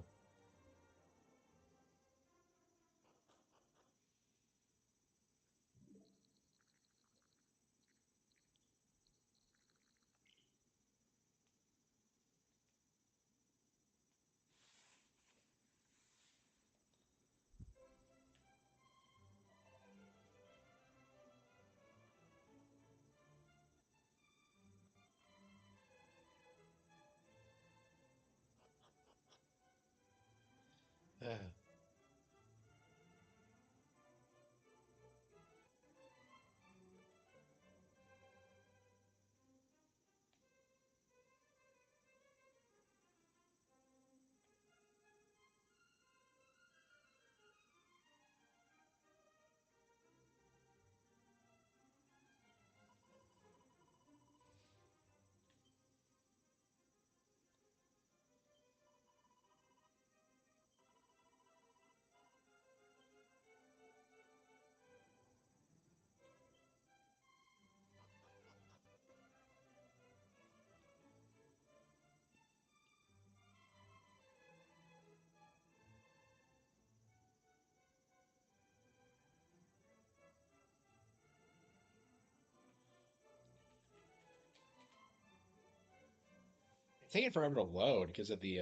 it's taking forever to load because of the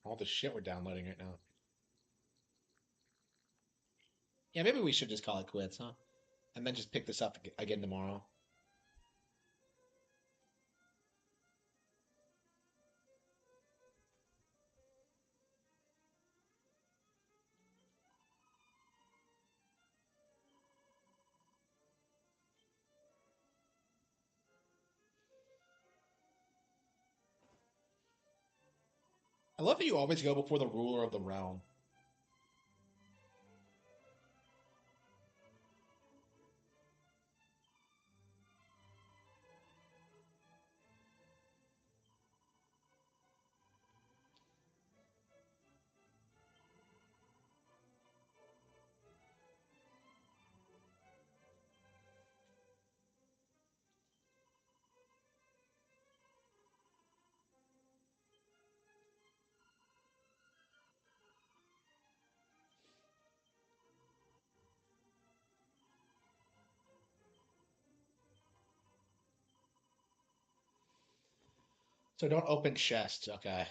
all the shit we're downloading right now. Yeah, maybe we should just call it quits, huh? And then just pick this up again tomorrow. I love that you always go before the ruler of the realm. So don't open chests. Okay.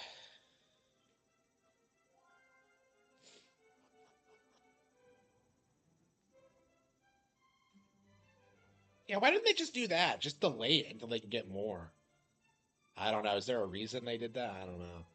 Yeah, why didn't they just do that? Just delay it until they can get more. I don't know. Is there a reason they did that? I don't know.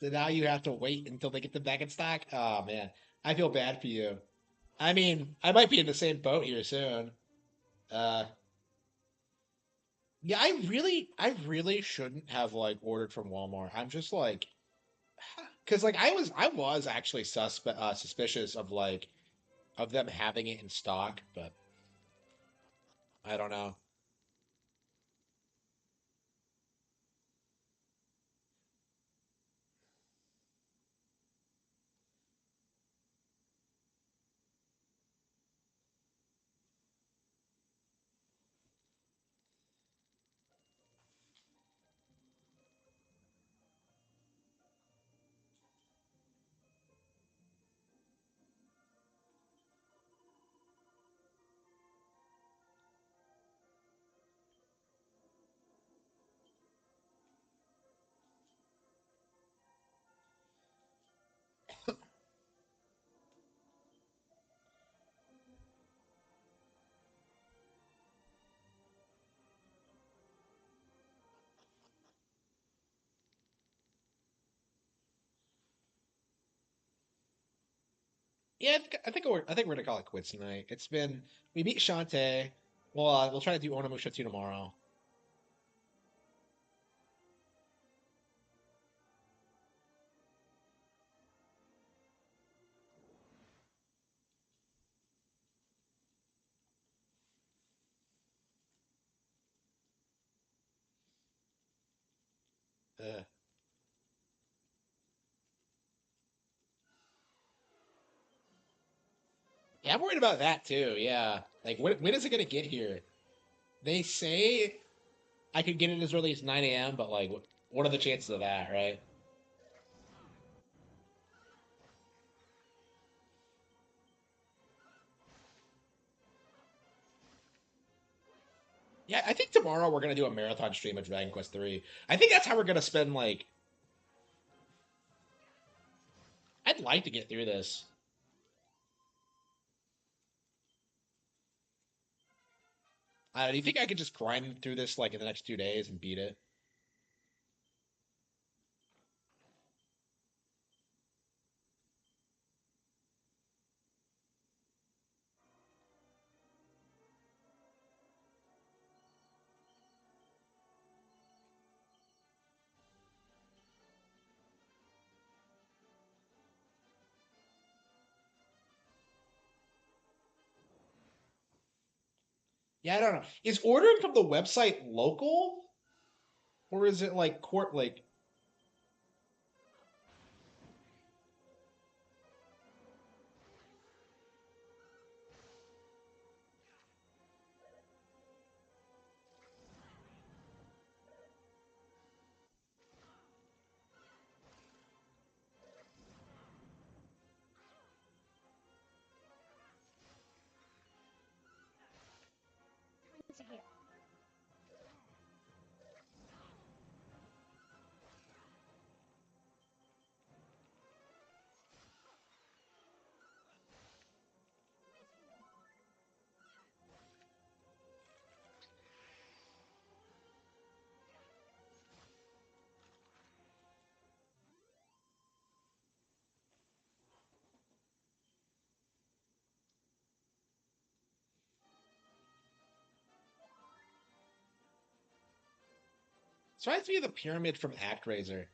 So now you have to wait until they get them back in stock. Oh man, I feel bad for you. I mean, I might be in the same boat here soon. Uh, yeah, I really shouldn't have like ordered from Walmart. I'm just like, because like I was actually suspicious of like of them having it in stock, but I don't know. Yeah, I think we're gonna call it quits tonight. It's been we beat Shantae. We'll try to do Onimusha 2 tomorrow. Uh, yeah, I'm worried about that too. Yeah, like when is it gonna get here? They say I could get it as early as 9 a.m., but like, what are the chances of that, right? Yeah, I think tomorrow we're gonna do a marathon stream of Dragon Quest 3. I think that's how we're gonna spend like. I'd like to get through this. Do you think I could just grind through this like in the next 2 days and beat it? Yeah, I don't know. Is ordering from the website local or is it like court like? Twins here. So I have to be the pyramid from ActRaiser.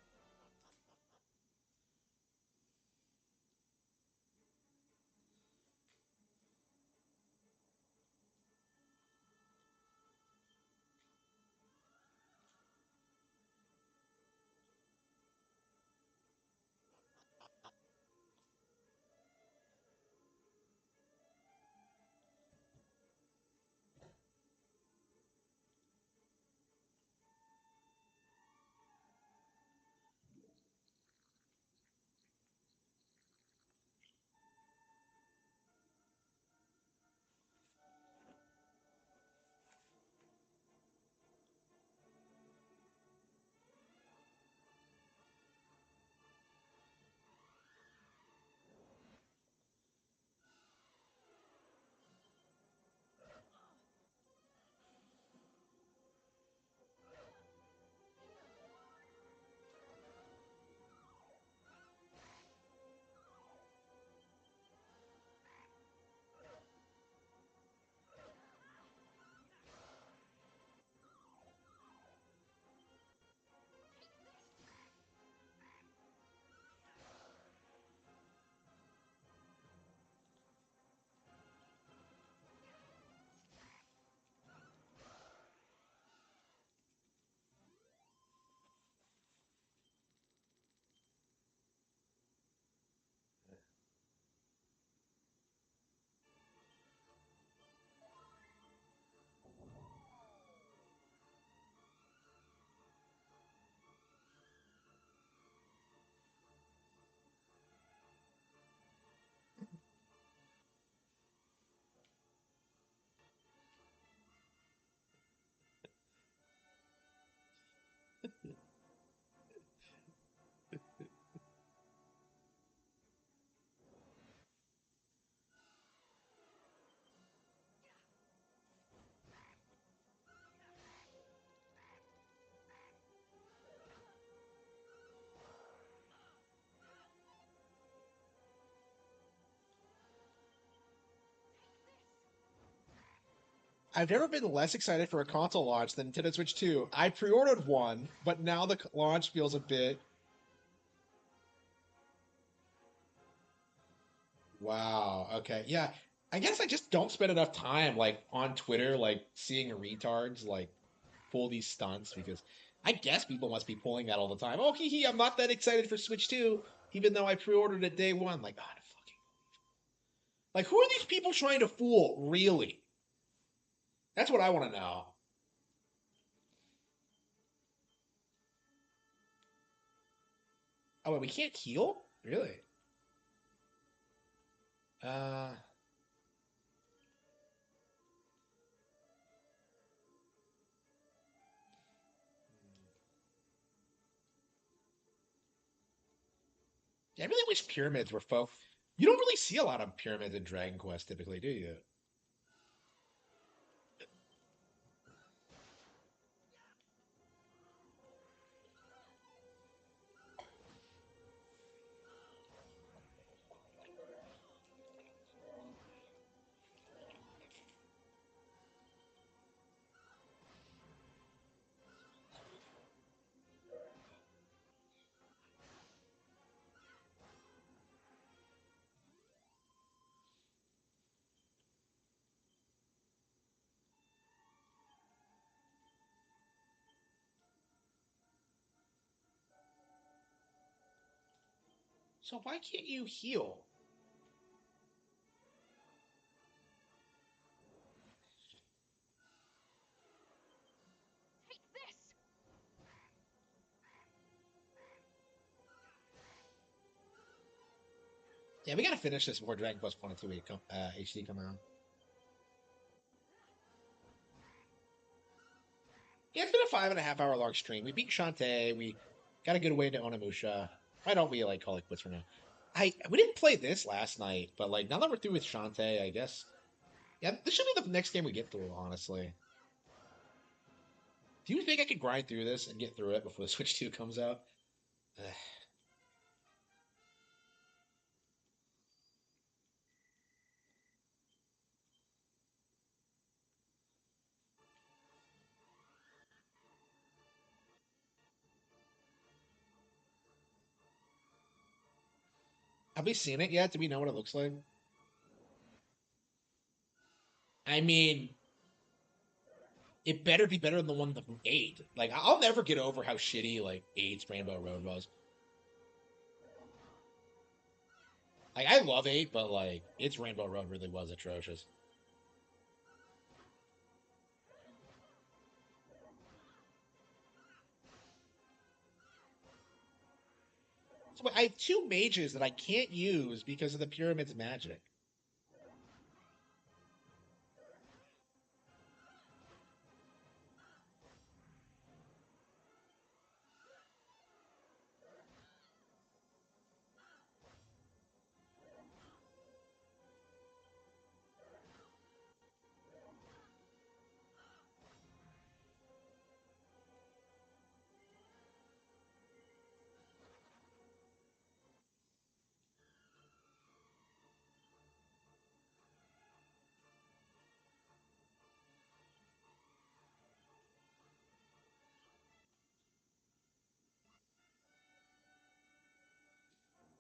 I've never been less excited for a console launch than Nintendo Switch 2. I pre-ordered one, but now the launch feels a bit. Wow. Okay. Yeah. I guess I just don't spend enough time like on Twitter, like seeing retards like pull these stunts because I guess people must be pulling that all the time. Oh, hee hee, I'm not that excited for Switch 2, even though I pre-ordered it day one. Like, God, fucking like who are these people trying to fool, really? That's what I want to know. Oh, wait, we can't heal? Really? Uh yeah, I really wish pyramids were folk. You don't really see a lot of pyramids in Dragon Quest typically, do you? So why can't you heal? Take this! Yeah, we gotta finish this before Dragon Quest 1 and 2 HD come out. Yeah, it's been a 5.5 hour long stream. We beat Shantae. We got a good way to Onimusha. Why don't we like call it quits for now? We didn't play this last night, but like now that we're through with Shantae, I guess yeah, this should be the next game we get through. Honestly, do you think I could grind through this and get through it before the Switch 2 comes out? Ugh. Have we seen it yet? Do we know what it looks like? I mean, it better be better than the one from 8. Like, I'll never get over how shitty like 8's Rainbow Road was. Like, I love 8, but like its Rainbow Road really was atrocious. So I have two mages that I can't use because of the pyramid's magic.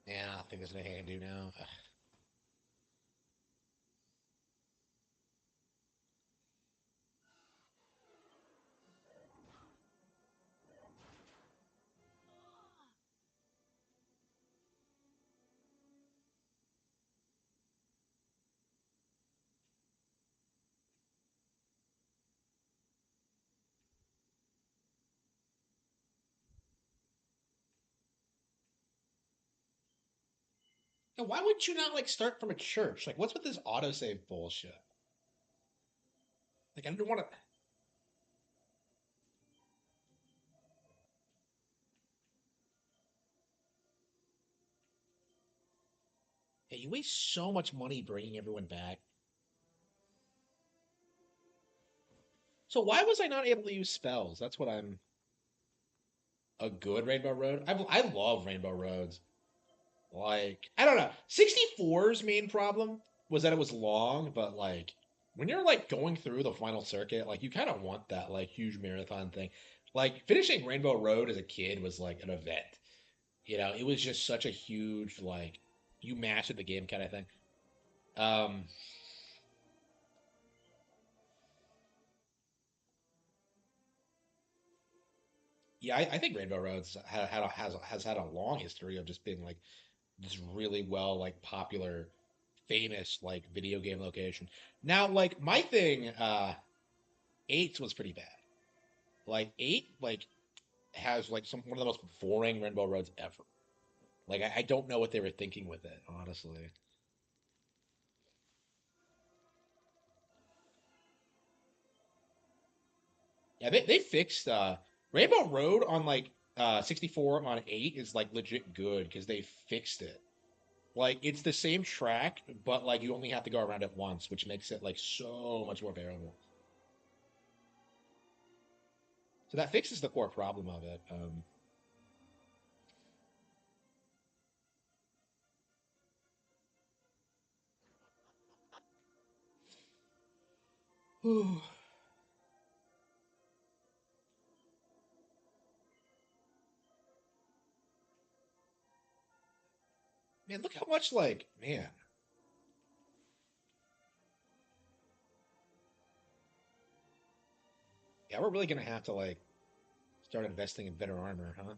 Yeah, I think there's nothing I can do now. Ugh. Yeah, why would you not like start from a church? Like, what's with this autosave bullshit? Like, I don't want to. Yeah, you waste so much money bringing everyone back. So why was I not able to use spells? That's what I'm. A good Rainbow Road. I love Rainbow Roads. Like, I don't know. 64's main problem was that it was long, but like when you're like going through the final circuit, like you kind of want that like huge marathon thing. Like finishing Rainbow Road as a kid was like an event. It was just such a huge like you mastered the game kind of thing. Um, yeah, I think Rainbow Roads has had a long history of just being like this really well like popular, famous like video game location. Now, like my thing, eight was pretty bad. Like eight, like has like some one of the most boring Rainbow Roads ever. Like I don't know what they were thinking with it, honestly. Yeah, they fixed Rainbow Road on like 64 on 8 is like legit good because they fixed it. Like it's the same track, but like you only have to go around it once, which makes it like so much more bearable. So that fixes the core problem of it. Man, look how much like man. Yeah, we're really gonna have to like start investing in better armor, huh?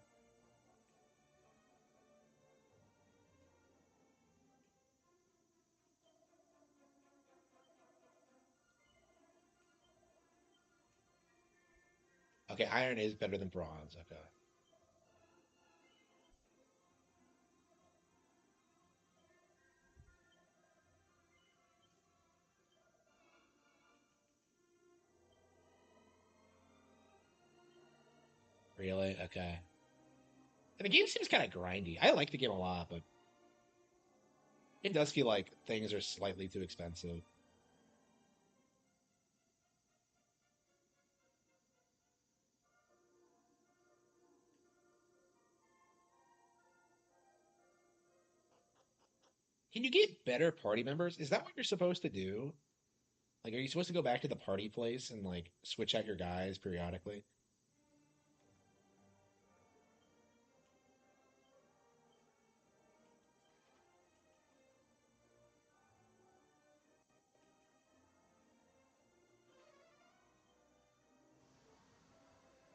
Okay, iron is better than bronze. Okay. Really? Okay. And the game seems kind of grindy. I like the game a lot, but it does feel like things are slightly too expensive. Can you get better party members? Is that what you're supposed to do? Like, are you supposed to go back to the party place and like switch out your guys periodically?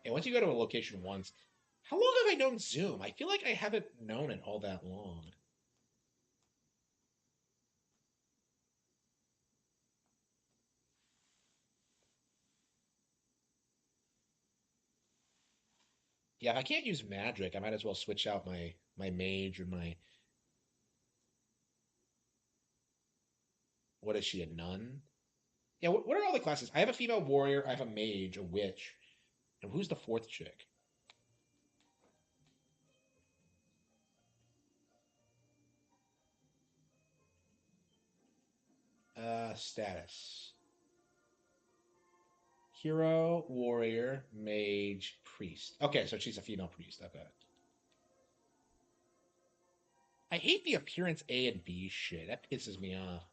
And once you go to a location once, how long have I known Zoom? I feel like I haven't known it all that long. Yeah, if I can't use magic, I might as well switch out my mage or my what is she, a nun? Yeah, what are all the classes? I have a female warrior, I have a mage, a witch, and who's the fourth chick? Status. Hero, warrior, mage, priest. Okay, so she's a female priest. Okay. I hate the appearance A and B shit. That pisses me off.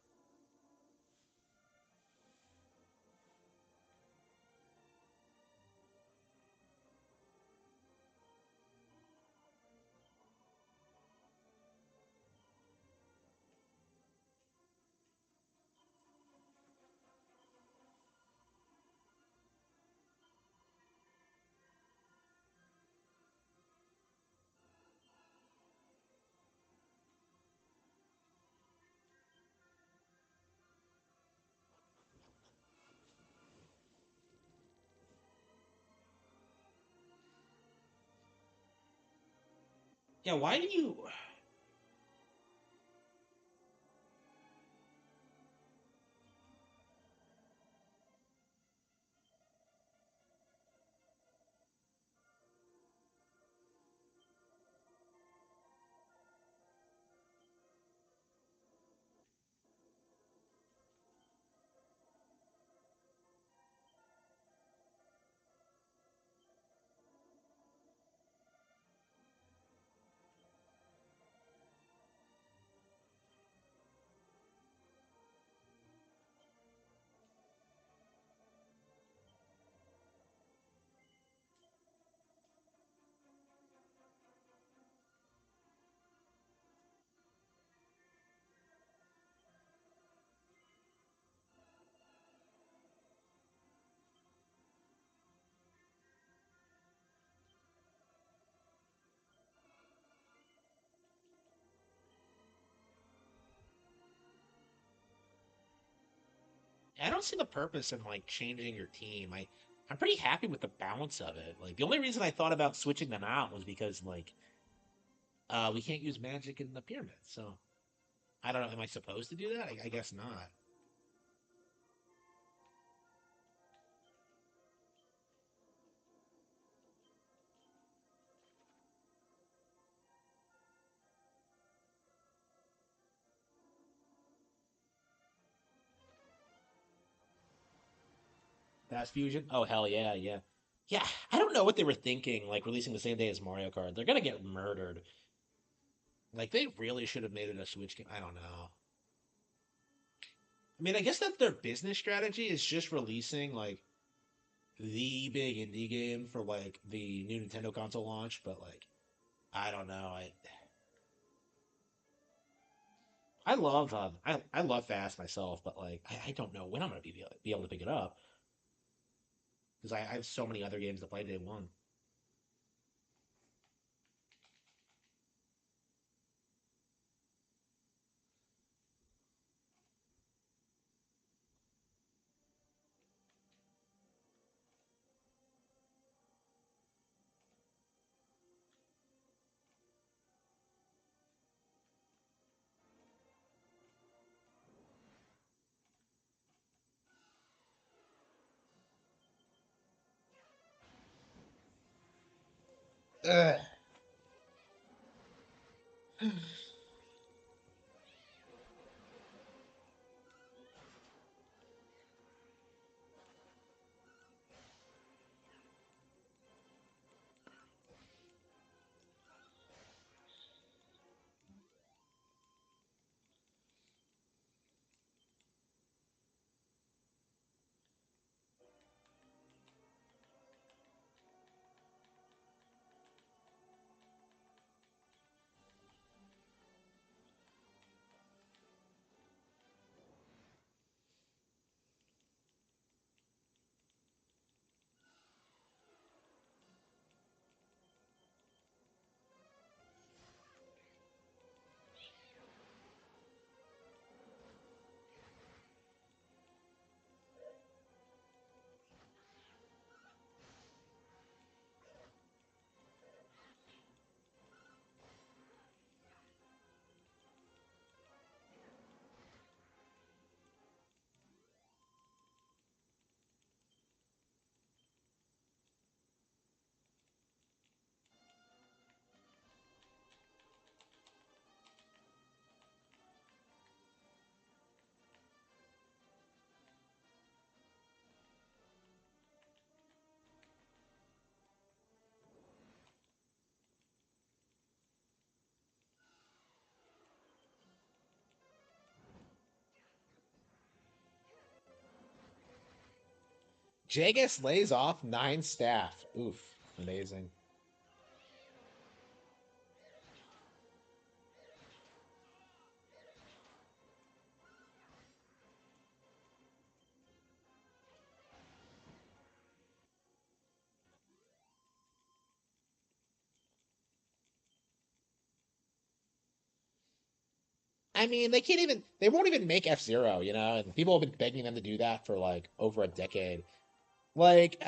Yeah, why do you? I don't see the purpose in like changing your team. I'm pretty happy with the balance of it. Like the only reason I thought about switching them out was because like we can't use magic in the pyramid. So I don't know. Am I supposed to do that? I guess not. Fast fusion? Oh hell yeah, yeah. Yeah, I don't know what they were thinking, like releasing the same day as Mario Kart. They're gonna get murdered. Like they really should have made it a Switch game. I don't know. I mean, I guess that's their business strategy is just releasing like the big indie game for like the new Nintendo console launch, but like I don't know. I love Fast myself, but like I don't know when I'm gonna be able to pick it up because I have so many other games to play day one. Ugh. Jagus lays off 9 staff. Oof, amazing. I mean, they can't even. They won't even make F-Zero, you know. And people have been begging them to do that for like over a decade. Like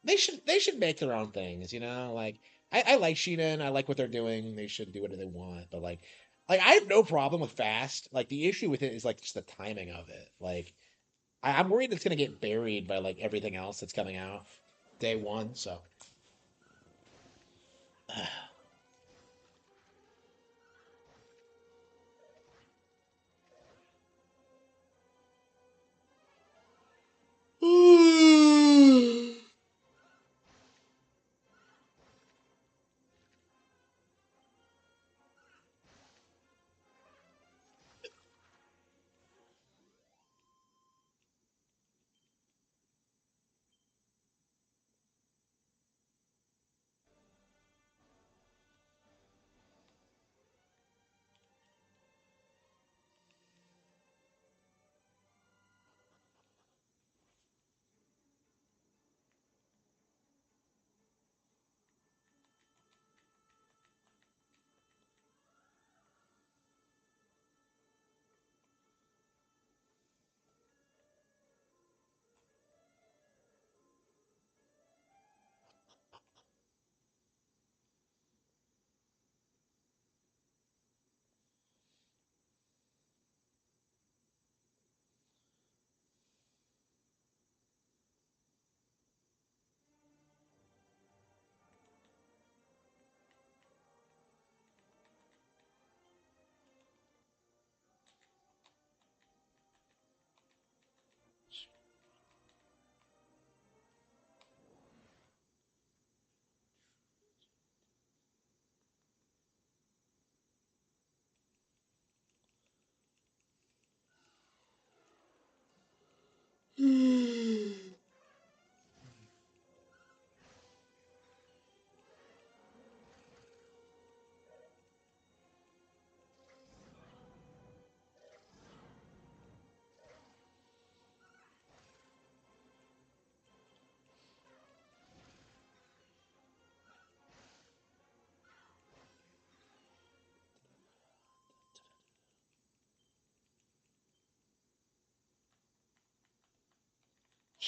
they should make their own things, you know. Like I like Sheena, I like what they're doing. They should do whatever they want, but like I have no problem with Fast. Like the issue with it is like just the timing of it. Like I'm worried it's gonna get buried by like everything else that's coming out day one. So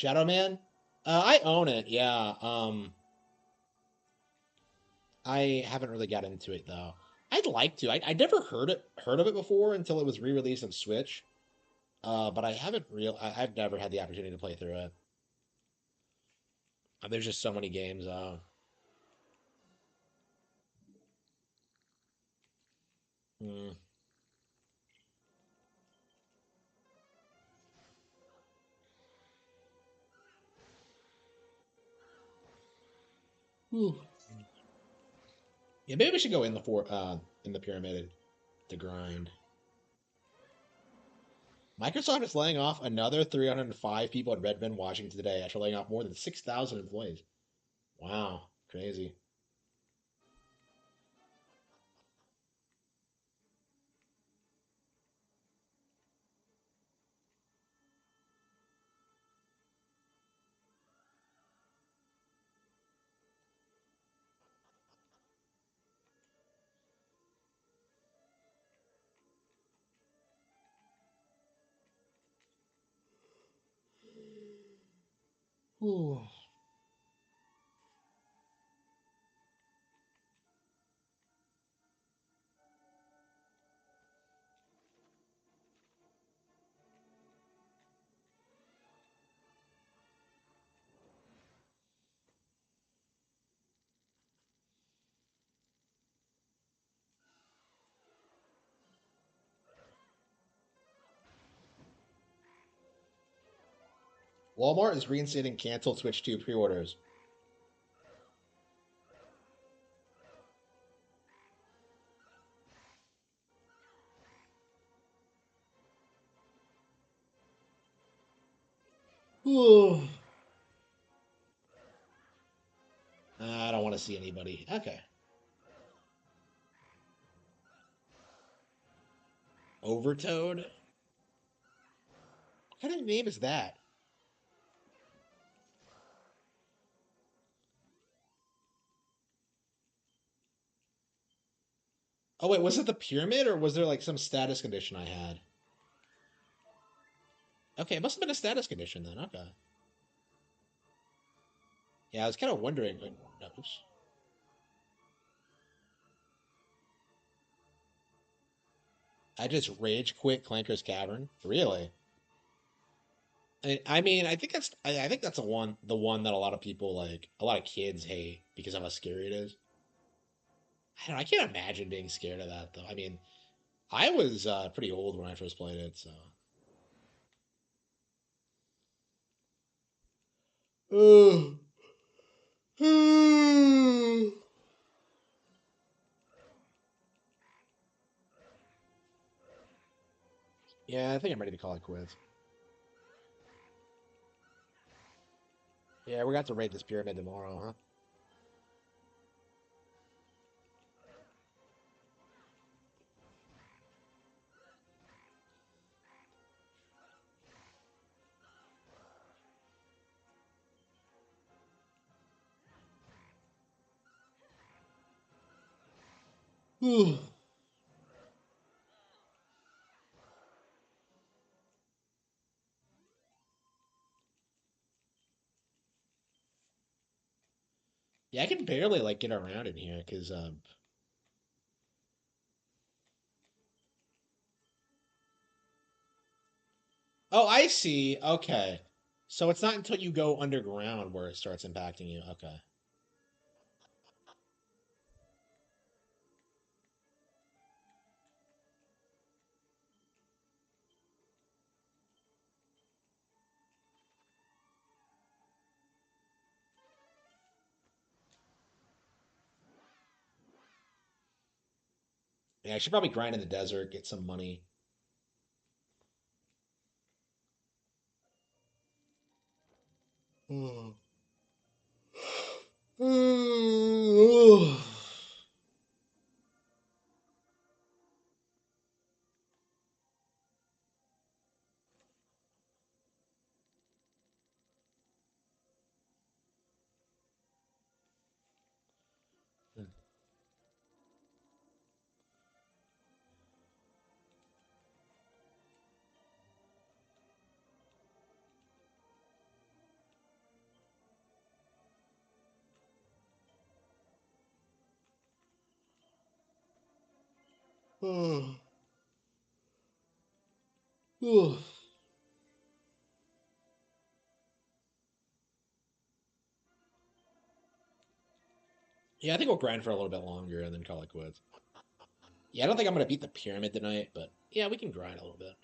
Shadow Man? I own it, yeah. I haven't really got into it though. I'd like to. I never heard of it before until it was re-released on Switch. But I haven't I've never had the opportunity to play through it. There's just so many games. Hmm. Whew. Yeah, maybe we should go in the pyramid to grind. Microsoft is laying off another 305 people in Redmond, Washington today after laying off more than 6,000 employees. Wow, crazy. Whew. Walmart is reinstating canceled Switch 2 pre-orders. Whew. I don't want to see anybody. Okay. Overtoad? What kind of name is that? Oh wait, was it the pyramid or was there like some status condition I had? Okay, it must have been a status condition then. Okay. Yeah, I was kind of wondering. No, oops. I just rage quit Clanker's Cavern. Really? I mean, I think that's the one that a lot of people like, a lot of kids hate because of how scary it is. I don't know, I can't imagine being scared of that though. I mean, I was pretty old when I first played it, so. Ugh. Yeah, I think I'm ready to call it quits. Yeah, we're going to raid this pyramid tomorrow, huh? Yeah, I can barely like get around in here because oh, I see. Okay. So it's not until you go underground where it starts impacting you. Okay. Yeah, I should probably grind in the desert, get some money. Mm. Yeah, I think we'll grind for a little bit longer and then call it quits. Yeah, I don't think I'm gonna beat the pyramid tonight, but yeah, we can grind a little bit.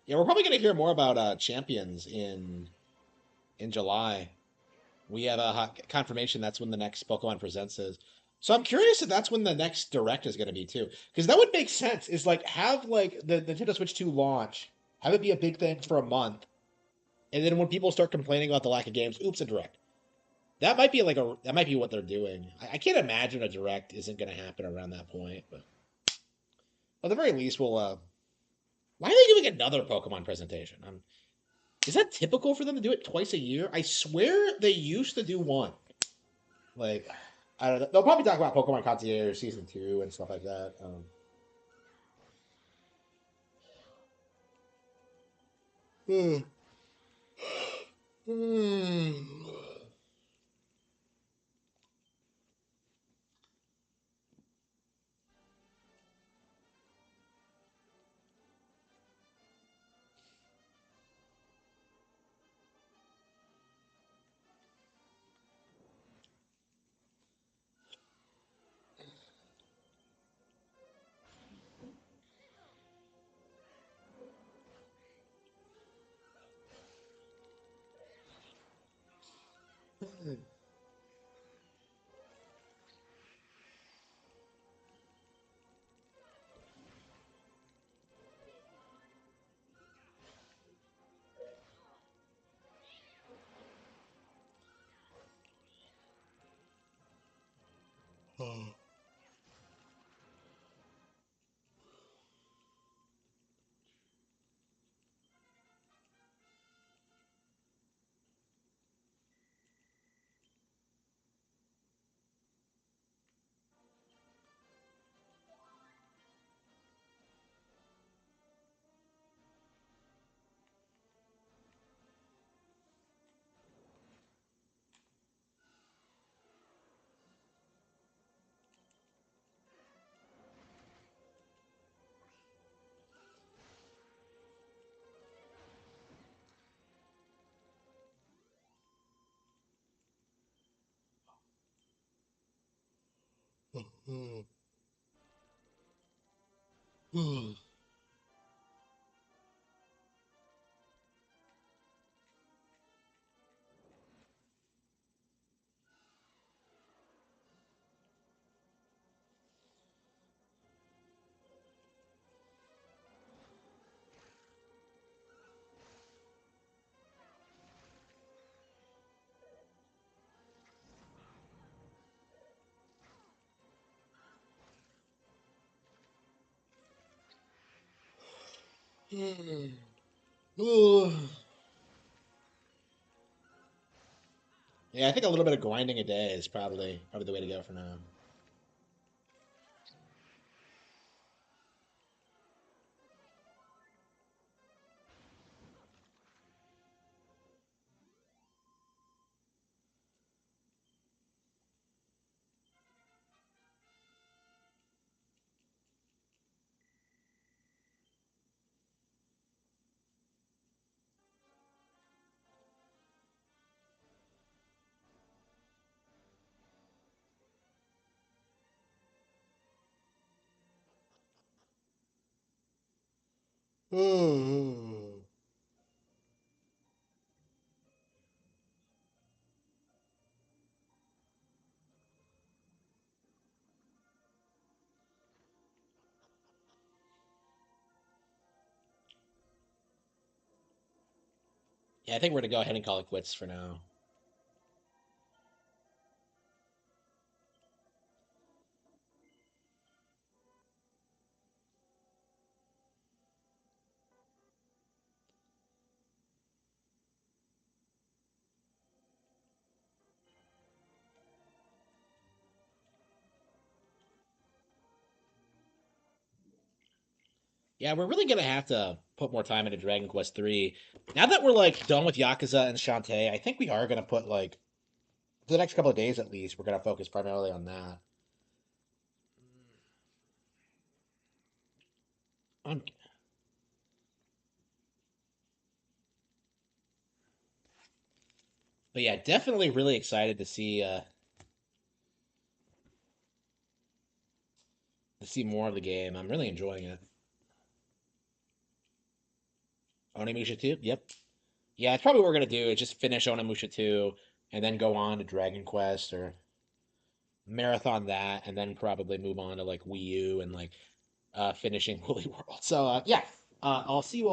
Yeah, we're probably gonna hear more about champions in July. We have a confirmation that's when the next Pokemon Presents is. So I'm curious if that's when the next Direct is going to be too, because that would make sense. Is like have like the Nintendo Switch 2 launch, have it be a big thing for a month, and then when people start complaining about the lack of games, oops, a Direct. That might be what they're doing. I can't imagine a Direct isn't going to happen around that point, but at the very least, we'll. Why are they doing another Pokemon presentation? Is that typical for them to do it twice a year? I swear they used to do one. Like, I don't know. They'll probably talk about Pokemon Concierge Season 2 and stuff like that. Hmm. Hmm. Yeah, I think a little bit of grinding a day is probably the way to go for now. Yeah, I think we're gonna go ahead and call it quits for now. Yeah, we're really gonna have to put more time into Dragon Quest 3. Now that we're like done with Yakuza and Shantae, I think we are gonna put like for the next couple of days at least, we're gonna focus primarily on that. I'm, but yeah, definitely really excited to see more of the game. I'm really enjoying it. Onimusha 2? Yep. Yeah, it's probably what we're gonna do is just finish Onimusha 2 and then go on to Dragon Quest or marathon that and then probably move on to like Wii U and like finishing Woolly World. So yeah, I'll see you all.